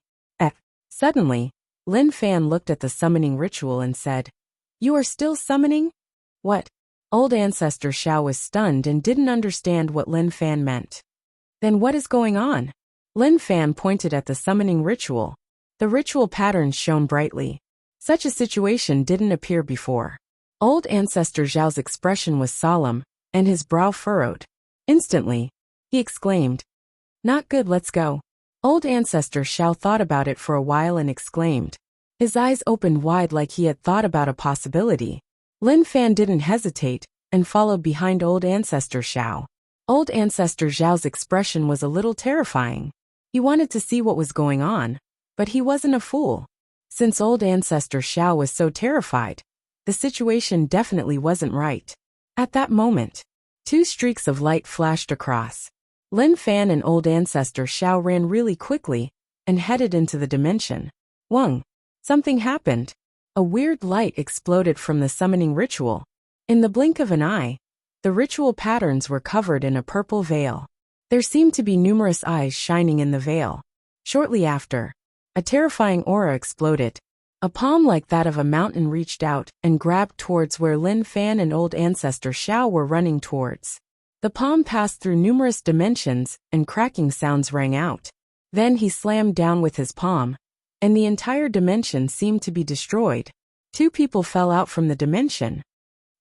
Suddenly, Lin Fan looked at the summoning ritual and said, You are still summoning? What? Old Ancestor Xiao was stunned and didn't understand what Lin Fan meant. Then what is going on? Lin Fan pointed at the summoning ritual. The ritual patterns shone brightly. Such a situation didn't appear before. Old Ancestor Xiao's expression was solemn, and his brow furrowed. Instantly, he exclaimed, Not good, let's go. Old Ancestor Xiao thought about it for a while and exclaimed. His eyes opened wide like he had thought about a possibility. Lin Fan didn't hesitate, and followed behind Old Ancestor Xiao. Old Ancestor Xiao's expression was a little terrifying. He wanted to see what was going on, but he wasn't a fool. Since Old Ancestor Xiao was so terrified, the situation definitely wasn't right. At that moment, two streaks of light flashed across. Lin Fan and Old Ancestor Xiao ran really quickly and headed into the dimension. Wang! Something happened. A weird light exploded from the summoning ritual. In the blink of an eye, the ritual patterns were covered in a purple veil. There seemed to be numerous eyes shining in the veil. Shortly after, a terrifying aura exploded. A palm like that of a mountain reached out and grabbed towards where Lin Fan and Old Ancestor Xiao were running towards. The palm passed through numerous dimensions, and cracking sounds rang out. Then he slammed down with his palm, and the entire dimension seemed to be destroyed. Two people fell out from the dimension.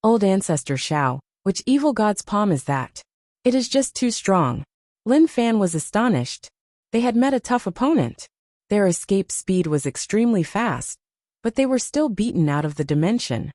Old Ancestor Xiao, which evil god's palm is that? It is just too strong. Lin Fan was astonished. They had met a tough opponent. Their escape speed was extremely fast, but they were still beaten out of the dimension.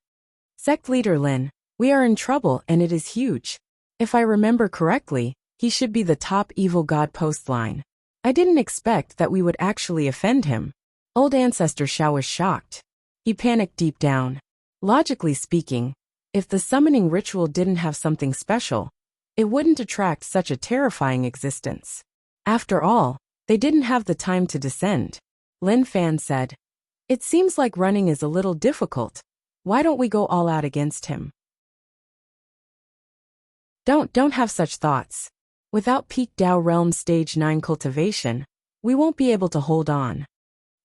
Sect Leader Lin, we are in trouble and it is huge. If I remember correctly, he should be the top evil god postline. I didn't expect that we would actually offend him. Old Ancestor Xiao was shocked. He panicked deep down. Logically speaking, if the summoning ritual didn't have something special, it wouldn't attract such a terrifying existence. After all, they didn't have the time to descend. Lin Fan said, It seems like running is a little difficult. Why don't we go all out against him? Don't have such thoughts. Without Peak Dao Realm Stage 9 cultivation, we won't be able to hold on.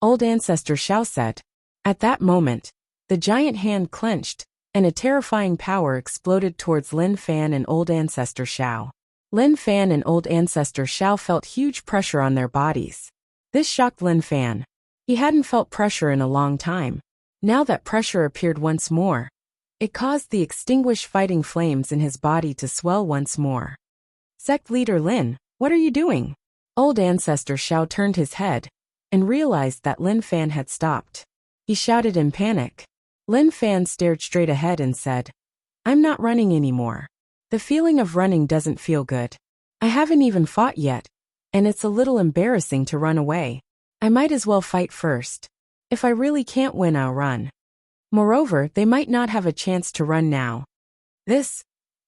Old Ancestor Xiao said. At that moment, The giant hand clenched, and a terrifying power exploded towards Lin Fan and Old Ancestor Xiao. Lin Fan and Old Ancestor Xiao felt huge pressure on their bodies. This shocked Lin Fan. He hadn't felt pressure in a long time. Now that pressure appeared once more, it caused the extinguished fighting flames in his body to swell once more. Sect Leader Lin, what are you doing? Old Ancestor Xiao turned his head and realized that Lin Fan had stopped. He shouted in panic. Lin Fan stared straight ahead and said, I'm not running anymore. The feeling of running doesn't feel good. I haven't even fought yet, and it's a little embarrassing to run away. I might as well fight first. If I really can't win, I'll run. Moreover, they might not have a chance to run now.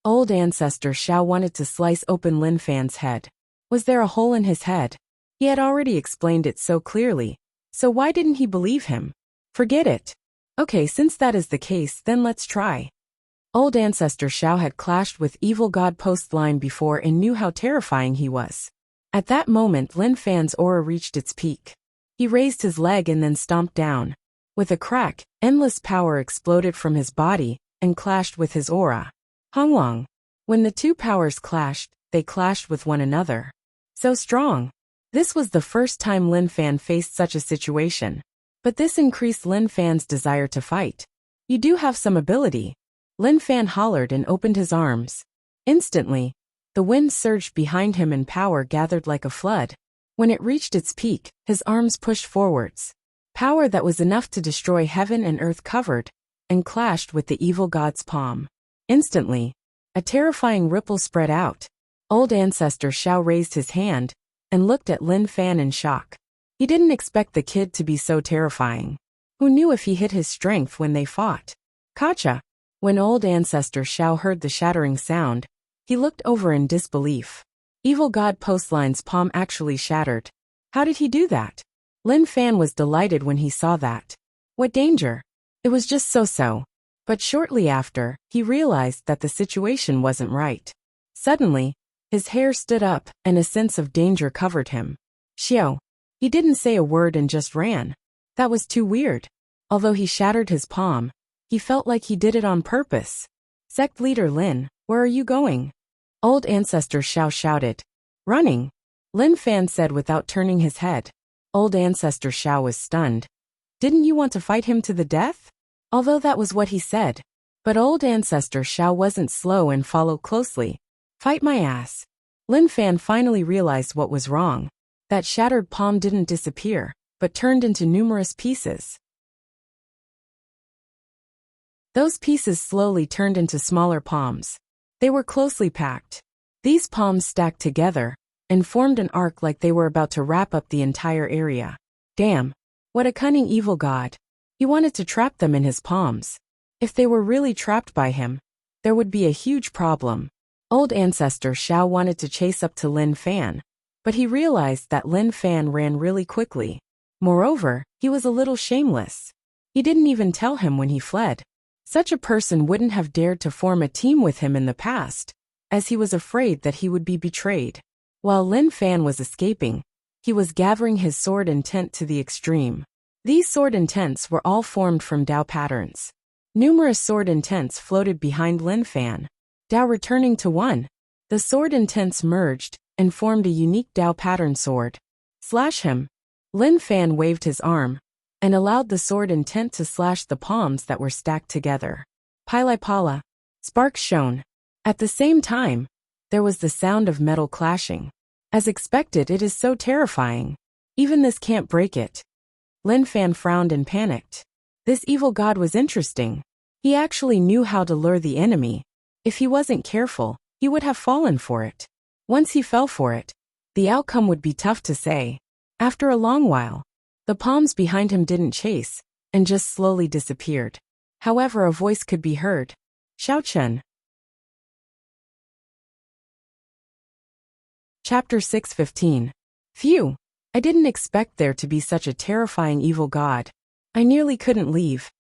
Old Ancestor Xiao wanted to slice open Lin Fan's head. Was there a hole in his head? He had already explained it so clearly, so why didn't he believe him? Forget it. Okay, since that is the case, then let's try. Old Ancestor Xiao had clashed with Evil God Postline before and knew how terrifying he was. At that moment, Lin Fan's aura reached its peak. He raised his leg and then stomped down. With a crack, endless power exploded from his body and clashed with his aura. Honglong. When the two powers clashed, they clashed with one another. So strong. This was the first time Lin Fan faced such a situation. But this increased Lin Fan's desire to fight. You do have some ability. Lin Fan hollered and opened his arms. Instantly, the wind surged behind him and power gathered like a flood. When it reached its peak, his arms pushed forwards. Power that was enough to destroy heaven and earth covered and clashed with the evil god's palm. Instantly, a terrifying ripple spread out. Old Ancestor Xiao raised his hand and looked at Lin Fan in shock. He didn't expect the kid to be so terrifying. Who knew if he hid his strength when they fought? Gotcha! When Old Ancestor Xiao heard the shattering sound, he looked over in disbelief. Evil God Postline's palm actually shattered. How did he do that? Lin Fan was delighted when he saw that. What danger? It was just so-so. But shortly after, he realized that the situation wasn't right. Suddenly, his hair stood up and a sense of danger covered him. Xiao. He didn't say a word and just ran. That was too weird. Although he shattered his palm, he felt like he did it on purpose. Sect Leader Lin, where are you going? Old Ancestor Xiao shouted. Running. Lin Fan said without turning his head. Old Ancestor Xiao was stunned. Didn't you want to fight him to the death? Although that was what he said. But Old Ancestor Xiao wasn't slow and followed closely. Fight my ass. Lin Fan finally realized what was wrong. That shattered palm didn't disappear, but turned into numerous pieces. Those pieces slowly turned into smaller palms. They were closely packed. These palms stacked together and formed an arc like they were about to wrap up the entire area. Damn. What a cunning evil god. He wanted to trap them in his palms. If they were really trapped by him, there would be a huge problem. Old Ancestor Xiao wanted to chase up to Lin Fan, but he realized that Lin Fan ran really quickly. Moreover, he was a little shameless. He didn't even tell him when he fled. Such a person wouldn't have dared to form a team with him in the past, as he was afraid that he would be betrayed. While Lin Fan was escaping, he was gathering his sword intent to the extreme. These sword intents were all formed from Dao patterns. Numerous sword intents floated behind Lin Fan. Dao returning to one. The sword intents merged and formed a unique Dao pattern sword. Slash him. Lin Fan waved his arm and allowed the sword intent to slash the palms that were stacked together. Pili Pala. Sparks shone. At the same time, there was the sound of metal clashing. As expected, it is so terrifying. Even this can't break it. Lin Fan frowned and panicked. This evil god was interesting. He actually knew how to lure the enemy. If he wasn't careful, he would have fallen for it. Once he fell for it, the outcome would be tough to say. After a long while, the palms behind him didn't chase, and just slowly disappeared. However, a voice could be heard. Xiao Chen. Chapter 6:15. Phew! I didn't expect there to be such a terrifying evil god. I nearly couldn't leave.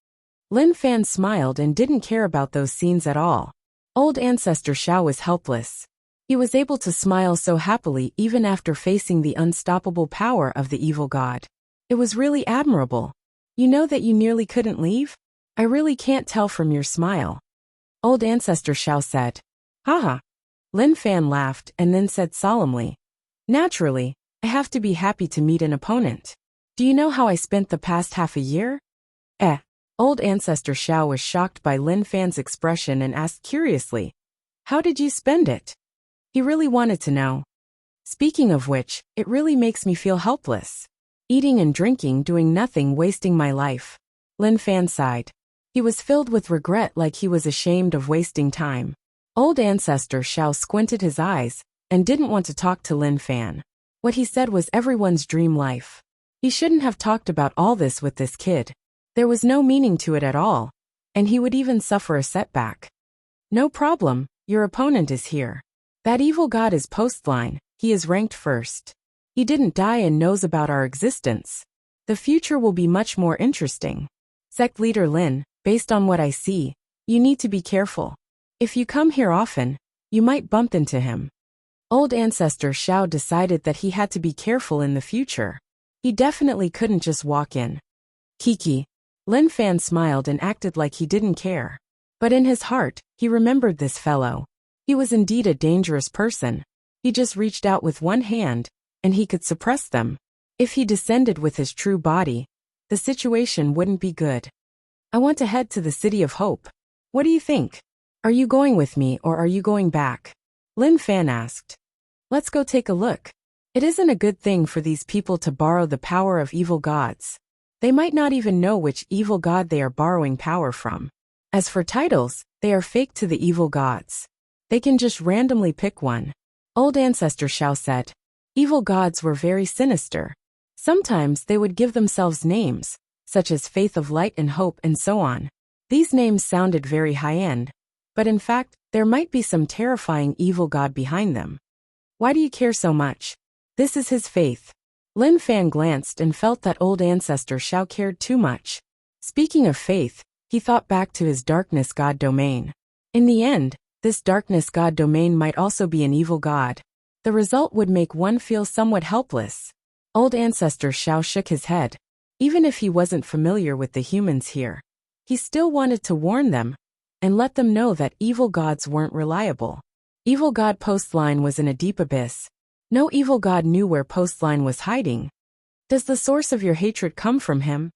Lin Fan smiled and didn't care about those scenes at all. Old Ancestor Xiao was helpless. He was able to smile so happily even after facing the unstoppable power of the evil god. It was really admirable. You know that you nearly couldn't leave? I really can't tell from your smile. Old Ancestor Xiao said. Haha. Lin Fan laughed and then said solemnly. Naturally, I have to be happy to meet an opponent. Do you know how I spent the past half a year? Old Ancestor Xiao was shocked by Lin Fan's expression and asked curiously. How did you spend it? He really wanted to know. Speaking of which, it really makes me feel helpless. Eating and drinking, doing nothing, wasting my life. Lin Fan sighed. He was filled with regret, like he was ashamed of wasting time. Old Ancestor Xiao squinted his eyes and didn't want to talk to Lin Fan. What he said was everyone's dream life. He shouldn't have talked about all this with this kid. There was no meaning to it at all, and he would even suffer a setback. No problem, your opponent is here. That evil god is postline, he is ranked first. He didn't die and knows about our existence. The future will be much more interesting. Sect leader Lin, based on what I see, you need to be careful. If you come here often, you might bump into him. Old Ancestor Xiao decided that he had to be careful in the future. He definitely couldn't just walk in. Kiki. Lin Fan smiled and acted like he didn't care. But in his heart, he remembered this fellow. He was indeed a dangerous person. He just reached out with one hand, and he could suppress them. If he descended with his true body, the situation wouldn't be good. I want to head to the City of Hope. What do you think? Are you going with me or are you going back? Lin Fan asked. Let's go take a look. It isn't a good thing for these people to borrow the power of evil gods. They might not even know which evil god they are borrowing power from. As for titles, they are fake to the evil gods. They can just randomly pick one. Old Ancestor Xiao said. Evil gods were very sinister. Sometimes they would give themselves names, such as Faith of Light and Hope and so on. These names sounded very high-end, but in fact, there might be some terrifying evil god behind them. Why do you care so much? This is his faith. Lin Fan glanced and felt that Old Ancestor Xiao cared too much. Speaking of faith, he thought back to his darkness god domain. In the end, this darkness god domain might also be an evil god. The result would make one feel somewhat helpless. Old Ancestor Xiao shook his head. Even if he wasn't familiar with the humans here, he still wanted to warn them and let them know that evil gods weren't reliable. Evil god Postline was in a deep abyss. No evil god knew where Postline was hiding. Does the source of your hatred come from him?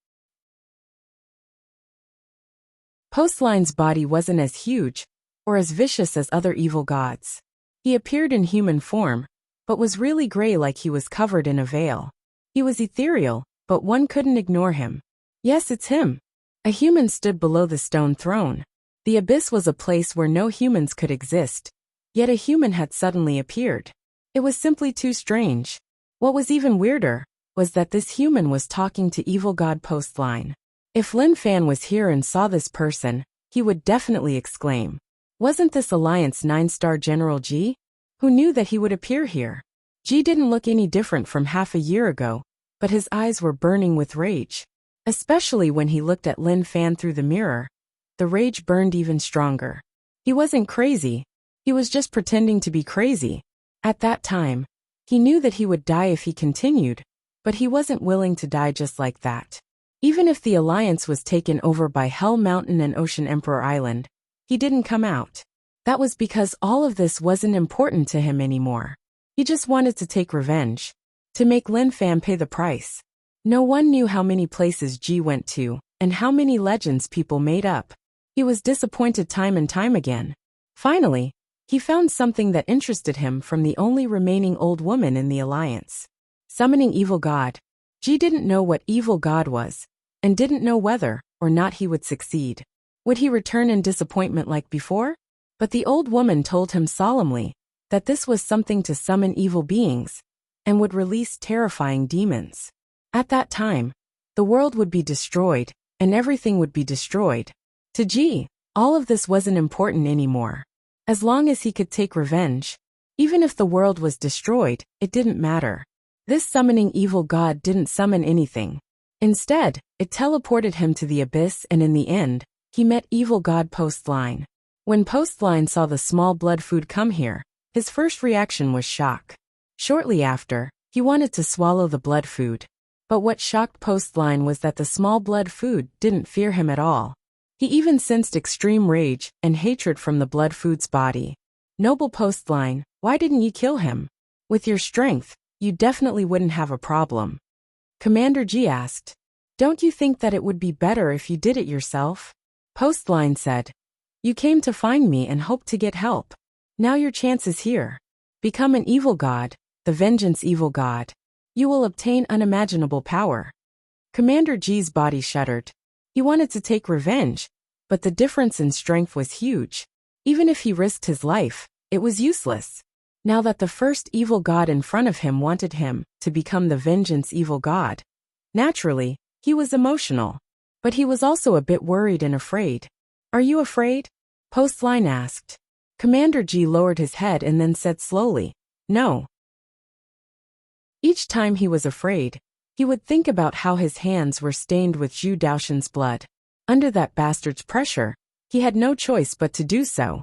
Postline's body wasn't as huge or as vicious as other evil gods. He appeared in human form, but was really gray, like he was covered in a veil. He was ethereal, but one couldn't ignore him. Yes, it's him. A human stood below the stone throne. The abyss was a place where no humans could exist, yet a human had suddenly appeared. It was simply too strange. What was even weirder was that this human was talking to evil god Postline. If Lin Fan was here and saw this person, he would definitely exclaim. Wasn't this Alliance 9-star General Ji? Who knew that he would appear here? Ji didn't look any different from half a year ago, but his eyes were burning with rage. Especially when he looked at Lin Fan through the mirror. The rage burned even stronger. He wasn't crazy. He was just pretending to be crazy. At that time, he knew that he would die if he continued, but he wasn't willing to die just like that. Even if the Alliance was taken over by Hell Mountain and Ocean Emperor Island, he didn't come out. That was because all of this wasn't important to him anymore. He just wanted to take revenge. To make Lin Fan pay the price. No one knew how many places Ji went to, and how many legends people made up. He was disappointed time and time again. Finally, he found something that interested him from the only remaining old woman in the Alliance. Summoning evil god. Ji didn't know what evil god was, and didn't know whether or not he would succeed. Would he return in disappointment like before? But the old woman told him solemnly that this was something to summon evil beings, and would release terrifying demons. At that time, the world would be destroyed, and everything would be destroyed. To Ji, all of this wasn't important anymore. As long as he could take revenge, even if the world was destroyed, it didn't matter. This summoning evil god didn't summon anything. Instead, it teleported him to the abyss, and in the end, he met evil god Postline. When Postline saw the small blood food come here, his first reaction was shock. Shortly after, he wanted to swallow the blood food. But what shocked Postline was that the small blood food didn't fear him at all. He even sensed extreme rage and hatred from the blood food's body. Noble postline, why didn't you kill him? With your strength, you definitely wouldn't have a problem. Commander G asked. Don't you think that it would be better if you did it yourself? Postline said. You came to find me and hoped to get help. Now your chance is here. Become an evil god, the vengeance evil god. You will obtain unimaginable power. Commander G's body shuddered. He wanted to take revenge, but the difference in strength was huge. Even if he risked his life, it was useless. Now that the first evil god in front of him wanted him to become the vengeance evil god. Naturally, he was emotional. But he was also a bit worried and afraid. Are you afraid? Postline asked. Commander G lowered his head and then said slowly, no. Each time he was afraid, he would think about how his hands were stained with Zhu Daoshan's blood. Under that bastard's pressure, he had no choice but to do so.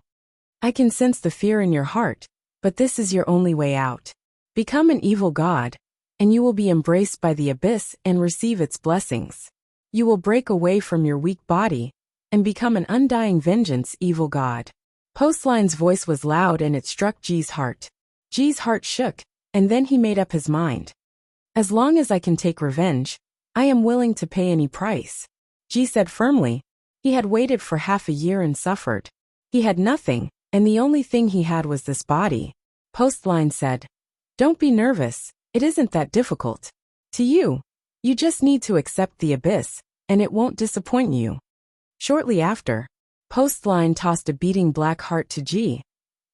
I can sense the fear in your heart, but this is your only way out. Become an evil god, and you will be embraced by the abyss and receive its blessings. You will break away from your weak body and become an undying vengeance evil god. Postline's voice was loud and it struck G's heart. G's heart shook, and then he made up his mind. As long as I can take revenge, I am willing to pay any price. G said firmly. He had waited for half a year and suffered. He had nothing, and the only thing he had was this body. Postline said. Don't be nervous, it isn't that difficult. To you, you just need to accept the abyss, and it won't disappoint you. Shortly after, Postline tossed a beating black heart to G.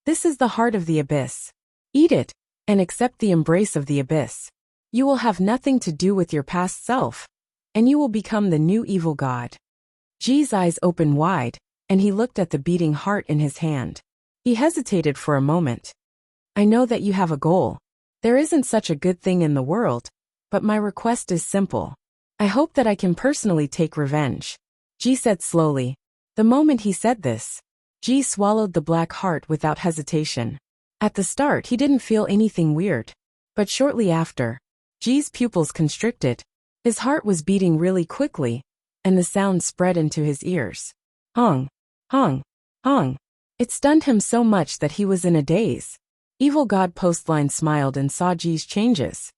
This is the heart of the abyss. Eat it, and accept the embrace of the abyss. You will have nothing to do with your past self, and you will become the new evil god. G's eyes opened wide, and he looked at the beating heart in his hand. He hesitated for a moment. I know that you have a goal. There isn't such a good thing in the world, but my request is simple. I hope that I can personally take revenge. G said slowly. The moment he said this, G swallowed the black heart without hesitation. At the start he didn't feel anything weird, but shortly after, G's pupils constricted. His heart was beating really quickly, and the sound spread into his ears. Hong, hong, hong. It stunned him so much that he was in a daze. Evil God Postline smiled and saw G's changes.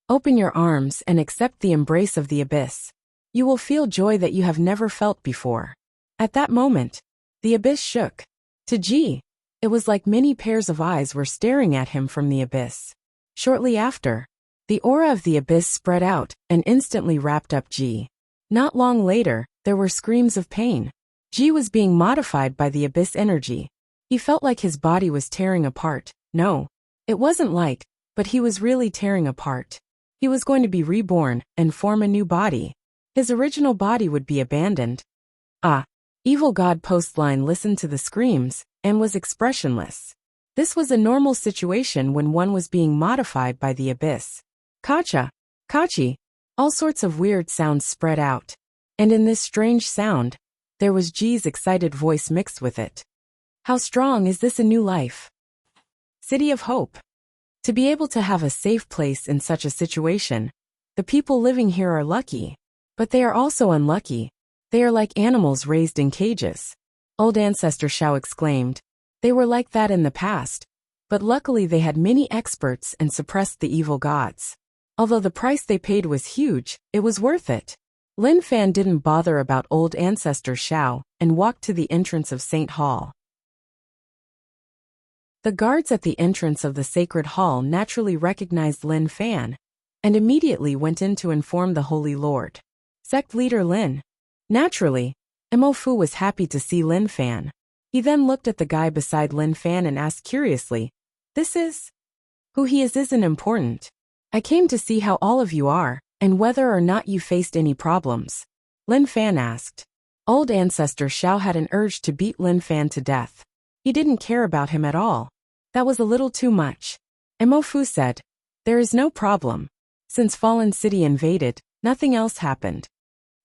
Open your arms and accept the embrace of the abyss. You will feel joy that you have never felt before. At that moment, the abyss shook. To G, it was like many pairs of eyes were staring at him from the abyss. Shortly after, the aura of the abyss spread out and instantly wrapped up G. Not long later, there were screams of pain. G was being modified by the abyss energy. He felt like his body was tearing apart. No, it wasn't like, but he was really tearing apart. He was going to be reborn and form a new body. His original body would be abandoned. Evil God Postline listened to the screams and was expressionless. This was a normal situation when one was being modified by the abyss. Kacha, Kachi, all sorts of weird sounds spread out. And in this strange sound, there was G's excited voice mixed with it. How strong is this a new life? City of Hope. To be able to have a safe place in such a situation, the people living here are lucky. But they are also unlucky. They are like animals raised in cages. Old Ancestor Shao exclaimed. They were like that in the past, but luckily they had many experts and suppressed the evil gods. Although the price they paid was huge, it was worth it. Lin Fan didn't bother about Old Ancestor Shao and walked to the entrance of St. Hall. The guards at the entrance of the sacred hall naturally recognized Lin Fan and immediately went in to inform the Holy Lord. Sect leader Lin. Naturally, Mo Fu was happy to see Lin Fan. He then looked at the guy beside Lin Fan and asked curiously, "This is?" Who he is isn't important. I came to see how all of you are, and whether or not you faced any problems. Lin Fan asked. Old Ancestor Shao had an urge to beat Lin Fan to death. He didn't care about him at all. That was a little too much. Mo Fu said, "There is no problem. Since Fallen City invaded, nothing else happened.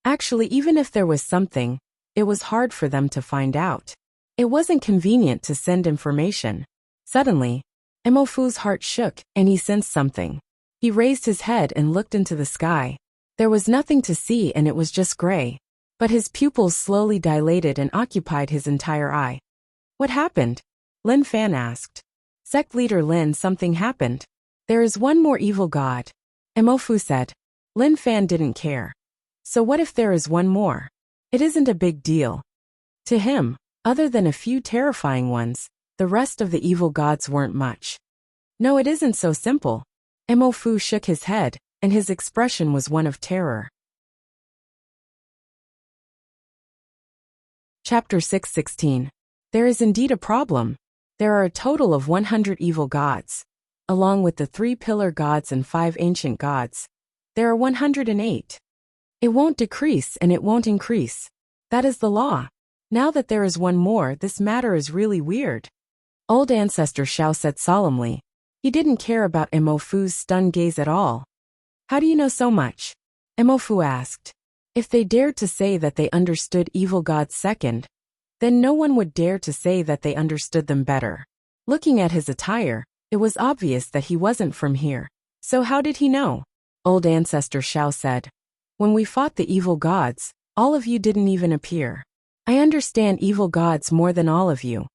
Actually, even if there was something, it was hard for them to find out. It wasn't convenient to send information." Suddenly, Mo Fu's heart shook, and he sensed something. He raised his head and looked into the sky. There was nothing to see and it was just gray. But his pupils slowly dilated and occupied his entire eye. What happened? Lin Fan asked. Sect leader Lin, something happened. There is one more evil god. Emofu said. Lin Fan didn't care. So what if there is one more? It isn't a big deal. To him, other than a few terrifying ones, the rest of the evil gods weren't much. No, it isn't so simple. Emofu shook his head, and his expression was one of terror. Chapter 6:16. There is indeed a problem. There are a total of 100 evil gods. Along with the 3 pillar gods and 5 ancient gods, there are 108. It won't decrease and it won't increase. That is the law. Now that there is one more, this matter is really weird. Old Ancestor Xiao said solemnly. He didn't care about Emofu's stunned gaze at all. How do you know so much? Emofu asked. If they dared to say that they understood evil gods second, then no one would dare to say that they understood them better. Looking at his attire, it was obvious that he wasn't from here. So how did he know? Old Ancestor Xiao said. When we fought the evil gods, all of you didn't even appear. I understand evil gods more than all of you.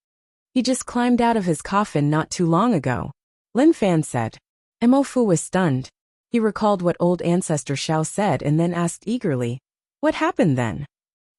He just climbed out of his coffin not too long ago. Lin Fan said. Emofu was stunned. He recalled what Old Ancestor Xiao said and then asked eagerly, what happened then?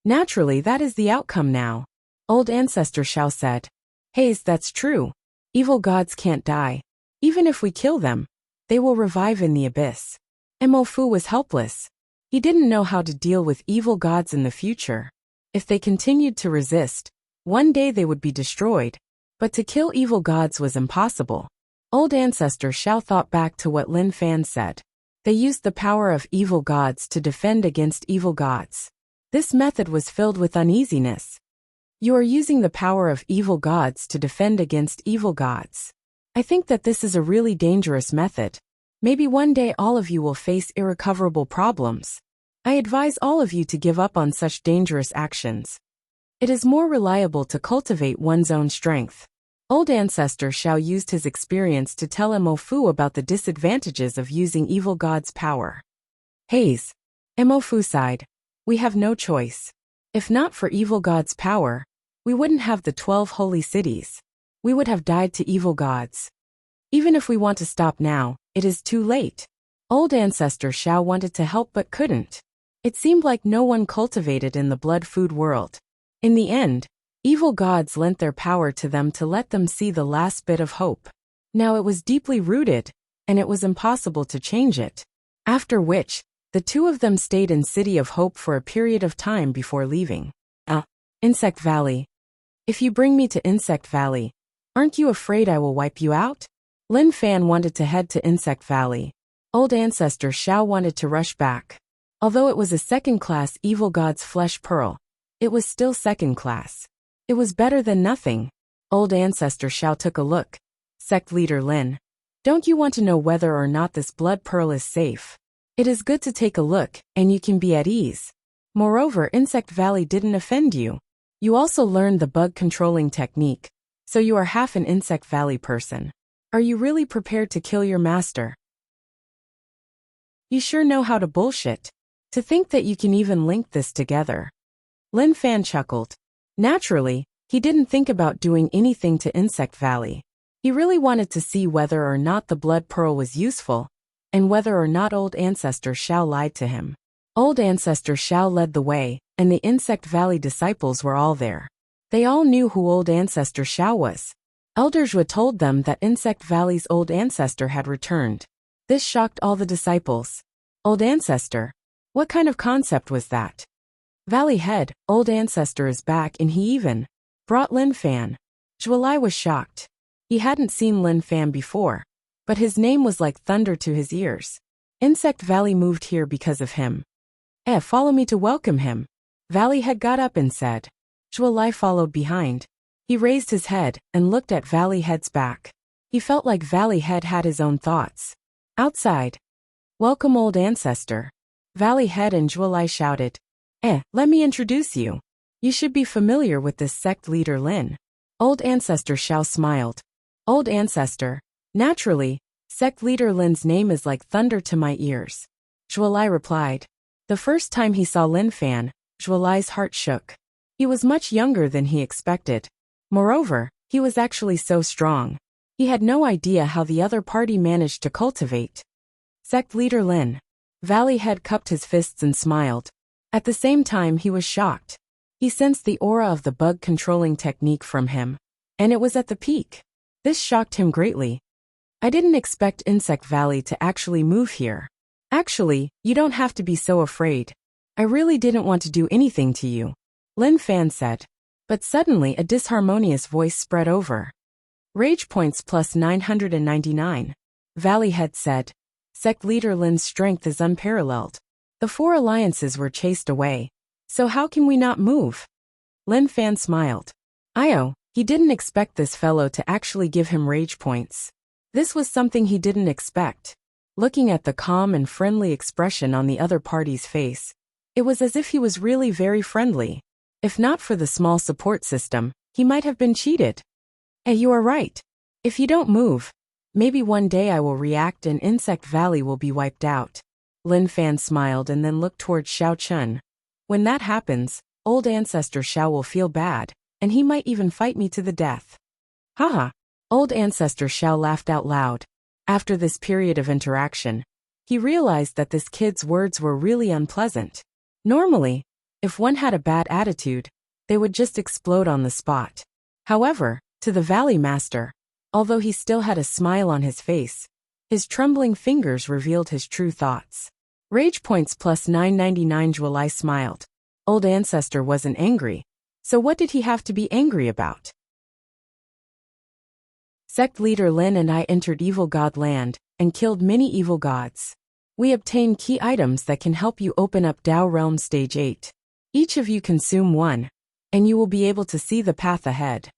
Naturally, that is the outcome now. Old Ancestor Xiao said. Haze, that's true. Evil gods can't die. Even if we kill them, they will revive in the abyss. Emofu was helpless. He didn't know how to deal with evil gods in the future. If they continued to resist, one day they would be destroyed. But to kill evil gods was impossible. Old Ancestor Xiao thought back to what Lin Fan said. They used the power of evil gods to defend against evil gods. This method was filled with uneasiness. You are using the power of evil gods to defend against evil gods. I think that this is a really dangerous method. Maybe one day all of you will face irrecoverable problems. I advise all of you to give up on such dangerous actions. It is more reliable to cultivate one's own strength. Old Ancestor Xiao used his experience to tell Emofu about the disadvantages of using evil gods' power. Haze. Emofu sighed. We have no choice. If not for evil gods' power, we wouldn't have the 12 holy cities. We would have died to evil gods. Even if we want to stop now, it is too late. Old Ancestor Xiao wanted to help but couldn't. It seemed like no one cultivated in the blood food world. In the end, evil gods lent their power to them to let them see the last bit of hope. Now it was deeply rooted, and it was impossible to change it. After which, the two of them stayed in City of Hope for a period of time before leaving. Insect Valley. If you bring me to Insect Valley, aren't you afraid I will wipe you out? Lin Fan wanted to head to Insect Valley. Old Ancestor Xiao wanted to rush back. Although it was a second-class evil god's flesh pearl, it was still second-class. It was better than nothing. Old Ancestor Xiao took a look. Sect leader Lin. Don't you want to know whether or not this blood pearl is safe? It is good to take a look, and you can be at ease. Moreover, Insect Valley didn't offend you. You also learned the bug controlling technique, so you are half an Insect Valley person. Are you really prepared to kill your master? You sure know how to bullshit. To think that you can even link this together. Lin Fan chuckled. Naturally, he didn't think about doing anything to Insect Valley. He really wanted to see whether or not the blood pearl was useful, and whether or not Old Ancestor Xiao lied to him. Old Ancestor Xiao led the way, and the Insect Valley disciples were all there. They all knew who Old Ancestor Xiao was. Elder Zhua told them that Insect Valley's old ancestor had returned. This shocked all the disciples. Old Ancestor? What kind of concept was that? Valley Head, Old Ancestor is back, and he even brought Lin Fan. Zhualai was shocked. He hadn't seen Lin Fan before, but his name was like thunder to his ears. Insect Valley moved here because of him. Follow me to welcome him. Valley Head got up and said. Zhualai followed behind. He raised his head and looked at Valley Head's back. He felt like Valley Head had his own thoughts. Outside. Welcome, Old Ancestor. Valley Head and Zhualai shouted. Let me introduce you. You should be familiar with this sect leader Lin. Old Ancestor Xiao smiled. Old Ancestor. Naturally, sect leader Lin's name is like thunder to my ears. Zhualai replied. The first time he saw Lin Fan, Zhualai's heart shook. He was much younger than he expected. Moreover, he was actually so strong. He had no idea how the other party managed to cultivate. Sect leader Lin. Valley Head cupped his fists and smiled. At the same time he was shocked. He sensed the aura of the bug controlling technique from him. And it was at the peak. This shocked him greatly. I didn't expect Insect Valley to actually move here. Actually, you don't have to be so afraid. I really didn't want to do anything to you, Lin Fan said. But suddenly a disharmonious voice spread over. Rage points plus 999. Valley Head said. Sect leader Lin's strength is unparalleled. The 4 alliances were chased away. So how can we not move? Lin Fan smiled. He didn't expect this fellow to actually give him rage points. This was something he didn't expect. Looking at the calm and friendly expression on the other party's face, it was as if he was really very friendly. If not for the small support system, he might have been cheated. Hey, you are right. If you don't move, maybe one day I will react and Insect Valley will be wiped out. Lin Fan smiled and then looked towards Xiao Chun. When that happens, old ancestor Xiao will feel bad, and he might even fight me to the death. Haha. Old ancestor Xiao laughed out loud. After this period of interaction, he realized that this kid's words were really unpleasant. Normally, if one had a bad attitude, they would just explode on the spot. However, to the Valley Master, although he still had a smile on his face, his trembling fingers revealed his true thoughts. Rage points plus 999. Zhualai smiled. Old ancestor wasn't angry. So what did he have to be angry about? Sect leader Lin and I entered Evil God Land and killed many evil gods. We obtained key items that can help you open up Dao Realm Stage 8. Each of you consume one, and you will be able to see the path ahead.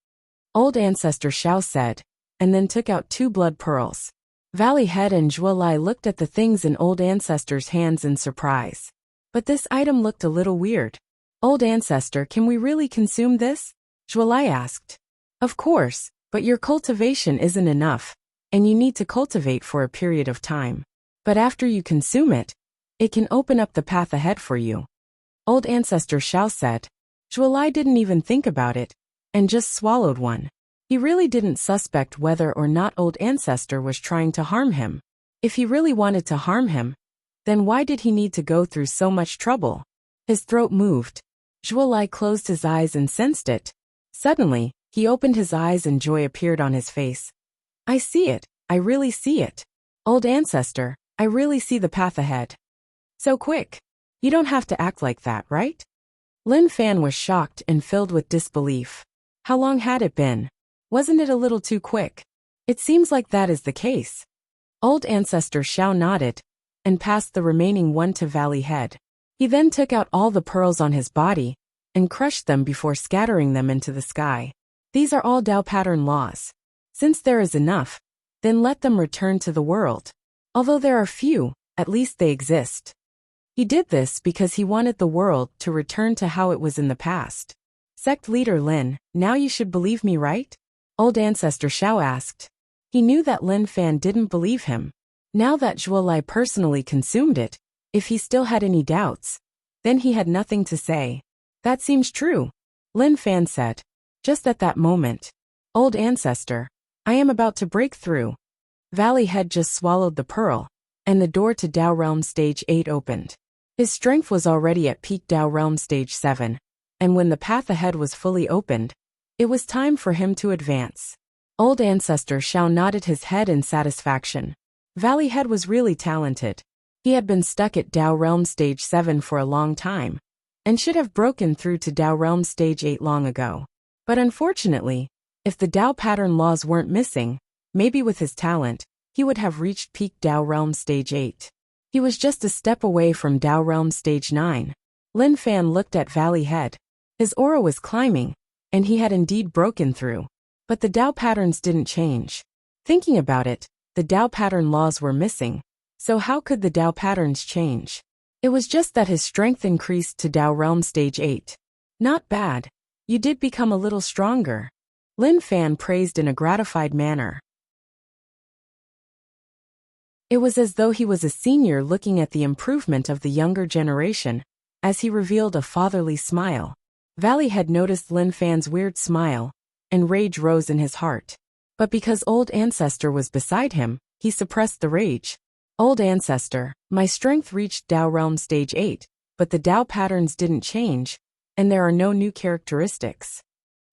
Old ancestor Xiao said, and then took out 2 blood pearls. Valley Head and Zhualai looked at the things in old ancestor's hands in surprise. But this item looked a little weird. Old ancestor, can we really consume this? Zhualai asked. Of course, but your cultivation isn't enough, and you need to cultivate for a period of time. But after you consume it, it can open up the path ahead for you. Old ancestor Xiao said. Zhualai didn't even think about it, and just swallowed one. He really didn't suspect whether or not old ancestor was trying to harm him. If he really wanted to harm him, then why did he need to go through so much trouble? His throat moved. Zhualai closed his eyes and sensed it. Suddenly, he opened his eyes and joy appeared on his face. I see it. I really see it. Old ancestor, I really see the path ahead. So quick. You don't have to act like that, right? Lin Fan was shocked and filled with disbelief. How long had it been? Wasn't it a little too quick? It seems like that is the case. Old ancestor Xiao nodded and passed the remaining one to Valley Head. He then took out all the pearls on his body and crushed them before scattering them into the sky. These are all Dao pattern laws. Since there is enough, then let them return to the world. Although there are few, at least they exist. He did this because he wanted the world to return to how it was in the past. Sect leader Lin, now you should believe me, right? Old ancestor Xiao asked. He knew that Lin Fan didn't believe him. Now that Zhualai personally consumed it, if he still had any doubts, then he had nothing to say. That seems true, Lin Fan said. Just at that moment. Old ancestor, I am about to break through. Valley Head just swallowed the pearl, and the door to Dao Realm Stage 8 opened. His strength was already at peak Dao Realm Stage 7, and when the path ahead was fully opened, it was time for him to advance. Old ancestor Xiao nodded his head in satisfaction. Valley Head was really talented. He had been stuck at Dao Realm Stage 7 for a long time, and should have broken through to Dao Realm Stage 8 long ago. But unfortunately, if the Dao pattern laws weren't missing, maybe with his talent, he would have reached peak Dao Realm Stage 8. He was just a step away from Dao Realm Stage 9. Lin Fan looked at Valley Head. His aura was climbing, and he had indeed broken through. But the Dao patterns didn't change. Thinking about it, the Dao pattern laws were missing. So how could the Dao patterns change? It was just that his strength increased to Dao Realm Stage 8. Not bad. You did become a little stronger. Lin Fan praised in a gratified manner. It was as though he was a senior looking at the improvement of the younger generation, as he revealed a fatherly smile. Valley had noticed Lin Fan's weird smile, and rage rose in his heart. But because Old Ancestor was beside him, he suppressed the rage. Old Ancestor, my strength reached Dao Realm Stage 8, but the Dao patterns didn't change, and there are no new characteristics.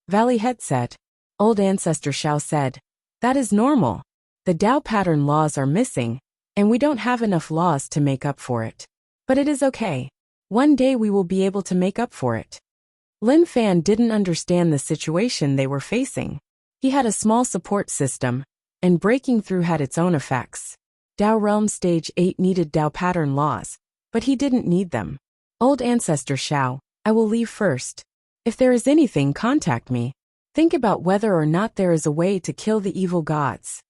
Valley Head said. Old Ancestor Shao said, that is normal. The Dao pattern laws are missing, and we don't have enough laws to make up for it. But it is okay. One day we will be able to make up for it. Lin Fan didn't understand the situation they were facing. He had a small support system, and breaking through had its own effects. Dao Realm Stage 8 needed Dao pattern laws, but he didn't need them. Old Ancestor Shao, I will leave first. If there is anything, contact me. Think about whether or not there is a way to kill the evil gods.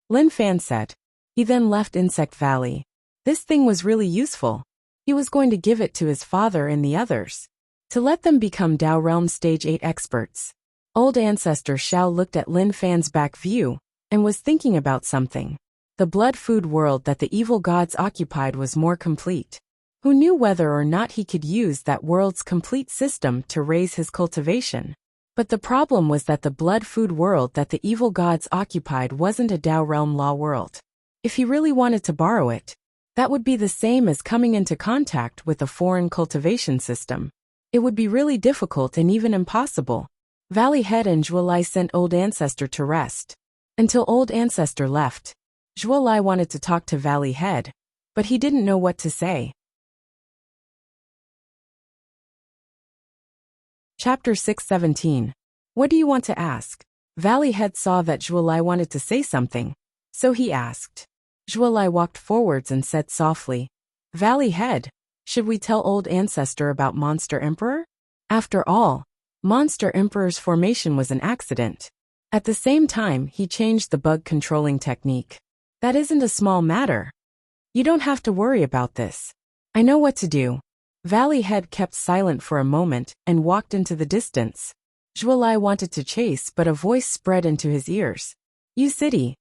Lin Fan said. He then left Insect Valley. This thing was really useful. He was going to give it to his father and the others, to let them become Dao Realm Stage 8 experts. Old Ancestor Shao looked at Lin Fan's back view, and was thinking about something. The blood food world that the evil gods occupied was more complete. Who knew whether or not he could use that world's complete system to raise his cultivation? But the problem was that the blood food world that the evil gods occupied wasn't a Dao Realm law world. If he really wanted to borrow it, that would be the same as coming into contact with a foreign cultivation system. It would be really difficult and even impossible. Valley Head and Zhuolai sent Old Ancestor to rest. Until Old Ancestor left, Zhuolai wanted to talk to Valley Head, but he didn't know what to say. Chapter 617. What do you want to ask? Valley Head saw that Zhuolai wanted to say something, so he asked. Zhuolai walked forwards and said softly, Valley Head, should we tell Old Ancestor about Monster Emperor? After all, Monster Emperor's formation was an accident. At the same time, he changed the bug controlling technique. That isn't a small matter. You don't have to worry about this. I know what to do. Valley Head kept silent for a moment and walked into the distance. Zhuolai wanted to chase, but a voice spread into his ears. You city.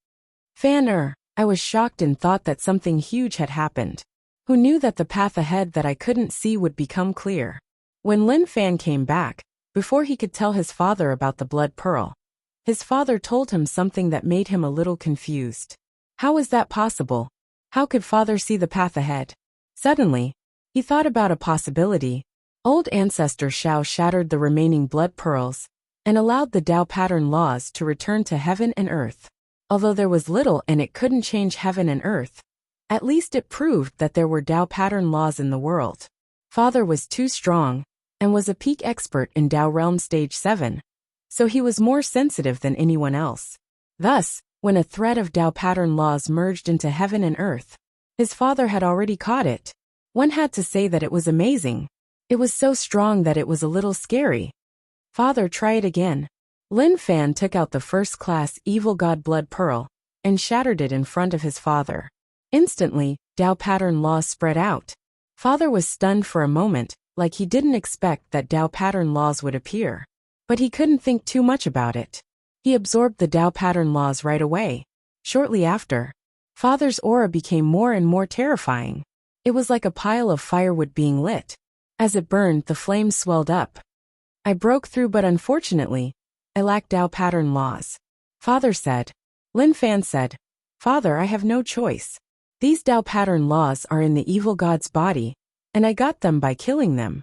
Fan I was shocked and thought that something huge had happened. Who knew that the path ahead that I couldn't see would become clear? When Lin Fan came back, before he could tell his father about the blood pearl, his father told him something that made him a little confused. How was that possible? How could father see the path ahead? Suddenly, he thought about a possibility. Old Ancestor Shao shattered the remaining blood pearls and allowed the Dao pattern laws to return to heaven and earth. Although there was little and it couldn't change heaven and earth, at least it proved that there were Dao pattern laws in the world. Father was too strong and was a peak expert in Dao Realm Stage 7, so he was more sensitive than anyone else. Thus, when a thread of Dao pattern laws merged into heaven and earth, his father had already caught it. One had to say that it was amazing. It was so strong that it was a little scary. Father, try it again. Lin Fan took out the first-class evil god blood pearl and shattered it in front of his father. Instantly, Dao pattern laws spread out. Father was stunned for a moment, like he didn't expect that Dao pattern laws would appear. But he couldn't think too much about it. He absorbed the Dao pattern laws right away. Shortly after, Father's aura became more and more terrifying. It was like a pile of firewood being lit. As it burned, the flames swelled up. I broke through, but unfortunately, I lack Dao pattern laws. Father said. Lin Fan said, Father, I have no choice. These Dao pattern laws are in the evil god's body, and I got them by killing them.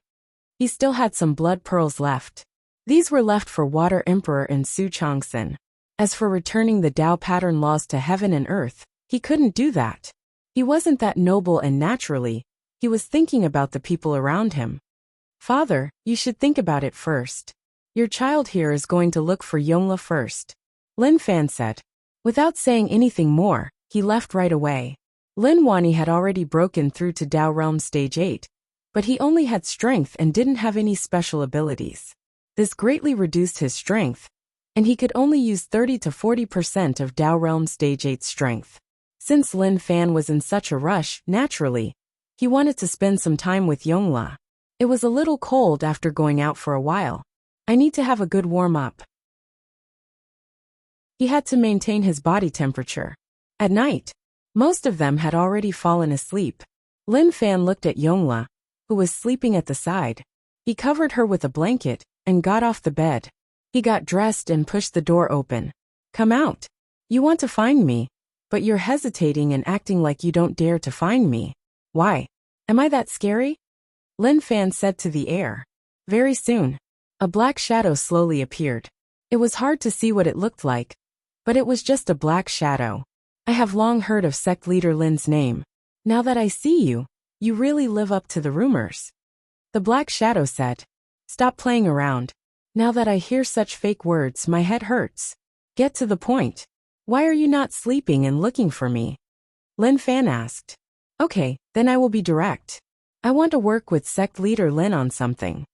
He still had some blood pearls left. These were left for Water Emperor and Su Changsun. As for returning the Dao pattern laws to heaven and earth, he couldn't do that. He wasn't that noble, and naturally, he was thinking about the people around him. Father, you should think about it first. Your child here is going to look for Yongla first. Lin Fan said. Without saying anything more, he left right away. Lin Wani had already broken through to Dao Realm Stage 8, but he only had strength and didn't have any special abilities. This greatly reduced his strength, and he could only use 30 to 40% of Dao Realm Stage 8 strength. Since Lin Fan was in such a rush, naturally, he wanted to spend some time with Yongla. It was a little cold after going out for a while. I need to have a good warm-up. He had to maintain his body temperature. At night, most of them had already fallen asleep. Lin Fan looked at Yongla, who was sleeping at the side. He covered her with a blanket and got off the bed. He got dressed and pushed the door open. "Come out. You want to find me, but you're hesitating and acting like you don't dare to find me. Why? Am I that scary?" Lin Fan said to the air. Very soon, a black shadow slowly appeared. It was hard to see what it looked like, but it was just a black shadow. "I have long heard of sect leader Lin's name. Now that I see you, you really live up to the rumors." The black shadow said. "Stop playing around. Now that I hear such fake words, my head hurts. Get to the point. Why are you not sleeping and looking for me?" Lin Fan asked. "Okay, then I will be direct. I want to work with sect leader Lin on something."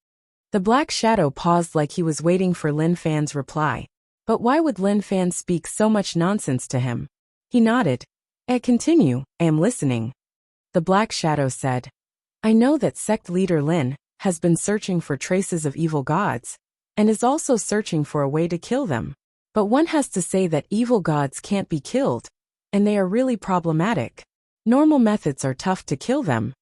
The black shadow paused like he was waiting for Lin Fan's reply. But why would Lin Fan speak so much nonsense to him? He nodded. Continue, I am listening." The black shadow said. "I know that sect leader Lin has been searching for traces of evil gods, and is also searching for a way to kill them. But one has to say that evil gods can't be killed, and they are really problematic. Normal methods are tough to kill them.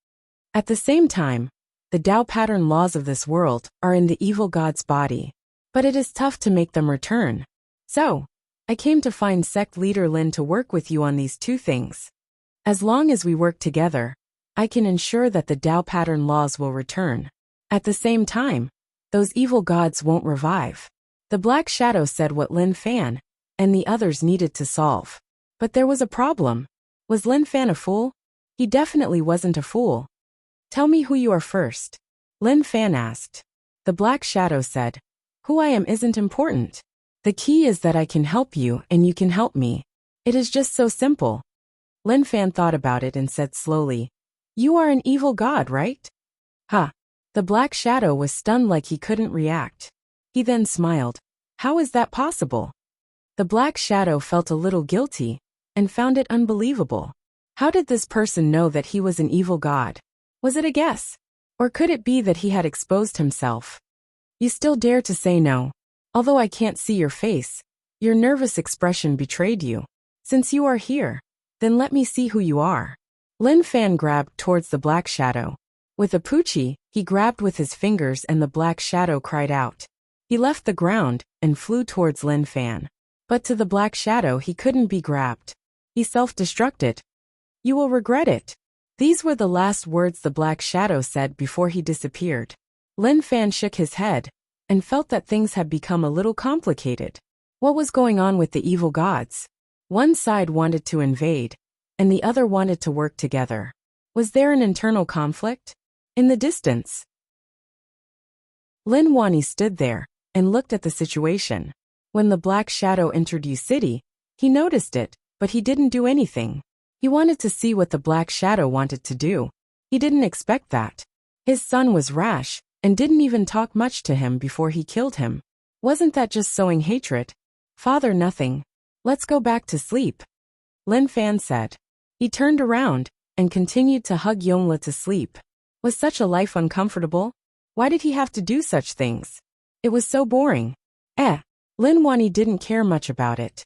At the same time, the Tao pattern laws of this world are in the evil god's body, but it is tough to make them return. So, I came to find sect leader Lin to work with you on these two things. As long as we work together, I can ensure that the Tao pattern laws will return. At the same time, those evil gods won't revive." The black shadow said what Lin Fan and the others needed to solve. But there was a problem. Was Lin Fan a fool? He definitely wasn't a fool. "Tell me who you are first," Lin Fan asked. The black shadow said. "Who I am isn't important. The key is that I can help you and you can help me. It is just so simple." Lin Fan thought about it and said slowly, "You are an evil god, right?" "Huh." The black shadow was stunned like he couldn't react. He then smiled. "How is that possible?" The black shadow felt a little guilty and found it unbelievable. How did this person know that he was an evil god? Was it a guess? Or could it be that he had exposed himself? "You still dare to say no. Although I can't see your face, your nervous expression betrayed you. Since you are here, then let me see who you are." Lin Fan grabbed towards the black shadow. With a poochie, he grabbed with his fingers and the black shadow cried out. He left the ground and flew towards Lin Fan. But to the black shadow he couldn't be grabbed. He self-destructed. "You will regret it." These were the last words the black shadow said before he disappeared. Lin Fan shook his head and felt that things had become a little complicated. What was going on with the evil gods? One side wanted to invade, and the other wanted to work together. Was there an internal conflict? In the distance, Lin Wani stood there and looked at the situation. When the black shadow entered U City, he noticed it, but he didn't do anything. He wanted to see what the black shadow wanted to do. He didn't expect that. His son was rash and didn't even talk much to him before he killed him. Wasn't that just sowing hatred? "Father, nothing. Let's go back to sleep," Lin Fan said. He turned around and continued to hug Yongla to sleep. Was such a life uncomfortable? Why did he have to do such things? It was so boring. Lin Wani didn't care much about it.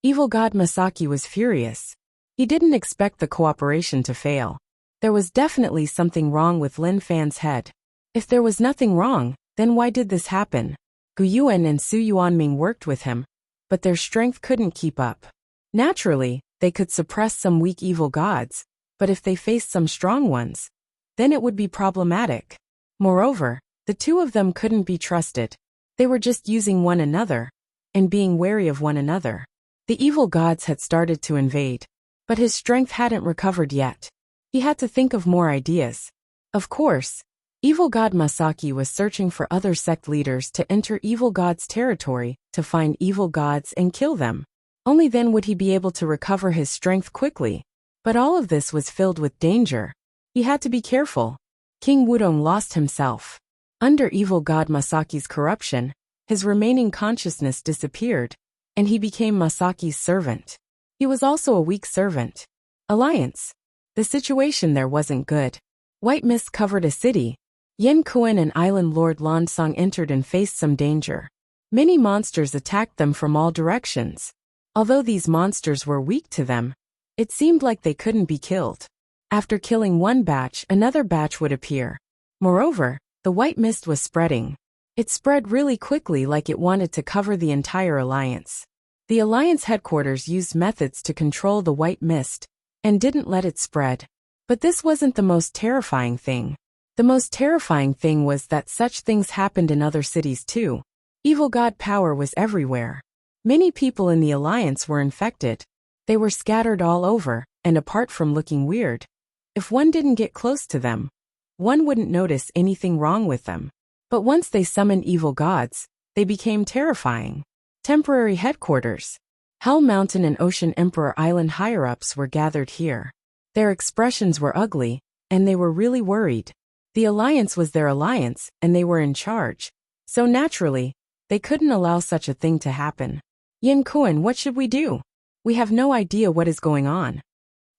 Evil god Masaki was furious. He didn't expect the cooperation to fail. There was definitely something wrong with Lin Fan's head. If there was nothing wrong, then why did this happen? Gu Yuan and Su Yuanming worked with him, but their strength couldn't keep up. Naturally, they could suppress some weak evil gods, but if they faced some strong ones, then it would be problematic. Moreover, the two of them couldn't be trusted. They were just using one another and being wary of one another. The evil gods had started to invade, but his strength hadn't recovered yet. He had to think of more ideas. Of course, evil god Masaki was searching for other sect leaders to enter evil gods' territory to find evil gods and kill them. Only then would he be able to recover his strength quickly. But all of this was filled with danger. He had to be careful. King Wudong lost himself. Under evil god Masaki's corruption, his remaining consciousness disappeared, and he became Masaki's servant. He was also a weak servant. Alliance. The situation there wasn't good. White mist covered a city. Yen Kuan and Island Lord Lansong entered and faced some danger. Many monsters attacked them from all directions. Although these monsters were weak to them, it seemed like they couldn't be killed. After killing one batch, another batch would appear. Moreover, the white mist was spreading. It spread really quickly, like it wanted to cover the entire alliance. The alliance headquarters used methods to control the white mist and didn't let it spread. But this wasn't the most terrifying thing. The most terrifying thing was that such things happened in other cities too. Evil god power was everywhere. Many people in the alliance were infected. They were scattered all over, and apart from looking weird, if one didn't get close to them, one wouldn't notice anything wrong with them. But once they summoned evil gods, they became terrifying. Temporary headquarters. Hell Mountain and Ocean Emperor Island higher-ups were gathered here. Their expressions were ugly, and they were really worried. The alliance was their alliance, and they were in charge. So naturally, they couldn't allow such a thing to happen. Yin Kuan, what should we do? We have no idea what is going on.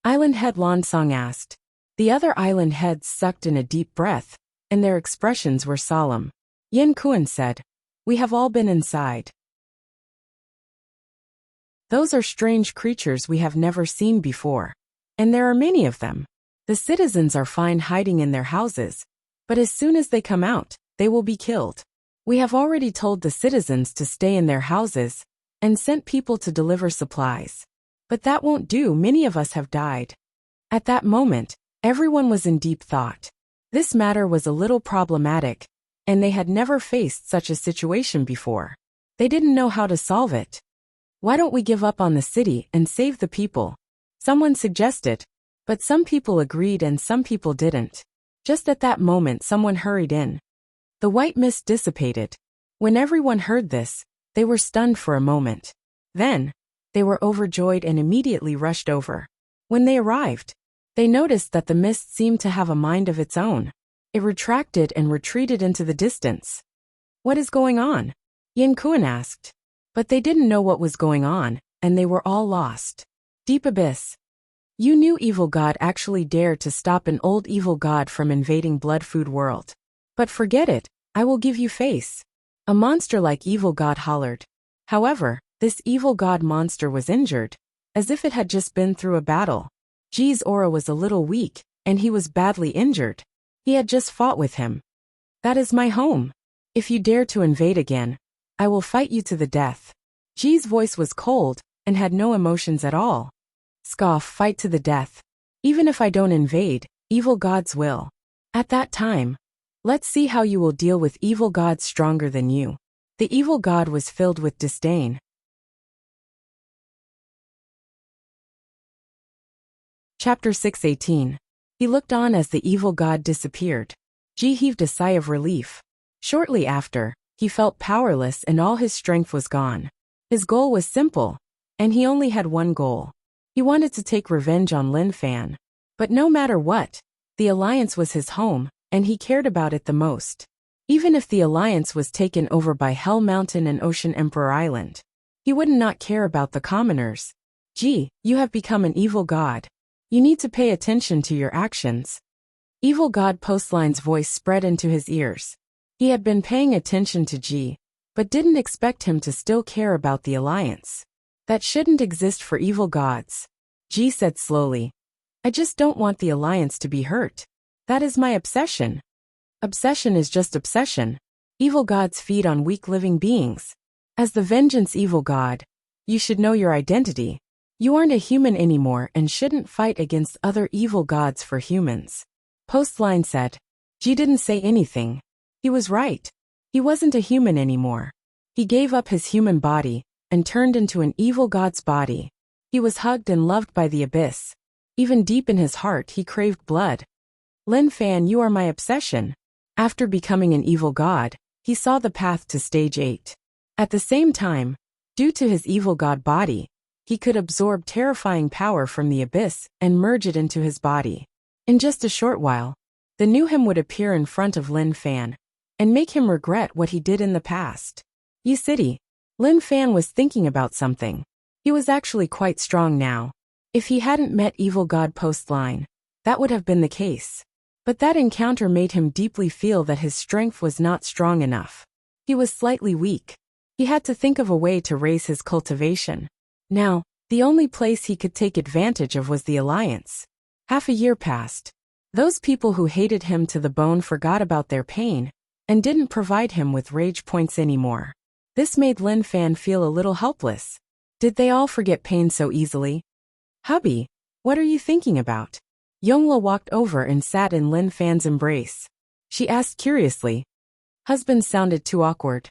Island head Lansong asked. The other island heads sucked in a deep breath, and their expressions were solemn. Yin Kuan said, "We have all been inside. Those are strange creatures we have never seen before. And there are many of them. The citizens are fine hiding in their houses, but as soon as they come out, they will be killed. We have already told the citizens to stay in their houses and sent people to deliver supplies. But that won't do, many of us have died." At that moment, everyone was in deep thought. This matter was a little problematic, and they had never faced such a situation before. They didn't know how to solve it. Why don't we give up on the city and save the people? Someone suggested, but some people agreed and some people didn't. Just at that moment, someone hurried in. The white mist dissipated. When everyone heard this, they were stunned for a moment. Then, they were overjoyed and immediately rushed over. When they arrived, they noticed that the mist seemed to have a mind of its own. It retracted and retreated into the distance. "What is going on?" Yin Kuan asked. But they didn't know what was going on, and they were all lost. Deep abyss. You new evil god actually dared to stop an old evil god from invading Blood Food World. But forget it, I will give you face. A monster like evil god hollered. However, this evil god monster was injured, as if it had just been through a battle. Ji's aura was a little weak, and he was badly injured. He had just fought with him. "That is my home. If you dare to invade again, I will fight you to the death." Ji's voice was cold, and had no emotions at all. "Scoff, fight to the death. Even if I don't invade, evil gods will. At that time, let's see how you will deal with evil gods stronger than you." The evil god was filled with disdain. Chapter 6:18. He looked on as the evil god disappeared. Ji heaved a sigh of relief. Shortly after, he felt powerless and all his strength was gone. His goal was simple, and he only had one goal. He wanted to take revenge on Lin Fan. But no matter what, the alliance was his home, and he cared about it the most. Even if the alliance was taken over by Hell Mountain and Ocean Emperor Island, he would not care about the commoners. "Ji, you have become an evil god. You need to pay attention to your actions." Evil god Postline's voice spread into his ears. He had been paying attention to Ji, but didn't expect him to still care about the alliance. "That shouldn't exist for evil gods," Ji said slowly. "I just don't want the alliance to be hurt. That is my obsession." Obsession is just obsession. Evil gods feed on weak living beings. As the vengeance evil god, you should know your identity. You aren't a human anymore and shouldn't fight against other evil gods for humans. Postline said. Ji didn't say anything. He was right. He wasn't a human anymore. He gave up his human body and turned into an evil god's body. He was hugged and loved by the abyss. Even deep in his heart he craved blood. "Lin Fan, you are my obsession." After becoming an evil god, he saw the path to stage 8. At the same time, due to his evil god body, he could absorb terrifying power from the abyss and merge it into his body. In just a short while, the new him would appear in front of Lin Fan and make him regret what he did in the past. Yi City. Lin Fan was thinking about something. He was actually quite strong now. If he hadn't met evil god Postline, that would have been the case. But that encounter made him deeply feel that his strength was not strong enough. He was slightly weak. He had to think of a way to raise his cultivation. Now, the only place he could take advantage of was the alliance. Half a year passed. Those people who hated him to the bone forgot about their pain and didn't provide him with rage points anymore. This made Lin Fan feel a little helpless. Did they all forget pain so easily? Hubby, what are you thinking about? Yongla walked over and sat in Lin Fan's embrace. She asked curiously. Husband sounded too awkward.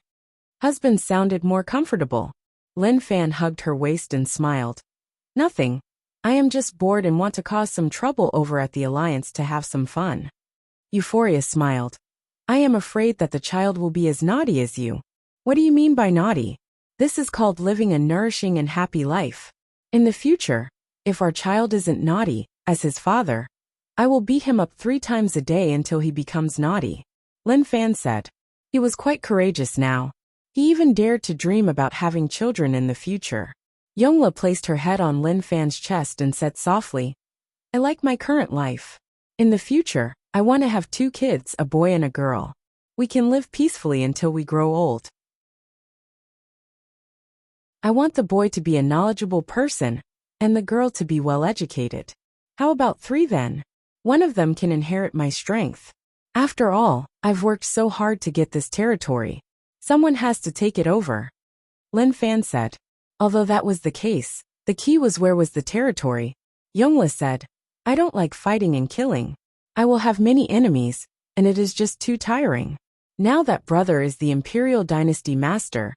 Husband sounded more comfortable. Lin Fan hugged her waist and smiled. Nothing. I am just bored and want to cause some trouble over at the Alliance to have some fun. Euphoria smiled. I am afraid that the child will be as naughty as you. What do you mean by naughty? This is called living a nourishing and happy life. In the future, if our child isn't naughty, as his father, I will beat him up 3 times a day until he becomes naughty. Lin Fan said. He was quite courageous now. He even dared to dream about having children in the future. Yongla placed her head on Lin Fan's chest and said softly, I like my current life. In the future, I want to have 2 kids, a boy and a girl. We can live peacefully until we grow old. I want the boy to be a knowledgeable person, and the girl to be well educated. How about 3 then? One of them can inherit my strength. After all, I've worked so hard to get this territory. Someone has to take it over. Lin Fan said. Although that was the case, the key was where was the territory. Yongla said, I don't like fighting and killing. I will have many enemies, and it is just too tiring. Now that brother is the Imperial Dynasty Master,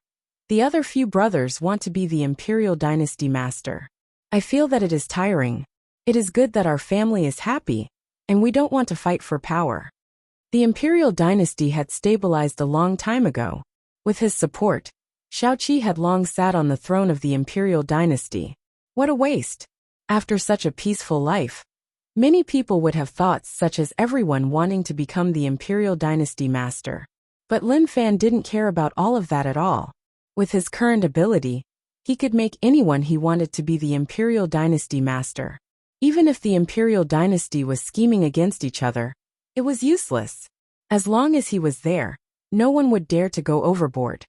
the other few brothers want to be the Imperial Dynasty Master. I feel that it is tiring. It is good that our family is happy, and we don't want to fight for power. The Imperial Dynasty had stabilized a long time ago. With his support, Shaoqi had long sat on the throne of the Imperial Dynasty. What a waste! After such a peaceful life, many people would have thoughts such as everyone wanting to become the Imperial Dynasty Master. But Lin Fan didn't care about all of that at all. With his current ability, he could make anyone he wanted to be the Imperial Dynasty Master. Even if the Imperial Dynasty was scheming against each other, it was useless. As long as he was there, no one would dare to go overboard.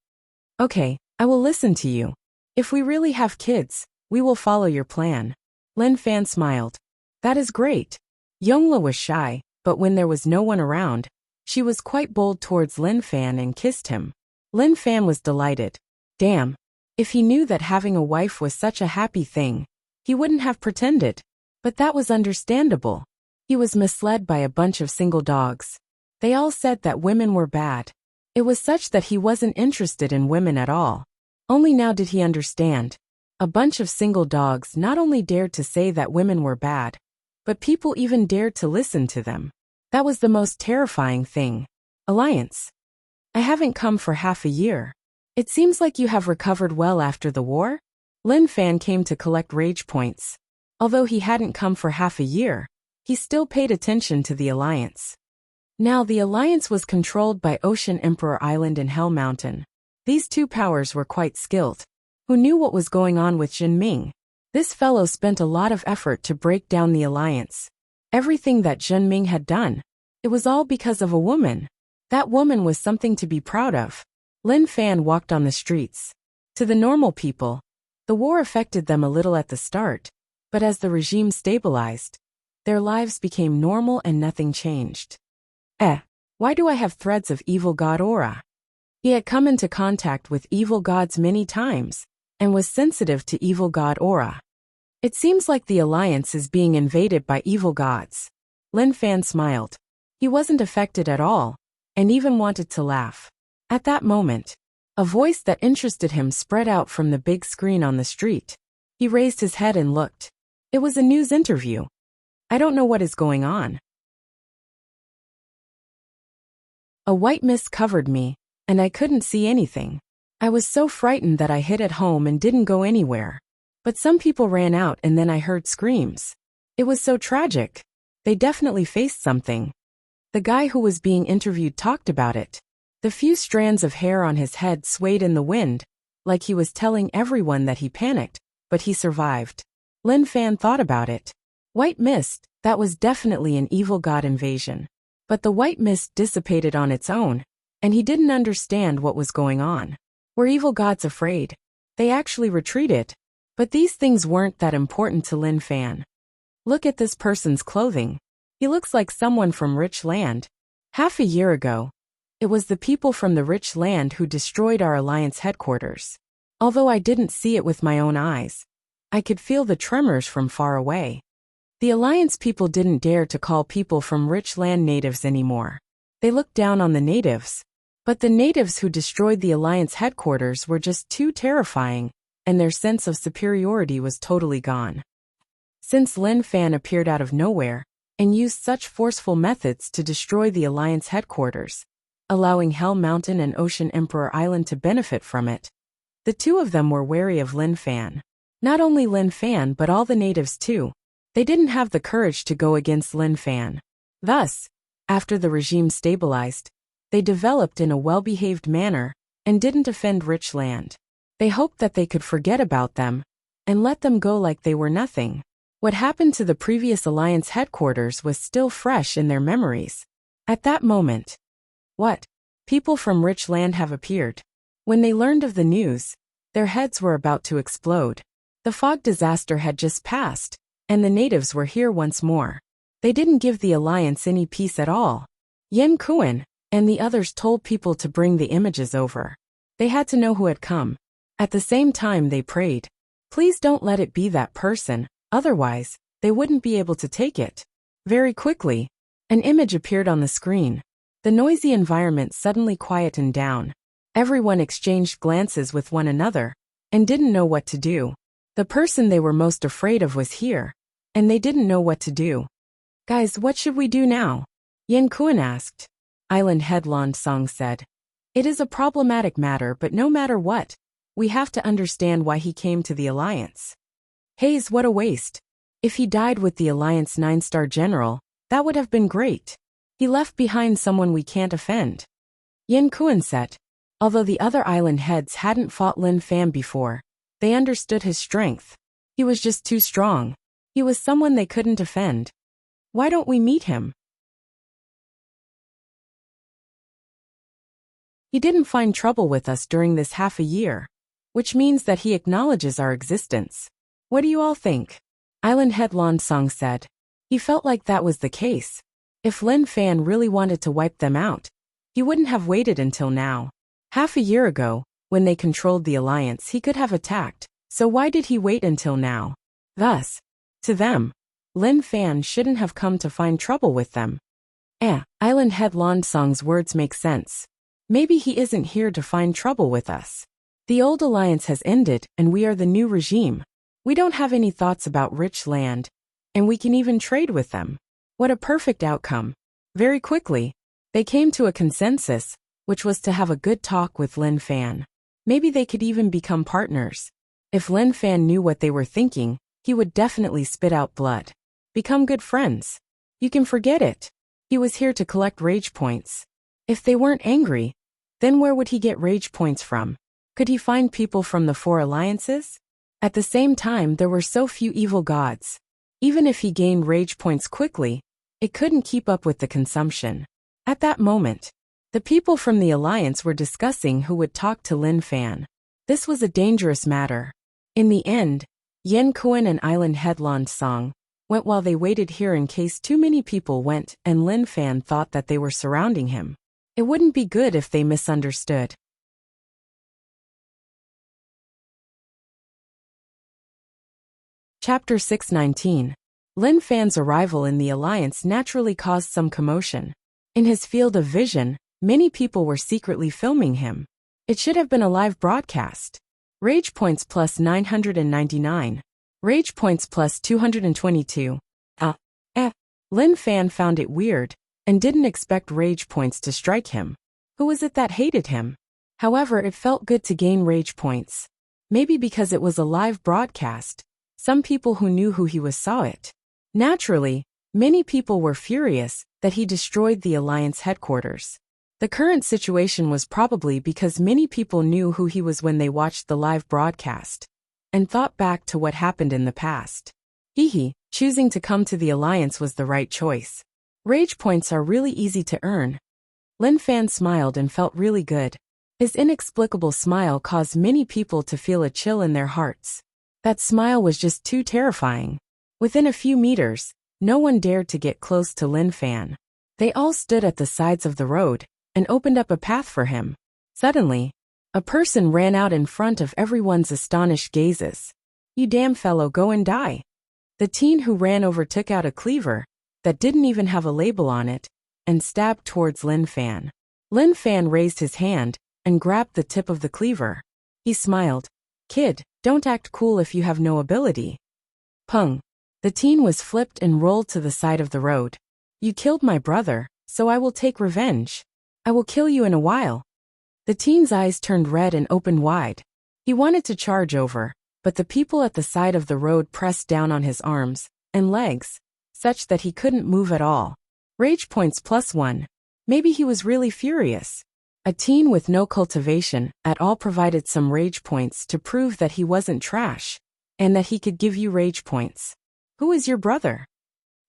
Okay, I will listen to you. If we really have kids, we will follow your plan. Lin Fan smiled. That is great. Yongla was shy, but when there was no one around, she was quite bold towards Lin Fan and kissed him. Lin Fan was delighted. Damn. If he knew that having a wife was such a happy thing, he wouldn't have pretended. But that was understandable. He was misled by a bunch of single dogs. They all said that women were bad. It was such that he wasn't interested in women at all. Only now did he understand. A bunch of single dogs not only dared to say that women were bad, but people even dared to listen to them. That was the most terrifying thing. Alliance. I haven't come for half a year. It seems like you have recovered well after the war? Lin Fan came to collect rage points. Although he hadn't come for half a year, he still paid attention to the Alliance. Now the Alliance was controlled by Ocean Emperor Island and Hell Mountain. These 2 powers were quite skilled. Who knew what was going on with Jin Ming? This fellow spent a lot of effort to break down the Alliance. Everything that Jin Ming had done, it was all because of a woman. That woman was something to be proud of. Lin Fan walked on the streets. To the normal people, the war affected them a little at the start, but as the regime stabilized, their lives became normal and nothing changed. Why do I have threads of evil god aura? He had come into contact with evil gods many times, and was sensitive to evil god aura. It seems like the Alliance is being invaded by evil gods. Lin Fan smiled. He wasn't affected at all, and even wanted to laugh. At that moment, a voice that interested him spread out from the big screen on the street. He raised his head and looked. It was a news interview. I don't know what is going on. A white mist covered me, and I couldn't see anything. I was so frightened that I hid at home and didn't go anywhere. But some people ran out and then I heard screams. It was so tragic. They definitely faced something. The guy who was being interviewed talked about it. The few strands of hair on his head swayed in the wind, like he was telling everyone that he panicked, but he survived. Lin Fan thought about it. White mist, that was definitely an evil god invasion. But the white mist dissipated on its own, and he didn't understand what was going on. Were evil gods afraid? They actually retreated. But these things weren't that important to Lin Fan. Look at this person's clothing. He looks like someone from rich land. Half a year ago, it was the people from the rich land who destroyed our alliance headquarters. Although I didn't see it with my own eyes, I could feel the tremors from far away. The alliance people didn't dare to call people from rich land natives anymore. They looked down on the natives. But the natives who destroyed the alliance headquarters were just too terrifying, and their sense of superiority was totally gone. Since Lin Fan appeared out of nowhere and used such forceful methods to destroy the alliance headquarters, allowing Hell Mountain and Ocean Emperor Island to benefit from it, the two of them were wary of Lin Fan. Not only Lin Fan but all the natives too. They didn't have the courage to go against Lin Fan. Thus, after the regime stabilized, they developed in a well-behaved manner and didn't offend rich land. They hoped that they could forget about them and let them go like they were nothing. What happened to the previous alliance headquarters was still fresh in their memories. At that moment, what? People from rich land have appeared. When they learned of the news, their heads were about to explode. The fog disaster had just passed, and the natives were here once more. They didn't give the alliance any peace at all. Yen Kuan and the others told people to bring the images over. They had to know who had come. At the same time they prayed, please don't let it be that person, otherwise, they wouldn't be able to take it. Very quickly, an image appeared on the screen. The noisy environment suddenly quietened down. Everyone exchanged glances with one another and didn't know what to do. The person they were most afraid of was here, and they didn't know what to do. Guys, what should we do now? Yen Kuan asked. Island Head Lan Song said, it is a problematic matter, but no matter what, we have to understand why he came to the alliance. Haze, what a waste. If he died with the alliance 9-star general, that would have been great. He left behind someone we can't offend. Yen Kuan said. Although the other island heads hadn't fought Lin Fan before, they understood his strength. He was just too strong. He was someone they couldn't offend. Why don't we meet him? He didn't find trouble with us during this half a year, which means that he acknowledges our existence. What do you all think? Island Head Lan Song said. He felt like that was the case. If Lin Fan really wanted to wipe them out, he wouldn't have waited until now. Half a year ago, when they controlled the alliance, he could have attacked, so why did he wait until now? Thus, to them, Lin Fan shouldn't have come to find trouble with them. Island Head Lan Song's words make sense. Maybe he isn't here to find trouble with us. The old alliance has ended and we are the new regime. We don't have any thoughts about rich land, and we can even trade with them. What a perfect outcome. Very quickly, they came to a consensus, which was to have a good talk with Lin Fan. Maybe they could even become partners. If Lin Fan knew what they were thinking, he would definitely spit out blood. Become good friends. You can forget it. He was here to collect rage points. If they weren't angry, then where would he get rage points from? Could he find people from the 4 alliances? At the same time, there were so few evil gods. Even if he gained rage points quickly, it couldn't keep up with the consumption. At that moment, the people from the alliance were discussing who would talk to Lin Fan. This was a dangerous matter. In the end, Yen Kuan and Island Head Lan Song went while they waited here in case too many people went and Lin Fan thought that they were surrounding him. It wouldn't be good if they misunderstood. Chapter 619. Lin Fan's arrival in the alliance naturally caused some commotion. In his field of vision, many people were secretly filming him. It should have been a live broadcast. Rage points plus 999. Rage points plus 222. Lin Fan found it weird and didn't expect rage points to strike him. Who was it that hated him? However, it felt good to gain rage points. Maybe because it was a live broadcast, some people who knew who he was saw it. Naturally, many people were furious that he destroyed the alliance headquarters. The current situation was probably because many people knew who he was when they watched the live broadcast and thought back to what happened in the past. Choosing to come to the alliance was the right choice. Rage points are really easy to earn. Lin Fan smiled and felt really good. His inexplicable smile caused many people to feel a chill in their hearts. That smile was just too terrifying. Within a few meters, no one dared to get close to Lin Fan. They all stood at the sides of the road and opened up a path for him. Suddenly, a person ran out in front of everyone's astonished gazes. "You damn fellow, go and die." The teen who ran over took out a cleaver that didn't even have a label on it and stabbed towards Lin Fan. Lin Fan raised his hand and grabbed the tip of the cleaver. He smiled. "Kid, don't act cool if you have no ability." Pung. The teen was flipped and rolled to the side of the road. "You killed my brother, so I will take revenge. I will kill you in a while." The teen's eyes turned red and opened wide. He wanted to charge over, but the people at the side of the road pressed down on his arms and legs, such that he couldn't move at all. Rage points +1. Maybe he was really furious. A teen with no cultivation at all provided some rage points to prove that he wasn't trash, and that he could give you rage points. "Who is your brother?"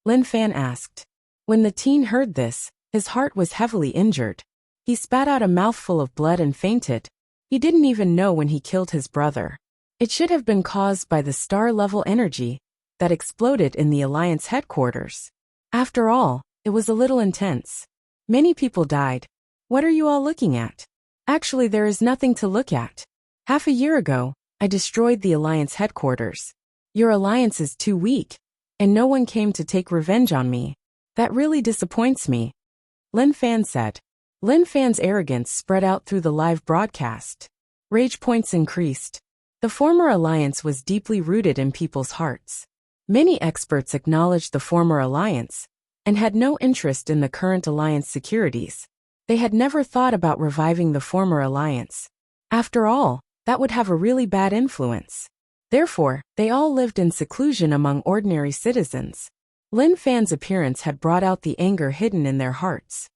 Lin Fan asked. When the teen heard this, his heart was heavily injured. He spat out a mouthful of blood and fainted. He didn't even know when he killed his brother. It should have been caused by the star-level energy that exploded in the Alliance headquarters. After all, it was a little intense. Many people died. What are you all looking at? Actually, there is nothing to look at. Half a year ago, I destroyed the Alliance headquarters. Your alliance is too weak, and no one came to take revenge on me. That really disappoints me," Lin Fan said. Lin Fan's arrogance spread out through the live broadcast. Rage points increased. The former alliance was deeply rooted in people's hearts. Many experts acknowledged the former alliance and had no interest in the current alliance securities. They had never thought about reviving the former alliance. After all, that would have a really bad influence. Therefore, they all lived in seclusion among ordinary citizens. Lin Fan's appearance had brought out the anger hidden in their hearts.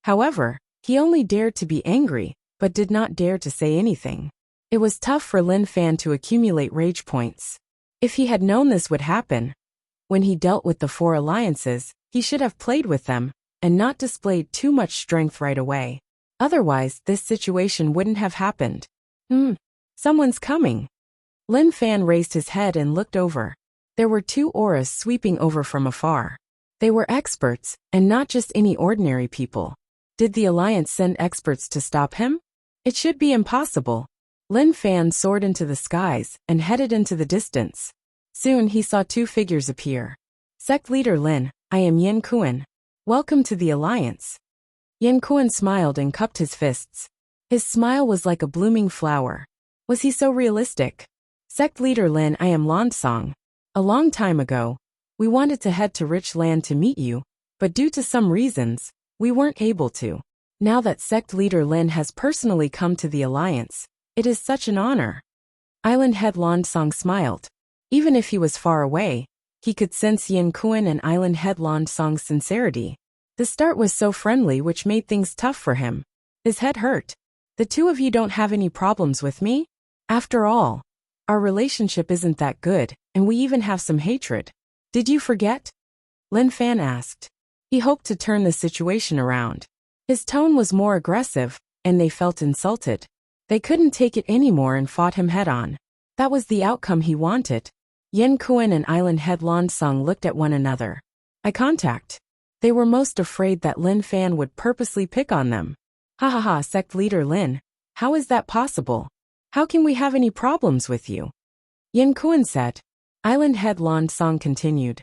However, he only dared to be angry, but did not dare to say anything. It was tough for Lin Fan to accumulate rage points. If he had known this would happen, when he dealt with the 4 alliances, he should have played with them and not displayed too much strength right away. Otherwise, this situation wouldn't have happened. Someone's coming. Lin Fan raised his head and looked over. There were 2 auras sweeping over from afar. They were experts, and not just any ordinary people. Did the Alliance send experts to stop him? It should be impossible. Lin Fan soared into the skies and headed into the distance. Soon he saw 2 figures appear. "Sect Leader Lin, I am Yin Kuan. Welcome to the Alliance." Yin Kuan smiled and cupped his fists. His smile was like a blooming flower. Was he so realistic? "Sect Leader Lin, I am Lansong. A long time ago, we wanted to head to Rich Land to meet you, but due to some reasons, we weren't able to. Now that Sect Leader Lin has personally come to the Alliance, it is such an honor." Island Head Lansong smiled. Even if he was far away, he could sense Yin Kuan and Island Head Lansong's sincerity. The start was so friendly, which made things tough for him. His head hurt. "The 2 of you don't have any problems with me? After all, our relationship isn't that good, and we even have some hatred. Did you forget?" Lin Fan asked. He hoped to turn the situation around. His tone was more aggressive, and they felt insulted. They couldn't take it anymore and fought him head-on. That was the outcome he wanted. Yin Kuan and Island Head Lansong looked at one another. Eye contact. They were most afraid that Lin Fan would purposely pick on them. "Ha ha ha, Sect Leader Lin. How is that possible? How can we have any problems with you?" Yin Kuan said. Island Head Lansong continued.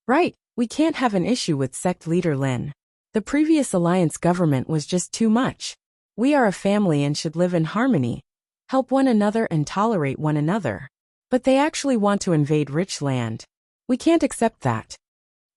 "Right, we can't have an issue with Sect Leader Lin. The previous alliance government was just too much. We are a family and should live in harmony, help one another and tolerate one another. But they actually want to invade Rich Land. We can't accept that."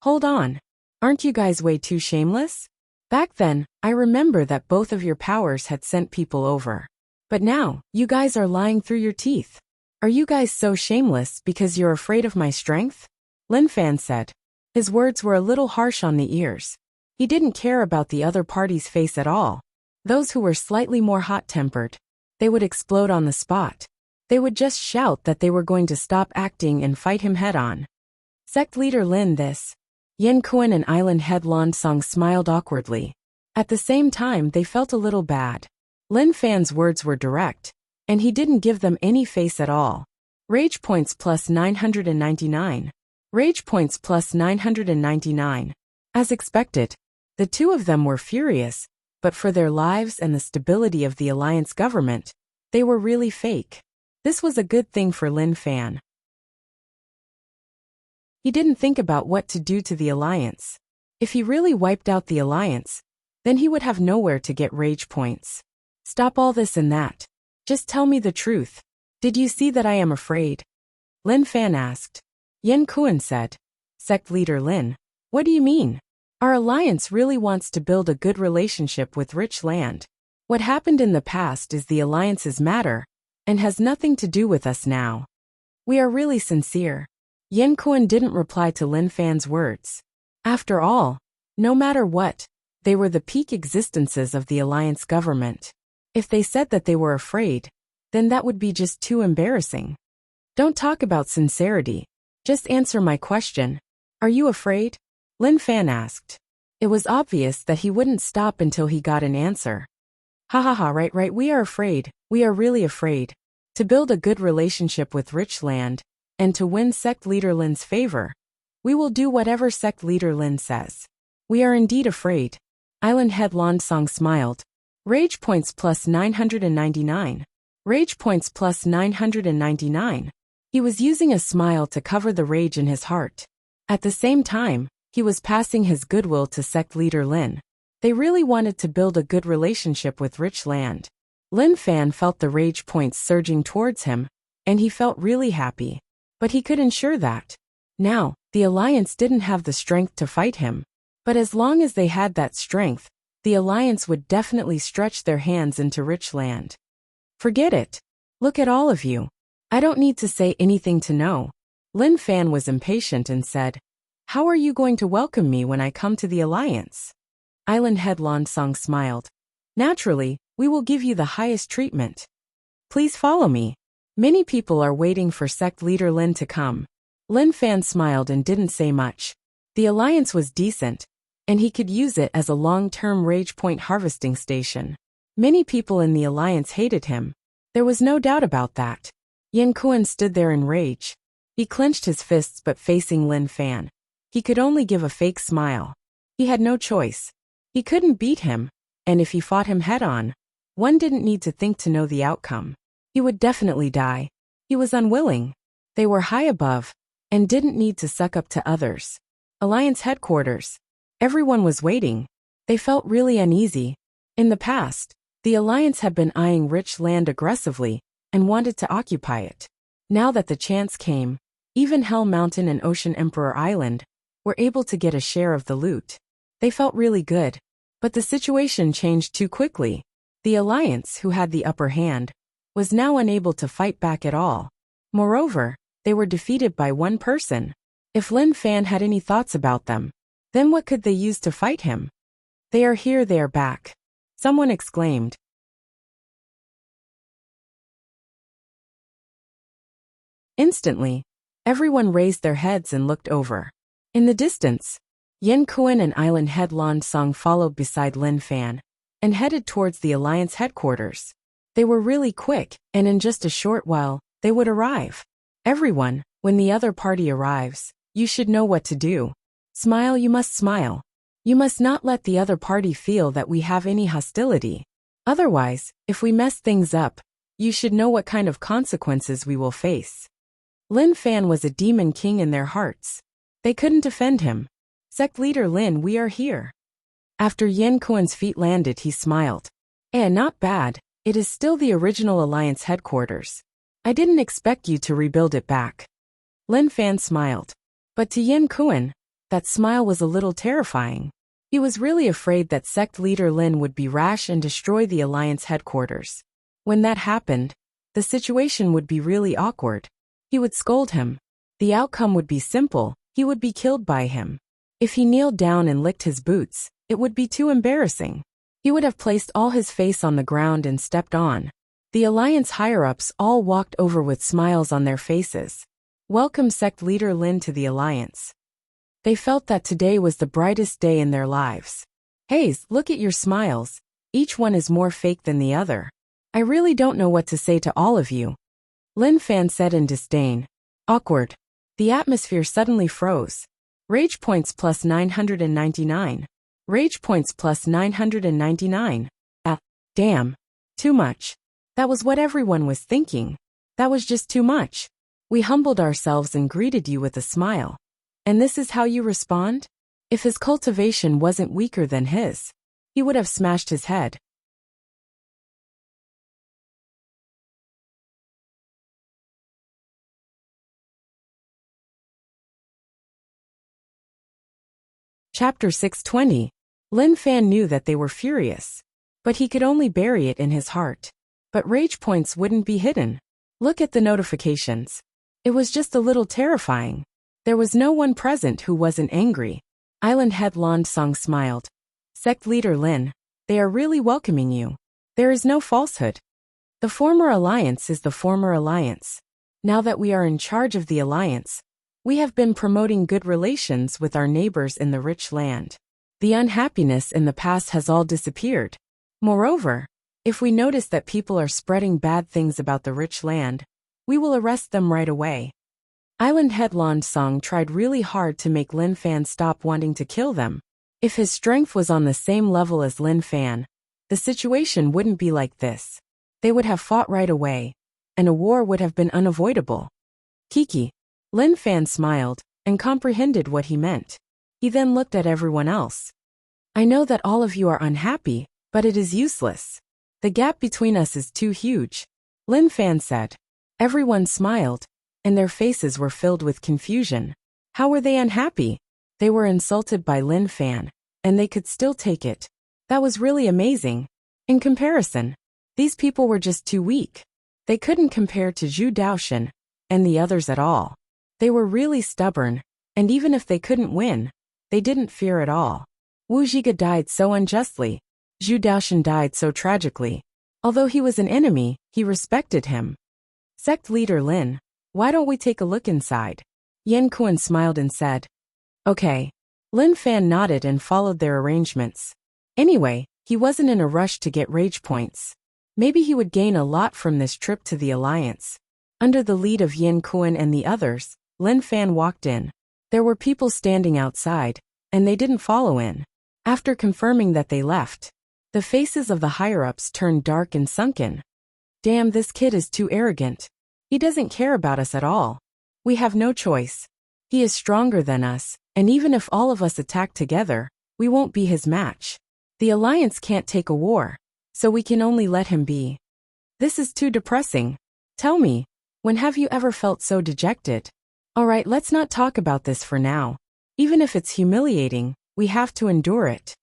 "Hold on. Aren't you guys way too shameless? Back then, I remember that both of your powers had sent people over. But now, you guys are lying through your teeth. Are you guys so shameless because you're afraid of my strength?" Lin Fan said. His words were a little harsh on the ears. He didn't care about the other party's face at all. Those who were slightly more hot-tempered, they would explode on the spot. They would just shout that they were going to stop acting and fight him head-on. "Sect Leader Lin, this." Yin Kuan and Island Head Lansong smiled awkwardly. At the same time, they felt a little bad. Lin Fan's words were direct, and he didn't give them any face at all. Rage points plus 999. Rage points plus 999. As expected, the two of them were furious, but for their lives and the stability of the alliance government, they were really fake. This was a good thing for Lin Fan. He didn't think about what to do to the alliance. If he really wiped out the alliance, then he would have nowhere to get rage points. Stop all this and that. Just tell me the truth. Did you see that I am afraid? Lin Fan asked. Yen Kuan said. Sect leader Lin, what do you mean? Our alliance really wants to build a good relationship with rich land. What happened in the past is the alliance's matter, and has nothing to do with us now. We are really sincere. Yen Kuan didn't reply to Lin Fan's words. After all, no matter what, they were the peak existences of the alliance government. If they said that they were afraid, then that would be just too embarrassing. Don't talk about sincerity. Just answer my question. Are you afraid? Lin Fan asked. It was obvious that he wouldn't stop until he got an answer. Ha ha ha, right, we are afraid. We are really afraid. To build a good relationship with rich land, and to win sect leader Lin's favor, we will do whatever sect leader Lin says. We are indeed afraid. Island Head Lonsong smiled. Rage points plus 999. Rage points plus 999. He was using a smile to cover the rage in his heart. At the same time, he was passing his goodwill to sect leader Lin. They really wanted to build a good relationship with rich land. Lin Fan felt the rage points surging towards him, and he felt really happy. But he could ensure that. Now, the alliance didn't have the strength to fight him. But as long as they had that strength, the alliance would definitely stretch their hands into rich land. Forget it. Look at all of you. I don't need to say anything to know. Lin Fan was impatient and said, how are you going to welcome me when I come to the alliance? Island Head Lonsong smiled. Naturally, we will give you the highest treatment. Please follow me. Many people are waiting for sect leader Lin to come. Lin Fan smiled and didn't say much. The alliance was decent, and he could use it as a long-term rage point harvesting station. Many people in the alliance hated him. There was no doubt about that. Yen Kuan stood there in rage. He clenched his fists but facing Lin Fan. He could only give a fake smile. He had no choice. He couldn't beat him, and if he fought him head-on, one didn't need to think to know the outcome. He would definitely die. He was unwilling. They were high above, and didn't need to suck up to others. Alliance headquarters. Everyone was waiting. They felt really uneasy. In the past, the alliance had been eyeing rich land aggressively, and wanted to occupy it. Now that the chance came, even Hell Mountain and Ocean Emperor Island were able to get a share of the loot. They felt really good. But the situation changed too quickly. The alliance, who had the upper hand, was now unable to fight back at all. Moreover, they were defeated by one person. If Lin Fan had any thoughts about them, then what could they use to fight him? They are here, they are back. Someone exclaimed. Instantly, everyone raised their heads and looked over. In the distance, Yen Kuan and Island Head Lonsong followed beside Lin Fan, and headed towards the alliance headquarters. They were really quick, and in just a short while, they would arrive. Everyone, when the other party arrives, you should know what to do. Smile, you must smile. You must not let the other party feel that we have any hostility. Otherwise, if we mess things up, you should know what kind of consequences we will face. Lin Fan was a demon king in their hearts. They couldn't defend him. Sect leader Lin, we are here. After Yen Kuan's feet landed, he smiled. Not bad. It is still the original alliance headquarters. I didn't expect you to rebuild it back. Lin Fan smiled. But to Yen Kuan, that smile was a little terrifying. He was really afraid that sect leader Lin would be rash and destroy the alliance headquarters. When that happened, the situation would be really awkward. He would scold him. The outcome would be simple. He would be killed by him. If he kneeled down and licked his boots, it would be too embarrassing. He would have placed all his face on the ground and stepped on. The alliance higher-ups all walked over with smiles on their faces. Welcome sect leader Lin to the alliance. They felt that today was the brightest day in their lives. Hey, look at your smiles. Each one is more fake than the other. I really don't know what to say to all of you. Lin Fan said in disdain. Awkward. The atmosphere suddenly froze. Rage points plus 999. Rage points plus 999. Damn. Too much. That was what everyone was thinking. That was just too much. We humbled ourselves and greeted you with a smile. And this is how you respond? If his cultivation wasn't weaker than his, he would have smashed his head. Chapter 620. Lin Fan knew that they were furious, but he could only bury it in his heart. But rage points wouldn't be hidden. Look at the notifications. It was just a little terrifying. There was no one present who wasn't angry. Island Head Song smiled. Sect Leader Lin, they are really welcoming you. There is no falsehood. The former alliance is the former alliance. Now that we are in charge of the alliance, we have been promoting good relations with our neighbors in the rich land. The unhappiness in the past has all disappeared. Moreover, if we notice that people are spreading bad things about the rich land, we will arrest them right away. Island Head Song tried really hard to make Lin Fan stop wanting to kill them. If his strength was on the same level as Lin Fan, the situation wouldn't be like this. They would have fought right away, and a war would have been unavoidable. Kiki. Lin Fan smiled and comprehended what he meant. He then looked at everyone else. I know that all of you are unhappy, but it is useless. The gap between us is too huge. Lin Fan said. Everyone smiled, and their faces were filled with confusion. How were they unhappy? They were insulted by Lin Fan, and they could still take it. That was really amazing. In comparison, these people were just too weak. They couldn't compare to Zhu Daoshan and the others at all. They were really stubborn, and even if they couldn't win, they didn't fear at all. Wu Zhiga died so unjustly. Zhu Daoshan died so tragically. Although he was an enemy, he respected him. Sect Leader Lin, why don't we take a look inside? Yan Kuan smiled and said. Okay. Lin Fan nodded and followed their arrangements. Anyway, he wasn't in a rush to get rage points. Maybe he would gain a lot from this trip to the alliance. Under the lead of Yan Kuan and the others, Lin Fan walked in. There were people standing outside, and they didn't follow in. After confirming that they left, the faces of the higher-ups turned dark and sunken. Damn, this kid is too arrogant. He doesn't care about us at all. We have no choice. He is stronger than us, and even if all of us attack together, we won't be his match. The alliance can't take a war, so we can only let him be. This is too depressing. Tell me, when have you ever felt so dejected? Alright, let's not talk about this for now. Even if it's humiliating, we have to endure it.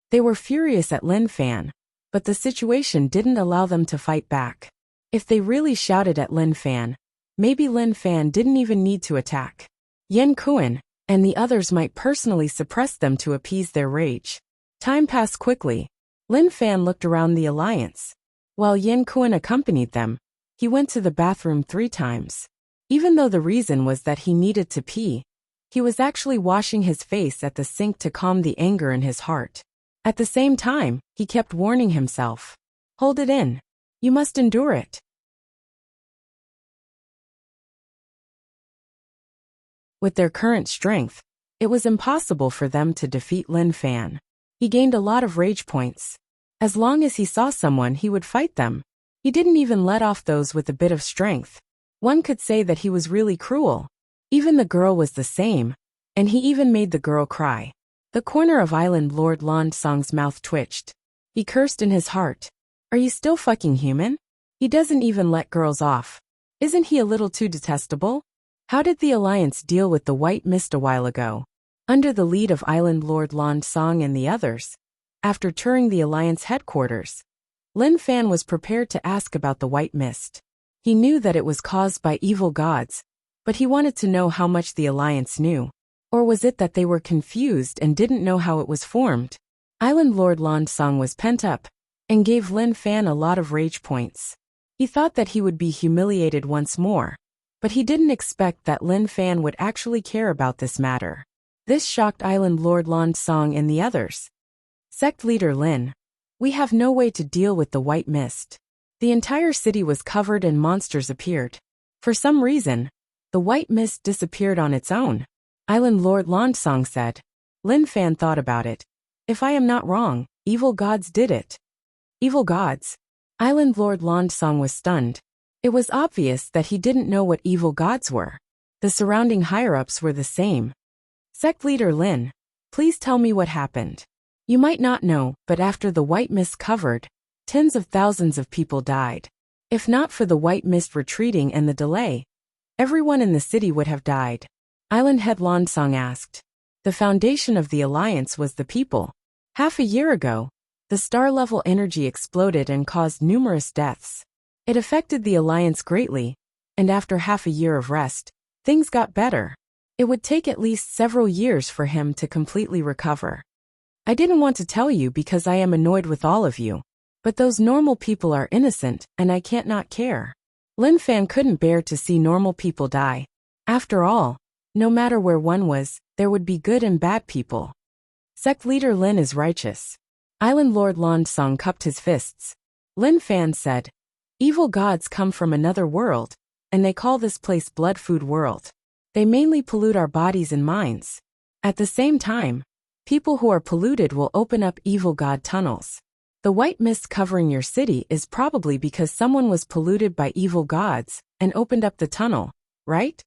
They were furious at Lin Fan, but the situation didn't allow them to fight back. If they really shouted at Lin Fan, maybe Lin Fan didn't even need to attack. Yan Kuan and the others might personally suppress them to appease their rage. Time passed quickly. Lin Fan looked around the alliance. While Yan Kuan accompanied them, he went to the bathroom 3 times. Even though the reason was that he needed to pee, he was actually washing his face at the sink to calm the anger in his heart. At the same time, he kept warning himself. Hold it in. You must endure it. With their current strength, it was impossible for them to defeat Lin Fan. He gained a lot of rage points. As long as he saw someone, he would fight them. He didn't even let off those with a bit of strength. One could say that he was really cruel. Even the girl was the same, and he even made the girl cry. The corner of Island Lord Lan Song's mouth twitched. He cursed in his heart. Are you still fucking human? He doesn't even let girls off. Isn't he a little too detestable? How did the alliance deal with the white mist a while ago? Under the lead of Island Lord Lan Song and the others, after touring the alliance headquarters, Lin Fan was prepared to ask about the white mist. He knew that it was caused by evil gods, but he wanted to know how much the alliance knew. Or was it that they were confused and didn't know how it was formed? Island Lord Lan Song was pent up and gave Lin Fan a lot of rage points. He thought that he would be humiliated once more, but he didn't expect that Lin Fan would actually care about this matter. This shocked Island Lord Lan Song and the others. Sect Leader Lin, we have no way to deal with the white mist. The entire city was covered and monsters appeared. For some reason, the white mist disappeared on its own. Island Lord Landsong said. Lin Fan thought about it. If I am not wrong, evil gods did it. Evil gods? Island Lord Landsong was stunned. It was obvious that he didn't know what evil gods were. The surrounding higher-ups were the same. Sect leader Lin, please tell me what happened. You might not know, but after the white mist covered, tens of thousands of people died. If not for the white mist retreating and the delay, everyone in the city would have died. Island Head Landsong asked. The foundation of the alliance was the people. Half a year ago, the star-level energy exploded and caused numerous deaths. It affected the alliance greatly, and after half a year of rest, things got better. It would take at least several years for him to completely recover. I didn't want to tell you because I am annoyed with all of you, but those normal people are innocent and I can't not care. Lin Fan couldn't bear to see normal people die. After all, no matter where one was, there would be good and bad people. Sect leader Lin is righteous. Island Lord Landsong cupped his fists. Lin Fan said, evil gods come from another world, and they call this place Blood Food World. They mainly pollute our bodies and minds. At the same time, people who are polluted will open up evil god tunnels. The white mist covering your city is probably because someone was polluted by evil gods and opened up the tunnel, right?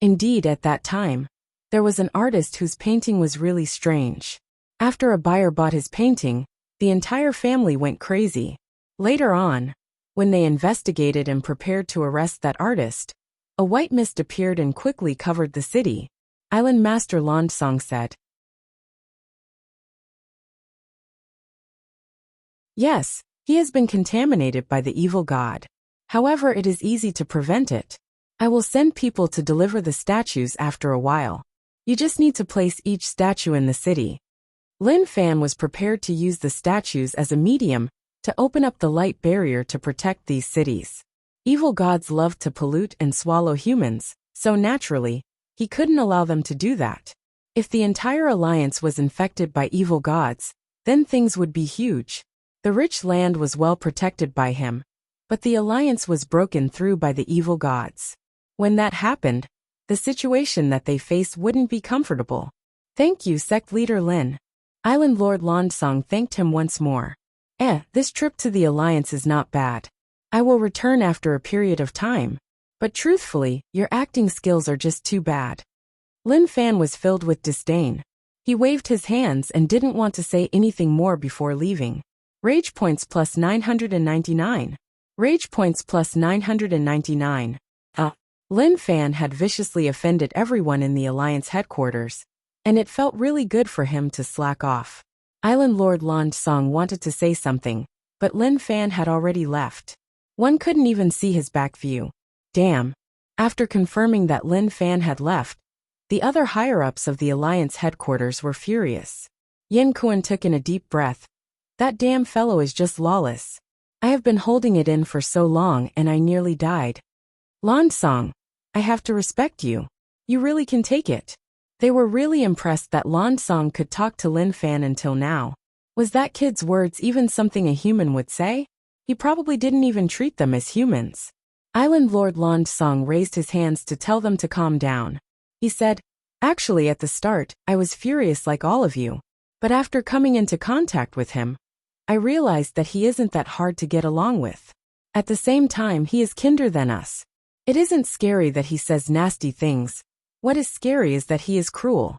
Indeed, at that time, there was an artist whose painting was really strange. After a buyer bought his painting, the entire family went crazy. Later on, when they investigated and prepared to arrest that artist, a white mist appeared and quickly covered the city. Island Master Landsong said. Yes, he has been contaminated by the evil god. However, it is easy to prevent it. I will send people to deliver the statues after a while. You just need to place each statue in the city. Lin Fan was prepared to use the statues as a medium to open up the light barrier to protect these cities. Evil gods love to pollute and swallow humans, so naturally, he couldn't allow them to do that. If the entire alliance was infected by evil gods, then things would be huge. The rich land was well protected by him, but the alliance was broken through by the evil gods. When that happened, the situation that they faced wouldn't be comfortable. Thank you, Sect Leader Lin. Island Lord Landsong thanked him once more. This trip to the alliance is not bad. I will return after a period of time, but truthfully, your acting skills are just too bad. Lin Fan was filled with disdain. He waved his hands and didn't want to say anything more before leaving. Rage points plus 999. Rage points plus 999. Lin Fan had viciously offended everyone in the alliance headquarters, and it felt really good for him to slack off. Island Lord Landsong wanted to say something, but Lin Fan had already left. One couldn't even see his back view. Damn. After confirming that Lin Fan had left, the other higher-ups of the alliance headquarters were furious. Yin Kuan took in a deep breath. That damn fellow is just lawless. I have been holding it in for so long and I nearly died. Landsong, I have to respect you. You really can take it. They were really impressed that Landsong could talk to Lin Fan until now. Was that kid's words even something a human would say? He probably didn't even treat them as humans. Island Lord Landsong raised his hands to tell them to calm down. He said, actually at the start, I was furious like all of you. But after coming into contact with him, I realized that he isn't that hard to get along with. At the same time, he is kinder than us. It isn't scary that he says nasty things. What is scary is that he is cruel.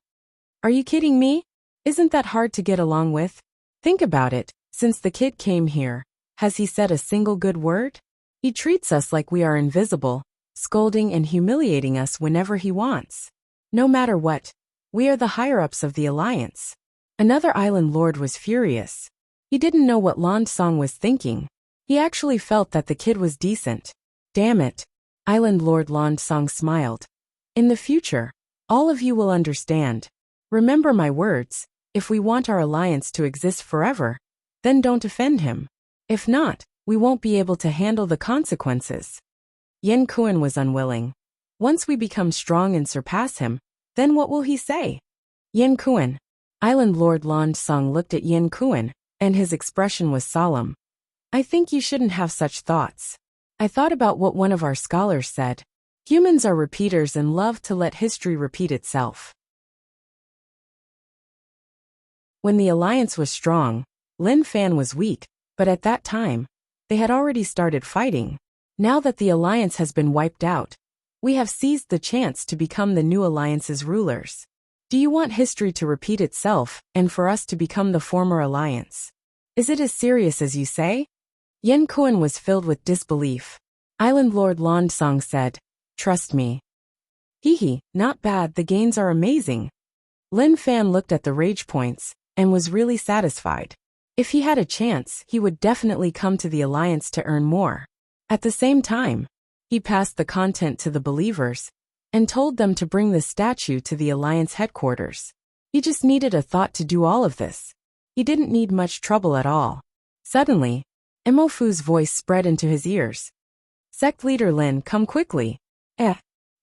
Are you kidding me? Isn't that hard to get along with? Think about it, since the kid came here, has he said a single good word? He treats us like we are invisible, scolding and humiliating us whenever he wants. No matter what, we are the higher-ups of the alliance. Another island lord was furious. He didn't know what Landsong was thinking. He actually felt that the kid was decent. Damn it. Island Lord Landsong smiled. In the future, all of you will understand. Remember my words, if we want our alliance to exist forever, then don't offend him. If not, we won't be able to handle the consequences. Yin Kuan was unwilling. Once we become strong and surpass him, then what will he say? Yin Kuan. Island Lord Landsong looked at Yin Kuan, and his expression was solemn. I think you shouldn't have such thoughts. I thought about what one of our scholars said. Humans are repeaters and love to let history repeat itself. When the alliance was strong, Lin Fan was weak, but at that time, they had already started fighting. Now that the alliance has been wiped out, we have seized the chance to become the new alliance's rulers. Do you want history to repeat itself and for us to become the former alliance? Is it as serious as you say? Yen Kuan was filled with disbelief. Island Lord Landsong said, "Trust me." Hee, not bad, the gains are amazing. Lin Fan looked at the rage points and was really satisfied. If he had a chance, he would definitely come to the alliance to earn more. At the same time, he passed the content to the believers and told them to bring the statue to the alliance headquarters. He just needed a thought to do all of this. He didn't need much trouble at all. Suddenly, Emofu's voice spread into his ears. "Sect leader Lin, come quickly."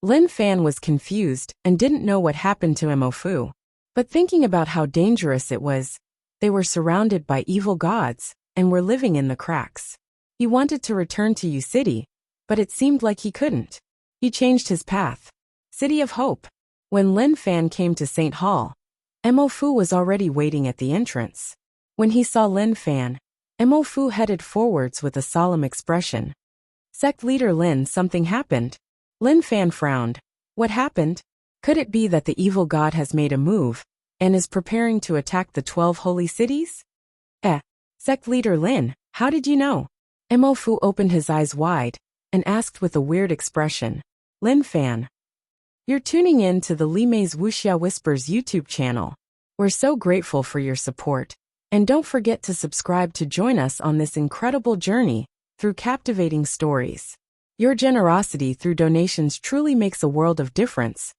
Lin Fan was confused and didn't know what happened to Emofu. But thinking about how dangerous it was, they were surrounded by evil gods and were living in the cracks. He wanted to return to U City, but it seemed like he couldn't. He changed his path. City of Hope. When Lin Fan came to St. Hall, Emofu was already waiting at the entrance. When he saw Lin Fan, Emofu headed forwards with a solemn expression. "Sect leader Lin, something happened." Lin Fan frowned. What happened? Could it be that the evil god has made a move and is preparing to attack the 12 holy cities? Sect leader Lin, how did you know? Emofu opened his eyes wide and asked with a weird expression. Lin Fan. You're tuning in to the Li Mei's Wuxia Whispers YouTube channel. We're so grateful for your support. And don't forget to subscribe to join us on this incredible journey through captivating stories. Your generosity through donations truly makes a world of difference,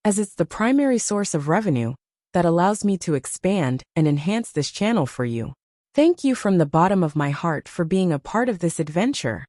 as it's the primary source of revenue that allows me to expand and enhance this channel for you. Thank you from the bottom of my heart for being a part of this adventure.